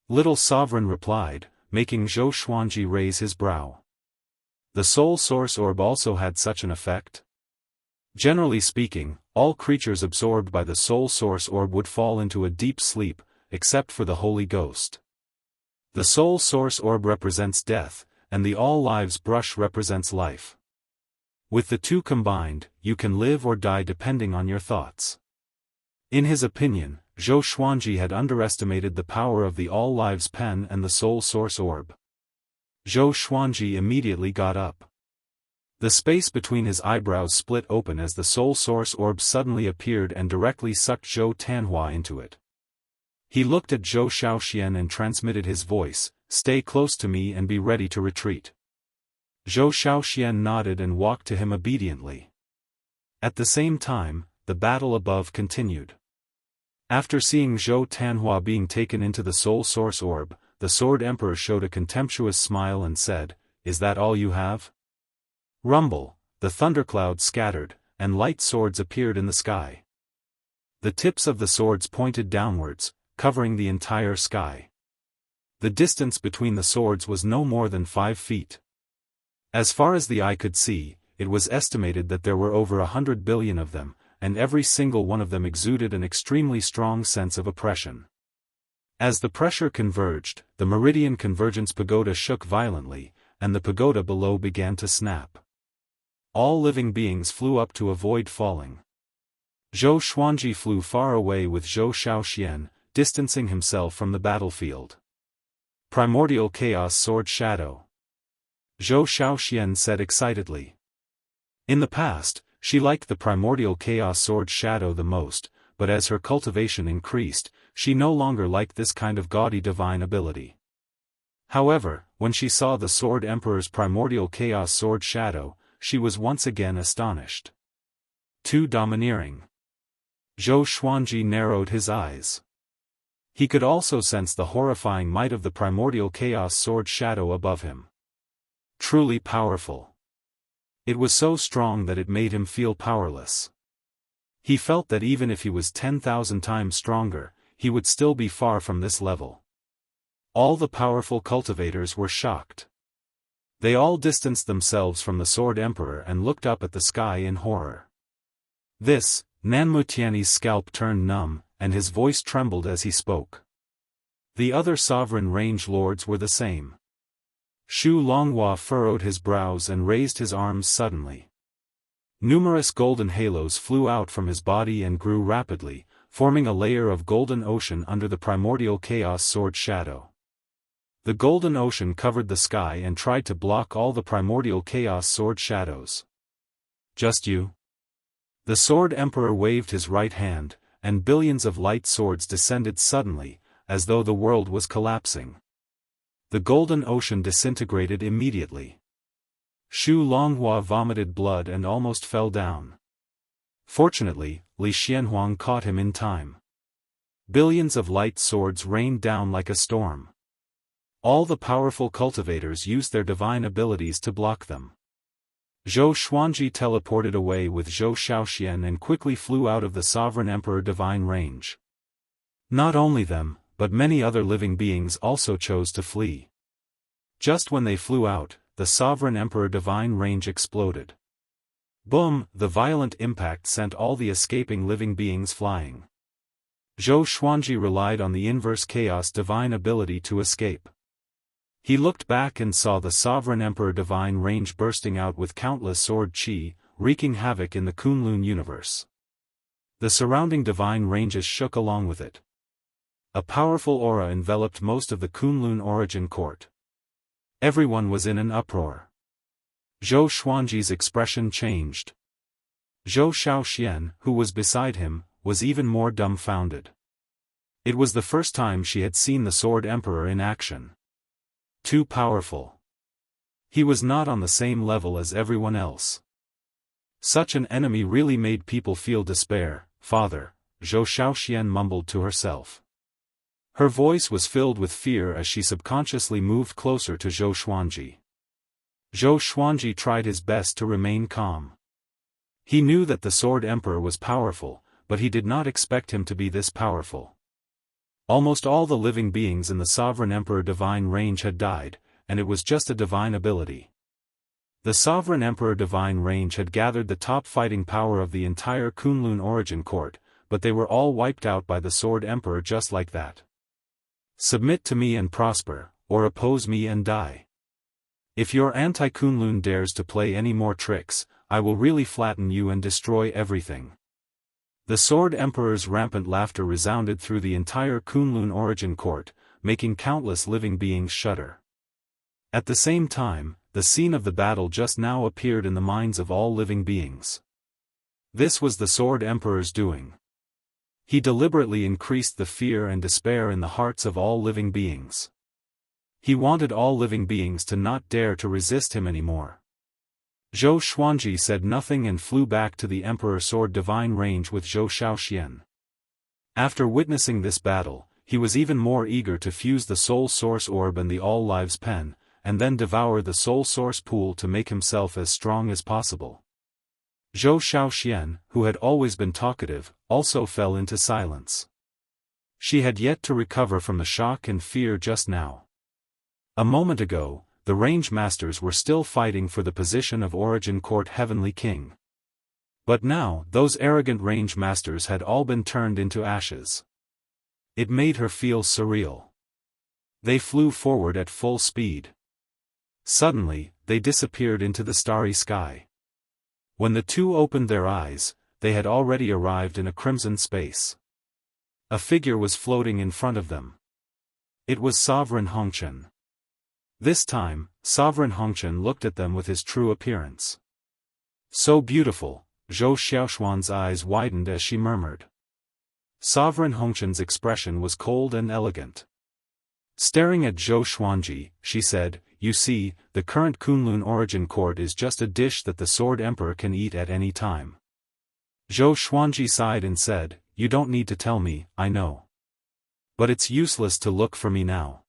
Little Sovereign replied, making Zhou Xuanji raise his brow. The soul source orb also had such an effect? Generally speaking, all creatures absorbed by the soul source orb would fall into a deep sleep, except for the Holy Ghost. The soul source orb represents death, and the all lives brush represents life. With the two combined, you can live or die depending on your thoughts. In his opinion, Zhou Xuanji had underestimated the power of the all lives pen and the soul source orb. Zhou Xuanji immediately got up. The space between his eyebrows split open as the soul source orb suddenly appeared and directly sucked Zhou Tanhua into it. He looked at Zhou Shaoxian and transmitted his voice, "Stay close to me and be ready to retreat." Zhou Xiaoxian nodded and walked to him obediently. At the same time, the battle above continued. After seeing Zhou Tanhua being taken into the Soul Source Orb, the Sword Emperor showed a contemptuous smile and said, "Is that all you have?" Rumble, the thunderclouds scattered, and light swords appeared in the sky. The tips of the swords pointed downwards, covering the entire sky. The distance between the swords was no more than 5 feet. As far as the eye could see, it was estimated that there were over 100 billion of them, and every single one of them exuded an extremely strong sense of oppression. As the pressure converged, the Meridian Convergence Pagoda shook violently, and the pagoda below began to snap. All living beings flew up to avoid falling. Zhou Xuanji flew far away with Zhou Xiaoxian, distancing himself from the battlefield. Primordial Chaos Sword Shadow. Zhou Xiaoxian said excitedly. In the past, she liked the Primordial Chaos Sword Shadow the most, but as her cultivation increased, she no longer liked this kind of gaudy divine ability. However, when she saw the Sword Emperor's Primordial Chaos Sword Shadow, she was once again astonished. Too domineering. Zhou Xuanji narrowed his eyes. He could also sense the horrifying might of the Primordial Chaos Sword Shadow above him. Truly powerful. It was so strong that it made him feel powerless. He felt that even if he was 10,000 times stronger, he would still be far from this level. All the powerful cultivators were shocked. They all distanced themselves from the Sword Emperor and looked up at the sky in horror. This, Nanmutiani's scalp turned numb, and his voice trembled as he spoke. The other sovereign range lords were the same. Shu Longhua furrowed his brows and raised his arms suddenly. Numerous golden halos flew out from his body and grew rapidly, forming a layer of golden ocean under the Primordial Chaos Sword Shadow. The golden ocean covered the sky and tried to block all the Primordial Chaos Sword Shadows. Just you? The Sword Emperor waved his right hand, and billions of light swords descended suddenly, as though the world was collapsing. The golden ocean disintegrated immediately. Shu Longhua vomited blood and almost fell down. Fortunately, Li Xianhuang caught him in time. Billions of light swords rained down like a storm. All the powerful cultivators used their divine abilities to block them. Zhou Xuanji teleported away with Zhou Xiaoxian and quickly flew out of the Sovereign Emperor divine range. Not only them, but many other living beings also chose to flee. Just when they flew out, the Sovereign Emperor divine range exploded. Boom! The violent impact sent all the escaping living beings flying. Zhou Xuanji relied on the inverse chaos divine ability to escape. He looked back and saw the Sovereign Emperor divine range bursting out with countless sword chi, wreaking havoc in the Kunlun universe. The surrounding divine ranges shook along with it. A powerful aura enveloped most of the Kunlun origin court. Everyone was in an uproar. Zhou Xuanji's expression changed. Zhou Xiaoxian, who was beside him, was even more dumbfounded. It was the first time she had seen the Sword Emperor in action. Too powerful. He was not on the same level as everyone else. Such an enemy really made people feel despair, father, Zhou Xiaoxian mumbled to herself. Her voice was filled with fear as she subconsciously moved closer to Zhou Xuanji. Zhou Xuanji tried his best to remain calm. He knew that the Sword Emperor was powerful, but he did not expect him to be this powerful. Almost all the living beings in the Sovereign Emperor divine range had died, and it was just a divine ability. The Sovereign Emperor divine range had gathered the top fighting power of the entire Kunlun origin court, but they were all wiped out by the Sword Emperor just like that. Submit to me and prosper, or oppose me and die. If your anti-Kunlun dares to play any more tricks, I will really flatten you and destroy everything. The Sword Emperor's rampant laughter resounded through the entire Kunlun origin court, making countless living beings shudder. At the same time, the scene of the battle just now appeared in the minds of all living beings. This was the Sword Emperor's doing. He deliberately increased the fear and despair in the hearts of all living beings. He wanted all living beings to not dare to resist him anymore. Zhou Xuanji said nothing and flew back to the Emperor Sword Divine range with Zhou Xiaoxian. After witnessing this battle, he was even more eager to fuse the Soul Source Orb and the All Lives Pen, and then devour the Soul Source Pool to make himself as strong as possible. Zhou Xiaoxian, who had always been talkative, also fell into silence. She had yet to recover from the shock and fear just now. A moment ago, the range masters were still fighting for the position of Origin Court Heavenly King. But now, those arrogant range masters had all been turned into ashes. It made her feel surreal. They flew forward at full speed. Suddenly, they disappeared into the starry sky. When the two opened their eyes, they had already arrived in a crimson space. A figure was floating in front of them. It was Sovereign Hongchen. This time, Sovereign Hongchen looked at them with his true appearance. So beautiful, Zhou Xiaoxuan's eyes widened as she murmured. Sovereign Hongchen's expression was cold and elegant. Staring at Zhou Xuanji, she said, "You see, the current Kunlun Origin Court is just a dish that the Sword Emperor can eat at any time." Zhou Xuanji sighed and said, "You don't need to tell me, I know. But it's useless to look for me now.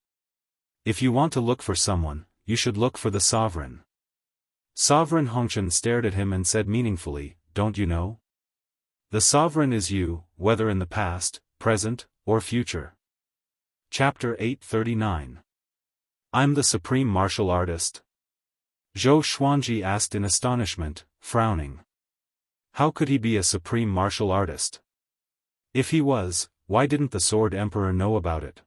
If you want to look for someone, you should look for the Sovereign." Sovereign Hongchen stared at him and said meaningfully, "Don't you know? The Sovereign is you, whether in the past, present, or future." Chapter 839. I'm the Supreme Martial Artist? Zhou Xuanji asked in astonishment, frowning. How could he be a Supreme Martial Artist? If he was, why didn't the Sword Emperor know about it?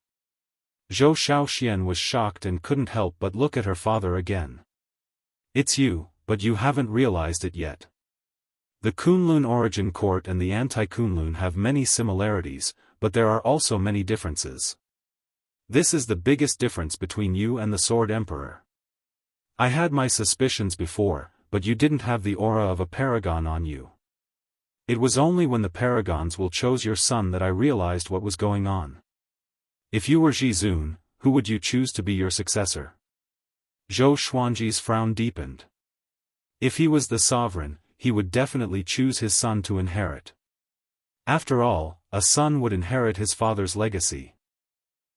Zhou Xiaoxian was shocked and couldn't help but look at her father again. It's you, but you haven't realized it yet. The Kunlun Origin Court and the Anti-Kunlun have many similarities, but there are also many differences. This is the biggest difference between you and the Sword Emperor. I had my suspicions before, but you didn't have the aura of a paragon on you. It was only when the paragons chose your son that I realized what was going on. If you were Jizun, who would you choose to be your successor? Zhou Xuanji's frown deepened. If he was the sovereign, he would definitely choose his son to inherit. After all, a son would inherit his father's legacy.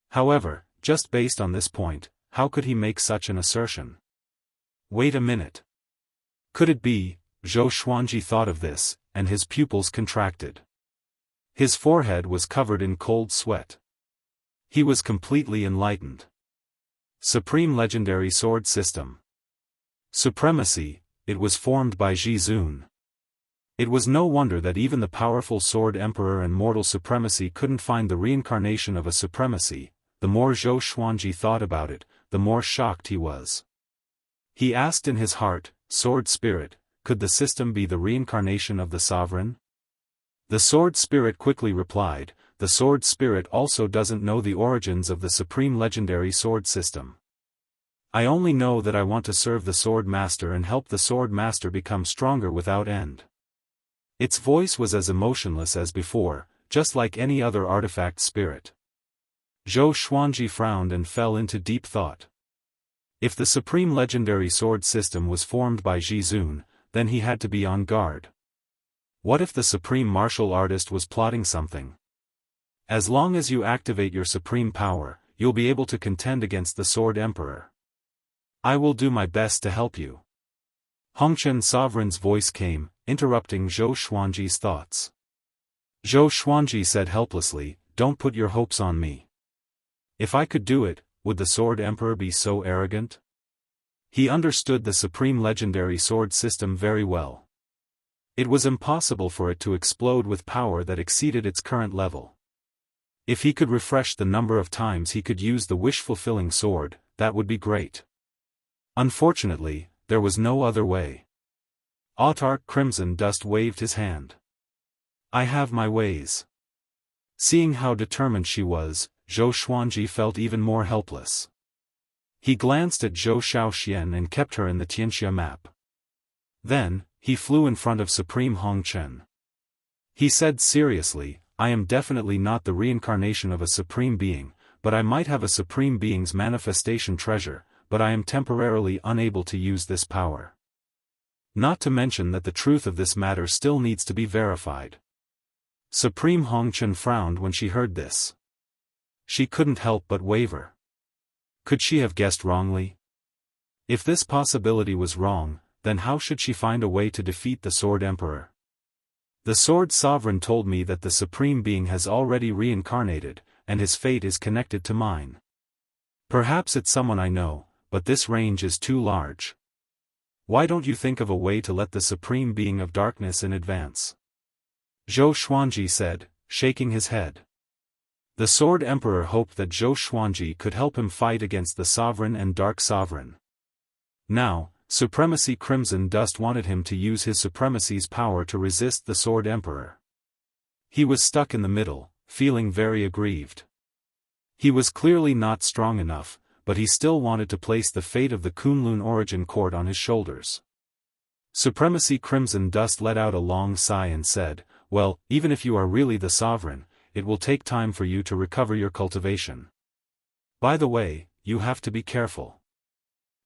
However, just based on this point, how could he make such an assertion? Wait a minute. Could it be? Zhou Xuanji thought of this, and his pupils contracted. His forehead was covered in cold sweat. He was completely enlightened. Supreme Legendary Sword System. Supremacy, it was formed by Jizun. It was no wonder that even the powerful Sword Emperor and Mortal Supremacy couldn't find the reincarnation of a supremacy. The more Zhou Xuanji thought about it, the more shocked he was. He asked in his heart, Sword Spirit, could the system be the reincarnation of the Sovereign? The Sword Spirit quickly replied, the Sword Spirit also doesn't know the origins of the Supreme Legendary Sword System. I only know that I want to serve the Sword Master and help the Sword Master become stronger without end. Its voice was as emotionless as before, just like any other artifact spirit. Zhou Xuanji frowned and fell into deep thought. If the Supreme Legendary Sword System was formed by Jizun, then he had to be on guard. What if the Supreme Martial Artist was plotting something? As long as you activate your supreme power, you'll be able to contend against the Sword Emperor. I will do my best to help you. Hongchen Sovereign's voice came, interrupting Zhou Xuanji's thoughts. Zhou Xuanji said helplessly, don't put your hopes on me. If I could do it, would the Sword Emperor be so arrogant? He understood the Supreme Legendary Sword System very well. It was impossible for it to explode with power that exceeded its current level. If he could refresh the number of times he could use the wish-fulfilling sword, that would be great. Unfortunately, there was no other way. Autarch Crimson Dust waved his hand. I have my ways. Seeing how determined she was, Zhou Xuanji felt even more helpless. He glanced at Zhou Xiaoxian and kept her in the Tianxia map. Then, he flew in front of Supreme Hongchen. He said seriously, I am definitely not the reincarnation of a supreme being, but I might have a Supreme Being's manifestation treasure, but I am temporarily unable to use this power. Not to mention that the truth of this matter still needs to be verified. Supreme Hongchen frowned when she heard this. She couldn't help but waver. Could she have guessed wrongly? If this possibility was wrong, then how should she find a way to defeat the Sword Emperor? The Sword Sovereign told me that the Supreme Being has already reincarnated, and his fate is connected to mine. Perhaps it's someone I know, but this range is too large. Why don't you think of a way to let the Supreme Being of Darkness in advance? Zhou Xuanji said, shaking his head. The Sword Emperor hoped that Zhou Xuanji could help him fight against the Sovereign and Dark Sovereign. Now, Supremacy Crimson Dust wanted him to use his supremacy's power to resist the Sword Emperor. He was stuck in the middle, feeling very aggrieved. He was clearly not strong enough, but he still wanted to place the fate of the Kunlun Origin Court on his shoulders. Supremacy Crimson Dust let out a long sigh and said, "Well, even if you are really the Sovereign, it will take time for you to recover your cultivation. By the way, you have to be careful.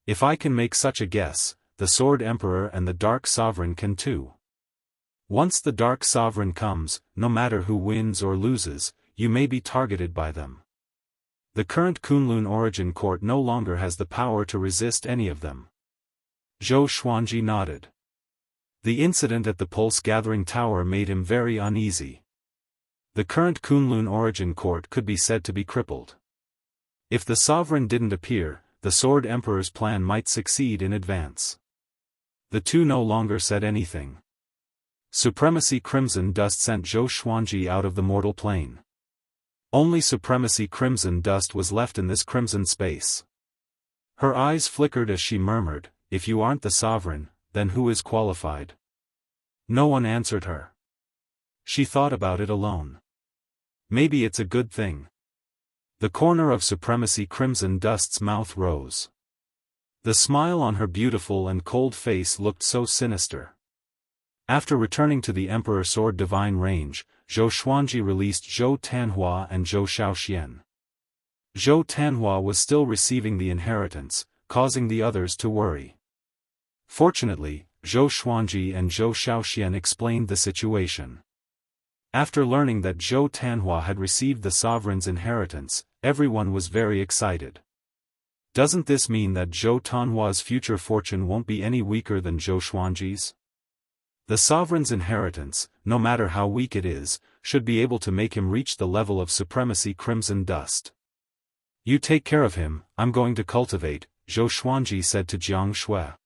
If I can make such a guess, the Sword Emperor and the Dark Sovereign can too. Once the Dark Sovereign comes, no matter who wins or loses, you may be targeted by them. The current Kunlun Origin Court no longer has the power to resist any of them." Zhou Xuanji nodded. The incident at the Pulse-Gathering Tower made him very uneasy. The current Kunlun Origin Court could be said to be crippled. If the Sovereign didn't appear, the Sword Emperor's plan might succeed in advance. The two no longer said anything. Supremacy Crimson Dust sent Zhou Xuanji out of the mortal plane. Only Supremacy Crimson Dust was left in this crimson space. Her eyes flickered as she murmured, "If you aren't the Sovereign, then who is qualified?" No one answered her. She thought about it alone. Maybe it's a good thing. The corner of Supremacy Crimson Dust's mouth rose. The smile on her beautiful and cold face looked so sinister. After returning to the Emperor Sword Divine range, Zhou Xuanji released Zhou Tanhua and Zhou Xiaoxian. Zhou Tanhua was still receiving the inheritance, causing the others to worry. Fortunately, Zhou Xuanji and Zhou Xiaoxian explained the situation. After learning that Zhou Tanhua had received the Sovereign's inheritance, everyone was very excited. Doesn't this mean that Zhou Tanhua's future fortune won't be any weaker than Zhou Xuanji's? The Sovereign's inheritance, no matter how weak it is, should be able to make him reach the level of Supremacy Crimson Dust. "You take care of him, I'm going to cultivate," Zhou Xuanji said to Jianghu.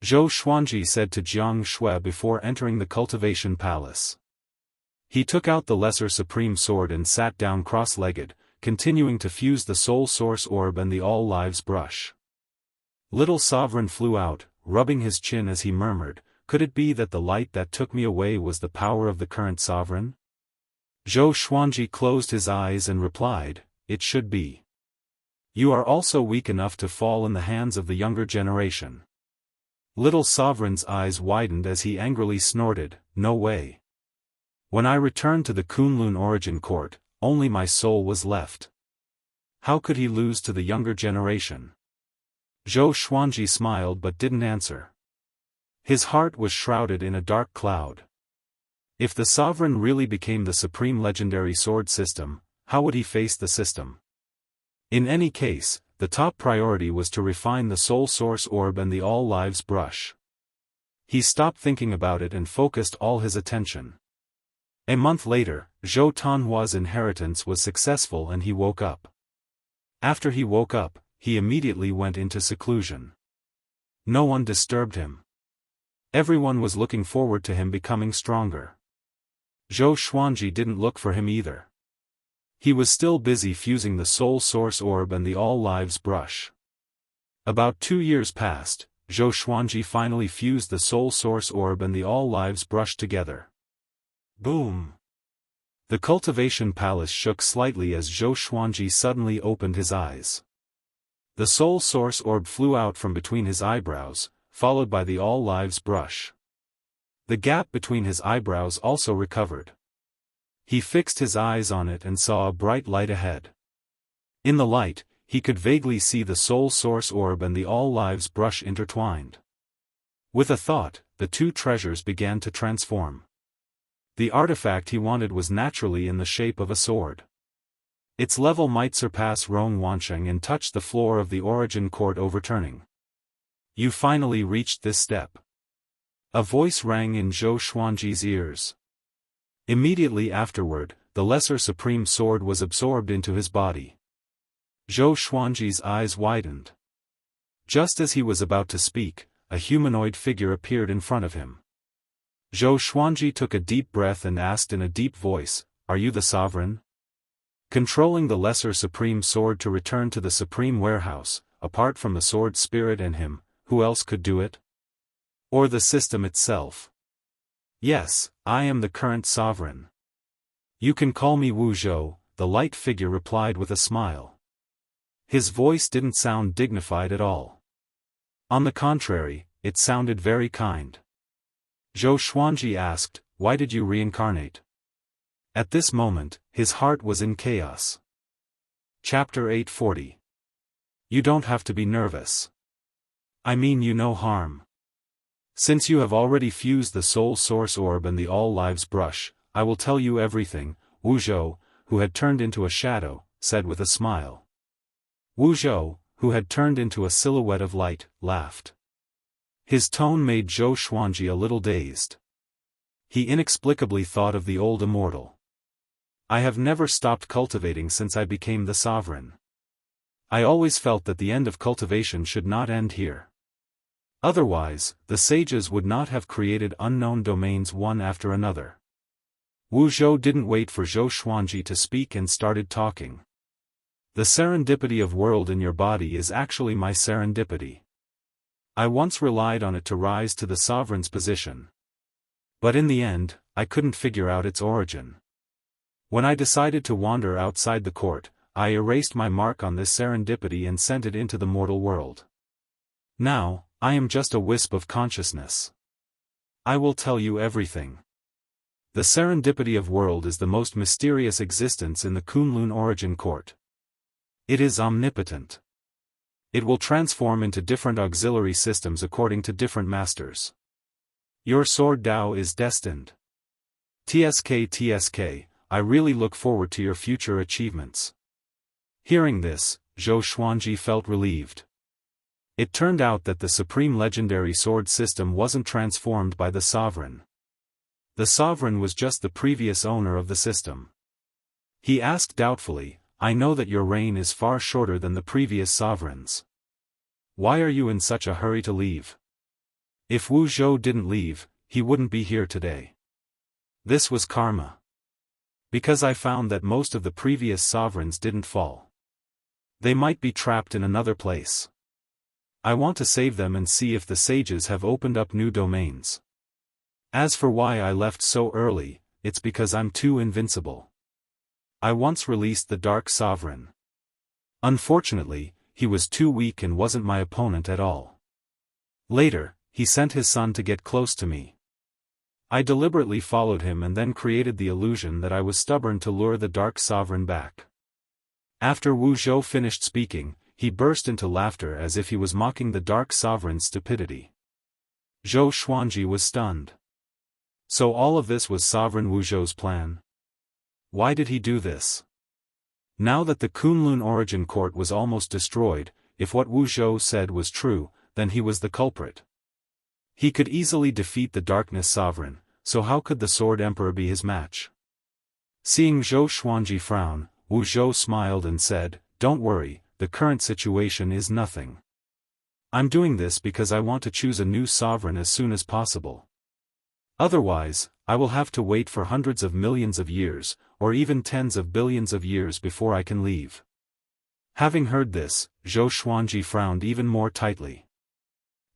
Zhou Xuanji said to Jianghu before entering the Cultivation Palace. He took out the Lesser Supreme Sword and sat down cross-legged, continuing to fuse the Soul Source Orb and the All Lives Brush. Little Sovereign flew out, rubbing his chin as he murmured, "Could it be that the light that took me away was the power of the current Sovereign?" Zhou Xuanji closed his eyes and replied, "It should be. You are also weak enough to fall in the hands of the younger generation." Little Sovereign's eyes widened as he angrily snorted, "No way. When I returned to the Kunlun Origin Court, only my soul was left. How could he lose to the younger generation?" Zhou Xuanji smiled but didn't answer. His heart was shrouded in a dark cloud. If the Sovereign really became the supreme legendary sword system, how would he face the system? In any case, the top priority was to refine the Soul Source Orb and the All Lives Brush. He stopped thinking about it and focused all his attention. A month later, Zhou Tanhua's inheritance was successful and he woke up. After he woke up, he immediately went into seclusion. No one disturbed him. Everyone was looking forward to him becoming stronger. Zhou Xuanji didn't look for him either. He was still busy fusing the Soul Source Orb and the All Lives Brush. About 2 years passed, Zhou Xuanji finally fused the Soul Source Orb and the All Lives Brush together. Boom! The Cultivation Palace shook slightly as Zhou Xuanji suddenly opened his eyes. The Soul Source Orb flew out from between his eyebrows, followed by the All Lives Brush. The gap between his eyebrows also recovered. He fixed his eyes on it and saw a bright light ahead. In the light, he could vaguely see the soul source orb and the all-lives brush intertwined. With a thought, the two treasures began to transform. The artifact he wanted was naturally in the shape of a sword. Its level might surpass Rong Wansheng and touch the floor of the origin court overturning. You finally reached this step. A voice rang in Zhou Xuanji's ears. Immediately afterward, the lesser supreme sword was absorbed into his body. Zhou Xuanji's eyes widened. Just as he was about to speak, a humanoid figure appeared in front of him. Zhou Xuanji took a deep breath and asked in a deep voice, "Are you the sovereign?" Controlling the lesser supreme sword to return to the supreme warehouse, apart from the sword spirit and him, who else could do it? Or the system itself? Yes, I am the current sovereign. You can call me Wu Zhou, the light figure replied with a smile. His voice didn't sound dignified at all. On the contrary, it sounded very kind. Zhou Xuanji asked, "Why did you reincarnate?" At this moment, his heart was in chaos. Chapter 840. You don't have to be nervous. I mean you no harm. Since you have already fused the soul source orb and the all-lives brush, I will tell you everything, Wu Zhou, who had turned into a shadow, said with a smile. Wu Zhou, who had turned into a silhouette of light, laughed. His tone made Zhou Xuanji a little dazed. He inexplicably thought of the old immortal. I have never stopped cultivating since I became the sovereign. I always felt that the end of cultivation should not end here. Otherwise, the sages would not have created unknown domains one after another. Wu Zhou didn't wait for Zhou Xuanji to speak and started talking. The serendipity of world in your body is actually my serendipity. I once relied on it to rise to the sovereign's position. But in the end, I couldn't figure out its origin. When I decided to wander outside the court, I erased my mark on this serendipity and sent it into the mortal world. Now, I am just a wisp of consciousness. I will tell you everything. The serendipity of world is the most mysterious existence in the Kunlun origin court. It is omnipotent. It will transform into different auxiliary systems according to different masters. Your sword Dao is destined. TSK, I really look forward to your future achievements. Hearing this, Zhou Xuanji felt relieved. It turned out that the supreme legendary sword system wasn't transformed by the sovereign. The sovereign was just the previous owner of the system. He asked doubtfully, I know that your reign is far shorter than the previous sovereigns. Why are you in such a hurry to leave? If Wu Zhou didn't leave, he wouldn't be here today. This was karma. Because I found that most of the previous sovereigns didn't fall. They might be trapped in another place. I want to save them and see if the sages have opened up new domains. As for why I left so early, it's because I'm too invincible. I once released the Dark Sovereign. Unfortunately, he was too weak and wasn't my opponent at all. Later, he sent his son to get close to me. I deliberately followed him and then created the illusion that I was stubborn to lure the Dark Sovereign back. After Wu Zhou finished speaking, he burst into laughter as if he was mocking the Dark Sovereign's stupidity. Zhou Xuanji was stunned. So all of this was Sovereign Wu Zhou's plan? Why did he do this? Now that the Kunlun origin court was almost destroyed, if what Wu Zhou said was true, then he was the culprit. He could easily defeat the Darkness Sovereign, so how could the Sword Emperor be his match? Seeing Zhou Xuanji frown, Wu Zhou smiled and said, Don't worry, the current situation is nothing. I'm doing this because I want to choose a new sovereign as soon as possible. Otherwise, I will have to wait for hundreds of millions of years, or even tens of billions of years before I can leave. Having heard this, Zhou Xuanji frowned even more tightly.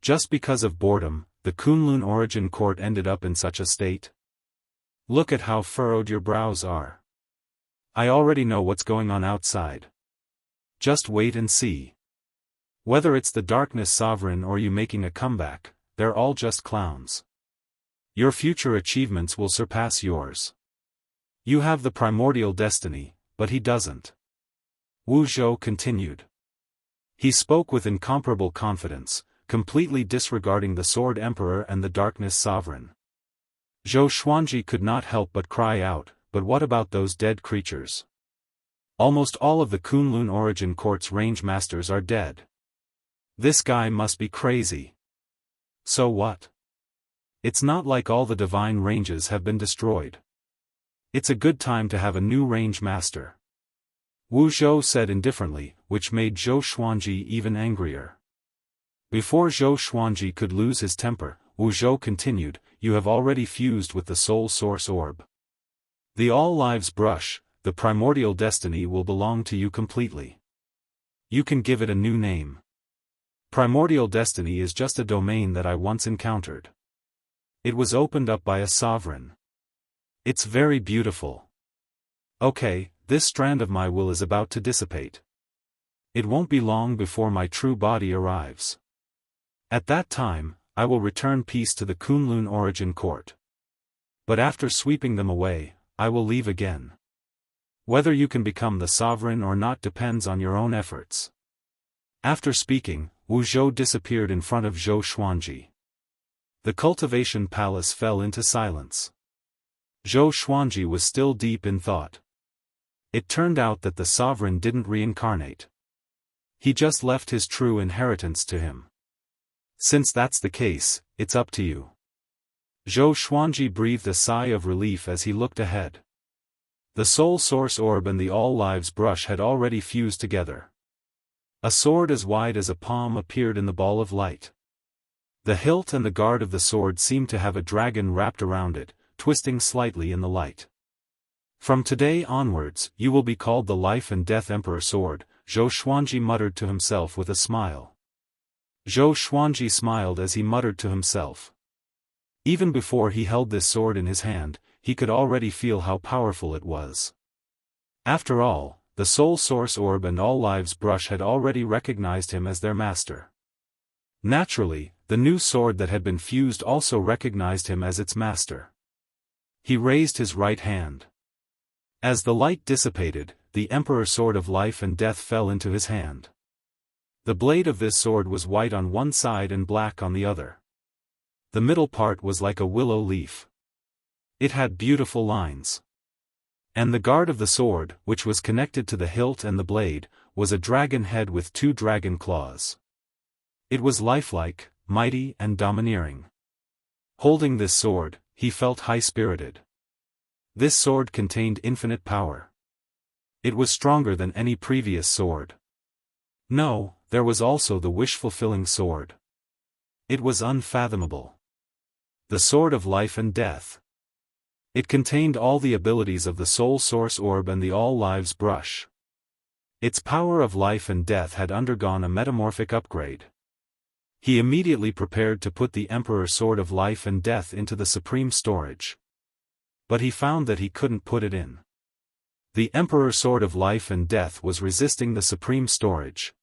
Just because of boredom, the Kunlun origin court ended up in such a state? Look at how furrowed your brows are. I already know what's going on outside. Just wait and see. Whether it's the Darkness Sovereign or you making a comeback, they're all just clowns. Your future achievements will surpass yours. You have the primordial destiny, but he doesn't. Wu Zhou continued. He spoke with incomparable confidence, completely disregarding the Sword Emperor and the Darkness Sovereign. Zhou Xuanji could not help but cry out, but what about those dead creatures? Almost all of the Kunlun Origin Court's range masters are dead. This guy must be crazy. So what? It's not like all the divine ranges have been destroyed. It's a good time to have a new range master. Wu Zhou said indifferently, which made Zhou Xuanji even angrier. Before Zhou Xuanji could lose his temper, Wu Zhou continued, you have already fused with the Soul Source Orb. The All Lives Brush, the primordial destiny will belong to you completely. You can give it a new name. Primordial destiny is just a domain that I once encountered. It was opened up by a sovereign. It's very beautiful. Okay, this strand of my will is about to dissipate. It won't be long before my true body arrives. At that time, I will return peace to the Kunlun Origin Court. But after sweeping them away, I will leave again. Whether you can become the sovereign or not depends on your own efforts. After speaking, Wu Zhou disappeared in front of Zhou Xuanji. The Cultivation Palace fell into silence. Zhou Xuanji was still deep in thought. It turned out that the sovereign didn't reincarnate. He just left his true inheritance to him. Since that's the case, it's up to you. Zhou Xuanji breathed a sigh of relief as he looked ahead. The Soul Source Orb and the All Lives Brush had already fused together. A sword as wide as a palm appeared in the ball of light. The hilt and the guard of the sword seemed to have a dragon wrapped around it, twisting slightly in the light. From today onwards, you will be called the Life and Death Emperor Sword, Zhou Xuanji muttered to himself with a smile. Zhou Xuanji smiled as he muttered to himself. Even before he held this sword in his hand, he could already feel how powerful it was. After all, the Soul Source Orb and All Lives Brush had already recognized him as their master. Naturally, the new sword that had been fused also recognized him as its master. He raised his right hand. As the light dissipated, the Emperor Sword of Life and Death fell into his hand. The blade of this sword was white on one side and black on the other. The middle part was like a willow leaf. It had beautiful lines. And the guard of the sword, which was connected to the hilt and the blade, was a dragon head with 2 dragon claws. It was lifelike, mighty and domineering. Holding this sword, he felt high-spirited. This sword contained infinite power. It was stronger than any previous sword. No, there was also the wish-fulfilling sword. It was unfathomable. The Sword of Life and Death. It contained all the abilities of the Soul Source Orb and the All Lives Brush. Its power of life and death had undergone a metamorphic upgrade. He immediately prepared to put the Emperor Sword of Life and Death into the Supreme Storage. But he found that he couldn't put it in. The Emperor Sword of Life and Death was resisting the Supreme Storage.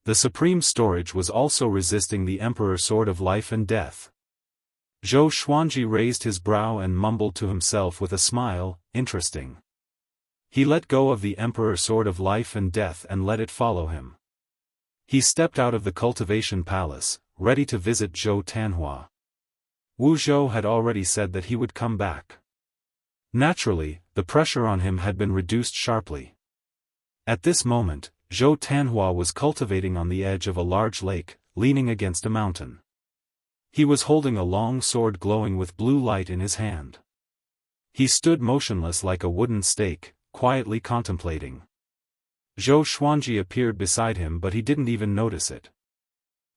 The Supreme Storage was also resisting the Emperor Sword of Life and Death. Zhou Xuanji raised his brow and mumbled to himself with a smile, interesting. He let go of the Emperor Sword of Life and Death and let it follow him. He stepped out of the Cultivation Palace, ready to visit Zhou Tanhua. Wu Zhou had already said that he would come back. Naturally, the pressure on him had been reduced sharply. At this moment, Zhou Tanhua was cultivating on the edge of a large lake, leaning against a mountain. He was holding a long sword glowing with blue light in his hand. He stood motionless like a wooden stake, quietly contemplating. Zhou Xuanji appeared beside him, but he didn't even notice it.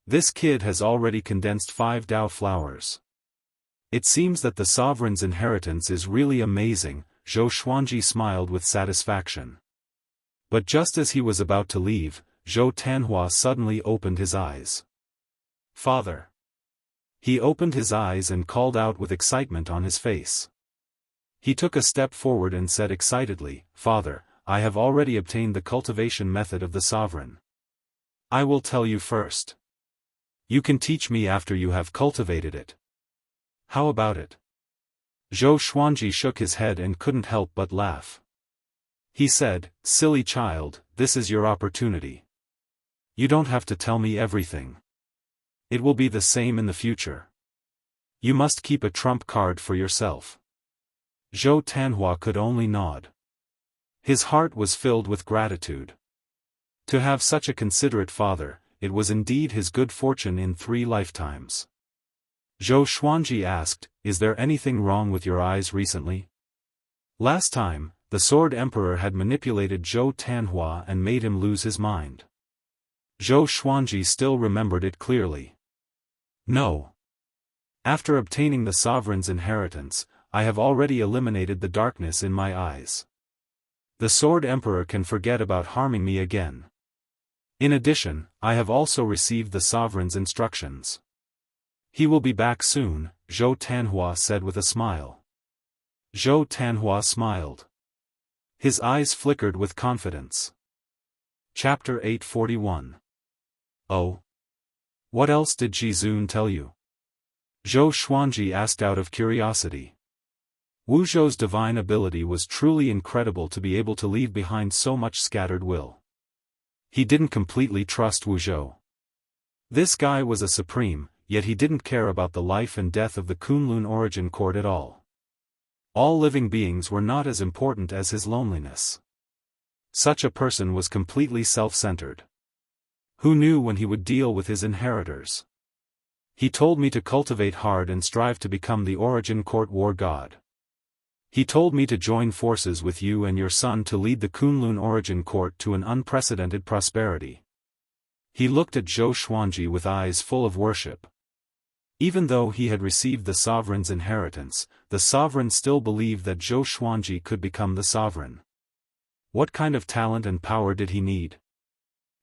This kid has already condensed 5 Dao flowers. It seems that the sovereign's inheritance is really amazing, Zhou Xuanji smiled with satisfaction. But just as he was about to leave, Zhou Tanhua suddenly opened his eyes. Father! He opened his eyes and called out with excitement on his face. He took a step forward and said excitedly, Father, I have already obtained the cultivation method of the sovereign. I will tell you first. You can teach me after you have cultivated it. How about it? Zhou Xuanji shook his head and couldn't help but laugh. He said, "Silly child, this is your opportunity. You don't have to tell me everything. It will be the same in the future. You must keep a trump card for yourself." Zhou Tanhua could only nod. His heart was filled with gratitude. To have such a considerate father, it was indeed his good fortune in 3 lifetimes. Zhou Xuanji asked, "Is there anything wrong with your eyes recently?" Last time, the Sword Emperor had manipulated Zhou Tanhua and made him lose his mind. Zhou Xuanji still remembered it clearly. "No. After obtaining the sovereign's inheritance, I have already eliminated the darkness in my eyes. The Sword Emperor can forget about harming me again. In addition, I have also received the sovereign's instructions. He will be back soon," Zhou Tanhua said with a smile. Zhou Tanhua smiled. His eyes flickered with confidence. Chapter 841. "Oh? What else did Jizun tell you?" Zhou Xuanji asked out of curiosity. Wu Zhou's divine ability was truly incredible to be able to leave behind so much scattered will. He didn't completely trust Wu Zhou. This guy was a supreme, yet he didn't care about the life and death of the Kunlun origin court at all. All living beings were not as important as his loneliness. Such a person was completely self-centered. Who knew when he would deal with his inheritors? He told me to cultivate hard and strive to become the origin court war god. He told me to join forces with you and your son to lead the Kunlun origin court to an unprecedented prosperity. He looked at Zhou Xuanji with eyes full of worship. Even though he had received the sovereign's inheritance, the sovereign still believed that Zhou Xuanji could become the sovereign. What kind of talent and power did he need?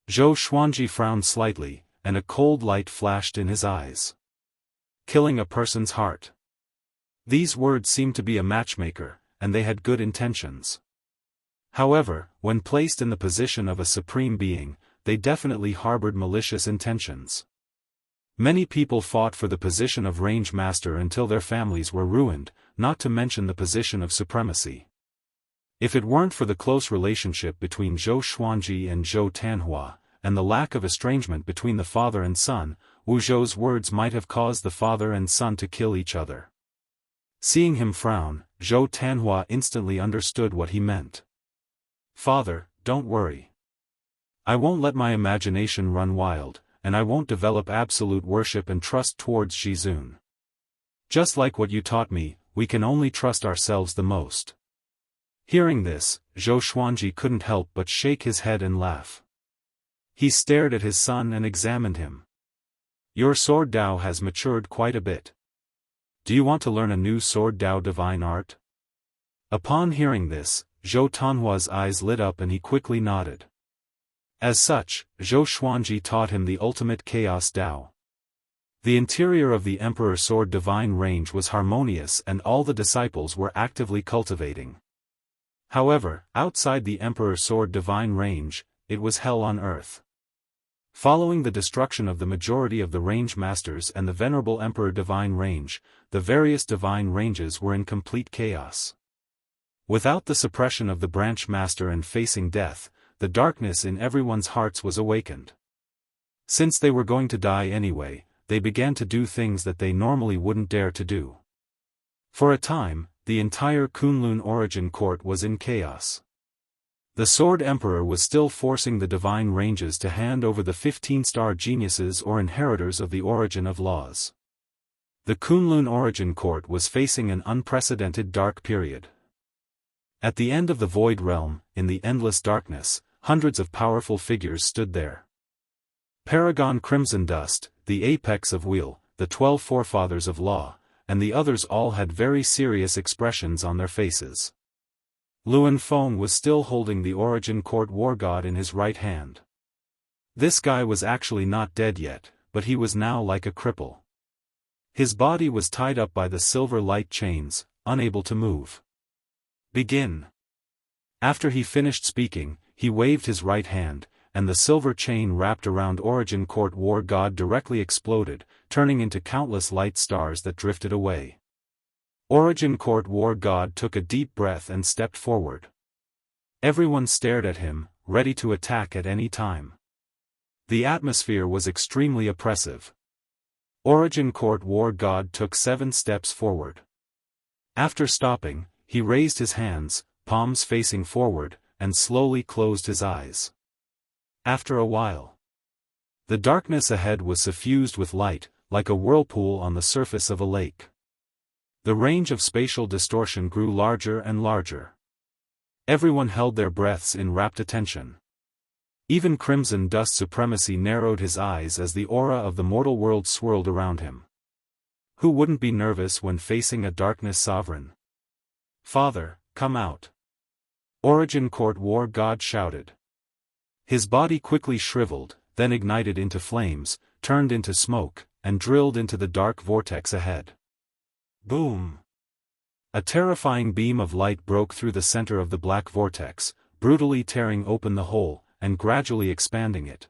Zhou Xuanji frowned slightly, and a cold light flashed in his eyes. Killing a person's heart. These words seemed to be a matchmaker, and they had good intentions. However, when placed in the position of a supreme being, they definitely harbored malicious intentions. Many people fought for the position of range master until their families were ruined, not to mention the position of supremacy. If it weren't for the close relationship between Zhou Xuanji and Zhou Tanhua, and the lack of estrangement between the father and son, Wu Zhou's words might have caused the father and son to kill each other. Seeing him frown, Zhou Tanhua instantly understood what he meant. "Father, don't worry. I won't let my imagination run wild, and I won't develop absolute worship and trust towards Jizun. Just like what you taught me, we can only trust ourselves the most." Hearing this, Zhou Xuanji couldn't help but shake his head and laugh. He stared at his son and examined him. "Your sword Dao has matured quite a bit. Do you want to learn a new sword Dao divine art?" Upon hearing this, Zhou Tanhua's eyes lit up and he quickly nodded. As such, Zhou Xuanji taught him the ultimate chaos Dao. The interior of the Emperor Sword divine range was harmonious and all the disciples were actively cultivating. However, outside the Emperor Sword divine range, it was hell on earth. Following the destruction of the majority of the range masters and the venerable Emperor divine range, the various divine ranges were in complete chaos. Without the suppression of the branch master and facing death, the darkness in everyone's hearts was awakened. Since they were going to die anyway, they began to do things that they normally wouldn't dare to do. For a time, the entire Kunlun origin court was in chaos. The Sword Emperor was still forcing the divine ranges to hand over the 15-star geniuses or inheritors of the origin of laws. The Kunlun origin court was facing an unprecedented dark period. At the end of the Void Realm, in the endless darkness, hundreds of powerful figures stood there. Paragon Crimson Dust, the apex of Wheel, the 12 forefathers of law, and the others all had very serious expressions on their faces. Luan Feng was still holding the Origin Court War God in his right hand. This guy was actually not dead yet, but he was now like a cripple. His body was tied up by the silver light chains, unable to move. "Begin." After he finished speaking, he waved his right hand, and the silver chain wrapped around Origin Court War God directly exploded, turning into countless light stars that drifted away. Origin Court War God took a deep breath and stepped forward. Everyone stared at him, ready to attack at any time. The atmosphere was extremely oppressive. Origin Court War God took 7 steps forward. After stopping, he raised his hands, palms facing forward, and slowly closed his eyes. After a while, the darkness ahead was suffused with light, like a whirlpool on the surface of a lake. The range of spatial distortion grew larger and larger. Everyone held their breaths in rapt attention. Even Crimson Dust Supremacy narrowed his eyes as the aura of the mortal world swirled around him. Who wouldn't be nervous when facing a darkness sovereign? "Father, come out!" Origin Court War God shouted. His body quickly shriveled, then ignited into flames, turned into smoke, and drilled into the dark vortex ahead. Boom! A terrifying beam of light broke through the center of the black vortex, brutally tearing open the hole, and gradually expanding it.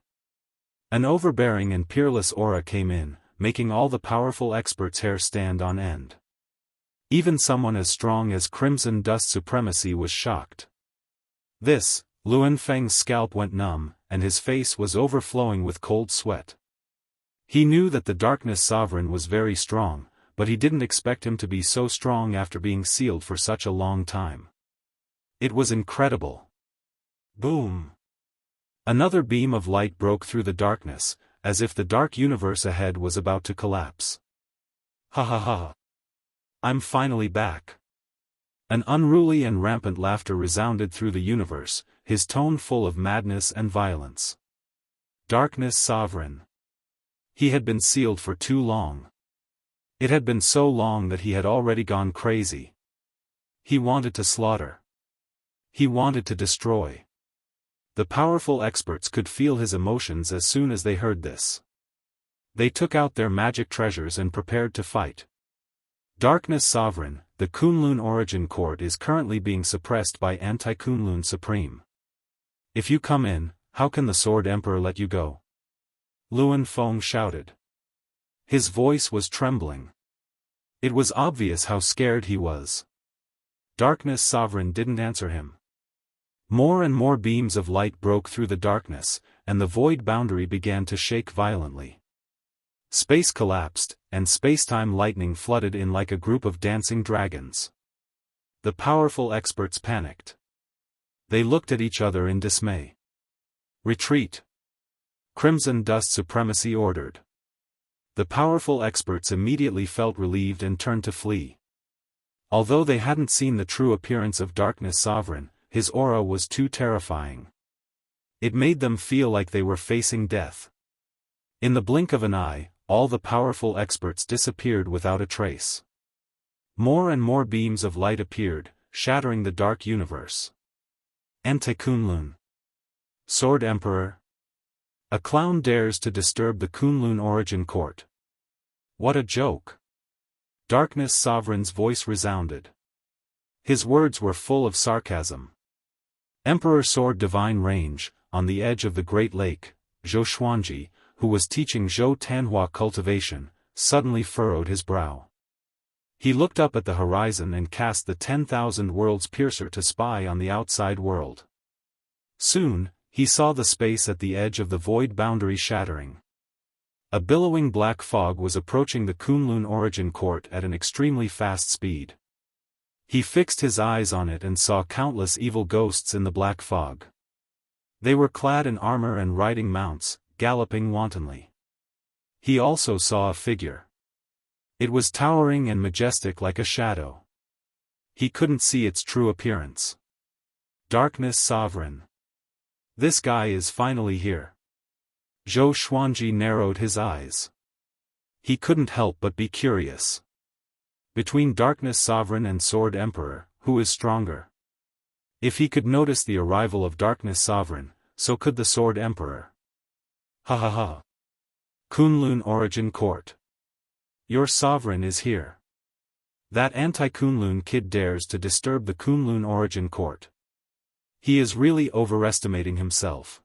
An overbearing and peerless aura came in, making all the powerful experts' hair stand on end. Even someone as strong as Crimson Dust Supremacy was shocked. Luan Feng's scalp went numb, and his face was overflowing with cold sweat. He knew that the Darkness Sovereign was very strong, but he didn't expect him to be so strong after being sealed for such a long time. It was incredible. Boom! Another beam of light broke through the darkness, as if the dark universe ahead was about to collapse. Ha ha ha! I'm finally back. An unruly and rampant laughter resounded through the universe, his tone full of madness and violence. Darkness Sovereign. He had been sealed for too long. It had been so long that he had already gone crazy. He wanted to slaughter. He wanted to destroy. The powerful experts could feel his emotions as soon as they heard this. They took out their magic treasures and prepared to fight. Darkness Sovereign, the Kunlun Origin Court is currently being suppressed by Anti-Kunlun Supreme. If you come in, how can the Sword Emperor let you go? Luan Feng shouted. His voice was trembling. It was obvious how scared he was. Darkness Sovereign didn't answer him. More and more beams of light broke through the darkness, and the void boundary began to shake violently. Space collapsed, and space-time lightning flooded in like a group of dancing dragons. The powerful experts panicked. They looked at each other in dismay. Retreat! Crimson Dust Supremacy ordered. The powerful experts immediately felt relieved and turned to flee. Although they hadn't seen the true appearance of Darkness Sovereign, his aura was too terrifying. It made them feel like they were facing death. In the blink of an eye, all the powerful experts disappeared without a trace. More and more beams of light appeared, shattering the dark universe. Anti-Kunlun. Sword Emperor. A clown dares to disturb the Kunlun Origin Court. What a joke. Darkness Sovereign's voice resounded. His words were full of sarcasm. Emperor Sword Divine Range, on the edge of the Great Lake, Zhou Xuanji, who was teaching Zhou Tanhua cultivation, suddenly furrowed his brow. He looked up at the horizon and cast the 10,000 Worlds Piercer to spy on the outside world. Soon, he saw the space at the edge of the void boundary shattering. A billowing black fog was approaching the Kunlun Origin Court at an extremely fast speed. He fixed his eyes on it and saw countless evil ghosts in the black fog. They were clad in armor and riding mounts, galloping wantonly. He also saw a figure. It was towering and majestic like a shadow. He couldn't see its true appearance. Darkness Sovereign. This guy is finally here. Zhou Xuanji narrowed his eyes. He couldn't help but be curious. Between Darkness Sovereign and Sword Emperor, who is stronger? If he could notice the arrival of Darkness Sovereign, so could the Sword Emperor. Ha ha ha. Kunlun Origin Court. Your sovereign is here. That anti-Kunlun kid dares to disturb the Kunlun Origin Court. He is really overestimating himself.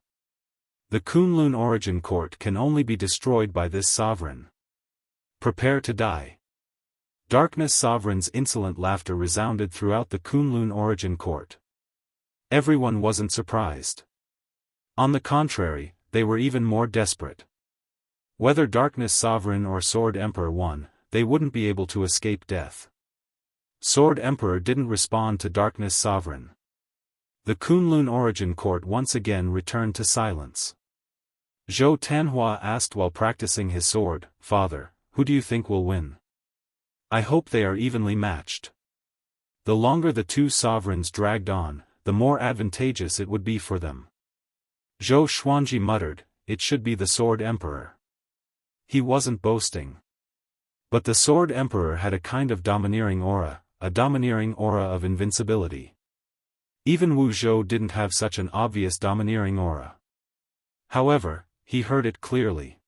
The Kunlun Origin Court can only be destroyed by this sovereign. Prepare to die. Darkness Sovereign's insolent laughter resounded throughout the Kunlun Origin Court. Everyone wasn't surprised. On the contrary, they were even more desperate. Whether Darkness Sovereign or Sword Emperor won, they wouldn't be able to escape death. Sword Emperor didn't respond to Darkness Sovereign. The Kunlun Origin Court once again returned to silence. Zhou Tanhua asked while practicing his sword, "Father, who do you think will win?" "I hope they are evenly matched." The longer the two sovereigns dragged on, the more advantageous it would be for them. Zhou Xuanji muttered, "It should be the Sword Emperor." He wasn't boasting. But the Sword Emperor had a kind of domineering aura, a domineering aura of invincibility. Even Wu Zhou didn't have such an obvious domineering aura. However, he heard it clearly.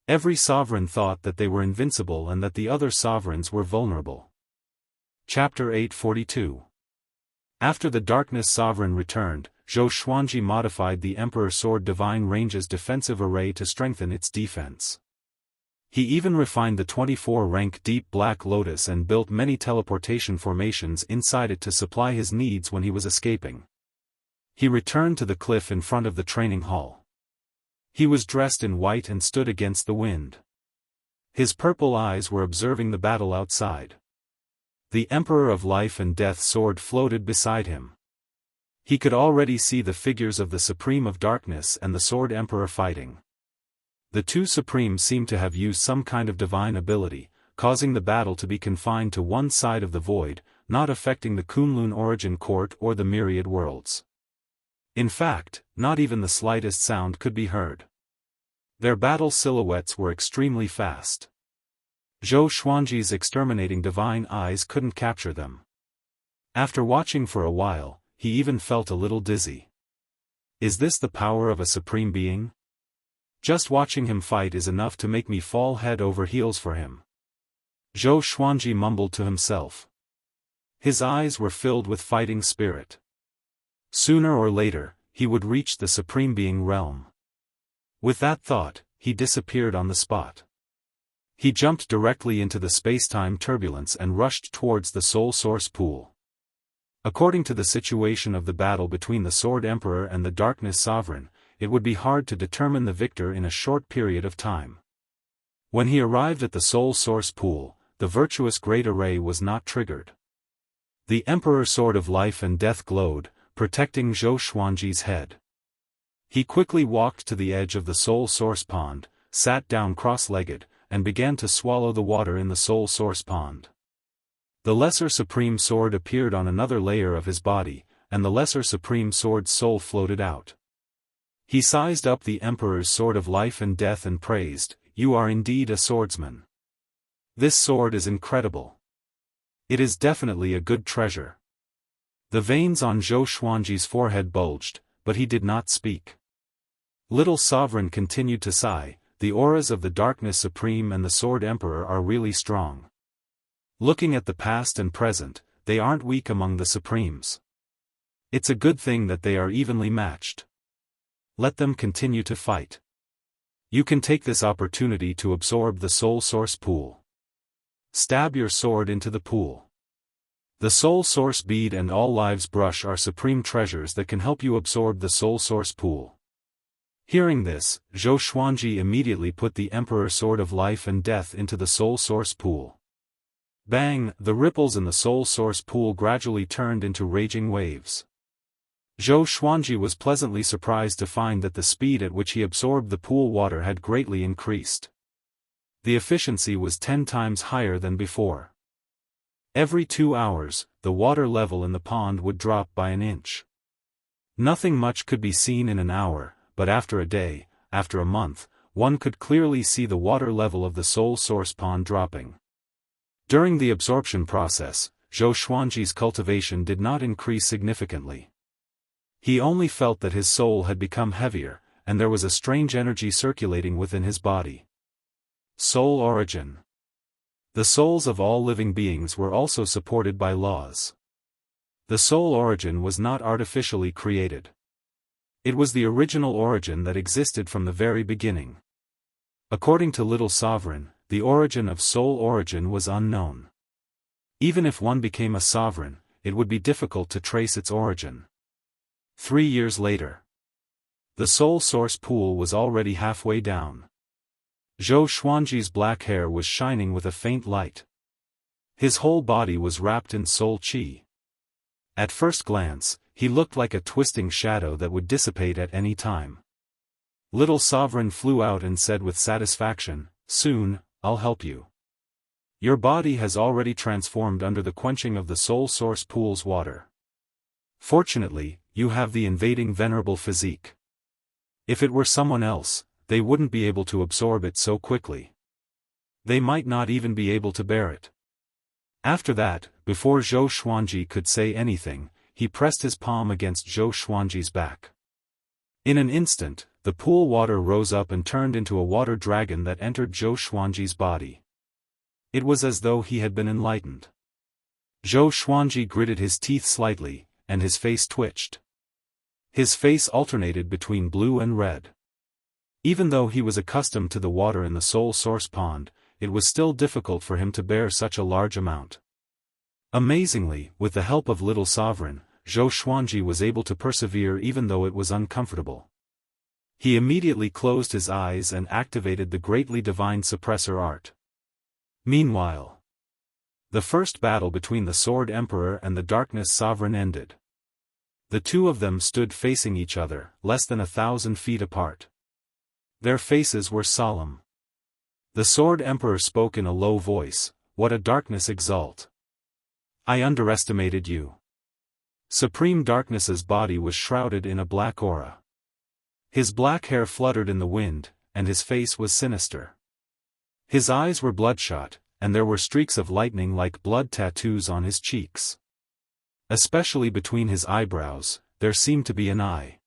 Every sovereign thought that they were invincible and that the other sovereigns were vulnerable. Chapter 842. After the Darkness Sovereign returned, Zhou Xuanji modified the Emperor Sword Divine Range's defensive array to strengthen its defense. He even refined the 24-rank Deep Black Lotus and built many teleportation formations inside it to supply his needs when he was escaping. He returned to the cliff in front of the training hall. He was dressed in white and stood against the wind. His purple eyes were observing the battle outside. The Emperor of Life and Death sword floated beside him. He could already see the figures of the Supreme of Darkness and the Sword Emperor fighting. The two Supremes seemed to have used some kind of divine ability, causing the battle to be confined to one side of the void, not affecting the Kunlun Origin Court or the myriad worlds. In fact, not even the slightest sound could be heard. Their battle silhouettes were extremely fast. Zhou Xuanji's exterminating divine eyes couldn't capture them. After watching for a while, he even felt a little dizzy. Is this the power of a supreme being? Just watching him fight is enough to make me fall head over heels for him. Zhou Xuanji mumbled to himself. His eyes were filled with fighting spirit. Sooner or later, he would reach the Supreme Being realm. With that thought, he disappeared on the spot. He jumped directly into the space-time turbulence and rushed towards the Soul Source Pool. According to the situation of the battle between the Sword Emperor and the Darkness Sovereign, it would be hard to determine the victor in a short period of time. When he arrived at the Soul Source Pool, the virtuous Great Array was not triggered. The Emperor Sword of Life and Death glowed, protecting Zhou Xuanji's head. He quickly walked to the edge of the Soul Source Pond, sat down cross-legged, and began to swallow the water in the Soul Source Pond. The Lesser Supreme Sword appeared on another layer of his body, and the Lesser Supreme Sword's soul floated out. He sized up the Emperor's Sword of Life and Death and praised, "You are indeed a swordsman. This sword is incredible. It is definitely a good treasure." The veins on Zhou Xuanji's forehead bulged, but he did not speak. Little Sovereign continued to sigh, "The auras of the Darkness Supreme and the Sword Emperor are really strong. Looking at the past and present, they aren't weak among the Supremes. It's a good thing that they are evenly matched. Let them continue to fight. You can take this opportunity to absorb the Soul Source Pool. Stab your sword into the pool. The Soul Source Bead and All Lives Brush are supreme treasures that can help you absorb the Soul Source Pool." Hearing this, Zhou Xuanji immediately put the Emperor Sword of Life and Death into the Soul Source Pool. Bang! The ripples in the Soul Source Pool gradually turned into raging waves. Zhou Xuanji was pleasantly surprised to find that the speed at which he absorbed the pool water had greatly increased. The efficiency was 10 times higher than before. Every 2 hours, the water level in the pond would drop by an inch. Nothing much could be seen in an hour, but after a day, after a month, one could clearly see the water level of the Soul Source Pond dropping. During the absorption process, Zhou Xuanji's cultivation did not increase significantly. He only felt that his soul had become heavier, and there was a strange energy circulating within his body. Soul Origin. The souls of all living beings were also supported by laws. The soul origin was not artificially created. It was the original origin that existed from the very beginning. According to Little Sovereign, the origin of soul origin was unknown. Even if one became a sovereign, it would be difficult to trace its origin. 3 years later. The soul source pool was already halfway down. Zhou Xuanji's black hair was shining with a faint light. His whole body was wrapped in soul qi. At first glance, he looked like a twisting shadow that would dissipate at any time. Little Sovereign flew out and said with satisfaction, "Soon, I'll help you. Your body has already transformed under the quenching of the soul source pool's water. Fortunately, you have the invading venerable physique. If it were someone else, they wouldn't be able to absorb it so quickly. They might not even be able to bear it." After that, before Zhou Xuanji could say anything, he pressed his palm against Zhou Xuanji's back. In an instant, the pool water rose up and turned into a water dragon that entered Zhou Xuanji's body. It was as though he had been enlightened. Zhou Xuanji gritted his teeth slightly, and his face twitched. His face alternated between blue and red. Even though he was accustomed to the water in the soul source pond, it was still difficult for him to bear such a large amount. Amazingly, with the help of Little Sovereign, Zhou Xuanji was able to persevere even though it was uncomfortable. He immediately closed his eyes and activated the greatly divine suppressor art. Meanwhile, the first battle between the Sword Emperor and the Darkness Sovereign ended. The two of them stood facing each other, less than 1,000 feet apart. Their faces were solemn. The Sword Emperor spoke in a low voice, "What a darkness exalt! I underestimated you." Supreme Darkness's body was shrouded in a black aura. His black hair fluttered in the wind, and his face was sinister. His eyes were bloodshot, and there were streaks of lightning like blood tattoos on his cheeks. Especially between his eyebrows, there seemed to be an eye.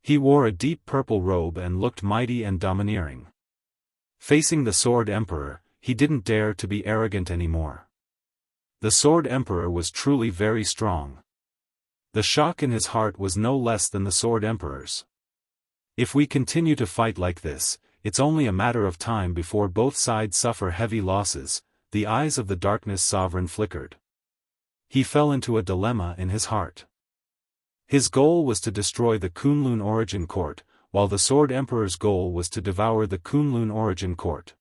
He wore a deep purple robe and looked mighty and domineering. Facing the Sword Emperor, he didn't dare to be arrogant anymore. The Sword Emperor was truly very strong. The shock in his heart was no less than the Sword Emperor's. If we continue to fight like this, it's only a matter of time before both sides suffer heavy losses. The eyes of the Darkness Sovereign flickered. He fell into a dilemma in his heart. His goal was to destroy the Kunlun Origin Court, while the Sword Emperor's goal was to devour the Kunlun Origin Court.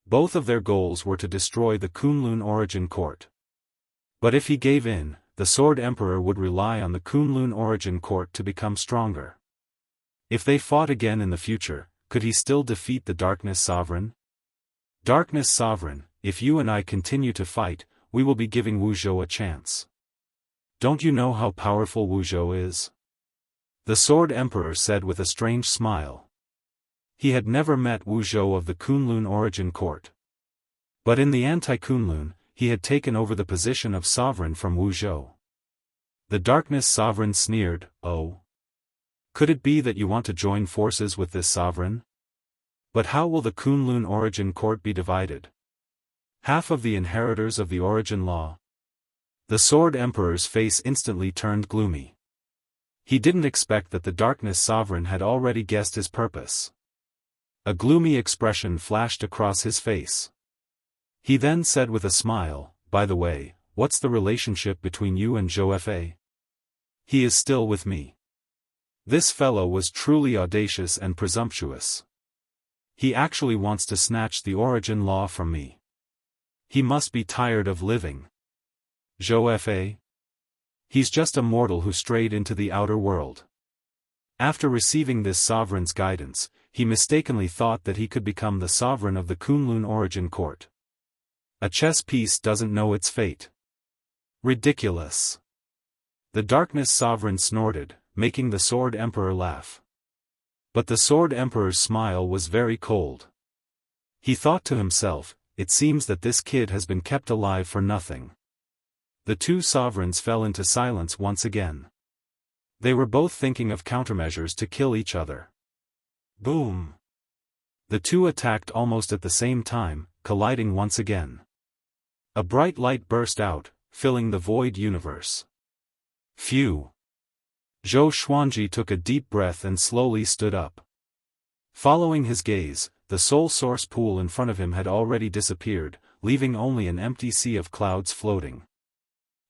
Both of their goals were to destroy the Kunlun Origin Court. But if he gave in, the Sword Emperor would rely on the Kunlun Origin Court to become stronger. If they fought again in the future, could he still defeat the Darkness Sovereign? Darkness Sovereign, if you and I continue to fight, we will be giving Wuzhou a chance. Don't you know how powerful Wuzhou is? The Sword Emperor said with a strange smile. He had never met Wuzhou of the Kunlun Origin Court. But in the anti-Kunlun, he had taken over the position of sovereign from Wuzhou. The Darkness Sovereign sneered, "Oh. Could it be that you want to join forces with this sovereign? But how will the Kunlun Origin Court be divided? Half of the inheritors of the Origin Law?" The Sword Emperor's face instantly turned gloomy. He didn't expect that the Darkness Sovereign had already guessed his purpose. A gloomy expression flashed across his face. He then said with a smile, "By the way, what's the relationship between you and Zhou Fa? He is still with me." This fellow was truly audacious and presumptuous. He actually wants to snatch the Origin Law from me. He must be tired of living. Zhou Fa? He's just a mortal who strayed into the outer world. After receiving this sovereign's guidance, he mistakenly thought that he could become the sovereign of the Kunlun Origin Court. A chess piece doesn't know its fate. Ridiculous. The Darkness Sovereign snorted, making the Sword Emperor laugh. But the Sword Emperor's smile was very cold. He thought to himself, "It seems that this kid has been kept alive for nothing." The two sovereigns fell into silence once again. They were both thinking of countermeasures to kill each other. Boom! The two attacked almost at the same time, colliding once again. A bright light burst out, filling the void universe. Phew! Zhou Xuanji took a deep breath and slowly stood up. Following his gaze, the soul source pool in front of him had already disappeared, leaving only an empty sea of clouds floating.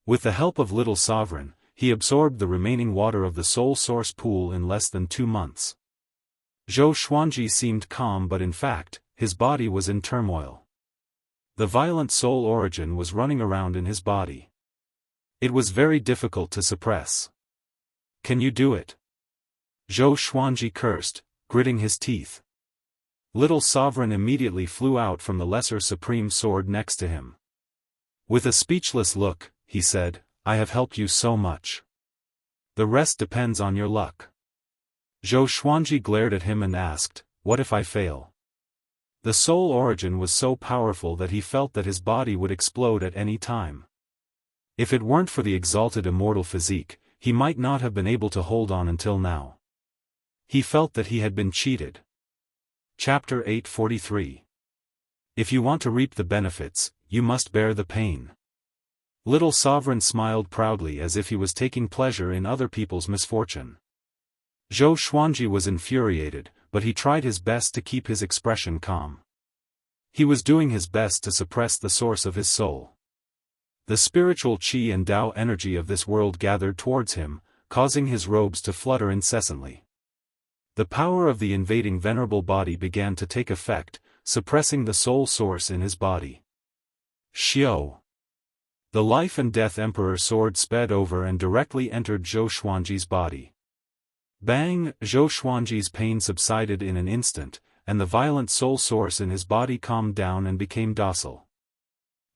With the help of Little Sovereign, he absorbed the remaining water of the soul source pool in less than 2 months. Zhou Xuanji seemed calm, but in fact, his body was in turmoil. The violent soul origin was running around in his body. It was very difficult to suppress. "Can you do it?" Zhou Xuanji cursed, gritting his teeth. Little Sovereign immediately flew out from the lesser supreme sword next to him. With a speechless look, he said, "I have helped you so much. The rest depends on your luck." Zhou Xuanji glared at him and asked, "What if I fail?" The soul origin was so powerful that he felt that his body would explode at any time. If it weren't for the exalted immortal physique, he might not have been able to hold on until now. He felt that he had been cheated. Chapter 843. If you want to reap the benefits, you must bear the pain. Little Sovereign smiled proudly as if he was taking pleasure in other people's misfortune. Zhou Xuanji was infuriated, but he tried his best to keep his expression calm. He was doing his best to suppress the source of his soul. The spiritual qi and Tao energy of this world gathered towards him, causing his robes to flutter incessantly. The power of the invading venerable body began to take effect, suppressing the soul source in his body. Xiao. The life and death emperor sword sped over and directly entered Zhou Xuanji's body. Bang! Zhou Xuanji's pain subsided in an instant, and the violent soul source in his body calmed down and became docile.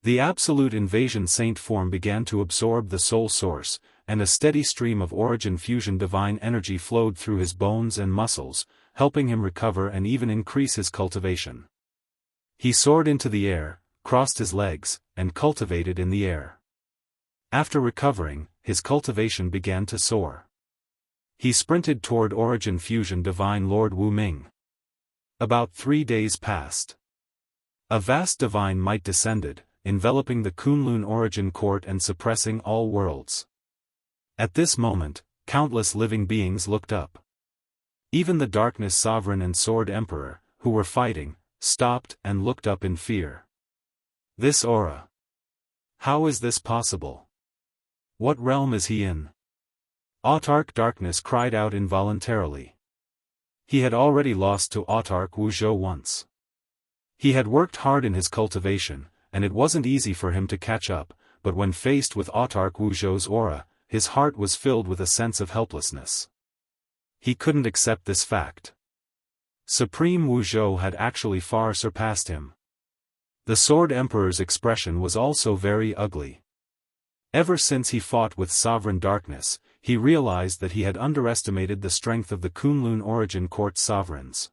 The absolute invasion saint form began to absorb the soul source, and a steady stream of origin fusion divine energy flowed through his bones and muscles, helping him recover and even increase his cultivation. He soared into the air, crossed his legs, and cultivated in the air. After recovering, his cultivation began to soar. He sprinted toward origin fusion divine Lord Wu Ming. About 3 days passed. A vast divine might descended, enveloping the Kunlun origin court and suppressing all worlds. At this moment, countless living beings looked up. Even the Darkness Sovereign and Sword Emperor, who were fighting, stopped and looked up in fear. This aura. How is this possible? What realm is he in? Autarch Darkness cried out involuntarily. He had already lost to Autarch Wu Zhou once. He had worked hard in his cultivation, and it wasn't easy for him to catch up, but when faced with Autarch Wu Zhou's aura, his heart was filled with a sense of helplessness. He couldn't accept this fact. Supreme Wu Zhou had actually far surpassed him. The Sword Emperor's expression was also very ugly. Ever since he fought with Sovereign Darkness, he realized that he had underestimated the strength of the Kunlun origin court sovereigns.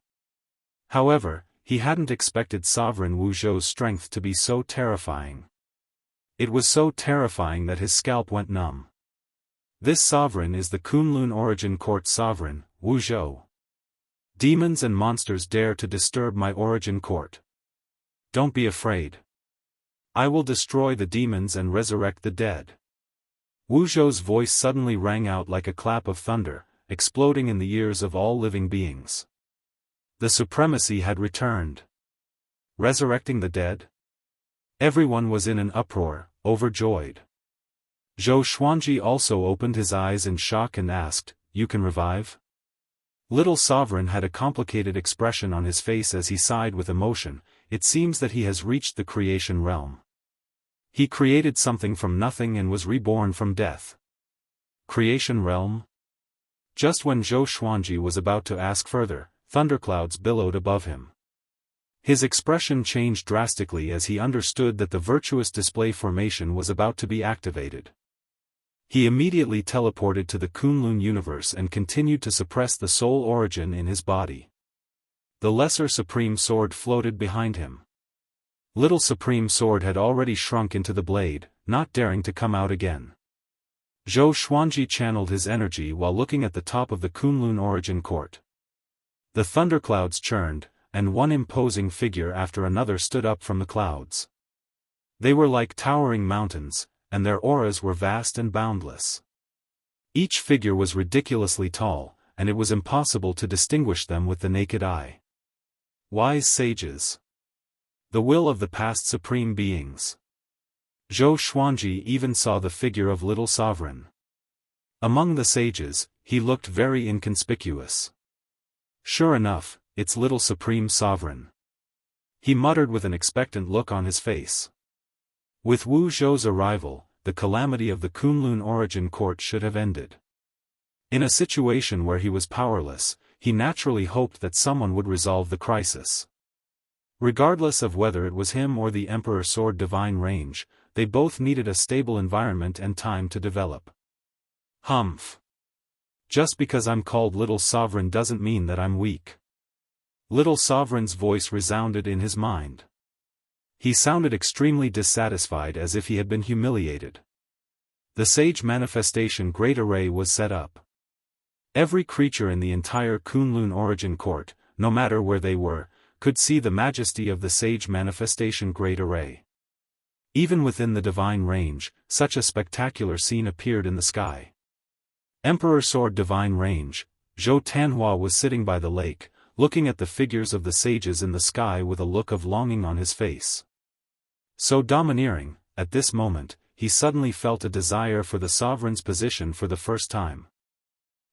However, he hadn't expected Sovereign Wu Zhou's strength to be so terrifying. It was so terrifying that his scalp went numb. This sovereign is the Kunlun origin court sovereign, Wu Zhou. Demons and monsters dare to disturb my origin court. Don't be afraid. I will destroy the demons and resurrect the dead. Wu Zhou's voice suddenly rang out like a clap of thunder, exploding in the ears of all living beings. The supremacy had returned. Resurrecting the dead? Everyone was in an uproar, overjoyed. Zhou Xuanji also opened his eyes in shock and asked, "You can revive?" Little Sovereign had a complicated expression on his face as he sighed with emotion. It seems that he has reached the creation realm. He created something from nothing and was reborn from death. Creation realm? Just when Zhou Xuanji was about to ask further, thunderclouds billowed above him. His expression changed drastically as he understood that the virtuous display formation was about to be activated. He immediately teleported to the Kunlun universe and continued to suppress the soul origin in his body. The Lesser Supreme Sword floated behind him. Little Supreme Sword had already shrunk into the blade, not daring to come out again. Zhou Xuanji channeled his energy while looking at the top of the Kunlun origin court. The thunderclouds churned, and one imposing figure after another stood up from the clouds. They were like towering mountains, and their auras were vast and boundless. Each figure was ridiculously tall, and it was impossible to distinguish them with the naked eye. Wise sages. The will of the past supreme beings. Zhou Xuanji even saw the figure of Little Sovereign. Among the sages, he looked very inconspicuous. Sure enough, it's little Supreme Sovereign. He muttered with an expectant look on his face. With Wu Zhou's arrival, the calamity of the Kunlun Origin Court should have ended. In a situation where he was powerless, he naturally hoped that someone would resolve the crisis. Regardless of whether it was him or the Emperor Sword Divine Range, they both needed a stable environment and time to develop. Humph. Just because I'm called Little Sovereign doesn't mean that I'm weak. Little Sovereign's voice resounded in his mind. He sounded extremely dissatisfied, as if he had been humiliated. The Sage Manifestation Great Array was set up. Every creature in the entire Kunlun Origin Court, no matter where they were, could see the majesty of the Sage Manifestation Great Array. Even within the Divine Range, such a spectacular scene appeared in the sky. Emperor Sword Divine Range, Zhou Tanhua was sitting by the lake, looking at the figures of the sages in the sky with a look of longing on his face. So domineering, at this moment, he suddenly felt a desire for the sovereign's position for the first time.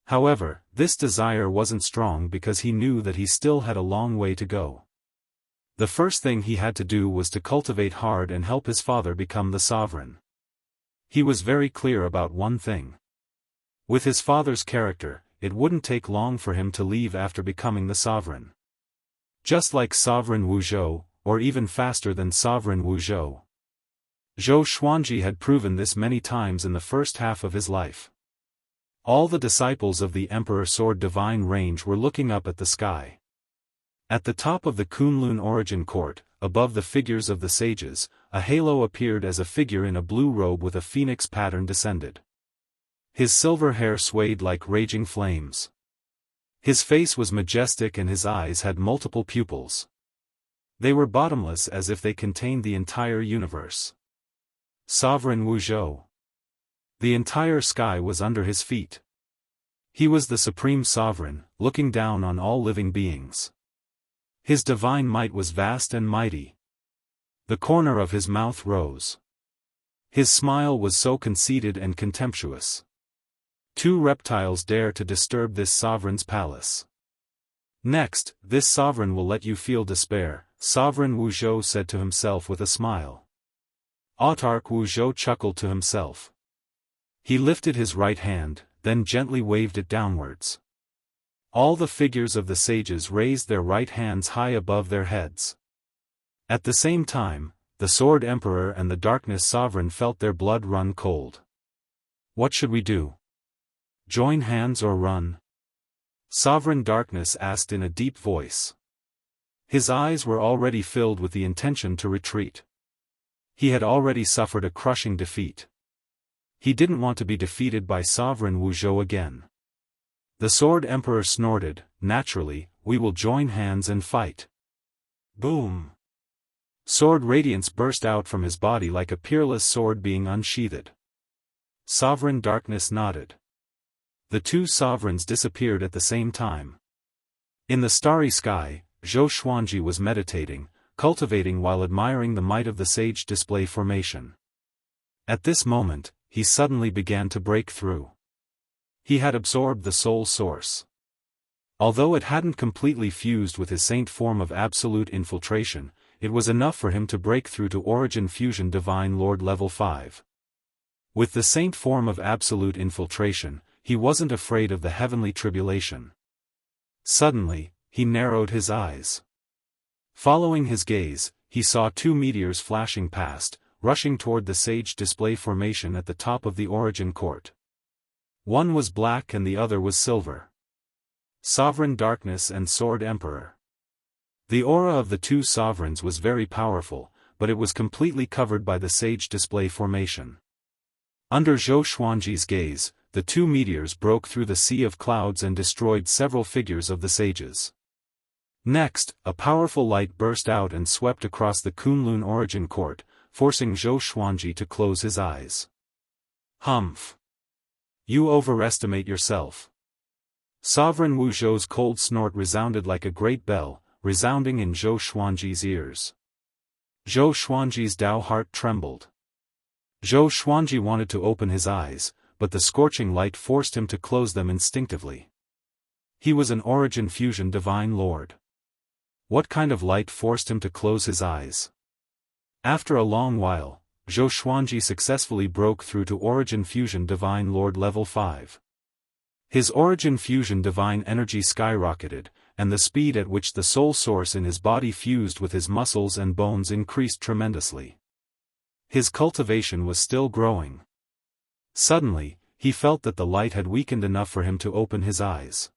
However, this desire wasn't strong because he knew that he still had a long way to go. The first thing he had to do was to cultivate hard and help his father become the sovereign. He was very clear about one thing. With his father's character, it wouldn't take long for him to leave after becoming the sovereign. Just like Sovereign Wu Zhou, or even faster than Sovereign Wu Zhou. Zhou Xuanji had proven this many times in the first half of his life. All the disciples of the Emperor Sword Divine Range were looking up at the sky. At the top of the Kunlun Origin Court, above the figures of the sages, a halo appeared as a figure in a blue robe with a phoenix pattern descended. His silver hair swayed like raging flames. His face was majestic and his eyes had multiple pupils. They were bottomless, as if they contained the entire universe. Sovereign Wu Zhou. The entire sky was under his feet. He was the Supreme Sovereign, looking down on all living beings. His divine might was vast and mighty. The corner of his mouth rose. His smile was so conceited and contemptuous. 2 reptiles dare to disturb this sovereign's palace. Next, this sovereign will let you feel despair, Sovereign Wu Zhou said to himself with a smile. Autarch Wu Zhou chuckled to himself. He lifted his right hand, then gently waved it downwards. All the figures of the sages raised their right hands high above their heads. At the same time, the Sword Emperor and the Darkness Sovereign felt their blood run cold. What should we do? Join hands or run? Sovereign Darkness asked in a deep voice. His eyes were already filled with the intention to retreat. He had already suffered a crushing defeat. He didn't want to be defeated by Sovereign Wu Zhou again. The Sword Emperor snorted, naturally, we will join hands and fight. Boom! Sword radiance burst out from his body like a peerless sword being unsheathed. Sovereign Darkness nodded. The 2 sovereigns disappeared at the same time. In the starry sky, Zhou Xuanji was meditating, cultivating while admiring the might of the Sage Display Formation. At this moment, he suddenly began to break through. He had absorbed the Soul Source. Although it hadn't completely fused with his Saint form of Absolute Infiltration, it was enough for him to break through to Origin Fusion Divine Lord Level 5. With the Saint form of Absolute Infiltration, he wasn't afraid of the heavenly tribulation. Suddenly, he narrowed his eyes. Following his gaze, he saw 2 meteors flashing past, rushing toward the Sage Display Formation at the top of the Origin Court. One was black and the other was silver. Sovereign Darkness and Sword Emperor. The aura of the 2 sovereigns was very powerful, but it was completely covered by the Sage Display Formation. Under Zhou Xuanji's gaze, the 2 meteors broke through the sea of clouds and destroyed several figures of the sages. Next, a powerful light burst out and swept across the Kunlun Origin Court, forcing Zhou Xuanji to close his eyes. Humph! You overestimate yourself. Sovereign Wu Zhou's cold snort resounded like a great bell, resounding in Zhou Xuanji's ears. Zhou Xuanji's Dao heart trembled. Zhou Xuanji wanted to open his eyes, but the scorching light forced him to close them instinctively. He was an Origin Fusion Divine Lord. What kind of light forced him to close his eyes? After a long while, Zhou Xuanji successfully broke through to Origin Fusion Divine Lord level 5. His Origin Fusion Divine energy skyrocketed, and the speed at which the soul source in his body fused with his muscles and bones increased tremendously. His cultivation was still growing. Suddenly, he felt that the light had weakened enough for him to open his eyes.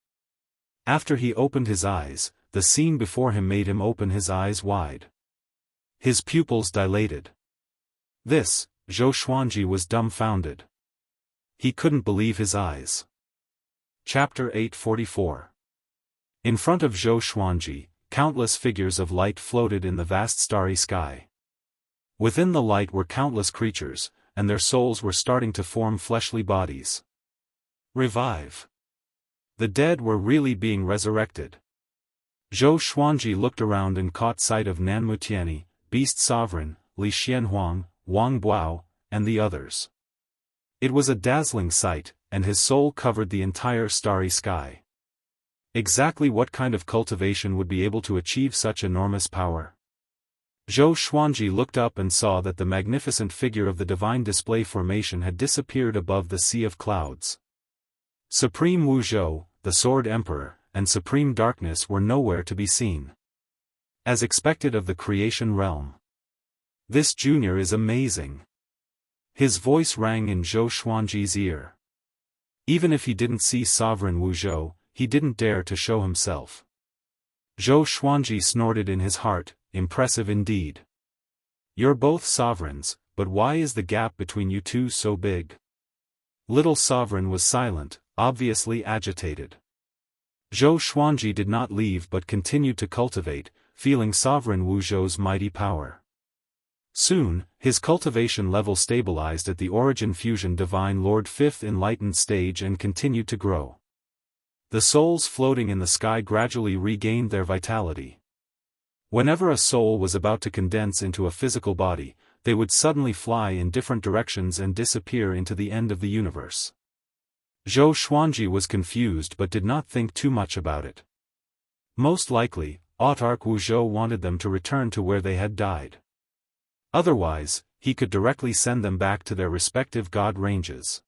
After he opened his eyes, the scene before him made him open his eyes wide. His pupils dilated. This, Zhou Xuanji was dumbfounded. He couldn't believe his eyes. Chapter 844. In front of Zhou Xuanji, countless figures of light floated in the vast starry sky. Within the light were countless creatures, and their souls were starting to form fleshly bodies. Revive. The dead were really being resurrected. Zhou Xuanji looked around and caught sight of Nanmutiani, Beast Sovereign, Li Xianhuang, Wang Buao, and the others. It was a dazzling sight, and his soul covered the entire starry sky. Exactly what kind of cultivation would be able to achieve such enormous power? Zhou Xuanji looked up and saw that the magnificent figure of the divine display formation had disappeared above the sea of clouds. Supreme Wu Zhou, the Sword Emperor, and Supreme Darkness were nowhere to be seen. As expected of the creation realm. This junior is amazing. His voice rang in Zhou Xuanji's ear. Even if he didn't see Sovereign Wu Zhou, he didn't dare to show himself. Zhou Xuanji snorted in his heart, impressive indeed. You're both sovereigns, but why is the gap between you two so big? Little Sovereign was silent, obviously agitated. Zhou Xuanji did not leave but continued to cultivate, feeling Sovereign Wu Zhou's mighty power. Soon, his cultivation level stabilized at the Origin Fusion Divine Lord 5th Enlightened stage and continued to grow. The souls floating in the sky gradually regained their vitality. Whenever a soul was about to condense into a physical body, they would suddenly fly in different directions and disappear into the end of the universe. Zhou Xuanji was confused but did not think too much about it. Most likely, Autarch Wu Zhou wanted them to return to where they had died. Otherwise, he could directly send them back to their respective god ranges.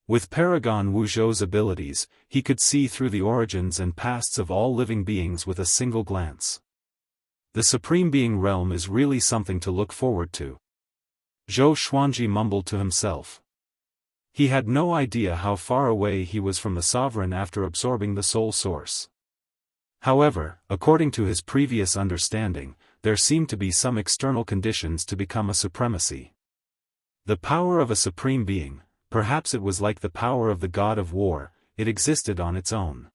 With Paragon Wu Zhou's abilities, he could see through the origins and pasts of all living beings with a single glance. The Supreme Being realm is really something to look forward to. Zhou Xuanji mumbled to himself. He had no idea how far away he was from the Sovereign after absorbing the Soul Source. However, according to his previous understanding, there seemed to be some external conditions to become a supremacy. The power of a Supreme Being, perhaps it was like the power of the God of War, it existed on its own.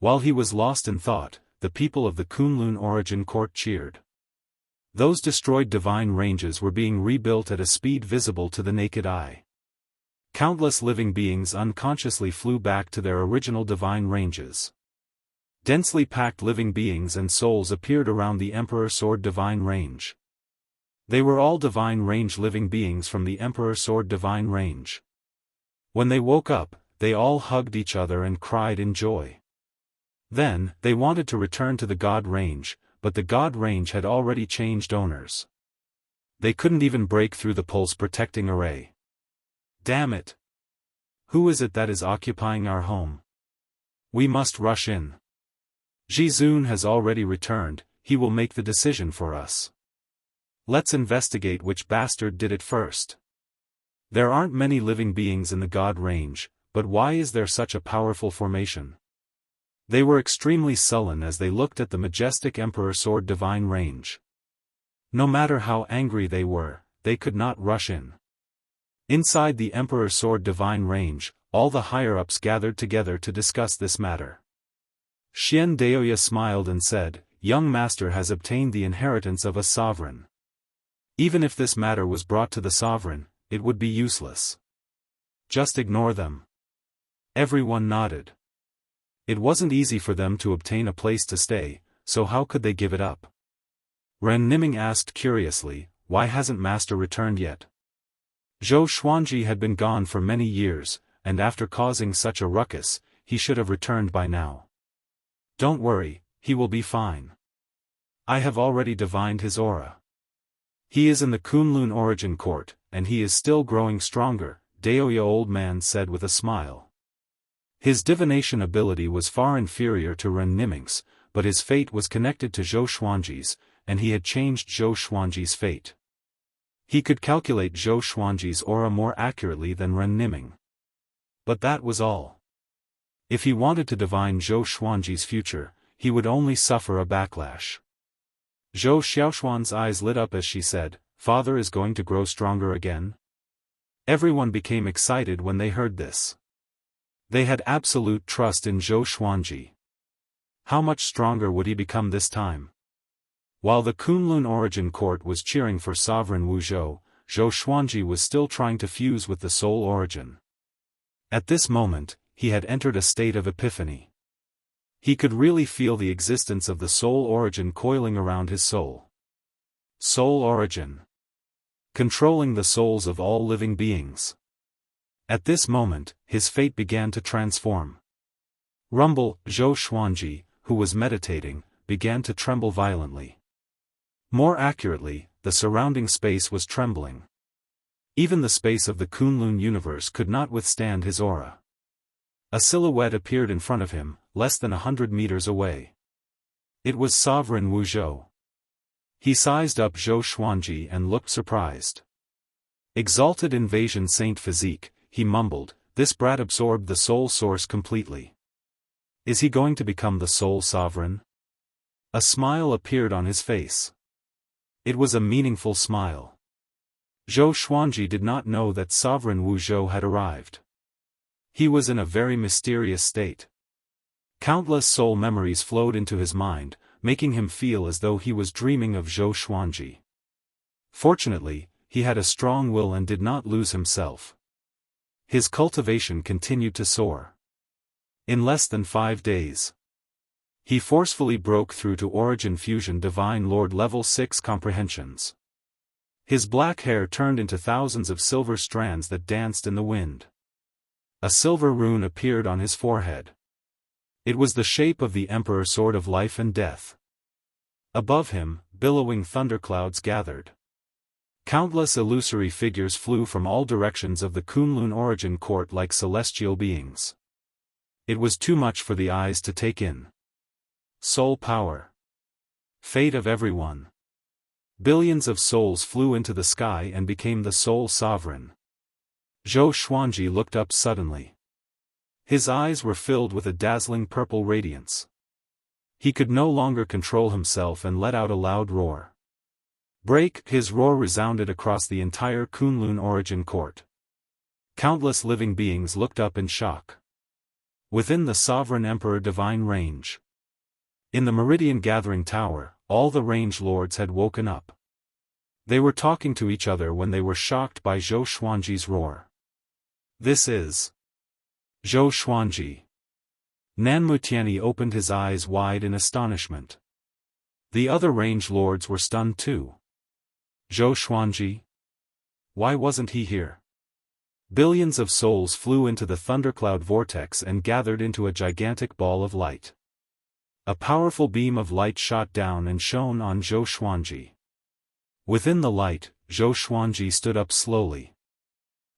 While he was lost in thought, the people of the Kunlun Origin Court cheered. Those destroyed divine ranges were being rebuilt at a speed visible to the naked eye. Countless living beings unconsciously flew back to their original divine ranges. Densely packed living beings and souls appeared around the Emperor Sword Divine Range. They were all Divine Range living beings from the Emperor Sword Divine Range. When they woke up, they all hugged each other and cried in joy. Then, they wanted to return to the God Range, but the God Range had already changed owners. They couldn't even break through the pulse protecting array. Damn it! Who is it that is occupying our home? We must rush in. Jizun has already returned, he will make the decision for us. Let's investigate which bastard did it first. There aren't many living beings in the God Range, but why is there such a powerful formation? They were extremely sullen as they looked at the majestic Emperor Sword Divine Range. No matter how angry they were, they could not rush in. Inside the Emperor Sword Divine Range, all the higher-ups gathered together to discuss this matter. Xian Daoya smiled and said, "Young master has obtained the inheritance of a sovereign. Even if this matter was brought to the sovereign, it would be useless. Just ignore them." Everyone nodded. It wasn't easy for them to obtain a place to stay, so how could they give it up? Ren Niming asked curiously, "Why hasn't master returned yet?" Zhou Xuanji had been gone for many years, and after causing such a ruckus, he should have returned by now. Don't worry, he will be fine. I have already divined his aura. He is in the Kunlun origin court, and he is still growing stronger, Daoist old man said with a smile. His divination ability was far inferior to Ren Niming's, but his fate was connected to Zhou Xuanji's, and he had changed Zhou Xuanji's fate. He could calculate Zhou Xuanji's aura more accurately than Ren Niming. But that was all. If he wanted to divine Zhou Xuanji's future, he would only suffer a backlash. Zhou Xiaoxuan's eyes lit up as she said, "Father is going to grow stronger again?" Everyone became excited when they heard this. They had absolute trust in Zhou Xuanji. How much stronger would he become this time? While the Kunlun origin court was cheering for sovereign Wu Zhou, Zhou Xuanji was still trying to fuse with the soul origin. At this moment, he had entered a state of epiphany. He could really feel the existence of the soul origin coiling around his soul. Soul origin. Controlling the souls of all living beings. At this moment, his fate began to transform. Rumble, Zhou Xuanji, who was meditating, began to tremble violently. More accurately, the surrounding space was trembling. Even the space of the Kunlun universe could not withstand his aura. A silhouette appeared in front of him, less than 100 meters away. It was Sovereign Wu Zhou. He sized up Zhou Xuanji and looked surprised. Exalted invasion saint physique, he mumbled, this brat absorbed the soul source completely. Is he going to become the soul sovereign? A smile appeared on his face. It was a meaningful smile. Zhou Xuanji did not know that Sovereign Wu Zhou had arrived. He was in a very mysterious state. Countless soul memories flowed into his mind, making him feel as though he was dreaming of Zhou Xuanji. Fortunately, he had a strong will and did not lose himself. His cultivation continued to soar. In less than 5 days, he forcefully broke through to Origin Fusion Divine Lord Level 6 comprehensions. His black hair turned into thousands of silver strands that danced in the wind. A silver rune appeared on his forehead. It was the shape of the Emperor Sword of Life and Death. Above him, billowing thunderclouds gathered. Countless illusory figures flew from all directions of the Kunlun origin court like celestial beings. It was too much for the eyes to take in. Soul power. Fate of everyone. Billions of souls flew into the sky and became the soul sovereign. Zhou Xuanji looked up suddenly. His eyes were filled with a dazzling purple radiance. He could no longer control himself and let out a loud roar. Break! His roar resounded across the entire Kunlun origin court. Countless living beings looked up in shock. Within the Sovereign Emperor Divine Range. In the Meridian Gathering Tower, all the range lords had woken up. They were talking to each other when they were shocked by Zhou Xuanji's roar. This is Zhou Xuanji. Nanmutiani opened his eyes wide in astonishment. The other range lords were stunned too. Zhou Xuanji? Why wasn't he here? Billions of souls flew into the thundercloud vortex and gathered into a gigantic ball of light. A powerful beam of light shot down and shone on Zhou Xuanji. Within the light, Zhou Xuanji stood up slowly.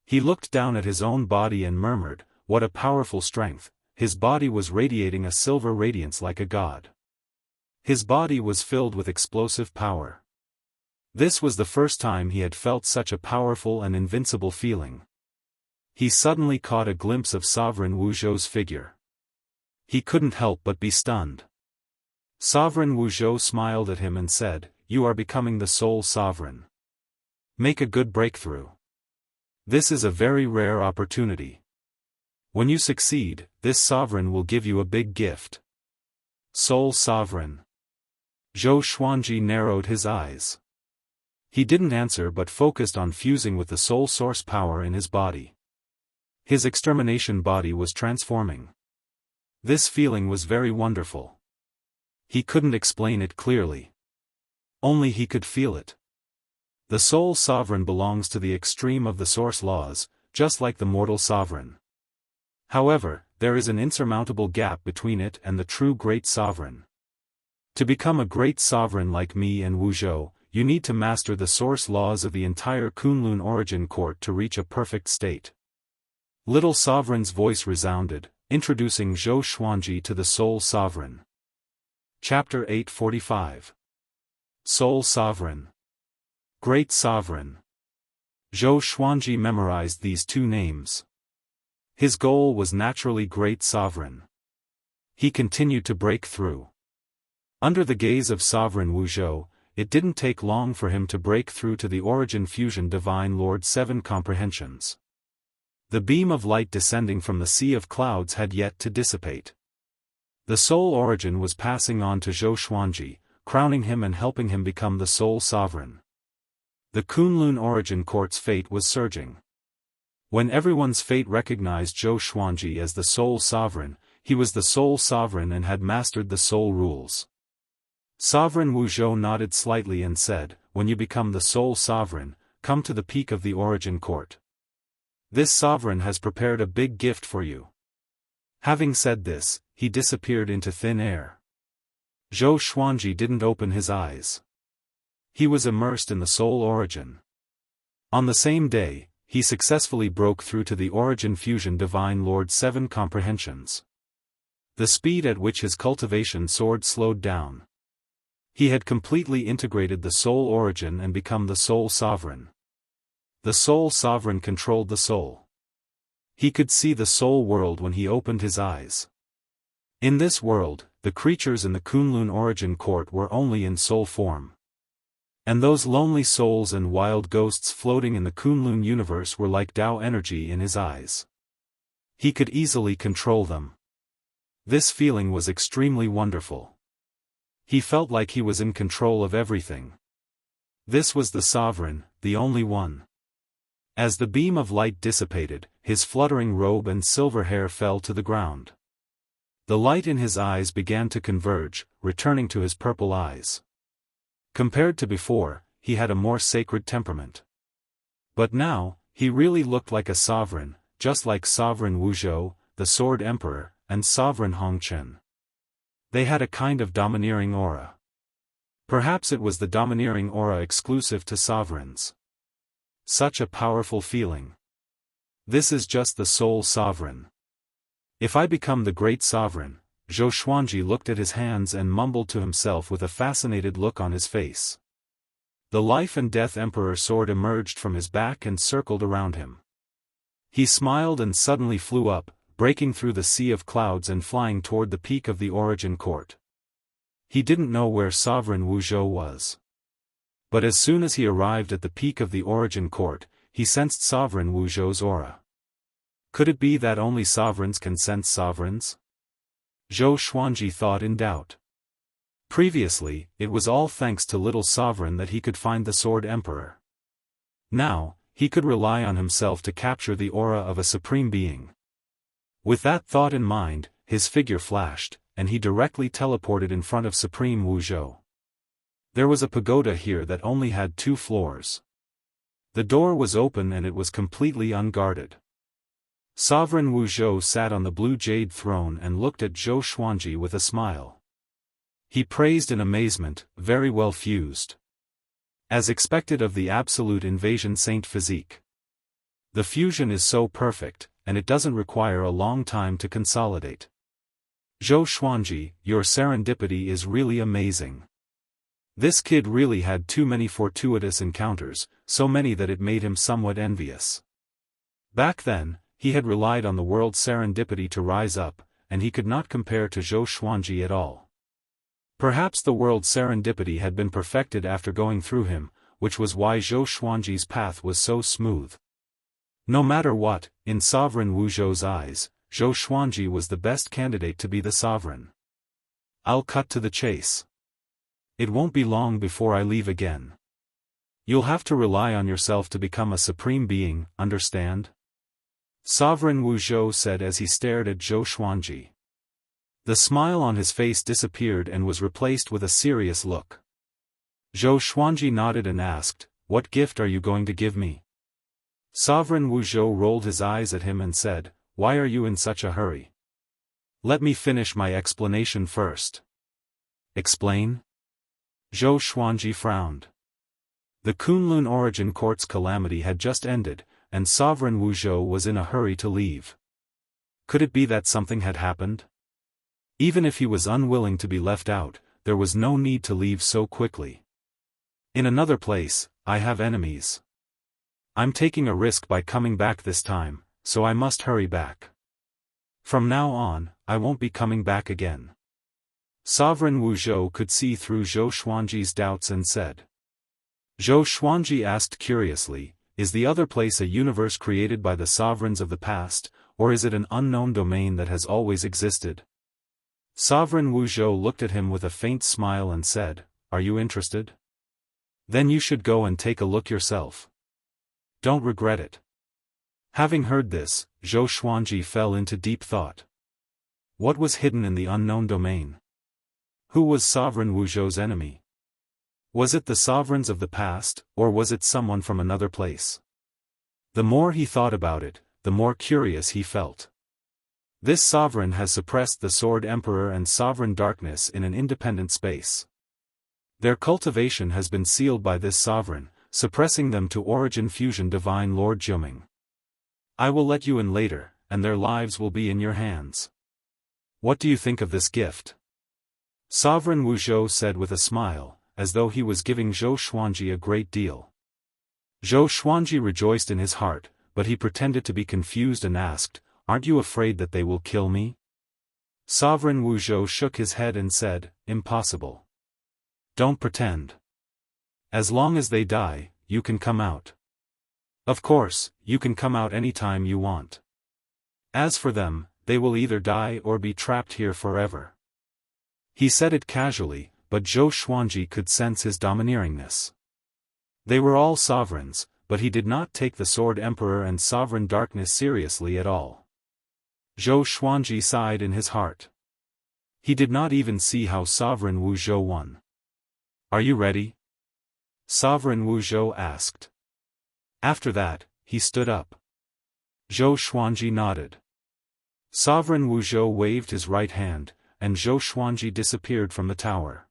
He looked down at his own body and murmured, "What a powerful strength." His body was radiating a silver radiance like a god. His body was filled with explosive power. This was the first time he had felt such a powerful and invincible feeling. He suddenly caught a glimpse of Sovereign Wu Zhou's figure. He couldn't help but be stunned. Sovereign Wu Zhou smiled at him and said, "You are becoming the soul sovereign. Make a good breakthrough. This is a very rare opportunity. When you succeed, this sovereign will give you a big gift." Soul sovereign. Zhou Xuanji narrowed his eyes. He didn't answer but focused on fusing with the soul source power in his body. His extermination body was transforming. This feeling was very wonderful. He couldn't explain it clearly. Only he could feel it. The sole sovereign belongs to the extreme of the source laws, just like the mortal sovereign. However, there is an insurmountable gap between it and the true great sovereign. To become a great sovereign like me and Wu Zhou, you need to master the source laws of the entire Kunlun origin court to reach a perfect state. Little sovereign's voice resounded, introducing Zhou Xuanji to the sole sovereign. Chapter 845. Sole Sovereign. Great Sovereign. Zhou Xuanji memorized these two names. His goal was naturally Great Sovereign. He continued to break through. Under the gaze of Sovereign Wu Zhou, it didn't take long for him to break through to the Origin Fusion Divine Lord 7 comprehensions. The beam of light descending from the sea of clouds had yet to dissipate. The soul origin was passing on to Zhou Xuanji, crowning him and helping him become the sole sovereign. The Kunlun origin court's fate was surging. When everyone's fate recognized Zhou Xuanji as the sole sovereign, he was the sole sovereign and had mastered the soul rules. Sovereign Wu Zhou nodded slightly and said, "When you become the sole sovereign, come to the peak of the origin court. This sovereign has prepared a big gift for you." Having said this, he disappeared into thin air. Zhou Xuanji didn't open his eyes. He was immersed in the soul origin. On the same day, he successfully broke through to the Origin Fusion Divine Lord 7 comprehensions. The speed at which his cultivation soared slowed down. He had completely integrated the soul origin and become the soul sovereign. The soul sovereign controlled the soul. He could see the soul world when he opened his eyes. In this world, the creatures in the Kunlun origin court were only in soul form. And those lonely souls and wild ghosts floating in the Kunlun universe were like Tao energy in his eyes. He could easily control them. This feeling was extremely wonderful. He felt like he was in control of everything. This was the sovereign, the only one. As the beam of light dissipated, his fluttering robe and silver hair fell to the ground. The light in his eyes began to converge, returning to his purple eyes. Compared to before, he had a more sacred temperament. But now, he really looked like a sovereign, just like Sovereign Wu Zhou, the Sword Emperor, and Sovereign Hongchen. They had a kind of domineering aura. Perhaps it was the domineering aura exclusive to sovereigns. Such a powerful feeling. This is just the sole sovereign. If I become the great sovereign, Zhou Xuanji looked at his hands and mumbled to himself with a fascinated look on his face. The Life and Death Emperor sword emerged from his back and circled around him. He smiled and suddenly flew up, breaking through the sea of clouds and flying toward the peak of the origin court. He didn't know where Sovereign Wu Zhou was. But as soon as he arrived at the peak of the origin court, he sensed Sovereign Wu Zhou's aura. Could it be that only sovereigns can sense sovereigns? Zhou Xuanji thought in doubt. Previously, it was all thanks to Little Sovereign that he could find the Sword Emperor. Now, he could rely on himself to capture the aura of a supreme being. With that thought in mind, his figure flashed, and he directly teleported in front of Supreme Wu Zhou. There was a pagoda here that only had 2 floors. The door was open and it was completely unguarded. Sovereign Wu Zhou sat on the blue jade throne and looked at Zhou Xuanji with a smile. He praised in amazement, "Very well fused. As expected of the absolute invasion saint physique. The fusion is so perfect, and it doesn't require a long time to consolidate. Zhou Xuanji, your serendipity is really amazing. This kid really had too many fortuitous encounters, so many that it made him somewhat envious." Back then, he had relied on the world's serendipity to rise up, and he could not compare to Zhou Xuanji at all. Perhaps the world's serendipity had been perfected after going through him, which was why Zhou Xuanji's path was so smooth. No matter what, in Sovereign Wu Zhou's eyes, Zhou Xuanji was the best candidate to be the sovereign. "I'll cut to the chase. It won't be long before I leave again. You'll have to rely on yourself to become a supreme being, understand?" Sovereign Wu Zhou said as he stared at Zhou Xuanji. The smile on his face disappeared and was replaced with a serious look. Zhou Xuanji nodded and asked, what gift are you going to give me? Sovereign Wuzhou rolled his eyes at him and said, why are you in such a hurry? Let me finish my explanation first. Explain? Zhou Xuanji frowned. The Kunlun Origin Court's calamity had just ended, and Sovereign Wuzhou was in a hurry to leave. Could it be that something had happened? Even if he was unwilling to be left out, there was no need to leave so quickly. In another place, I have enemies. I'm taking a risk by coming back this time, so I must hurry back. From now on, I won't be coming back again. Sovereign Wuzhou could see through Zhou Xuanji's doubts and said. Zhou Xuanji asked curiously, is the other place a universe created by the sovereigns of the past, or is it an unknown domain that has always existed? Sovereign Wuzhou looked at him with a faint smile and said, are you interested? Then you should go and take a look yourself. Don't regret it. Having heard this, Zhou Xuanji fell into deep thought. What was hidden in the unknown domain? Who was Sovereign Wuzhou's enemy? Was it the sovereigns of the past, or was it someone from another place? The more he thought about it, the more curious he felt. This sovereign has suppressed the Sword Emperor and Sovereign Darkness in an independent space. Their cultivation has been sealed by this sovereign, suppressing them to Origin Fusion Divine Lord Jiuming. I will let you in later, and their lives will be in your hands. What do you think of this gift? Sovereign Wuzhou said with a smile, as though he was giving Zhou Xuanji a great deal. Zhou Xuanji rejoiced in his heart, but he pretended to be confused and asked, aren't you afraid that they will kill me? Sovereign Wuzhou shook his head and said, impossible. Don't pretend. As long as they die, you can come out. Of course, you can come out anytime you want. As for them, they will either die or be trapped here forever. He said it casually, but Zhou Xuanji could sense his domineeringness. They were all sovereigns, but he did not take the Sword Emperor and Sovereign Darkness seriously at all. Zhou Xuanji sighed in his heart. He did not even see how Sovereign Wuzhou won. Are you ready? Sovereign Wuzhou asked. After that, he stood up. Zhou Xuanji nodded. Sovereign Wuzhou waved his right hand, and Zhou Xuanji disappeared from the tower.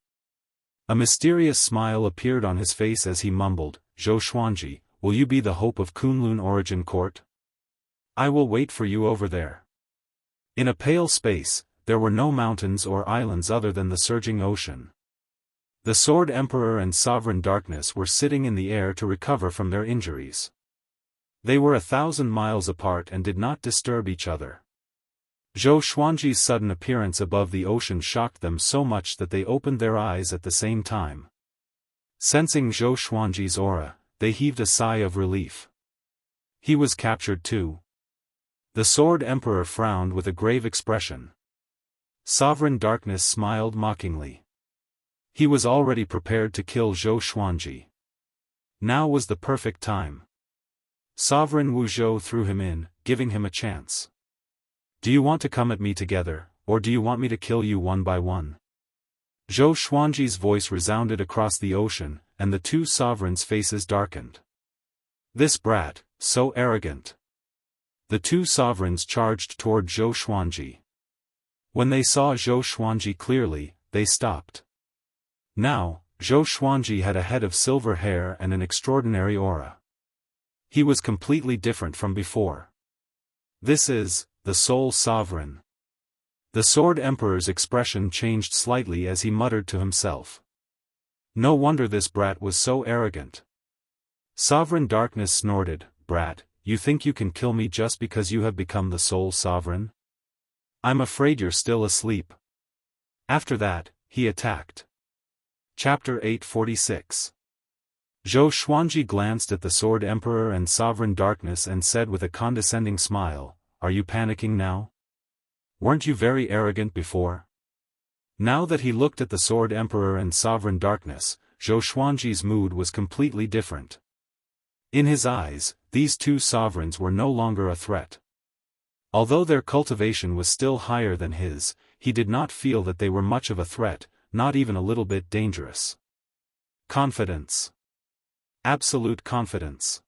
A mysterious smile appeared on his face as he mumbled, Zhou Xuanji, will you be the hope of Kunlun Origin Court? I will wait for you over there. In a pale space, there were no mountains or islands other than the surging ocean. The Sword Emperor and Sovereign Darkness were sitting in the air to recover from their injuries. They were 1,000 miles apart and did not disturb each other. Zhou Xuanji's sudden appearance above the ocean shocked them so much that they opened their eyes at the same time. Sensing Zhou Xuanji's aura, they heaved a sigh of relief. He was captured too. The Sword Emperor frowned with a grave expression. Sovereign Darkness smiled mockingly. He was already prepared to kill Zhou Xuanji. Now was the perfect time. Sovereign Wuzhou threw him in, giving him a chance. Do you want to come at me together, or do you want me to kill you one by one? Zhou Xuanji's voice resounded across the ocean, and the two sovereigns' faces darkened. This brat, so arrogant. The two sovereigns charged toward Zhou Xuanji. When they saw Zhou Xuanji clearly, they stopped. Now, Zhou Xuanji had a head of silver hair and an extraordinary aura. He was completely different from before. This is the sole sovereign. The Sword Emperor's expression changed slightly as he muttered to himself. No wonder this brat was so arrogant. Sovereign Darkness snorted, brat, you think you can kill me just because you have become the sole sovereign? I'm afraid you're still asleep. After that, he attacked. Chapter 846. Zhou Xuanji glanced at the Sword Emperor and Sovereign Darkness and said with a condescending smile, are you panicking now? Weren't you very arrogant before? Now that he looked at the Sword Emperor and Sovereign Darkness, Zhou Xuanji's mood was completely different. In his eyes, these two sovereigns were no longer a threat. Although their cultivation was still higher than his, he did not feel that they were much of a threat, not even a little bit dangerous. Confidence. Absolute confidence.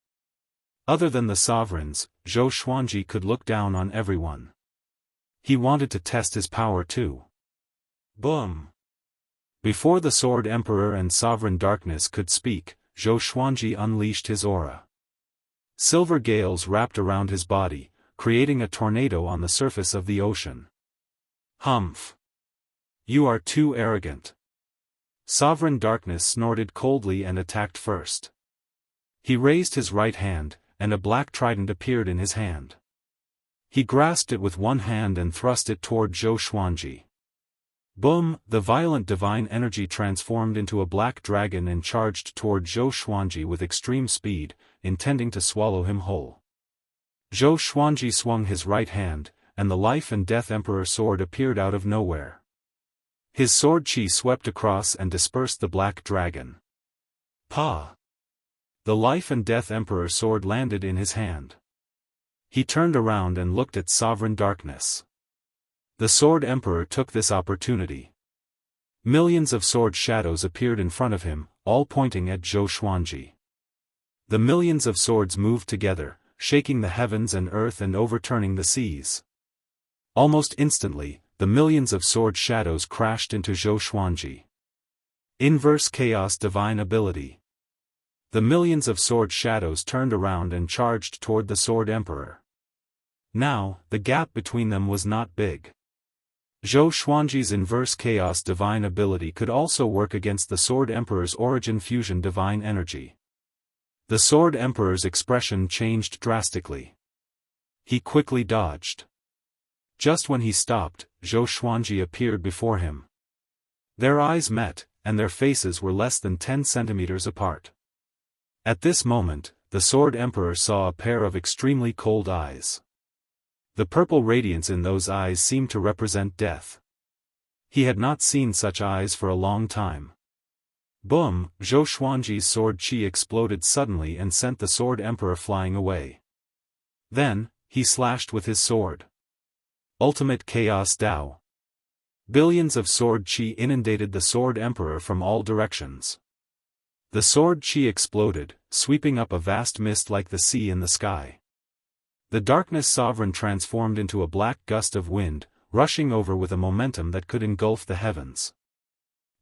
Other than the sovereigns, Zhou Xuanji could look down on everyone. He wanted to test his power too. Boom! Before the Sword Emperor and Sovereign Darkness could speak, Zhou Xuanji unleashed his aura. Silver gales wrapped around his body, creating a tornado on the surface of the ocean. Humph! You are too arrogant. Sovereign Darkness snorted coldly and attacked first. He raised his right hand, and a black trident appeared in his hand. He grasped it with one hand and thrust it toward Zhou Xuanji. Boom! The violent divine energy transformed into a black dragon and charged toward Zhou Xuanji with extreme speed, intending to swallow him whole. Zhou Xuanji swung his right hand, and the Life and Death Emperor sword appeared out of nowhere. His sword chi swept across and dispersed the black dragon. Pa! The Life and Death Emperor sword landed in his hand. He turned around and looked at Sovereign Darkness. The Sword Emperor took this opportunity. Millions of sword shadows appeared in front of him, all pointing at Zhou Xuanji. The millions of swords moved together, shaking the heavens and earth and overturning the seas. Almost instantly, the millions of sword shadows crashed into Zhou Xuanji. Inverse Chaos Divine Ability. The millions of sword shadows turned around and charged toward the Sword Emperor. Now, the gap between them was not big. Zhou Xuanji's Inverse Chaos Divine Ability could also work against the Sword Emperor's Origin Fusion Divine Energy. The Sword Emperor's expression changed drastically. He quickly dodged. Just when he stopped, Zhou Xuanji appeared before him. Their eyes met, and their faces were less than 10 centimeters apart. At this moment, the Sword Emperor saw a pair of extremely cold eyes. The purple radiance in those eyes seemed to represent death. He had not seen such eyes for a long time. Boom! Zhou Xuanji's sword chi exploded suddenly and sent the Sword Emperor flying away. Then, he slashed with his sword. Ultimate Chaos Dao. Billions of sword chi inundated the Sword Emperor from all directions. The sword chi exploded, sweeping up a vast mist like the sea in the sky. The Darkness Sovereign transformed into a black gust of wind, rushing over with a momentum that could engulf the heavens.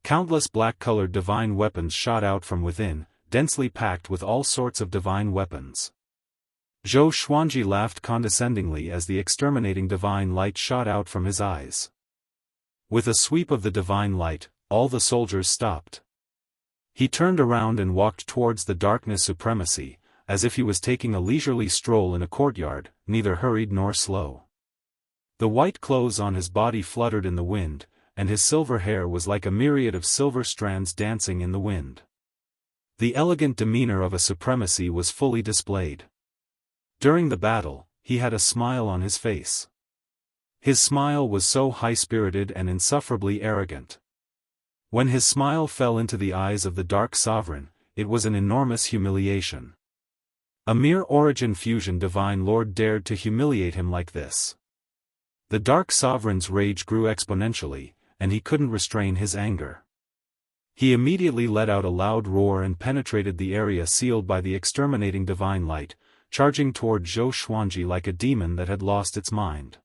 Countless black-colored divine weapons shot out from within, densely packed with all sorts of divine weapons. Zhou Xuanji laughed condescendingly as the exterminating divine light shot out from his eyes. With a sweep of the divine light, all the soldiers stopped. He turned around and walked towards the Darkness Supremacy, as if he was taking a leisurely stroll in a courtyard, neither hurried nor slow. The white clothes on his body fluttered in the wind, and his silver hair was like a myriad of silver strands dancing in the wind. The elegant demeanor of a supremacy was fully displayed. During the battle, he had a smile on his face. His smile was so high-spirited and insufferably arrogant. When his smile fell into the eyes of the Dark Sovereign, it was an enormous humiliation. A mere Origin Fusion Divine Lord dared to humiliate him like this. The Dark Sovereign's rage grew exponentially, and he couldn't restrain his anger. He immediately let out a loud roar and penetrated the area sealed by the exterminating divine light, charging toward Zhou Xuanji like a demon that had lost its mind.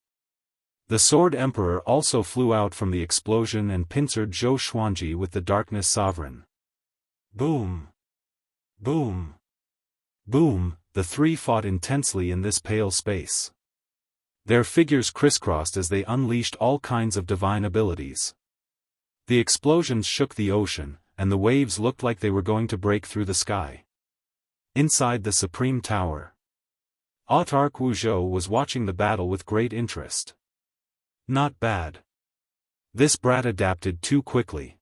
The Sword Emperor also flew out from the explosion and pincered Zhou Xuanji with the Darkness Sovereign. Boom! Boom! Boom! The three fought intensely in this pale space. Their figures crisscrossed as they unleashed all kinds of divine abilities. The explosions shook the ocean, and the waves looked like they were going to break through the sky. Inside the Supreme Tower, Autarch Wu Zhou was watching the battle with great interest. Not bad. This brat adapted too quickly.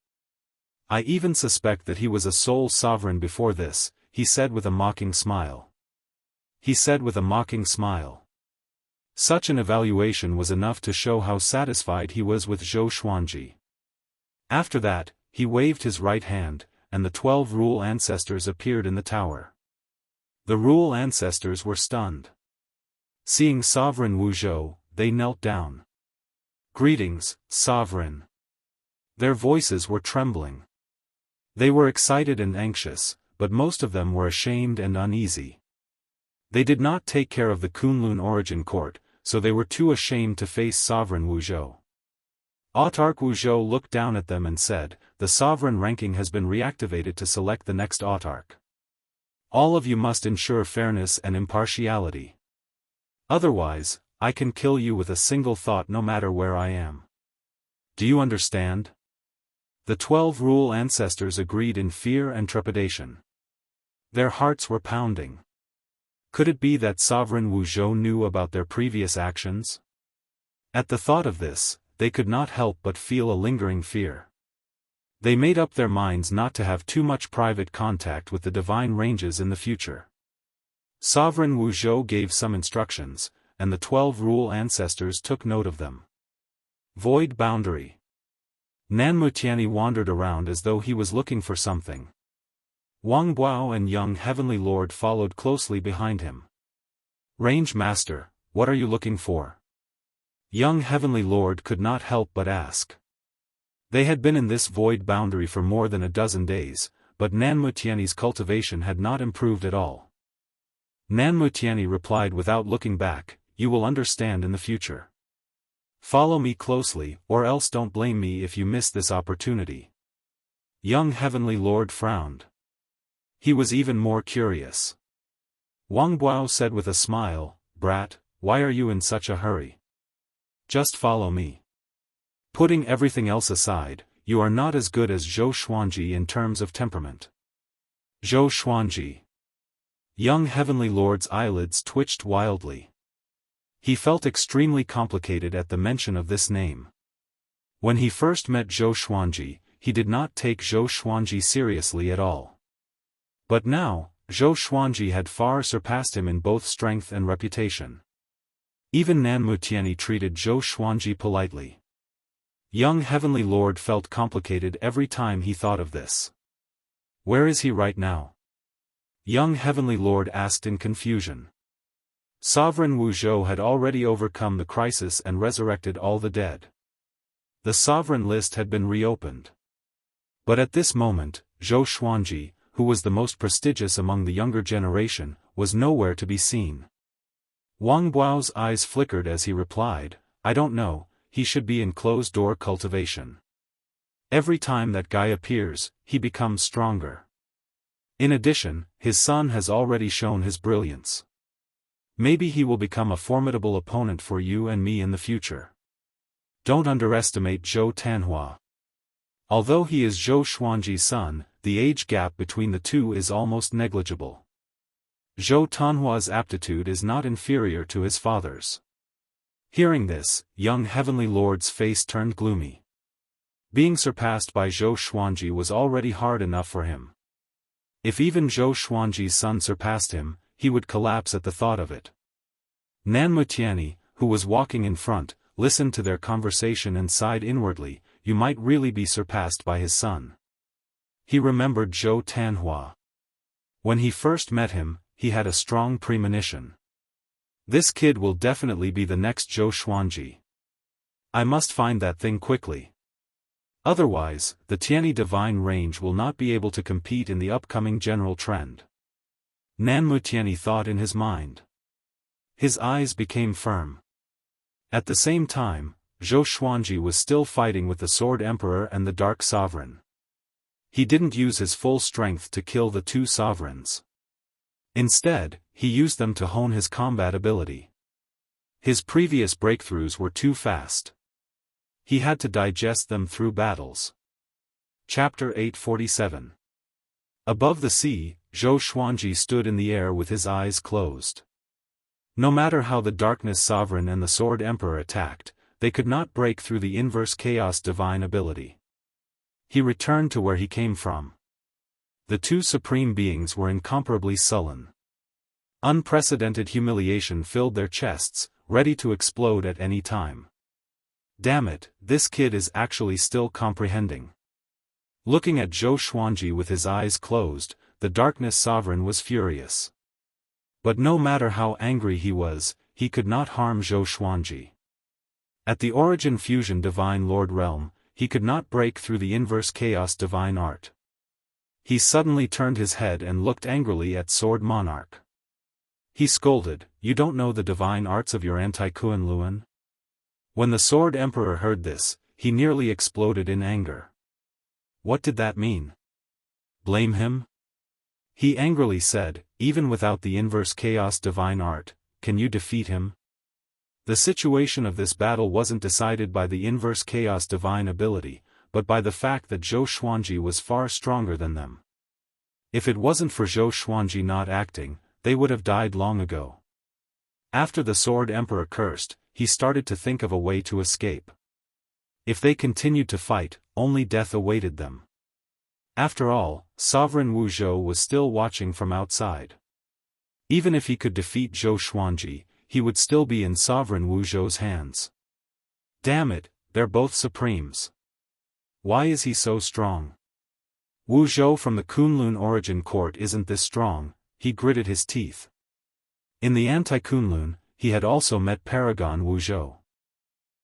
I even suspect that he was a soul sovereign before this, he said with a mocking smile. He said with a mocking smile. Such an evaluation was enough to show how satisfied he was with Zhou Xuanji. After that, he waved his right hand, and the 12 Rule Ancestors appeared in the tower. The Rule Ancestors were stunned. Seeing Sovereign Wu Zhou, they knelt down. Greetings, Sovereign. Their voices were trembling. They were excited and anxious, but most of them were ashamed and uneasy. They did not take care of the Kunlun origin court, so they were too ashamed to face Sovereign Wuzhou. Autarch Wuzhou looked down at them and said, "The sovereign ranking has been reactivated to select the next autarch. All of you must ensure fairness and impartiality. Otherwise, I can kill you with a single thought no matter where I am. Do you understand?" The 12 Rule ancestors agreed in fear and trepidation. Their hearts were pounding. Could it be that Sovereign Wuzhou knew about their previous actions? At the thought of this, they could not help but feel a lingering fear. They made up their minds not to have too much private contact with the divine ranges in the future. Sovereign Wuzhou gave some instructions, and the 12 Rule ancestors took note of them. Void boundary. Nanmutiani wandered around as though he was looking for something. Wang Buao and young Heavenly Lord followed closely behind him. "Range Master, what are you looking for?" Young Heavenly Lord could not help but ask. They had been in this void boundary for more than a dozen days, but Nanmutiani's cultivation had not improved at all. Nanmutiani replied without looking back, "You will understand in the future. Follow me closely, or else don't blame me if you miss this opportunity." Young Heavenly Lord frowned. He was even more curious. Wang Buao said with a smile, "Brat, why are you in such a hurry? Just follow me. Putting everything else aside, you are not as good as Zhou Xuanji in terms of temperament." Zhou Xuanji. Young Heavenly Lord's eyelids twitched wildly. He felt extremely complicated at the mention of this name. When he first met Zhou Xuanji, he did not take Zhou Xuanji seriously at all. But now, Zhou Xuanji had far surpassed him in both strength and reputation. Even Nanmutiani treated Zhou Xuanji politely. Young Heavenly Lord felt complicated every time he thought of this. Where is he right now? Young Heavenly Lord asked in confusion. Sovereign Wuzhou had already overcome the crisis and resurrected all the dead. The sovereign list had been reopened. But at this moment, Zhou Xuanji, who was the most prestigious among the younger generation, was nowhere to be seen. Wang Buao's eyes flickered as he replied, "I don't know, he should be in closed-door cultivation. Every time that guy appears, he becomes stronger. In addition, his son has already shown his brilliance. Maybe he will become a formidable opponent for you and me in the future. Don't underestimate Zhou Tanhua. Although he is Zhou Xuanji's son, the age gap between the two is almost negligible. Zhou Tanhua's aptitude is not inferior to his father's." Hearing this, young Heavenly Lord's face turned gloomy. Being surpassed by Zhou Xuanji was already hard enough for him. If even Zhou Xuanji's son surpassed him, he would collapse at the thought of it. Nanmutiani, who was walking in front, listened to their conversation and sighed inwardly, "You might really be surpassed by his son." He remembered Zhou Tanhua. When he first met him, he had a strong premonition. This kid will definitely be the next Zhou Xuanji. I must find that thing quickly. Otherwise, the Tianyi divine range will not be able to compete in the upcoming general trend. Nanmutiani thought in his mind. His eyes became firm. At the same time, Zhou Xuanji was still fighting with the Sword Emperor and the Dark Sovereign. He didn't use his full strength to kill the two sovereigns. Instead, he used them to hone his combat ability. His previous breakthroughs were too fast. He had to digest them through battles. Chapter 847. Above the sea, Zhou Xuanji stood in the air with his eyes closed. No matter how the Darkness Sovereign and the Sword Emperor attacked, they could not break through the inverse chaos divine ability. He returned to where he came from. The two supreme beings were incomparably sullen. Unprecedented humiliation filled their chests, ready to explode at any time. Damn it, this kid is actually still comprehending. Looking at Zhou Xuanji with his eyes closed, the Darkness Sovereign was furious. But no matter how angry he was, he could not harm Zhou Xuanji. At the Origin Fusion Divine Lord Realm, he could not break through the inverse chaos divine art. He suddenly turned his head and looked angrily at Sword Monarch. He scolded, "You don't know the divine arts of your anti-Kunlun?" When the Sword Emperor heard this, he nearly exploded in anger. What did that mean? Blame him? He angrily said, "Even without the inverse chaos divine art, can you defeat him?" The situation of this battle wasn't decided by the inverse chaos divine ability, but by the fact that Zhou Xuanji was far stronger than them. If it wasn't for Zhou Xuanji not acting, they would have died long ago. After the Sword Emperor cursed, he started to think of a way to escape. If they continued to fight, only death awaited them. After all, Sovereign Wu Zhou was still watching from outside. Even if he could defeat Zhou Xuanji, he would still be in Sovereign Wu Zhou's hands. Damn it, they're both supremes. Why is he so strong? Wu Zhou from the Kunlun origin court isn't this strong, he gritted his teeth. In the anti-Kunlun, he had also met Paragon Wu Zhou.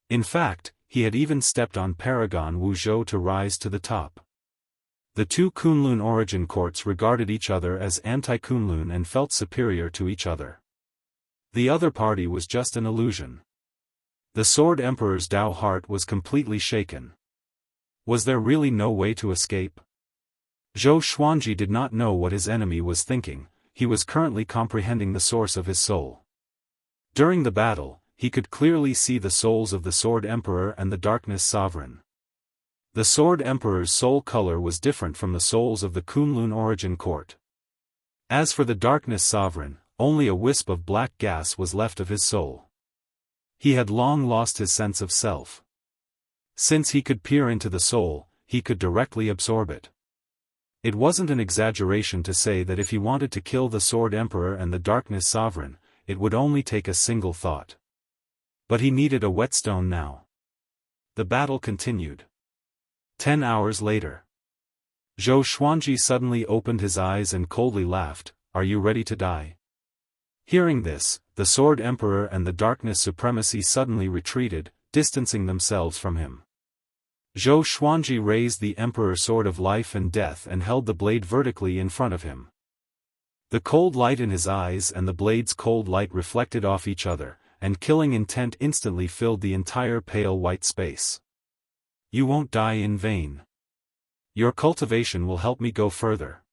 In fact, he had even stepped on Paragon Wu Zhou to rise to the top. The two Kunlun origin courts regarded each other as anti-Kunlun and felt superior to each other. The other party was just an illusion. The Sword Emperor's Dao heart was completely shaken. Was there really no way to escape? Zhou Xuanji did not know what his enemy was thinking, he was currently comprehending the source of his soul. During the battle, he could clearly see the souls of the Sword Emperor and the Darkness Sovereign. The Sword Emperor's soul color was different from the souls of the Kunlun origin court. As for the Darkness Sovereign, only a wisp of black gas was left of his soul. He had long lost his sense of self. Since he could peer into the soul, he could directly absorb it. It wasn't an exaggeration to say that if he wanted to kill the Sword Emperor and the Darkness Sovereign, it would only take a single thought. But he needed a whetstone now. The battle continued. 10 hours later. Zhou Xuanji suddenly opened his eyes and coldly laughed, "Are you ready to die?" Hearing this, the Sword Emperor and the Darkness Supremacy suddenly retreated, distancing themselves from him. Zhou Xuanji raised the Emperor's Sword of Life and Death and held the blade vertically in front of him. The cold light in his eyes and the blade's cold light reflected off each other, and killing intent instantly filled the entire pale white space. "You won't die in vain. Your cultivation will help me go further."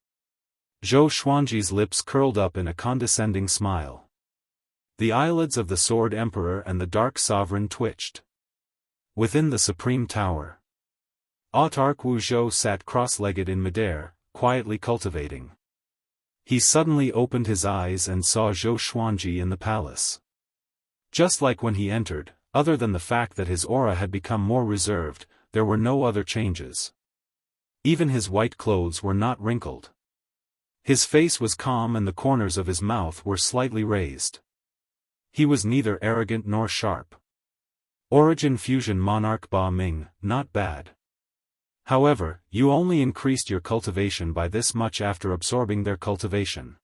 Zhou Xuanji's lips curled up in a condescending smile. The eyelids of the Sword Emperor and the Dark Sovereign twitched. Within the Supreme Tower, Autarch Wu Zhou sat cross-legged in midair, quietly cultivating. He suddenly opened his eyes and saw Zhou Xuanji in the palace. Just like when he entered, other than the fact that his aura had become more reserved, there were no other changes. Even his white clothes were not wrinkled. His face was calm and the corners of his mouth were slightly raised. He was neither arrogant nor sharp. Origin Fusion Monarch Ba Ming, not bad. However, you only increased your cultivation by this much after absorbing their cultivation.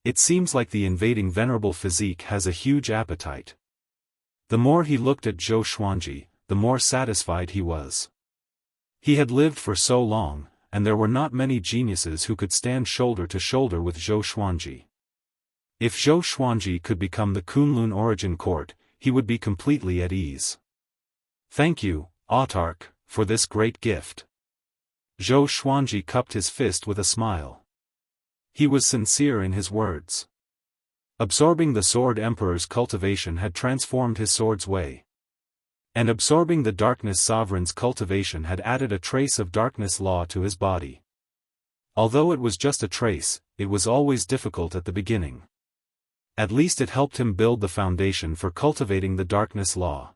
It seems like the invading venerable physique has a huge appetite. The more he looked at Zhou Xuanji, the more satisfied he was. He had lived for so long, and there were not many geniuses who could stand shoulder to shoulder with Zhou Xuanji. If Zhou Xuanji could become the Kunlun origin court, he would be completely at ease. "Thank you, Autarch, for this great gift." Zhou Xuanji cupped his fist with a smile. He was sincere in his words. Absorbing the Sword Emperor's cultivation had transformed his sword's way. And absorbing the Darkness Sovereign's cultivation had added a trace of darkness law to his body. Although it was just a trace, it was always difficult at the beginning. At least it helped him build the foundation for cultivating the darkness law.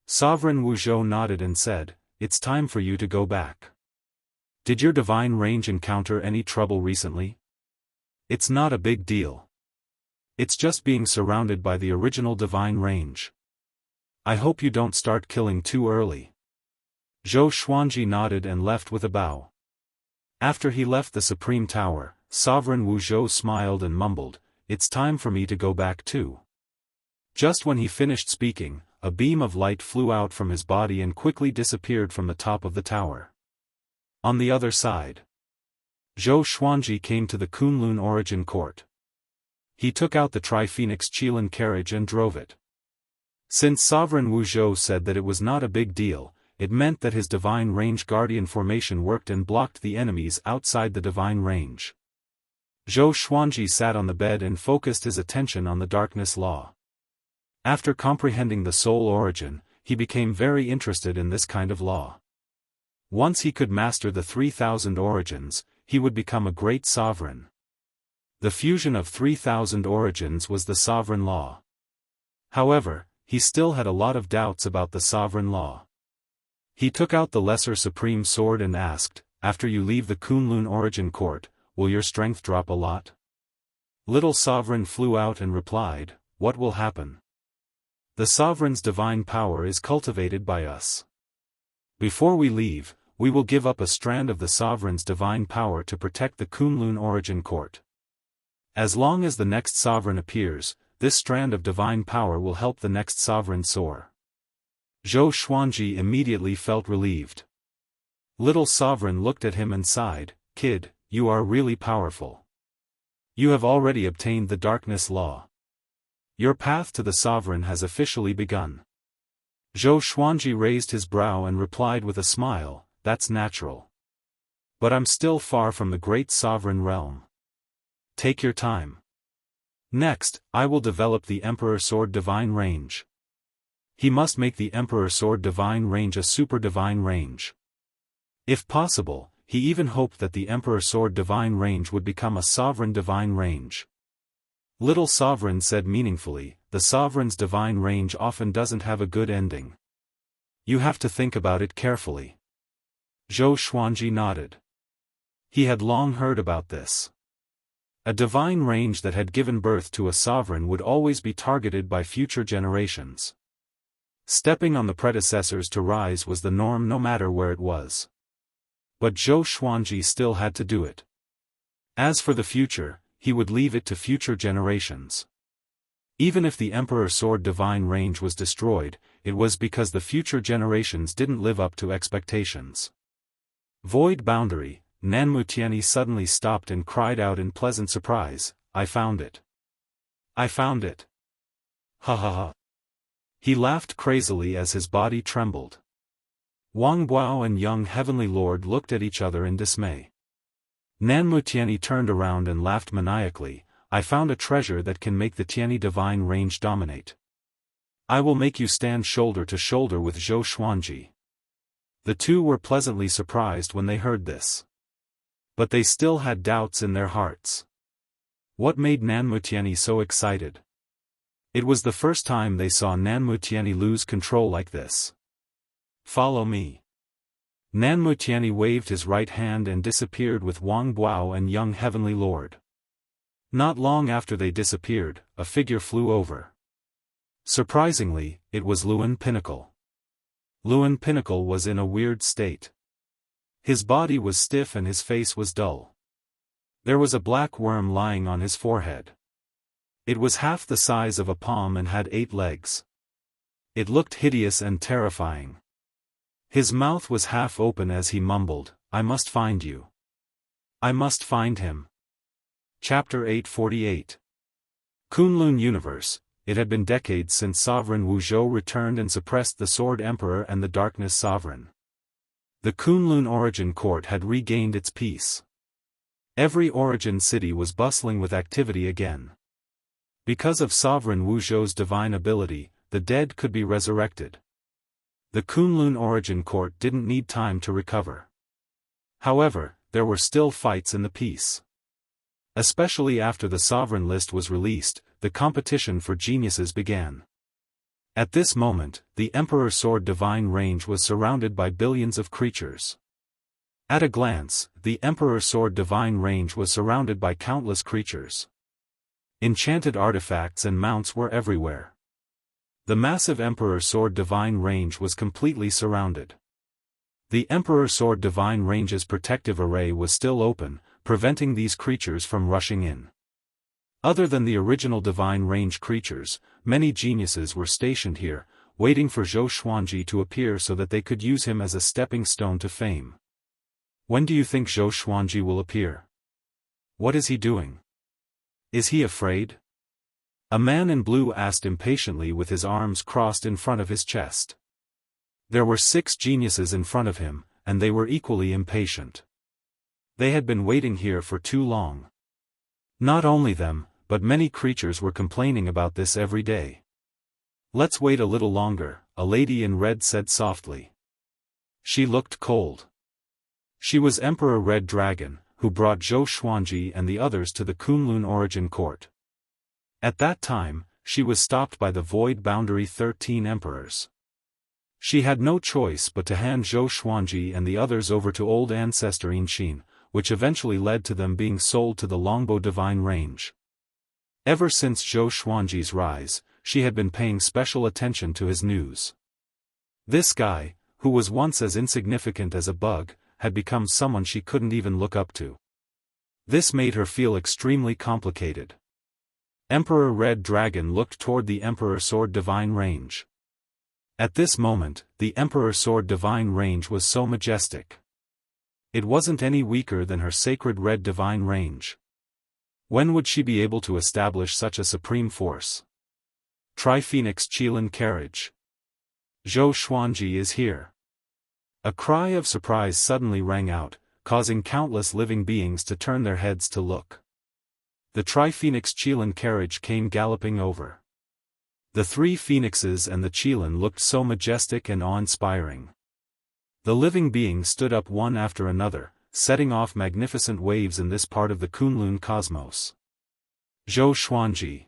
Sovereign Wu Zhou nodded and said, "It's time for you to go back. Did your divine range encounter any trouble recently?" "It's not a big deal. It's just being surrounded by the original divine range. I hope you don't start killing too early." Zhou Xuanji nodded and left with a bow. After he left the Supreme Tower, Sovereign Wu Zhou smiled and mumbled, "It's time for me to go back too." Just when he finished speaking, a beam of light flew out from his body and quickly disappeared from the top of the tower. On the other side, Zhou Xuanji came to the Kunlun origin court. He took out the Tri-Phoenix Qilin carriage and drove it. Since Sovereign Wu Zhou said that it was not a big deal, it meant that his divine range guardian formation worked and blocked the enemies outside the divine range. Zhou Xuanji sat on the bed and focused his attention on the darkness law. After comprehending the soul origin, he became very interested in this kind of law. Once he could master the 3,000 origins, he would become a great sovereign. The fusion of 3,000 origins was the sovereign law. However, he still had a lot of doubts about the sovereign law. He took out the lesser supreme sword and asked, "After you leave the Kunlun origin court, will your strength drop a lot?" Little Sovereign flew out and replied, "What will happen? The sovereign's divine power is cultivated by us. Before we leave, we will give up a strand of the sovereign's divine power to protect the Kunlun origin court. As long as the next sovereign appears, this strand of divine power will help the next sovereign soar." Zhou Xuanji immediately felt relieved. Little Sovereign looked at him and sighed, "Kid, you are really powerful. You have already obtained the darkness law. Your path to the sovereign has officially begun." Zhou Xuanji raised his brow and replied with a smile, "That's natural. But I'm still far from the great sovereign realm. Take your time. Next, I will develop the Emperor Sword Divine Range. He must make the Emperor Sword Divine Range a super divine range. If possible, he even hoped that the Emperor Sword Divine Range would become a sovereign divine range." Little Sovereign said meaningfully, "The sovereign's divine range often doesn't have a good ending. You have to think about it carefully." Zhou Xuanji nodded. He had long heard about this. A divine range that had given birth to a sovereign would always be targeted by future generations. Stepping on the predecessors to rise was the norm no matter where it was. But Zhou Xuanji still had to do it. As for the future, he would leave it to future generations. Even if the Emperor Sword Divine Range was destroyed, it was because the future generations didn't live up to expectations. Void Boundary, Nanmutiani suddenly stopped and cried out in pleasant surprise, "I found it! I found it! Ha ha ha!" He laughed crazily as his body trembled. Wang Buao and young Heavenly Lord looked at each other in dismay. Nanmutiani turned around and laughed maniacally, "I found a treasure that can make the Tiani divine range dominate. I will make you stand shoulder to shoulder with Zhou Xuanji." The two were pleasantly surprised when they heard this. But they still had doubts in their hearts. What made Nanmutiani so excited? It was the first time they saw Nanmutiani lose control like this. "Follow me." Nanmutiani waved his right hand and disappeared with Wang Buao and young Heavenly Lord. Not long after they disappeared, a figure flew over. Surprisingly, it was Luan Pinnacle. Luan Pinnacle was in a weird state. His body was stiff and his face was dull. There was a black worm lying on his forehead. It was half the size of a palm and had 8 legs. It looked hideous and terrifying. His mouth was half open as he mumbled, "I must find you. I must find him." Chapter 848. Kunlun Universe. It had been decades since Sovereign Wu Zhou returned and suppressed the Sword Emperor and the Darkness Sovereign. The Kunlun Origin Court had regained its peace. Every origin city was bustling with activity again. Because of Sovereign Wu Zhou's divine ability, the dead could be resurrected. The Kunlun Origin Court didn't need time to recover. However, there were still fights in the peace. Especially after the Sovereign list was released, the competition for geniuses began. At this moment, the Emperor Sword Divine Range was surrounded by billions of creatures. At a glance, the Emperor Sword Divine Range was surrounded by countless creatures. Enchanted artifacts and mounts were everywhere. The massive Emperor Sword Divine Range was completely surrounded. The Emperor Sword Divine Range's protective array was still open, preventing these creatures from rushing in. Other than the original Divine Range creatures, many geniuses were stationed here, waiting for Zhou Xuanji to appear so that they could use him as a stepping stone to fame. When do you think Zhou Xuanji will appear? What is he doing? Is he afraid? A man in blue asked impatiently with his arms crossed in front of his chest. There were 6 geniuses in front of him, and they were equally impatient. They had been waiting here for too long. Not only them, but many creatures were complaining about this every day. Let's wait a little longer, a lady in red said softly. She looked cold. She was Emperor Red Dragon, who brought Zhou Xuanji and the others to the Kunlun Origin Court. At that time, she was stopped by the Void Boundary 13 Emperors. She had no choice but to hand Zhou Xuanji and the others over to old ancestor Inshin, which eventually led to them being sold to the Longbow Divine Range. Ever since Zhou Xuanji's rise, she had been paying special attention to his news. This guy, who was once as insignificant as a bug, had become someone she couldn't even look up to. This made her feel extremely complicated. Emperor Red Dragon looked toward the Emperor Sword Divine Range. At this moment, the Emperor Sword Divine Range was so majestic. It wasn't any weaker than her sacred Red Divine Range. When would she be able to establish such a supreme force? Tri-Phoenix Qilin Carriage. Zhou Xuanji is here. A cry of surprise suddenly rang out, causing countless living beings to turn their heads to look. The Tri-Phoenix Qilin carriage came galloping over. The 3 phoenixes and the Qilin looked so majestic and awe-inspiring. The living beings stood up one after another, setting off magnificent waves in this part of the Kunlun cosmos. Zhou Xuanji.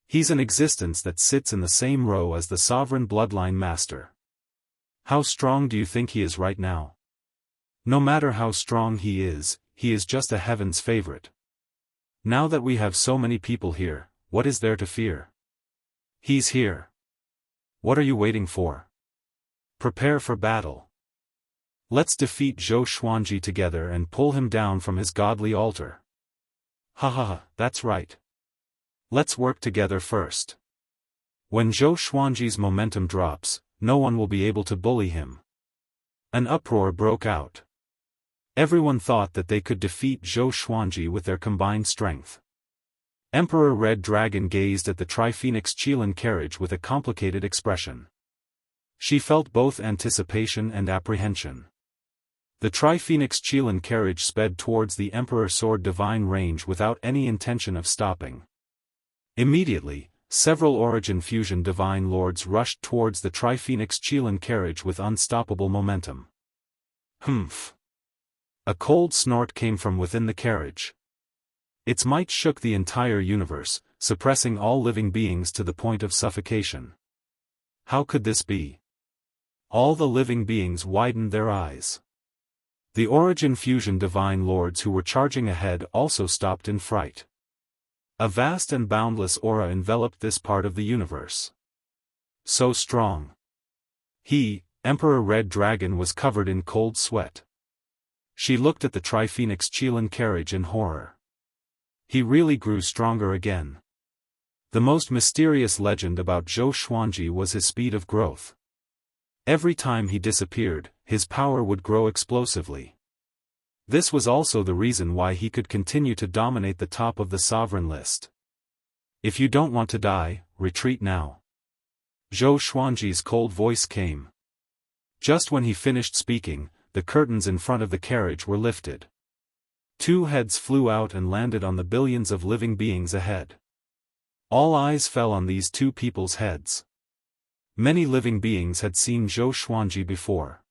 He's an existence that sits in the same row as the sovereign bloodline master. How strong do you think he is right now? No matter how strong he is just a heaven's favorite. Now that we have so many people here, what is there to fear? He's here. What are you waiting for? Prepare for battle. Let's defeat Zhou Xuanji together and pull him down from his godly altar. Ha ha ha, that's right. Let's work together first. When Zhou Xuanji's momentum drops, no one will be able to bully him. An uproar broke out. Everyone thought that they could defeat Zhou Xuanji with their combined strength. Emperor Red Dragon gazed at the Tri-Phoenix Qilin carriage with a complicated expression. She felt both anticipation and apprehension. The Tri-Phoenix Qilin carriage sped towards the Emperor Sword Divine Range without any intention of stopping. Immediately, several Origin Fusion Divine Lords rushed towards the Tri-Phoenix Qilin carriage with unstoppable momentum. Humph! A cold snort came from within the carriage. Its might shook the entire universe, suppressing all living beings to the point of suffocation. How could this be? All the living beings widened their eyes. The Origin Fusion Divine Lords who were charging ahead also stopped in fright. A vast and boundless aura enveloped this part of the universe. So strong. He, Emperor Red Dragon, was covered in cold sweat. She looked at the Tri-Phoenix Qilin carriage in horror. He really grew stronger again. The most mysterious legend about Zhou Xuanji was his speed of growth. Every time he disappeared, his power would grow explosively. This was also the reason why he could continue to dominate the top of the sovereign list. If you don't want to die, retreat now. Zhou Xuanji's cold voice came. Just when he finished speaking, the curtains in front of the carriage were lifted. 2 heads flew out and landed on the billions of living beings ahead. All eyes fell on these 2 people's heads. Many living beings had seen Zhou Xuanji before.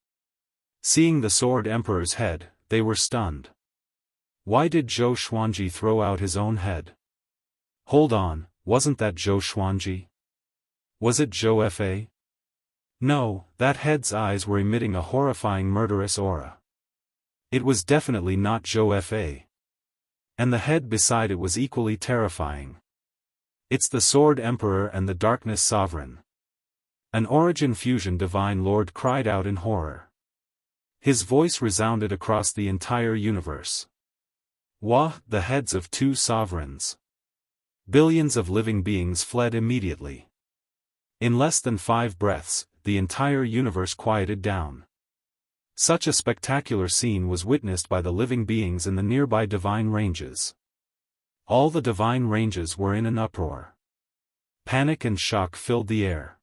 Seeing the Sword Emperor's head, they were stunned. Why did Zhou Xuanji throw out his own head? Hold on, wasn't that Zhou Xuanji? Was it Zhou Fa? No, that head's eyes were emitting a horrifying murderous aura. It was definitely not Zhou Fa. And the head beside it was equally terrifying. It's the Sword Emperor and the Darkness Sovereign. An Origin Fusion Divine Lord cried out in horror. His voice resounded across the entire universe. Wah! The heads of 2 sovereigns. Billions of living beings fled immediately. In less than 5 breaths, the entire universe quieted down. Such a spectacular scene was witnessed by the living beings in the nearby divine ranges. All the divine ranges were in an uproar. Panic and shock filled the air.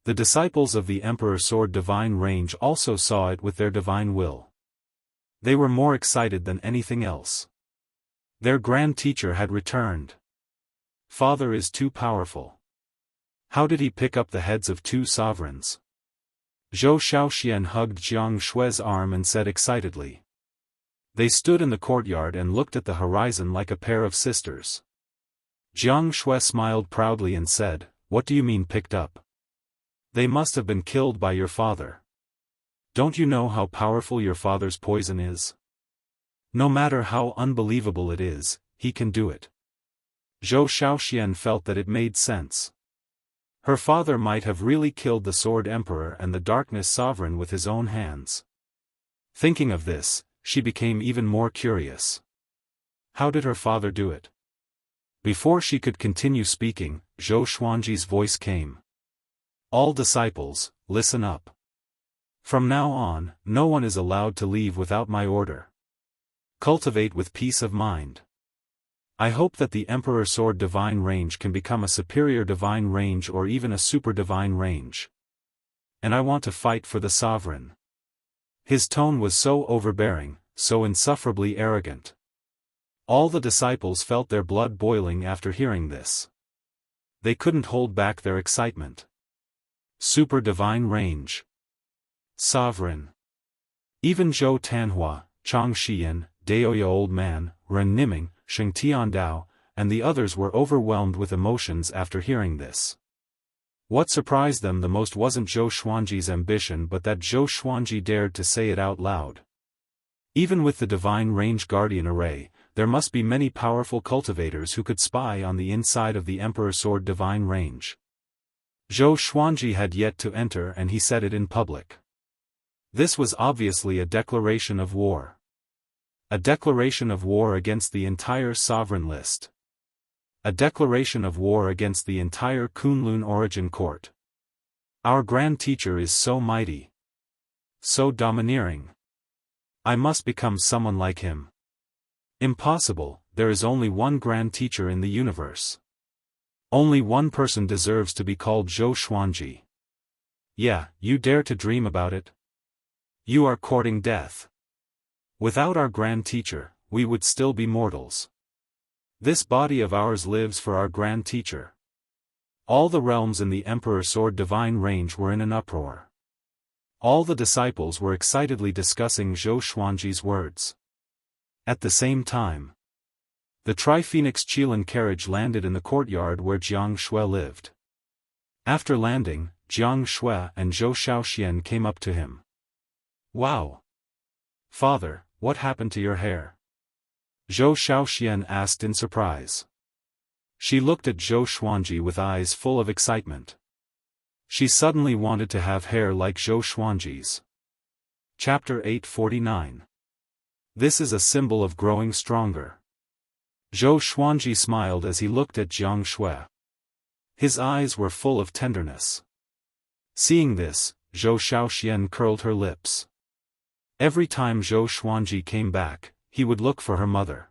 The disciples of the Emperor Sword Divine Range also saw it with their divine will. They were more excited than anything else. Their grand teacher had returned. Father is too powerful. How did he pick up the heads of two sovereigns? Zhou Xiaoxian hugged Jiang Shui's arm and said excitedly. They stood in the courtyard and looked at the horizon like a pair of sisters. Jiang Shui smiled proudly and said, "What do you mean picked up? They must have been killed by your father. Don't you know how powerful your father's poison is? No matter how unbelievable it is, he can do it." Zhou Xiaoxian felt that it made sense. Her father might have really killed the Sword Emperor and the Darkness Sovereign with his own hands. Thinking of this, she became even more curious. How did her father do it? Before she could continue speaking, Zhou Xuanji's voice came. "All disciples, listen up. From now on, no one is allowed to leave without my order. Cultivate with peace of mind. I hope that the Emperor Sword Divine Range can become a superior divine range or even a super divine range. And I want to fight for the sovereign." His tone was so overbearing, so insufferably arrogant. All the disciples felt their blood boiling after hearing this. They couldn't hold back their excitement. Super divine range. Sovereign. Even Zhou Tanhua, Chang Xian, Daoist Old Man, Ren Niming, Sheng Tiandao, and the others were overwhelmed with emotions after hearing this. What surprised them the most wasn't Zhou Xuanji's ambition but that Zhou Xuanji dared to say it out loud. Even with the Divine Range Guardian array, there must be many powerful cultivators who could spy on the inside of the Emperor Sword Divine Range. Zhou Xuanji had yet to enter and he said it in public. This was obviously a declaration of war. A declaration of war against the entire sovereign list. A declaration of war against the entire Kunlun origin court. Our grand teacher is so mighty. So domineering. I must become someone like him. Impossible, there is only one grand teacher in the universe. Only one person deserves to be called Zhou Xuanji. Yeah, you dare to dream about it? You are courting death. Without our grand teacher, we would still be mortals. This body of ours lives for our grand teacher. All the realms in the Emperor Sword Divine Range were in an uproar. All the disciples were excitedly discussing Zhou Xuanji's words. At the same time, the Tri-Phoenix Qilin carriage landed in the courtyard where Jiang Shui lived. After landing, Jiang Shui and Zhou Xiaoxian came up to him. "Wow! Father, what happened to your hair?" Zhou Xiaoxian asked in surprise. She looked at Zhou Xuanji with eyes full of excitement. She suddenly wanted to have hair like Zhou Xuanji's. Chapter 849. This is a symbol of growing stronger. Zhou Xuanji smiled as he looked at Jiang Shui. His eyes were full of tenderness. Seeing this, Zhou Xiaoxian curled her lips. Every time Zhou Xuanji came back, he would look for her mother.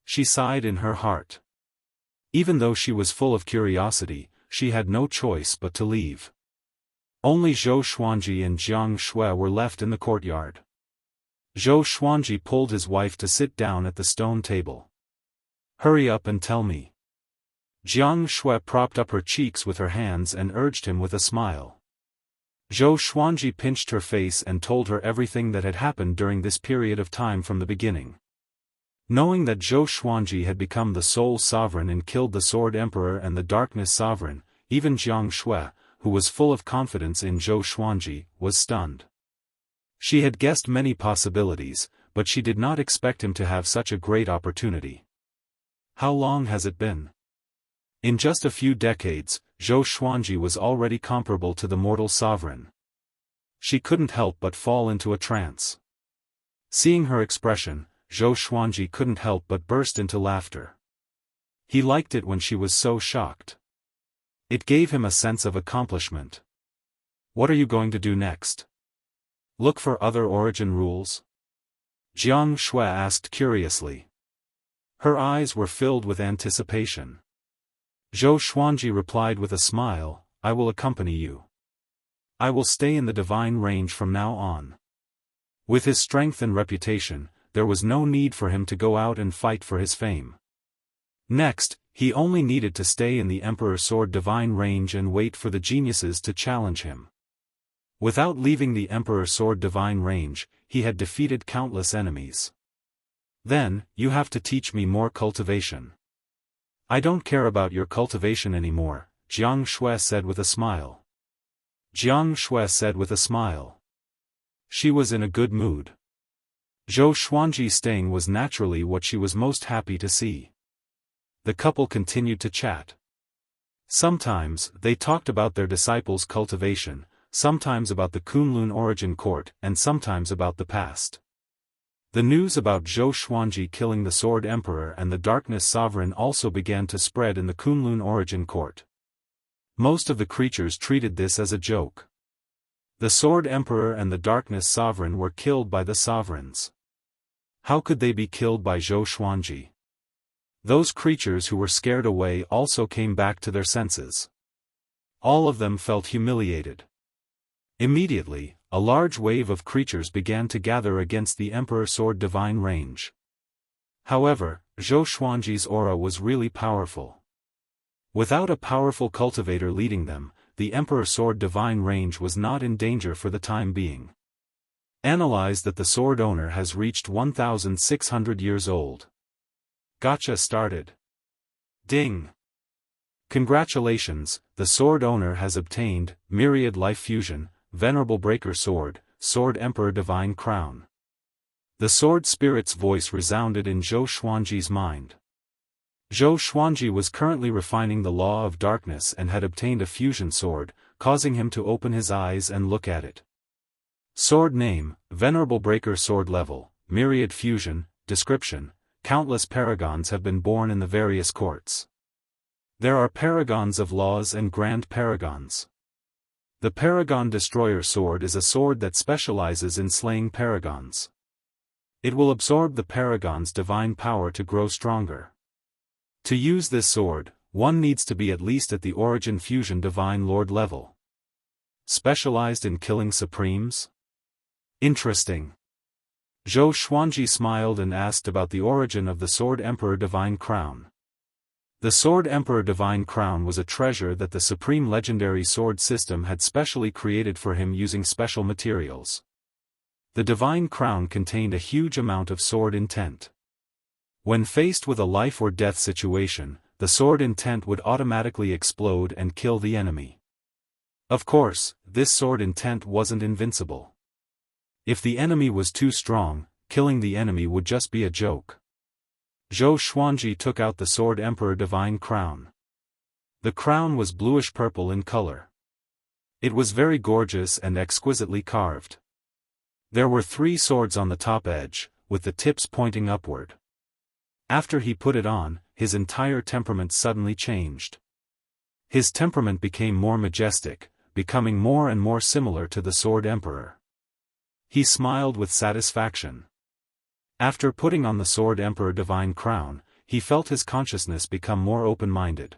She sighed in her heart. Even though she was full of curiosity, she had no choice but to leave. Only Zhou Xuanji and Jiang Shui were left in the courtyard. Zhou Xuanji pulled his wife to sit down at the stone table. "Hurry up and tell me." Jiang Shui propped up her cheeks with her hands and urged him with a smile. Zhou Xuanji pinched her face and told her everything that had happened during this period of time from the beginning. Knowing that Zhou Xuanji had become the sole sovereign and killed the Sword Emperor and the Darkness Sovereign, even Jiang Shui, who was full of confidence in Zhou Xuanji, was stunned. She had guessed many possibilities, but she did not expect him to have such a great opportunity. How long has it been? In just a few decades, Zhou Xuanji was already comparable to the mortal sovereign. She couldn't help but fall into a trance. Seeing her expression, Zhou Xuanji couldn't help but burst into laughter. He liked it when she was so shocked. It gave him a sense of accomplishment. "What are you going to do next?" Look for other origin rules? Jianghu asked curiously. Her eyes were filled with anticipation. Zhou Xuanji replied with a smile, I will accompany you. I will stay in the divine range from now on. With his strength and reputation, there was no need for him to go out and fight for his fame. Next, he only needed to stay in the Emperor Sword divine range and wait for the geniuses to challenge him. Without leaving the Emperor Sword divine range, he had defeated countless enemies. Then, you have to teach me more cultivation. I don't care about your cultivation anymore, Jianghu said with a smile. Jianghu said with a smile. She was in a good mood. Zhou Xuanji staying was naturally what she was most happy to see. The couple continued to chat. Sometimes, they talked about their disciples' cultivation, sometimes about the Kunlun origin court, and sometimes about the past. The news about Zhou Xuanji killing the Sword Emperor and the Darkness Sovereign also began to spread in the Kunlun origin court. Most of the creatures treated this as a joke. The Sword Emperor and the Darkness Sovereign were killed by the sovereigns. How could they be killed by Zhou Xuanji? Those creatures who were scared away also came back to their senses. All of them felt humiliated. Immediately, a large wave of creatures began to gather against the Emperor Sword divine range. However, Zhou Xuanji's aura was really powerful. Without a powerful cultivator leading them, the Emperor Sword divine range was not in danger for the time being. Analyze that the sword owner has reached 1,600 years old. Gotcha started. Ding! Congratulations, the sword owner has obtained Myriad Life Fusion, Venerable Breaker Sword, Sword Emperor Divine Crown. The sword spirit's voice resounded in Zhou Xuanji's mind. Zhou Xuanji was currently refining the law of darkness and had obtained a fusion sword, causing him to open his eyes and look at it. Sword name, Venerable Breaker Sword level, Myriad Fusion, description, countless paragons have been born in the various courts. There are paragons of laws and grand paragons. The Paragon Destroyer Sword is a sword that specializes in slaying paragons. It will absorb the paragon's divine power to grow stronger. To use this sword, one needs to be at least at the Origin Fusion Divine Lord level. Specialized in killing supremes? Interesting. Zhou Xuanji smiled and asked about the origin of the Sword Emperor Divine Crown. The Sword Emperor Divine Crown was a treasure that the Supreme Legendary Sword System had specially created for him using special materials. The Divine Crown contained a huge amount of sword intent. When faced with a life or death situation, the sword intent would automatically explode and kill the enemy. Of course, this sword intent wasn't invincible. If the enemy was too strong, killing the enemy would just be a joke. Zhou Xuanji took out the Sword Emperor Divine Crown. The crown was bluish-purple in color. It was very gorgeous and exquisitely carved. There were 3 swords on the top edge, with the tips pointing upward. After he put it on, his entire temperament suddenly changed. His temperament became more majestic, becoming more and more similar to the Sword Emperor. He smiled with satisfaction. After putting on the Sword Emperor Divine Crown, he felt his consciousness become more open-minded.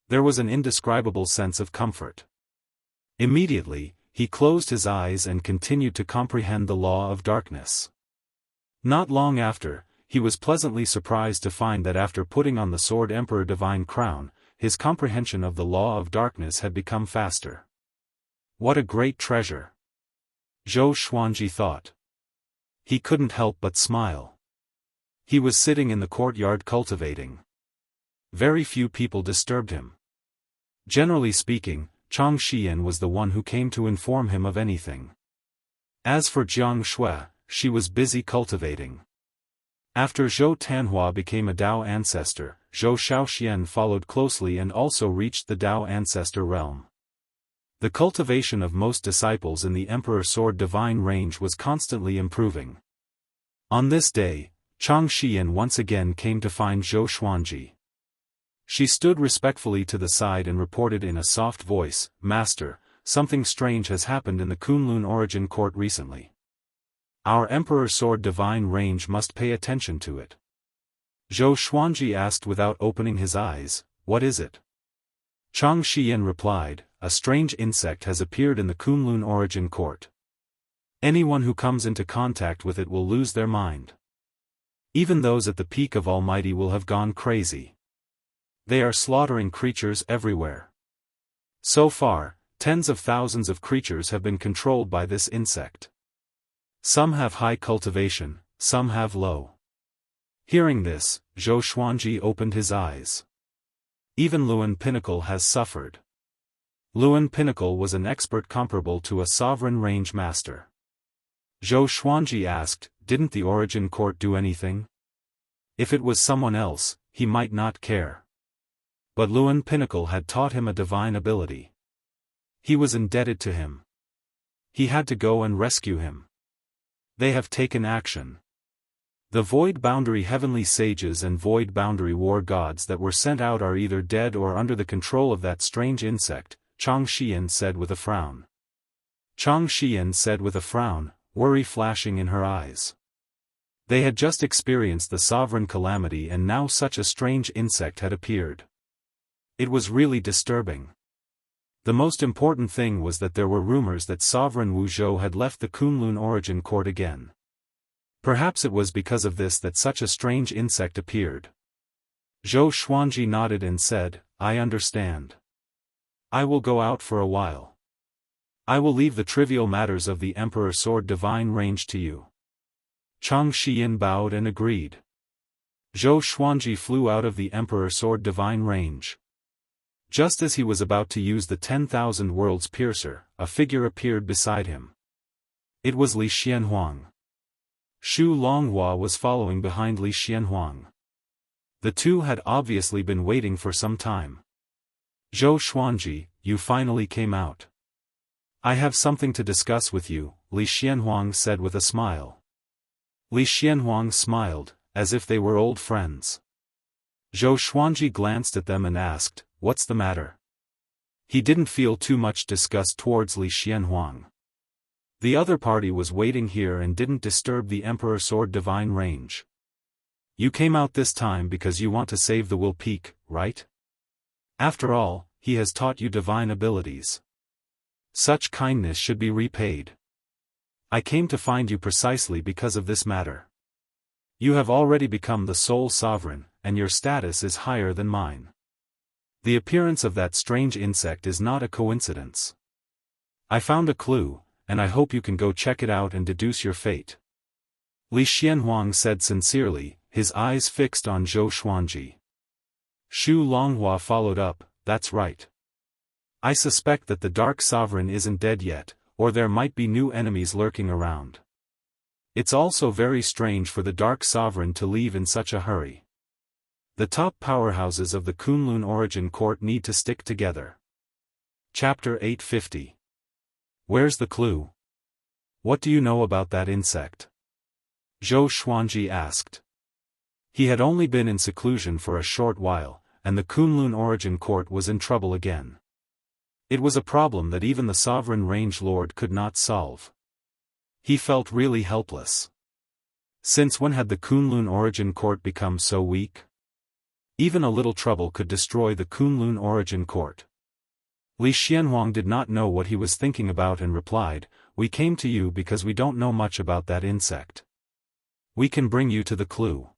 There was an indescribable sense of comfort. Immediately, he closed his eyes and continued to comprehend the law of darkness. Not long after, he was pleasantly surprised to find that after putting on the Sword Emperor Divine Crown, his comprehension of the law of darkness had become faster. What a great treasure! Zhou Xuanji thought. He couldn't help but smile. He was sitting in the courtyard cultivating. Very few people disturbed him. Generally speaking, Chang Xian was the one who came to inform him of anything. As for Jianghu, she was busy cultivating. After Zhou Tanhua became a Dao ancestor, Zhou Xiaoxian followed closely and also reached the Dao ancestor realm. The cultivation of most disciples in the Emperor Sword Divine Range was constantly improving. On this day, Chang Xian once again came to find Zhou Xuanji. She stood respectfully to the side and reported in a soft voice, "Master, something strange has happened in the Kunlun Origin Court recently. Our Emperor Sword Divine Range must pay attention to it. Zhou Xuanji asked without opening his eyes, what is it? Chang Shiyan replied, a strange insect has appeared in the Kunlun Origin Court. Anyone who comes into contact with it will lose their mind. Even those at the peak of Almighty will have gone crazy. They are slaughtering creatures everywhere. So far, tens of thousands of creatures have been controlled by this insect. Some have high cultivation, some have low. Hearing this, Zhou Xuanji opened his eyes. Even Luan Pinnacle has suffered. Luan Pinnacle was an expert comparable to a sovereign range master. Zhou Xuanji asked, didn't the Origin Court do anything? If it was someone else, he might not care. But Luan Pinnacle had taught him a divine ability. He was indebted to him. He had to go and rescue him. They have taken action. The Void Boundary Heavenly Sages and Void Boundary War Gods that were sent out are either dead or under the control of that strange insect, Chang Shiyan said with a frown. Chang Shiyan said with a frown, worry flashing in her eyes. They had just experienced the sovereign calamity and now such a strange insect had appeared. It was really disturbing. The most important thing was that there were rumors that Sovereign Wu Zhou had left the Kunlun Origin Court again. Perhaps it was because of this that such a strange insect appeared. Zhou Xuanji nodded and said, I understand. I will go out for a while. I will leave the trivial matters of the Emperor Sword Divine Range to you. Chang Shiyan bowed and agreed. Zhou Xuanji flew out of the Emperor Sword Divine Range. Just as he was about to use the 10,000 Worlds Piercer, a figure appeared beside him. It was Li Xianhuang. Shu Longhua was following behind Li Xianhuang. The two had obviously been waiting for some time. Zhou Xuanji, you finally came out. I have something to discuss with you, Li Xianhuang said with a smile. Li Xianhuang smiled, as if they were old friends. Zhou Xuanji glanced at them and asked, what's the matter? He didn't feel too much disgust towards Li Xianhuang. The other party was waiting here and didn't disturb the Emperor Sword Divine Range. You came out this time because you want to save the Will Peak, right? After all, he has taught you divine abilities. Such kindness should be repaid. I came to find you precisely because of this matter. You have already become the sole sovereign, and your status is higher than mine. The appearance of that strange insect is not a coincidence. I found a clue, and I hope you can go check it out and deduce your fate. Li Xianhuang said sincerely, his eyes fixed on Zhou Xuanji. Shu Longhua followed up, that's right. I suspect that the Dark Sovereign isn't dead yet, or there might be new enemies lurking around. It's also very strange for the Dark Sovereign to leave in such a hurry. The top powerhouses of the Kunlun Origin Court need to stick together. Chapter 850. Where's the clue? What do you know about that insect? Zhou Xuanji asked. He had only been in seclusion for a short while, and the Kunlun Origin Court was in trouble again. It was a problem that even the Sovereign Range Lord could not solve. He felt really helpless. Since when had the Kunlun Origin Court become so weak? Even a little trouble could destroy the Kunlun Origin Court. Li Xianhuang did not know what he was thinking about and replied, we came to you because we don't know much about that insect. We can bring you to the clue.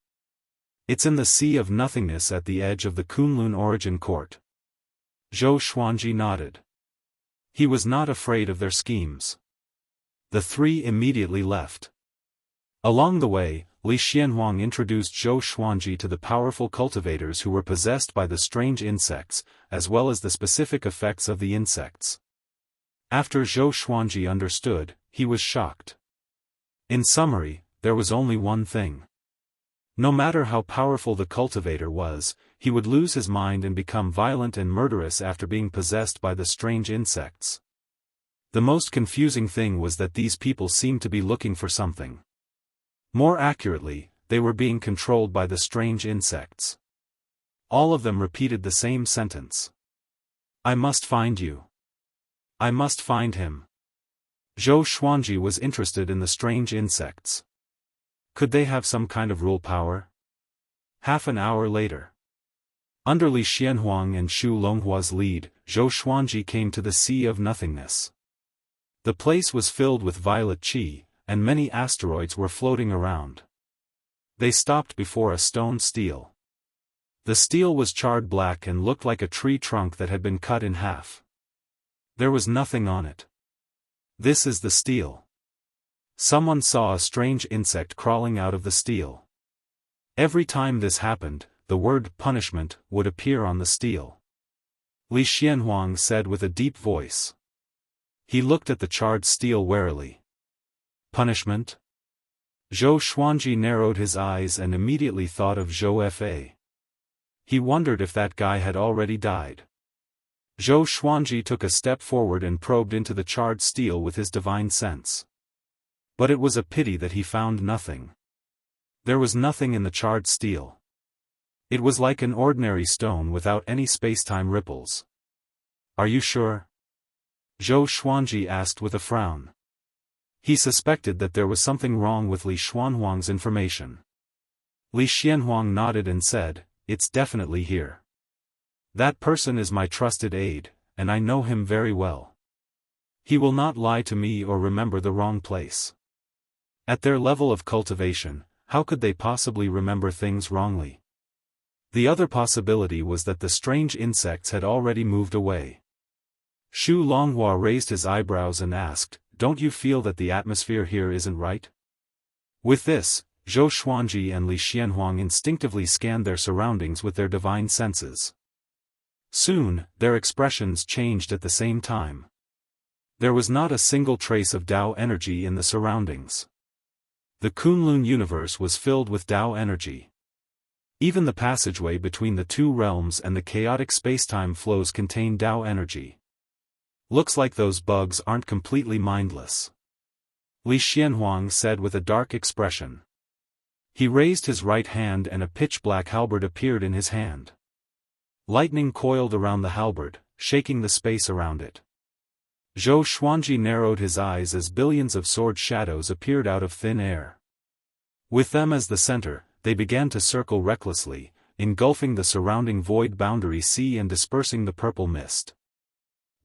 It's in the Sea of Nothingness at the edge of the Kunlun Origin Court. Zhou Xuanji nodded. He was not afraid of their schemes. The three immediately left. Along the way, Li Xianhuang introduced Zhou Xuanji to the powerful cultivators who were possessed by the strange insects, as well as the specific effects of the insects. After Zhou Xuanji understood, he was shocked. In summary, there was only one thing. No matter how powerful the cultivator was, he would lose his mind and become violent and murderous after being possessed by the strange insects. The most confusing thing was that these people seemed to be looking for something. More accurately, they were being controlled by the strange insects. All of them repeated the same sentence. I must find you. I must find him. Zhou Xuanji was interested in the strange insects. Could they have some kind of rule power? Half an hour later. Under Li Xianhuang and Shu Longhua's lead, Zhou Xuanji came to the Sea of Nothingness. The place was filled with violet qi, and many asteroids were floating around. They stopped before a stone stele. The stele was charred black and looked like a tree trunk that had been cut in half. There was nothing on it. This is the stele. Someone saw a strange insect crawling out of the stele. Every time this happened, the word punishment would appear on the stele. Li Xianhuang said with a deep voice. He looked at the charred stele warily. Punishment? Zhou Xuanji narrowed his eyes and immediately thought of Zhou Fa. He wondered if that guy had already died. Zhou Xuanji took a step forward and probed into the charred stele with his divine sense. But it was a pity that he found nothing. There was nothing in the charred stele. It was like an ordinary stone without any spacetime ripples. Are you sure? Zhou Xuanji asked with a frown. He suspected that there was something wrong with Li Xianhuang's information. Li Xianhuang nodded and said, "It's definitely here. That person is my trusted aide, and I know him very well. He will not lie to me or remember the wrong place." At their level of cultivation, how could they possibly remember things wrongly? The other possibility was that the strange insects had already moved away. Shu Longhua raised his eyebrows and asked, "Don't you feel that the atmosphere here isn't right?" With this, Zhou Xuanji and Li Xianhuang instinctively scanned their surroundings with their divine senses. Soon, their expressions changed at the same time. There was not a single trace of Dao energy in the surroundings. The Kunlun universe was filled with Dao energy. Even the passageway between the two realms and the chaotic spacetime flows contain Dao energy. Looks like those bugs aren't completely mindless. Li Xianhuang said with a dark expression. He raised his right hand and a pitch-black halberd appeared in his hand. Lightning coiled around the halberd, shaking the space around it. Zhou Xuanji narrowed his eyes as billions of sword shadows appeared out of thin air. With them as the center, they began to circle recklessly, engulfing the surrounding void boundary sea and dispersing the purple mist.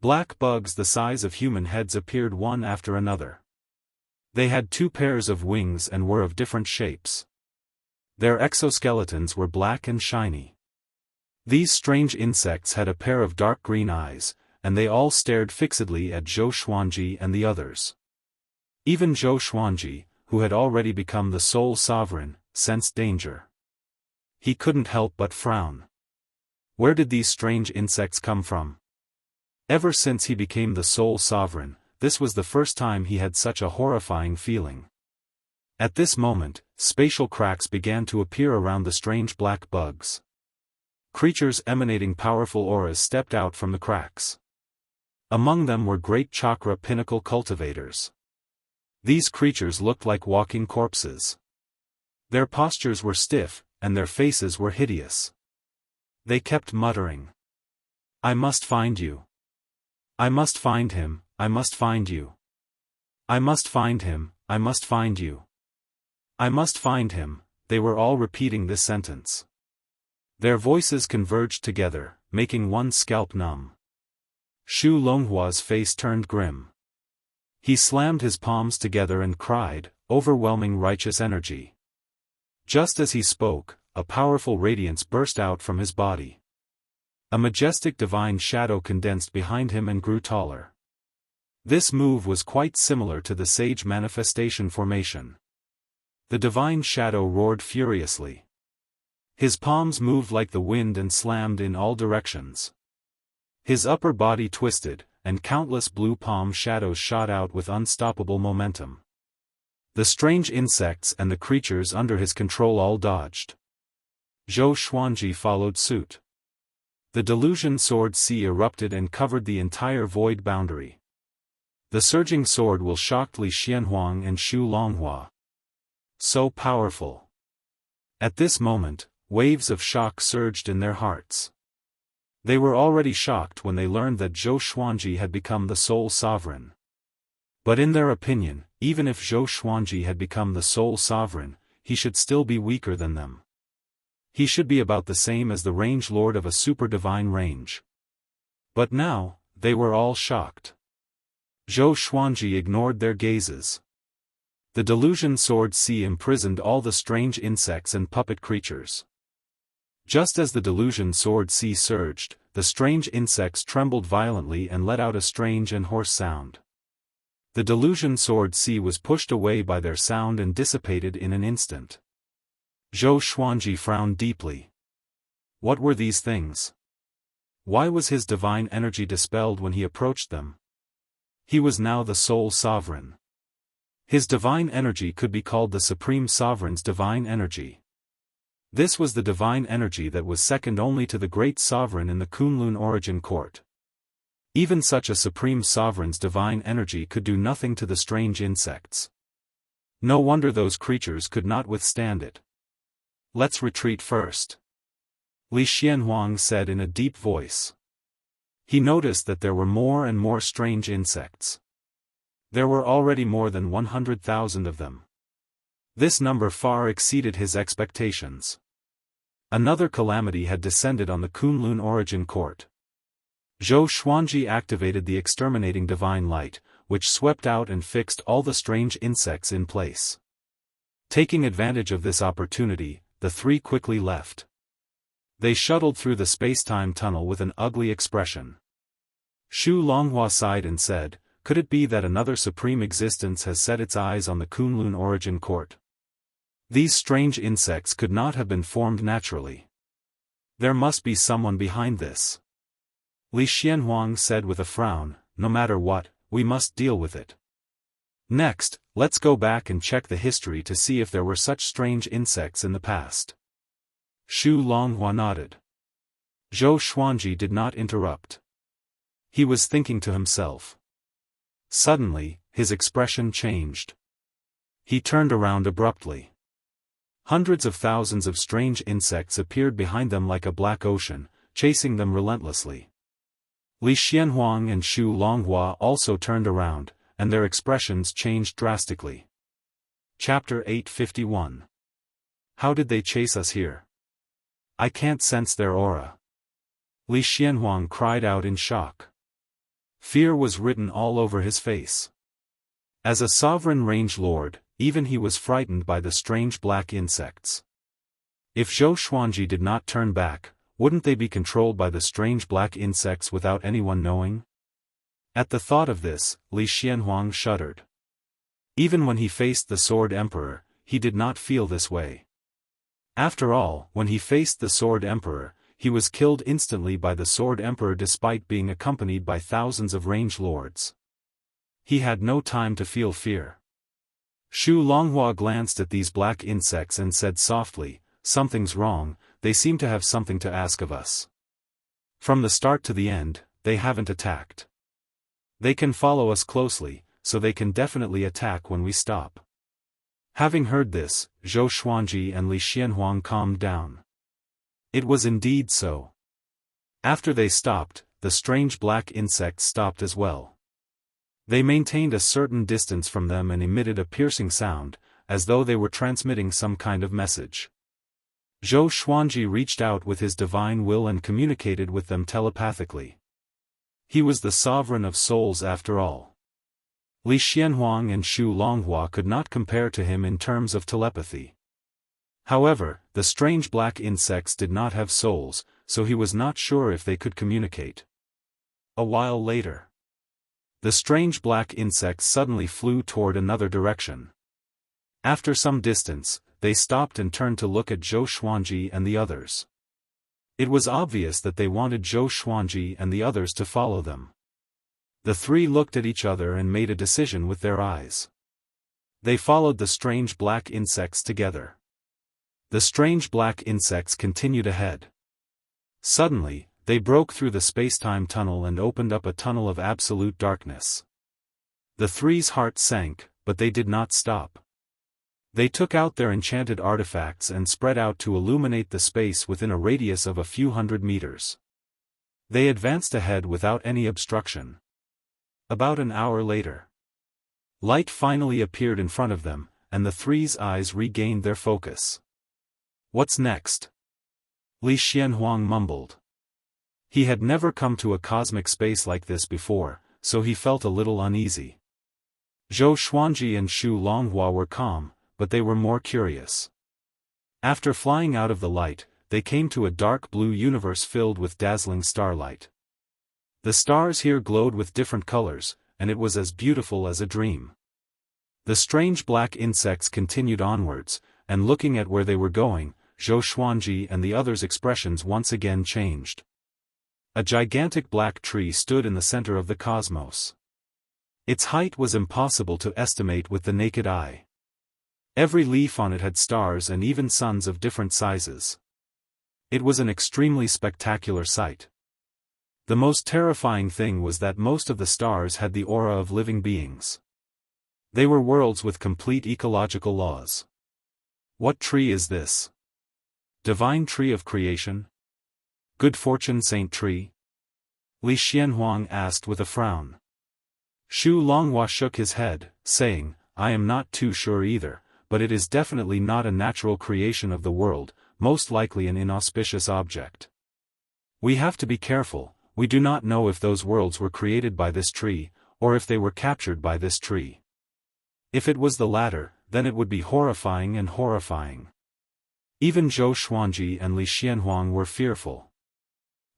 Black bugs the size of human heads appeared one after another. They had 2 pairs of wings and were of different shapes. Their exoskeletons were black and shiny. These strange insects had a pair of dark green eyes, and they all stared fixedly at Zhou Xuanji and the others. Even Zhou Xuanji, who had already become the sole sovereign, sensed danger. He couldn't help but frown. Where did these strange insects come from? Ever since he became the sole sovereign, this was the first time he had such a horrifying feeling. At this moment, spatial cracks began to appear around the strange black bugs. Creatures emanating powerful auras stepped out from the cracks. Among them were great chakra pinnacle cultivators. These creatures looked like walking corpses. Their postures were stiff, and their faces were hideous. They kept muttering. "I must find you. I must find him, I must find you. I must find him, I must find you. I must find him." They were all repeating this sentence. Their voices converged together, making one's scalp numb. Shu Longhua's face turned grim. He slammed his palms together and cried, overwhelming righteous energy. Just as he spoke, a powerful radiance burst out from his body. A majestic divine shadow condensed behind him and grew taller. This move was quite similar to the sage manifestation formation. The divine shadow roared furiously. His palms moved like the wind and slammed in all directions. His upper body twisted, and countless blue palm shadows shot out with unstoppable momentum. The strange insects and the creatures under his control all dodged. Zhou Xuanji followed suit. The delusion sword sea erupted and covered the entire void boundary. The surging sword will shocked Li Xianhuang and Shu Longhua. So powerful. At this moment, waves of shock surged in their hearts. They were already shocked when they learned that Zhou Xuanji had become the sole sovereign. But in their opinion, even if Zhou Xuanji had become the sole sovereign, he should still be weaker than them. He should be about the same as the range lord of a super-divine range. But now, they were all shocked. Zhou Xuanji ignored their gazes. The delusion sword sea imprisoned all the strange insects and puppet creatures. Just as the delusion sword sea surged, the strange insects trembled violently and let out a strange and hoarse sound. The delusion sword sea was pushed away by their sound and dissipated in an instant. Zhou Xuanji frowned deeply. What were these things? Why was his divine energy dispelled when he approached them? He was now the sole sovereign. His divine energy could be called the Supreme Sovereign's divine energy. This was the divine energy that was second only to the great sovereign in the Kunlun origin court. Even such a Supreme Sovereign's divine energy could do nothing to the strange insects. No wonder those creatures could not withstand it. Let's retreat first, Li Xianhuang said in a deep voice. He noticed that there were more and more strange insects. There were already more than 100,000 of them. This number far exceeded his expectations. Another calamity had descended on the Kunlun origin court. Zhou Xuanji activated the exterminating divine light, which swept out and fixed all the strange insects in place. Taking advantage of this opportunity, the three quickly left. They shuttled through the space-time tunnel with an ugly expression. Shu Longhua sighed and said, "Could it be that another supreme existence has set its eyes on the Kunlun origin court? These strange insects could not have been formed naturally. There must be someone behind this." Li Xianhuang said with a frown, "No matter what, we must deal with it. Next, let's go back and check the history to see if there were such strange insects in the past." Shu Longhua nodded. Zhou Xuanji did not interrupt. He was thinking to himself. Suddenly, his expression changed. He turned around abruptly. Hundreds of thousands of strange insects appeared behind them like a black ocean, chasing them relentlessly. Li Xianhuang and Shu Longhua also turned around, and their expressions changed drastically. Chapter 851. How did they chase us here? I can't sense their aura. Li Xianhuang cried out in shock. Fear was written all over his face. As a sovereign range lord, even he was frightened by the strange black insects. If Zhou Xuanji did not turn back, wouldn't they be controlled by the strange black insects without anyone knowing? At the thought of this, Li Xianhuang shuddered. Even when he faced the Sword Emperor, he did not feel this way. After all, when he faced the Sword Emperor, he was killed instantly by the Sword Emperor despite being accompanied by thousands of range lords. He had no time to feel fear. Shu Longhua glanced at these black insects and said softly, "Something's wrong, they seem to have something to ask of us. From the start to the end, they haven't attacked. They can follow us closely, so they can definitely attack when we stop." Having heard this, Zhou Xuanji and Li Xianhuang calmed down. It was indeed so. After they stopped, the strange black insects stopped as well. They maintained a certain distance from them and emitted a piercing sound, as though they were transmitting some kind of message. Zhou Xuanji reached out with his divine will and communicated with them telepathically. He was the sovereign of souls after all. Li Xianhuang and Shu Longhua could not compare to him in terms of telepathy. However, the strange black insects did not have souls, so he was not sure if they could communicate. A while later, the strange black insects suddenly flew toward another direction. After some distance, they stopped and turned to look at Zhou Xuanji and the others. It was obvious that they wanted Zhou Xuanji and the others to follow them. The three looked at each other and made a decision with their eyes. They followed the strange black insects together. The strange black insects continued ahead. Suddenly, they broke through the space-time tunnel and opened up a tunnel of absolute darkness. The three's hearts sank, but they did not stop. They took out their enchanted artifacts and spread out to illuminate the space within a radius of a few hundred meters. They advanced ahead without any obstruction. About an hour later, light finally appeared in front of them, and the three's eyes regained their focus. "What's next?" Li Xianhuang mumbled. He had never come to a cosmic space like this before, so he felt a little uneasy. Zhou Xuanji and Xu Longhua were calm, but they were more curious. After flying out of the light, they came to a dark blue universe filled with dazzling starlight. The stars here glowed with different colors, and it was as beautiful as a dream. The strange black insects continued onwards, and looking at where they were going, Zhou Xuanji and the others' expressions once again changed. A gigantic black tree stood in the center of the cosmos. Its height was impossible to estimate with the naked eye. Every leaf on it had stars and even suns of different sizes. It was an extremely spectacular sight. The most terrifying thing was that most of the stars had the aura of living beings. They were worlds with complete ecological laws. What tree is this? Divine tree of creation? Good fortune saint tree? Li Xianhuang asked with a frown. Xu Longhua shook his head, saying, I am not too sure either, but it is definitely not a natural creation of the world, most likely an inauspicious object. We have to be careful, we do not know if those worlds were created by this tree, or if they were captured by this tree. If it was the latter, then it would be horrifying and horrifying. Even Zhou Xuanji and Li Xianhuang were fearful.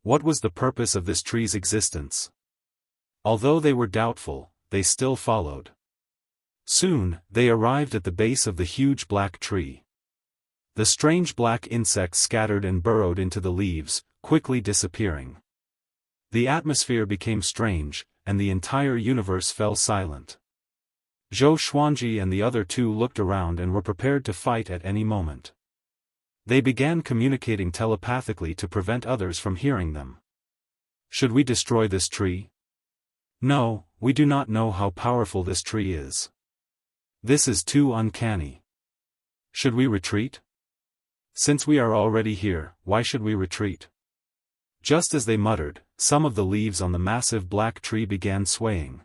What was the purpose of this tree's existence? Although they were doubtful, they still followed. Soon, they arrived at the base of the huge black tree. The strange black insects scattered and burrowed into the leaves, quickly disappearing. The atmosphere became strange, and the entire universe fell silent. Zhou Xuanji and the other two looked around and were prepared to fight at any moment. They began communicating telepathically to prevent others from hearing them. Should we destroy this tree? No, we do not know how powerful this tree is. This is too uncanny. Should we retreat? Since we are already here, why should we retreat? Just as they muttered, some of the leaves on the massive black tree began swaying.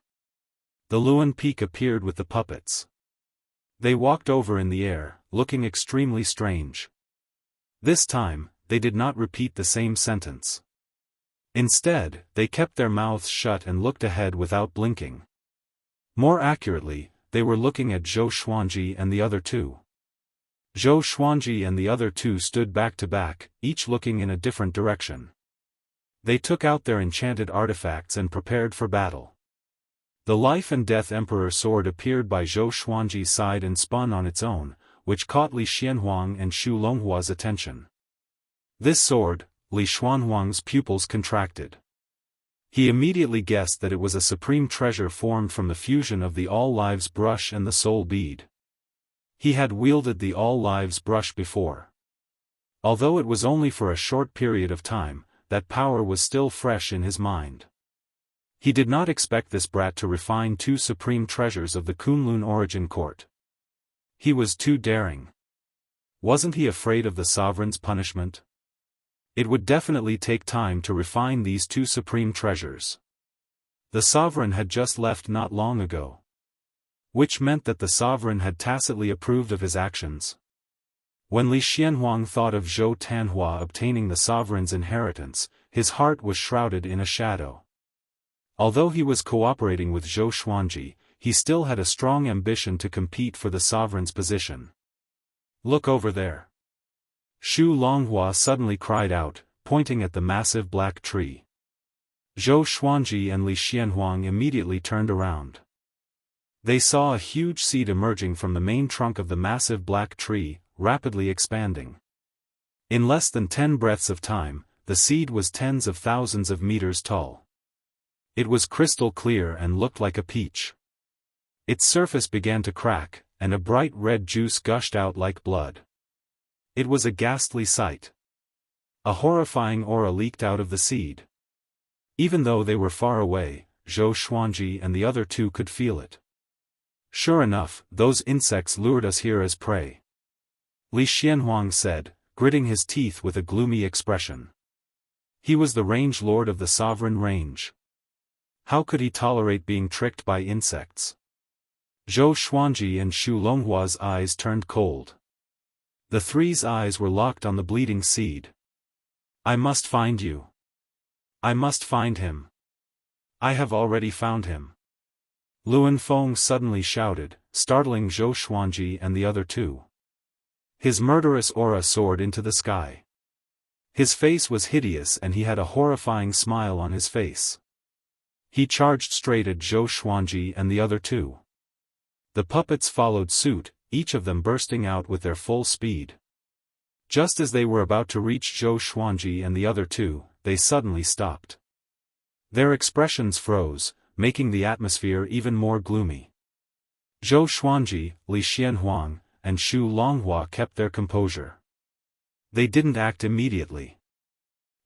The Luan Peak appeared with the puppets. They walked over in the air, looking extremely strange. This time, they did not repeat the same sentence. Instead, they kept their mouths shut and looked ahead without blinking. More accurately, they were looking at Zhou Xuanji and the other two. Zhou Xuanji and the other two stood back to back, each looking in a different direction. They took out their enchanted artifacts and prepared for battle. The Life and Death Emperor sword appeared by Zhou Xuanji's side and spun on its own, which caught Li Xianhuang and Xu Longhua's attention. This sword, Li Xianhuang's pupils contracted. He immediately guessed that it was a supreme treasure formed from the fusion of the All-Lives brush and the Soul bead. He had wielded the All-Lives brush before. Although it was only for a short period of time, that power was still fresh in his mind. He did not expect this brat to refine two supreme treasures of the Kunlun origin court. He was too daring. Wasn't he afraid of the sovereign's punishment? It would definitely take time to refine these two supreme treasures. The sovereign had just left not long ago. Which meant that the sovereign had tacitly approved of his actions. When Li Xianhuang thought of Zhou Tanhua obtaining the sovereign's inheritance, his heart was shrouded in a shadow. Although he was cooperating with Zhou Xuanji, he still had a strong ambition to compete for the sovereign's position. Look over there. Xu Longhua suddenly cried out, pointing at the massive black tree. Zhou Xuanji and Li Xianhuang immediately turned around. They saw a huge seed emerging from the main trunk of the massive black tree, rapidly expanding. In less than 10 breaths of time, the seed was tens of thousands of meters tall. It was crystal clear and looked like a peach. Its surface began to crack, and a bright red juice gushed out like blood. It was a ghastly sight. A horrifying aura leaked out of the seed. Even though they were far away, Zhou Xuanji and the other two could feel it. Sure enough, those insects lured us here as prey. Li Xianhuang said, gritting his teeth with a gloomy expression. He was the range lord of the sovereign range. How could he tolerate being tricked by insects? Zhou Xuanji and Xu Longhua's eyes turned cold. The three's eyes were locked on the bleeding seed. I must find you. I must find him. I have already found him. Luan Feng suddenly shouted, startling Zhou Xuanji and the other two. His murderous aura soared into the sky. His face was hideous and he had a horrifying smile on his face. He charged straight at Zhou Xuanji and the other two. The puppets followed suit, each of them bursting out with their full speed. Just as they were about to reach Zhou Xuanji and the other two, they suddenly stopped. Their expressions froze, making the atmosphere even more gloomy. Zhou Xuanji, Li Xianhuang, and Xu Longhua kept their composure. They didn't act immediately.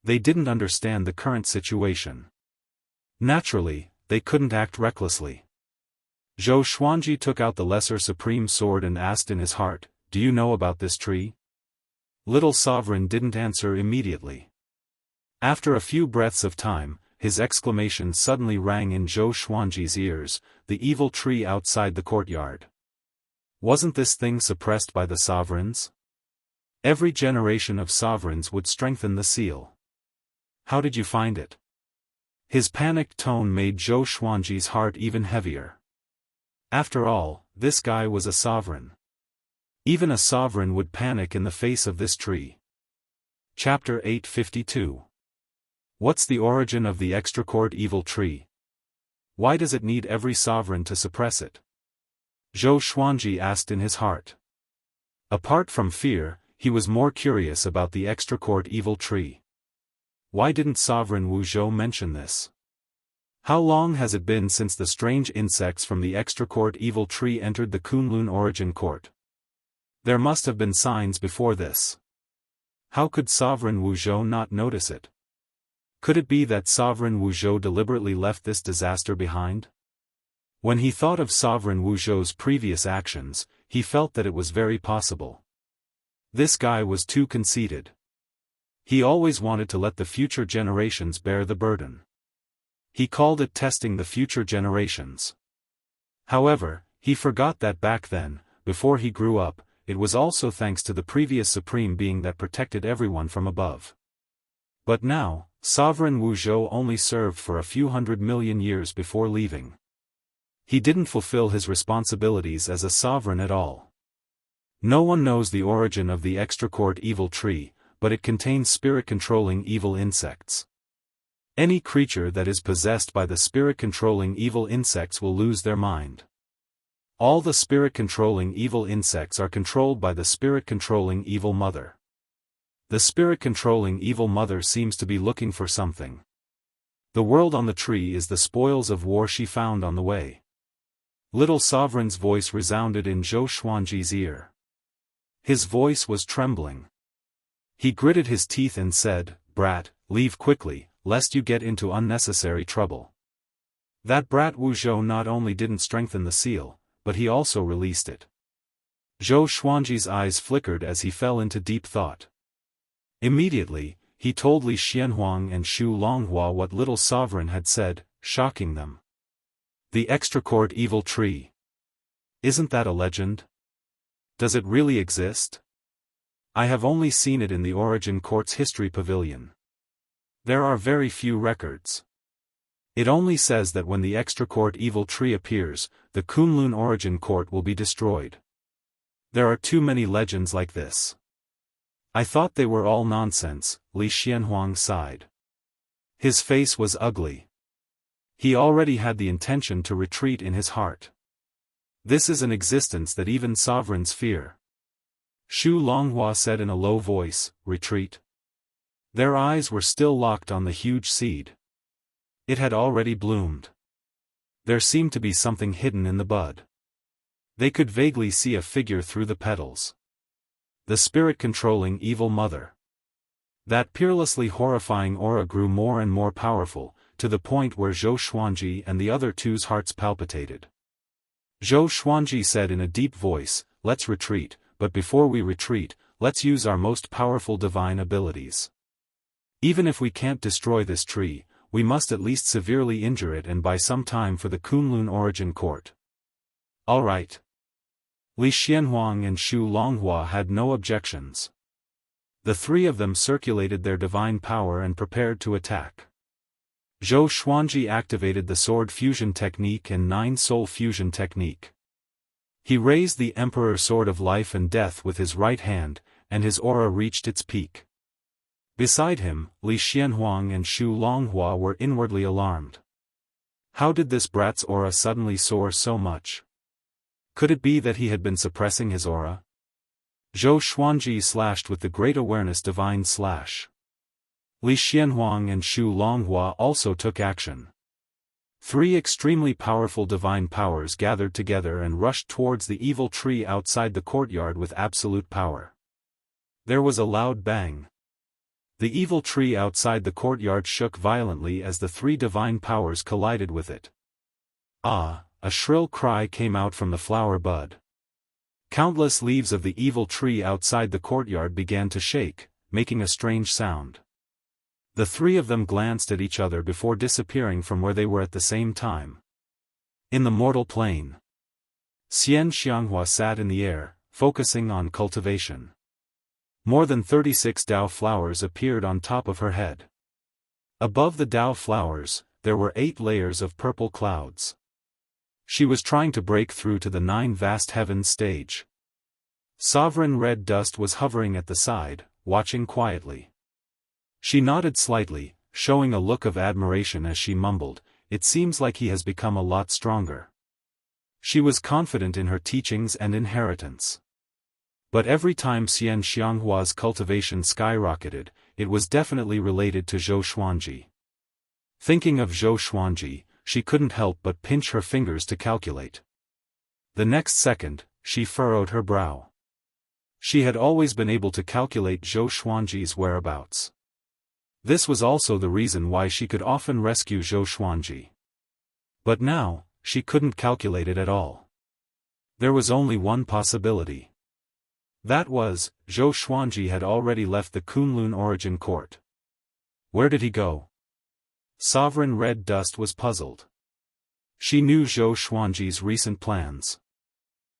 They didn't understand the current situation. Naturally, they couldn't act recklessly. Zhou Xuanji took out the lesser supreme sword and asked in his heart, "Do you know about this tree?" Little Sovereign didn't answer immediately. After a few breaths of time, his exclamation suddenly rang in Zhou Xuanji's ears, "The evil tree outside the courtyard. Wasn't this thing suppressed by the sovereigns? Every generation of sovereigns would strengthen the seal. How did you find it?" His panicked tone made Zhou Xuanji's heart even heavier. After all, this guy was a sovereign. Even a sovereign would panic in the face of this tree. Chapter 852. What's the origin of the extracourt evil tree? Why does it need every sovereign to suppress it? Zhou Xuanji asked in his heart. Apart from fear, he was more curious about the extracourt evil tree. Why didn't Sovereign Wu Zhou mention this? How long has it been since the strange insects from the extracourt evil tree entered the Kunlun origin court? There must have been signs before this. How could Sovereign Wu Zhou not notice it? Could it be that Sovereign Wu Zhou deliberately left this disaster behind? When he thought of Sovereign Wu Zhou's previous actions, he felt that it was very possible. This guy was too conceited. He always wanted to let the future generations bear the burden. He called it testing the future generations. However, he forgot that back then, before he grew up, it was also thanks to the previous supreme being that protected everyone from above. But now, Sovereign Wu Zhou only served for a few 100 million years before leaving. He didn't fulfill his responsibilities as a sovereign at all. No one knows the origin of the extracourt evil tree, but it contains spirit-controlling evil insects. Any creature that is possessed by the spirit-controlling evil insects will lose their mind. All the spirit-controlling evil insects are controlled by the spirit-controlling evil mother. The spirit-controlling evil mother seems to be looking for something. The world on the tree is the spoils of war she found on the way. Little Sovereign's voice resounded in Zhou Xuanji's ear. His voice was trembling. He gritted his teeth and said, "Brat, leave quickly, lest you get into unnecessary trouble." That brat Wu Zhou not only didn't strengthen the seal, but he also released it. Zhou Xuanji's eyes flickered as he fell into deep thought. Immediately, he told Li Xianhuang and Xu Longhua what Little Sovereign had said, shocking them. The extracourt evil tree. Isn't that a legend? Does it really exist? I have only seen it in the Origin Court's History Pavilion. There are very few records. It only says that when the extracourt evil tree appears, the Kunlun Origin Court will be destroyed. There are too many legends like this. I thought they were all nonsense, Li Xianhuang sighed. His face was ugly. He already had the intention to retreat in his heart. This is an existence that even sovereigns fear. Xu Longhua said in a low voice, "Retreat." Their eyes were still locked on the huge seed. It had already bloomed. There seemed to be something hidden in the bud. They could vaguely see a figure through the petals. The spirit-controlling evil mother. That peerlessly horrifying aura grew more and more powerful, to the point where Zhou Xuanji and the other two's hearts palpitated. Zhou Xuanji said in a deep voice, "Let's retreat, but before we retreat, let's use our most powerful divine abilities." Even if we can't destroy this tree, we must at least severely injure it and buy some time for the Kunlun origin court. All right. Li Xianhuang and Shu Longhua had no objections. The three of them circulated their divine power and prepared to attack. Zhou Xuanji activated the sword fusion technique and 9-soul fusion technique. He raised the Emperor Sword of Life and Death with his right hand, and his aura reached its peak. Beside him, Li Xianhuang and Shu Longhua were inwardly alarmed. How did this brat's aura suddenly soar so much? Could it be that he had been suppressing his aura? Zhou Xuanji slashed with the Great Awareness Divine Slash. Li Xianhuang and Shu Longhua also took action. 3 extremely powerful divine powers gathered together and rushed towards the evil tree outside the courtyard with absolute power. There was a loud bang. The evil tree outside the courtyard shook violently as the 3 divine powers collided with it. Ah! A shrill cry came out from the flower bud. Countless leaves of the evil tree outside the courtyard began to shake, making a strange sound. The 3 of them glanced at each other before disappearing from where they were at the same time. In the mortal plane, Xian Xianghua sat in the air, focusing on cultivation. More than 36 Dao flowers appeared on top of her head. Above the Dao flowers, there were 8 layers of purple clouds. She was trying to break through to the 9 vast heavens stage. Sovereign red dust was hovering at the side, watching quietly. She nodded slightly, showing a look of admiration as she mumbled, "It seems like he has become a lot stronger." She was confident in her teachings and inheritance. But every time Xian Xianghua's cultivation skyrocketed, it was definitely related to Zhou Xuanji. Thinking of Zhou Xuanji, she couldn't help but pinch her fingers to calculate. The next second, she furrowed her brow. She had always been able to calculate Zhou Xuanji's whereabouts. This was also the reason why she could often rescue Zhou Xuanji. But now, she couldn't calculate it at all. There was only one possibility. That was, Zhou Xuanji had already left the Kunlun origin court. Where did he go? Sovereign Red Dust was puzzled. She knew Zhou Xuanji's recent plans.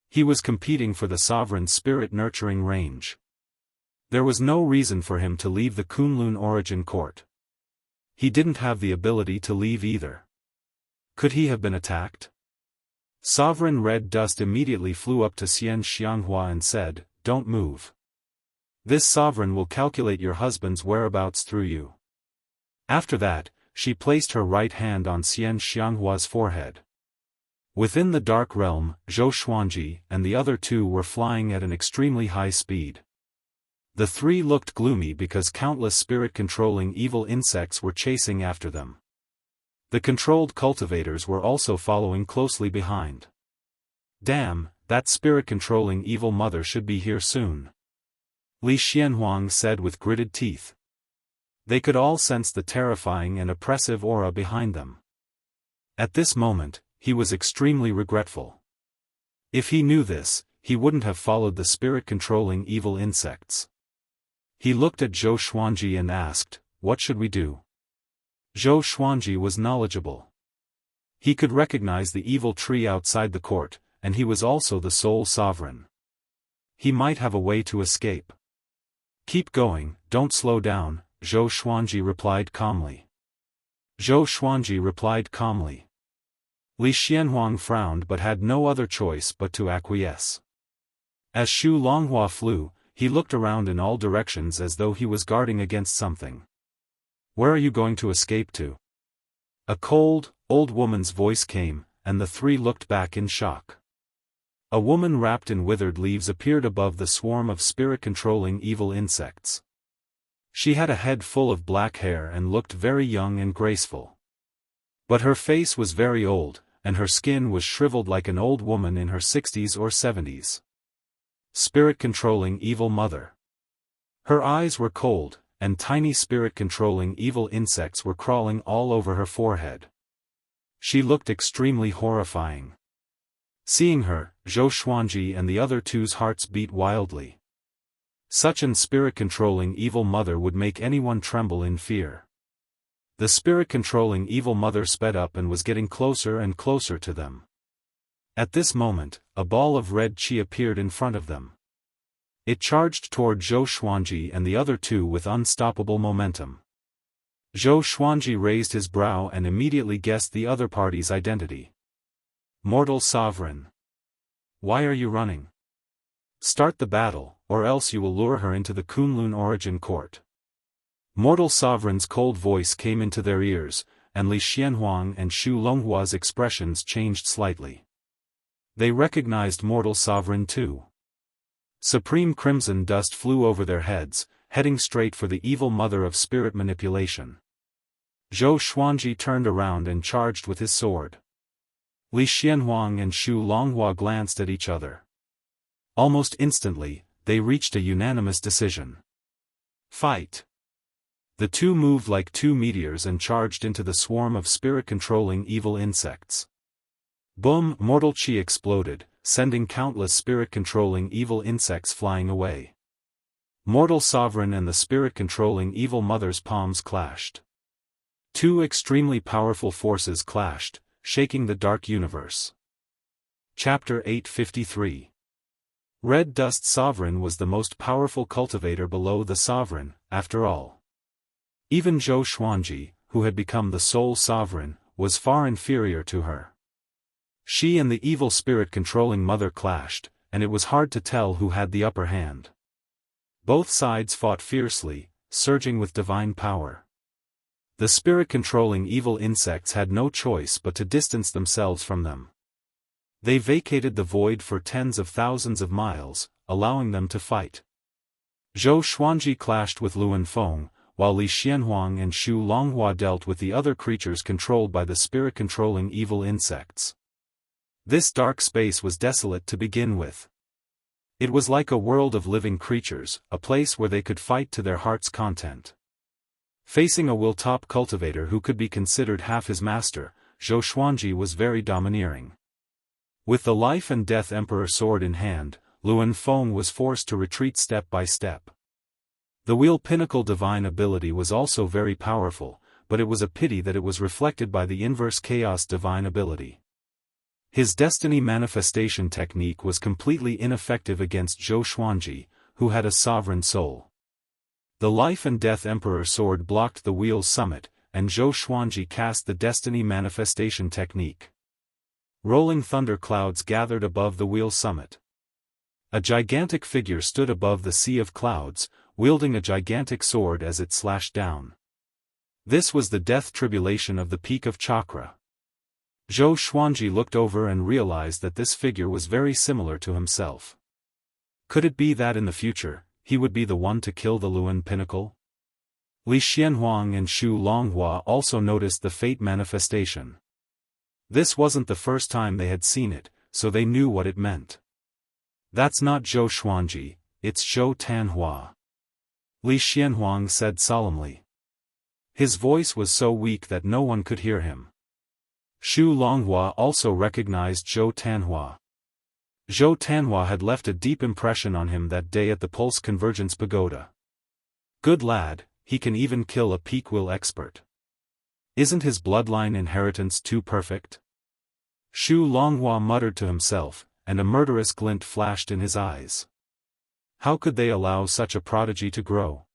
He was competing for the Sovereign Spirit Nurturing range. There was no reason for him to leave the Kunlun origin court. He didn't have the ability to leave either. Could he have been attacked? Sovereign Red Dust immediately flew up to Xian Xianghua and said, "Don't move. This sovereign will calculate your husband's whereabouts through you." After that, she placed her right hand on Xian Xianghua's forehead. Within the dark realm, Zhou Xuanji and the other 2 were flying at an extremely high speed. The 3 looked gloomy because countless spirit-controlling evil insects were chasing after them. The controlled cultivators were also following closely behind. Damn, that spirit-controlling evil mother should be here soon. Li Xianhuang said with gritted teeth. They could all sense the terrifying and oppressive aura behind them. At this moment, he was extremely regretful. If he knew this, he wouldn't have followed the spirit-controlling evil insects. He looked at Zhou Xuanji and asked, "What should we do?" Zhou Xuanji was knowledgeable. He could recognize the evil tree outside the court, and he was also the sole sovereign. He might have a way to escape. "Keep going, don't slow down," Zhou Xuanji replied calmly. Zhou Xuanji replied calmly. Li Xianhuang frowned but had no other choice but to acquiesce. As Shu Longhua flew, he looked around in all directions as though he was guarding against something. "Where are you going to escape to?" A cold, old woman's voice came, and the 3 looked back in shock. A woman wrapped in withered leaves appeared above the swarm of spirit-controlling evil insects. She had a head full of black hair and looked very young and graceful. But her face was very old, and her skin was shriveled like an old woman in her 60s or 70s. Spirit-controlling evil mother. Her eyes were cold, and tiny spirit-controlling evil insects were crawling all over her forehead. She looked extremely horrifying. Seeing her, Zhou Xuanji and the other 2's hearts beat wildly. Such an spirit-controlling evil mother would make anyone tremble in fear. The spirit-controlling evil mother sped up and was getting closer and closer to them. At this moment, a ball of red qi appeared in front of them. It charged toward Zhou Xuanji and the other two with unstoppable momentum. Zhou Xuanji raised his brow and immediately guessed the other party's identity. Mortal Sovereign. Why are you running? Start the battle, or else you will lure her into the Kunlun origin court. Mortal Sovereign's cold voice came into their ears, and Li Xianhuang and Xu Longhua's expressions changed slightly. They recognized Mortal Sovereign too. Supreme crimson dust flew over their heads, heading straight for the evil mother of spirit manipulation. Zhou Xuanji turned around and charged with his sword. Li Xianhuang and Xu Longhua glanced at each other. Almost instantly, they reached a unanimous decision. Fight! The two moved like two meteors and charged into the swarm of spirit-controlling evil insects. Boom! Mortal Qi exploded, sending countless spirit-controlling evil insects flying away. Mortal Sovereign and the spirit-controlling evil mother's palms clashed. Two extremely powerful forces clashed, shaking the dark universe. Chapter 853. Red Dust Sovereign was the most powerful cultivator below the Sovereign, after all. Even Zhou Xuanji, who had become the sole Sovereign, was far inferior to her. She and the evil spirit-controlling mother clashed, and it was hard to tell who had the upper hand. Both sides fought fiercely, surging with divine power. The spirit-controlling evil insects had no choice but to distance themselves from them. They vacated the void for tens of thousands of miles, allowing them to fight. Zhou Xuanji clashed with Luan Feng, while Li Xianhuang and Xu Longhua dealt with the other creatures controlled by the spirit-controlling evil insects. This dark space was desolate to begin with. It was like a world of living creatures, a place where they could fight to their heart's content. Facing a will-top cultivator who could be considered half his master, Zhou Xuanji was very domineering. With the life and death emperor sword in hand, Luan Feng was forced to retreat step by step. The wheel pinnacle divine ability was also very powerful, but it was a pity that it was reflected by the inverse chaos divine ability. His destiny manifestation technique was completely ineffective against Zhou Xuanji, who had a sovereign soul. The life and death emperor sword blocked the wheel's summit, and Zhou Xuanji cast the destiny manifestation technique. Rolling thunder clouds gathered above the wheel summit. A gigantic figure stood above the sea of clouds, wielding a gigantic sword as it slashed down. This was the death tribulation of the peak of chakra. Zhou Xuanji looked over and realized that this figure was very similar to himself. Could it be that in the future, he would be the one to kill the Luan pinnacle? Li Xianhuang and Xu Longhua also noticed the fate manifestation. This wasn't the first time they had seen it, so they knew what it meant. That's not Zhou Xuanji, it's Zhou Tanhua. Li Xianhuang said solemnly. His voice was so weak that no one could hear him. Xu Longhua also recognized Zhou Tanhua. Zhou Tanhua had left a deep impression on him that day at the Pulse Convergence Pagoda. Good lad, he can even kill a peak will expert. Isn't his bloodline inheritance too perfect? Xu Longhua muttered to himself, and a murderous glint flashed in his eyes. How could they allow such a prodigy to grow?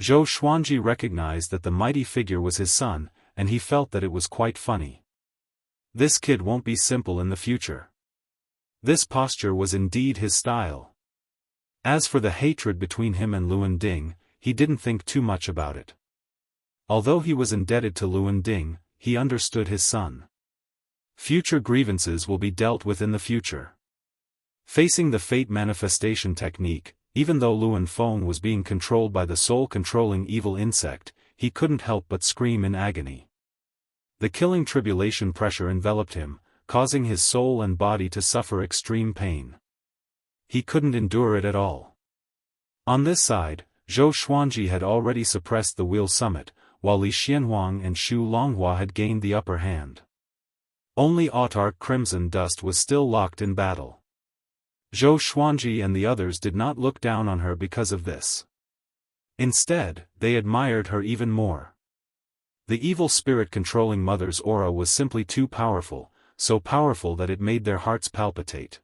Zhou Xuanji recognized that the mighty figure was his son, and he felt that it was quite funny. This kid won't be simple in the future. This posture was indeed his style. As for the hatred between him and Luan Ding, he didn't think too much about it. Although he was indebted to Luan Ding, he understood his son. Future grievances will be dealt with in the future. Facing the fate manifestation technique, even though Luan Feng was being controlled by the soul-controlling evil insect, he couldn't help but scream in agony. The killing tribulation pressure enveloped him, causing his soul and body to suffer extreme pain. He couldn't endure it at all. On this side, Zhou Xuanji had already suppressed the wheel summit, while Li Xianhuang and Xu Longhua had gained the upper hand. Only autarch Crimson Dust was still locked in battle. Zhou Xuanji and the others did not look down on her because of this. Instead, they admired her even more. The evil spirit controlling Mother's aura was simply too powerful, so powerful that it made their hearts palpitate.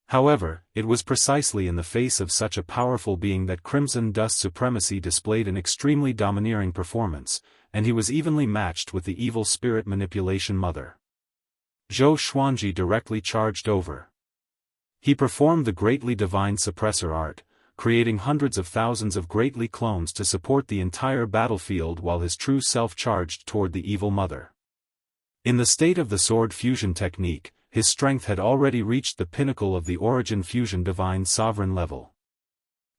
However, it was precisely in the face of such a powerful being that Crimson Dust's supremacy displayed an extremely domineering performance, and he was evenly matched with the evil spirit manipulation Mother. Zhou Xuanji directly charged over. He performed the greatly divine suppressor art, creating hundreds of thousands of greatly clones to support the entire battlefield while his true self charged toward the evil Mother. In the state of the sword fusion technique, his strength had already reached the pinnacle of the origin fusion divine sovereign level.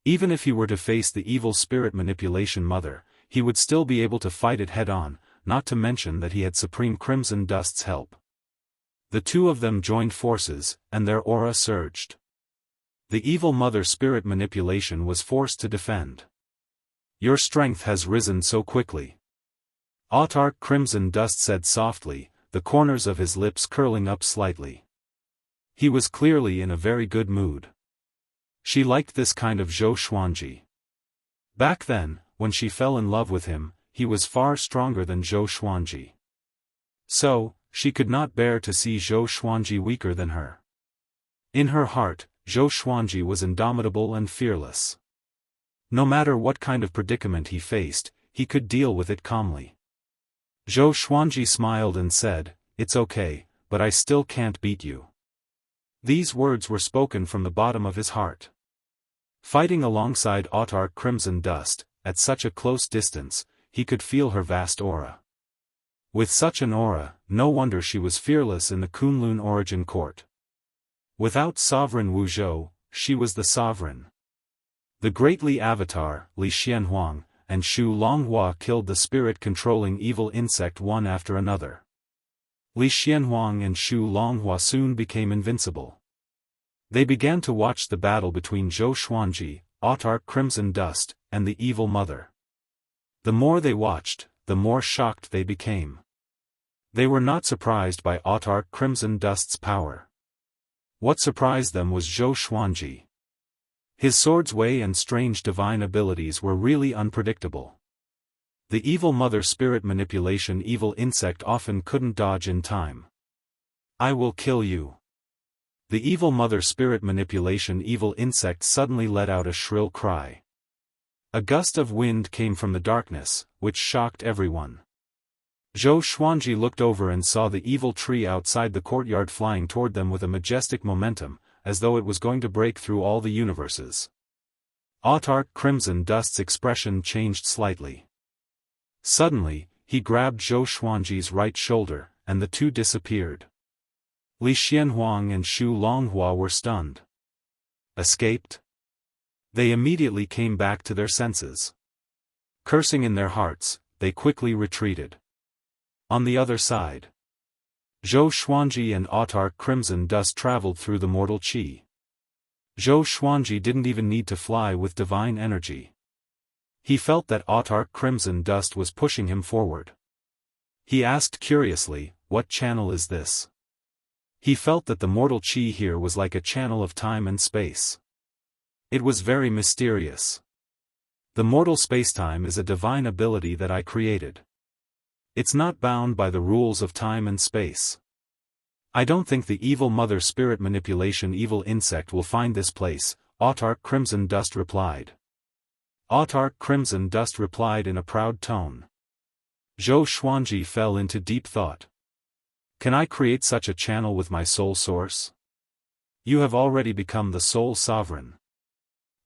Even if he were to face the evil spirit manipulation Mother, he would still be able to fight it head-on, not to mention that he had Supreme Crimson Dust's help. The two of them joined forces, and their aura surged. The evil Mother spirit manipulation was forced to defend. Your strength has risen so quickly. Autarch Crimson Dust said softly, the corners of his lips curling up slightly. He was clearly in a very good mood. She liked this kind of Zhou Xuanji. Back then, when she fell in love with him, he was far stronger than Zhou Xuanji. So, she could not bear to see Zhou Xuanji weaker than her. In her heart, Zhou Xuanji was indomitable and fearless. No matter what kind of predicament he faced, he could deal with it calmly. Zhou Xuanji smiled and said, "It's okay, but I still can't beat you." These words were spoken from the bottom of his heart. Fighting alongside Autarch Crimson Dust, at such a close distance, he could feel her vast aura. With such an aura, no wonder she was fearless in the Kunlun origin court. Without Sovereign Wu Zhou, she was the sovereign. The great Li Avatar, Li Xianhuang, and Shu Longhua killed the spirit-controlling evil insect one after another. Li Xianhuang and Shu Longhua soon became invincible. They began to watch the battle between Zhou Xuanji, Autarch Crimson Dust, and the evil Mother. The more they watched, the more shocked they became. They were not surprised by Autarch Crimson Dust's power. What surprised them was Zhou Xuanji. His sword's way and strange divine abilities were really unpredictable. The evil Mother spirit manipulation evil insect often couldn't dodge in time. "I will kill you." The evil Mother spirit manipulation evil insect suddenly let out a shrill cry. A gust of wind came from the darkness, which shocked everyone. Zhou Xuanji looked over and saw the evil tree outside the courtyard flying toward them with a majestic momentum, as though it was going to break through all the universes. Autarch Crimson Dust's expression changed slightly. Suddenly, he grabbed Zhou Xuanji's right shoulder, and the two disappeared. Li Xianhuang and Shu Longhua were stunned. Escaped? They immediately came back to their senses. Cursing in their hearts, they quickly retreated. On the other side, Zhou Xuanji and Autarch Crimson Dust traveled through the mortal qi. Zhou Xuanji didn't even need to fly with divine energy. He felt that Autarch Crimson Dust was pushing him forward. He asked curiously, "What channel is this?" He felt that the mortal qi here was like a channel of time and space. It was very mysterious. The mortal spacetime is a divine ability that I created. It's not bound by the rules of time and space. I don't think the evil Mother spirit manipulation evil insect will find this place, Autarch Crimson Dust replied. Autarch Crimson Dust replied in a proud tone. Zhou Xuanji fell into deep thought. Can I create such a channel with my soul source? You have already become the sole sovereign.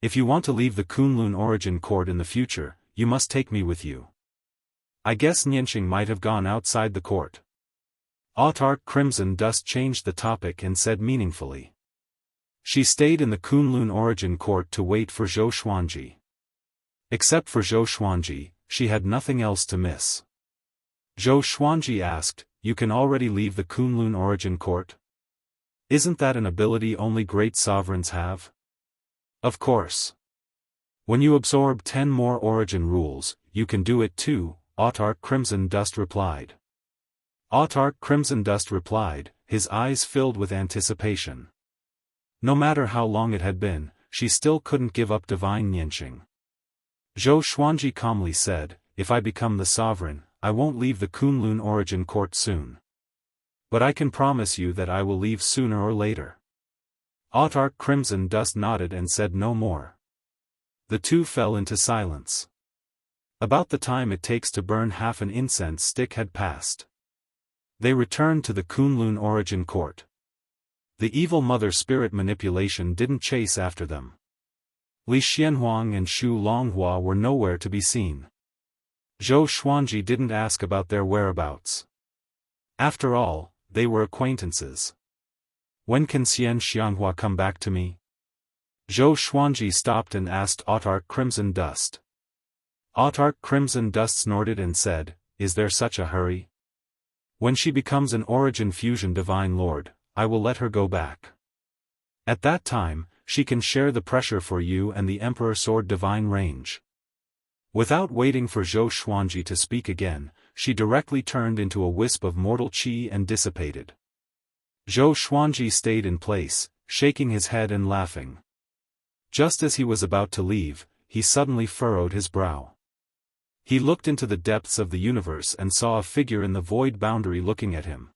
If you want to leave the Kunlun origin court in the future, you must take me with you. I guess Nianqing might have gone outside the court. Autarch Crimson Dust changed the topic and said meaningfully. She stayed in the Kunlun origin court to wait for Zhou Xuanji. Except for Zhou Xuanji, she had nothing else to miss. Zhou Xuanji asked, "You can already leave the Kunlun origin court? Isn't that an ability only great sovereigns have?" "Of course. When you absorb 10 more origin rules, you can do it too," Autarch Crimson Dust replied. Autarch Crimson Dust replied, his eyes filled with anticipation. No matter how long it had been, she still couldn't give up divine Nianqing. Zhou Xuanji calmly said, "If I become the sovereign, I won't leave the Kunlun origin court soon. But I can promise you that I will leave sooner or later." Autarch Crimson Dust nodded and said no more. The two fell into silence. About the time it takes to burn half an incense stick had passed. They returned to the Kunlun origin court. The evil mother spirit manipulation didn't chase after them. Li Xianhuang and Shu Longhua were nowhere to be seen. Zhou Xuanji didn't ask about their whereabouts. After all, they were acquaintances. "When can Xian Xianghua come back to me?" Zhou Xuanji stopped and asked Autarch Crimson Dust. Autarch Crimson Dust snorted and said, "Is there such a hurry? When she becomes an Origin Fusion Divine Lord, I will let her go back. At that time, she can share the pressure for you and the Emperor Sword Divine range." Without waiting for Zhou Xuanji to speak again, she directly turned into a wisp of mortal qi and dissipated. Zhou Xuanji stayed in place, shaking his head and laughing. Just as he was about to leave, he suddenly furrowed his brow. He looked into the depths of the universe and saw a figure in the void boundary looking at him.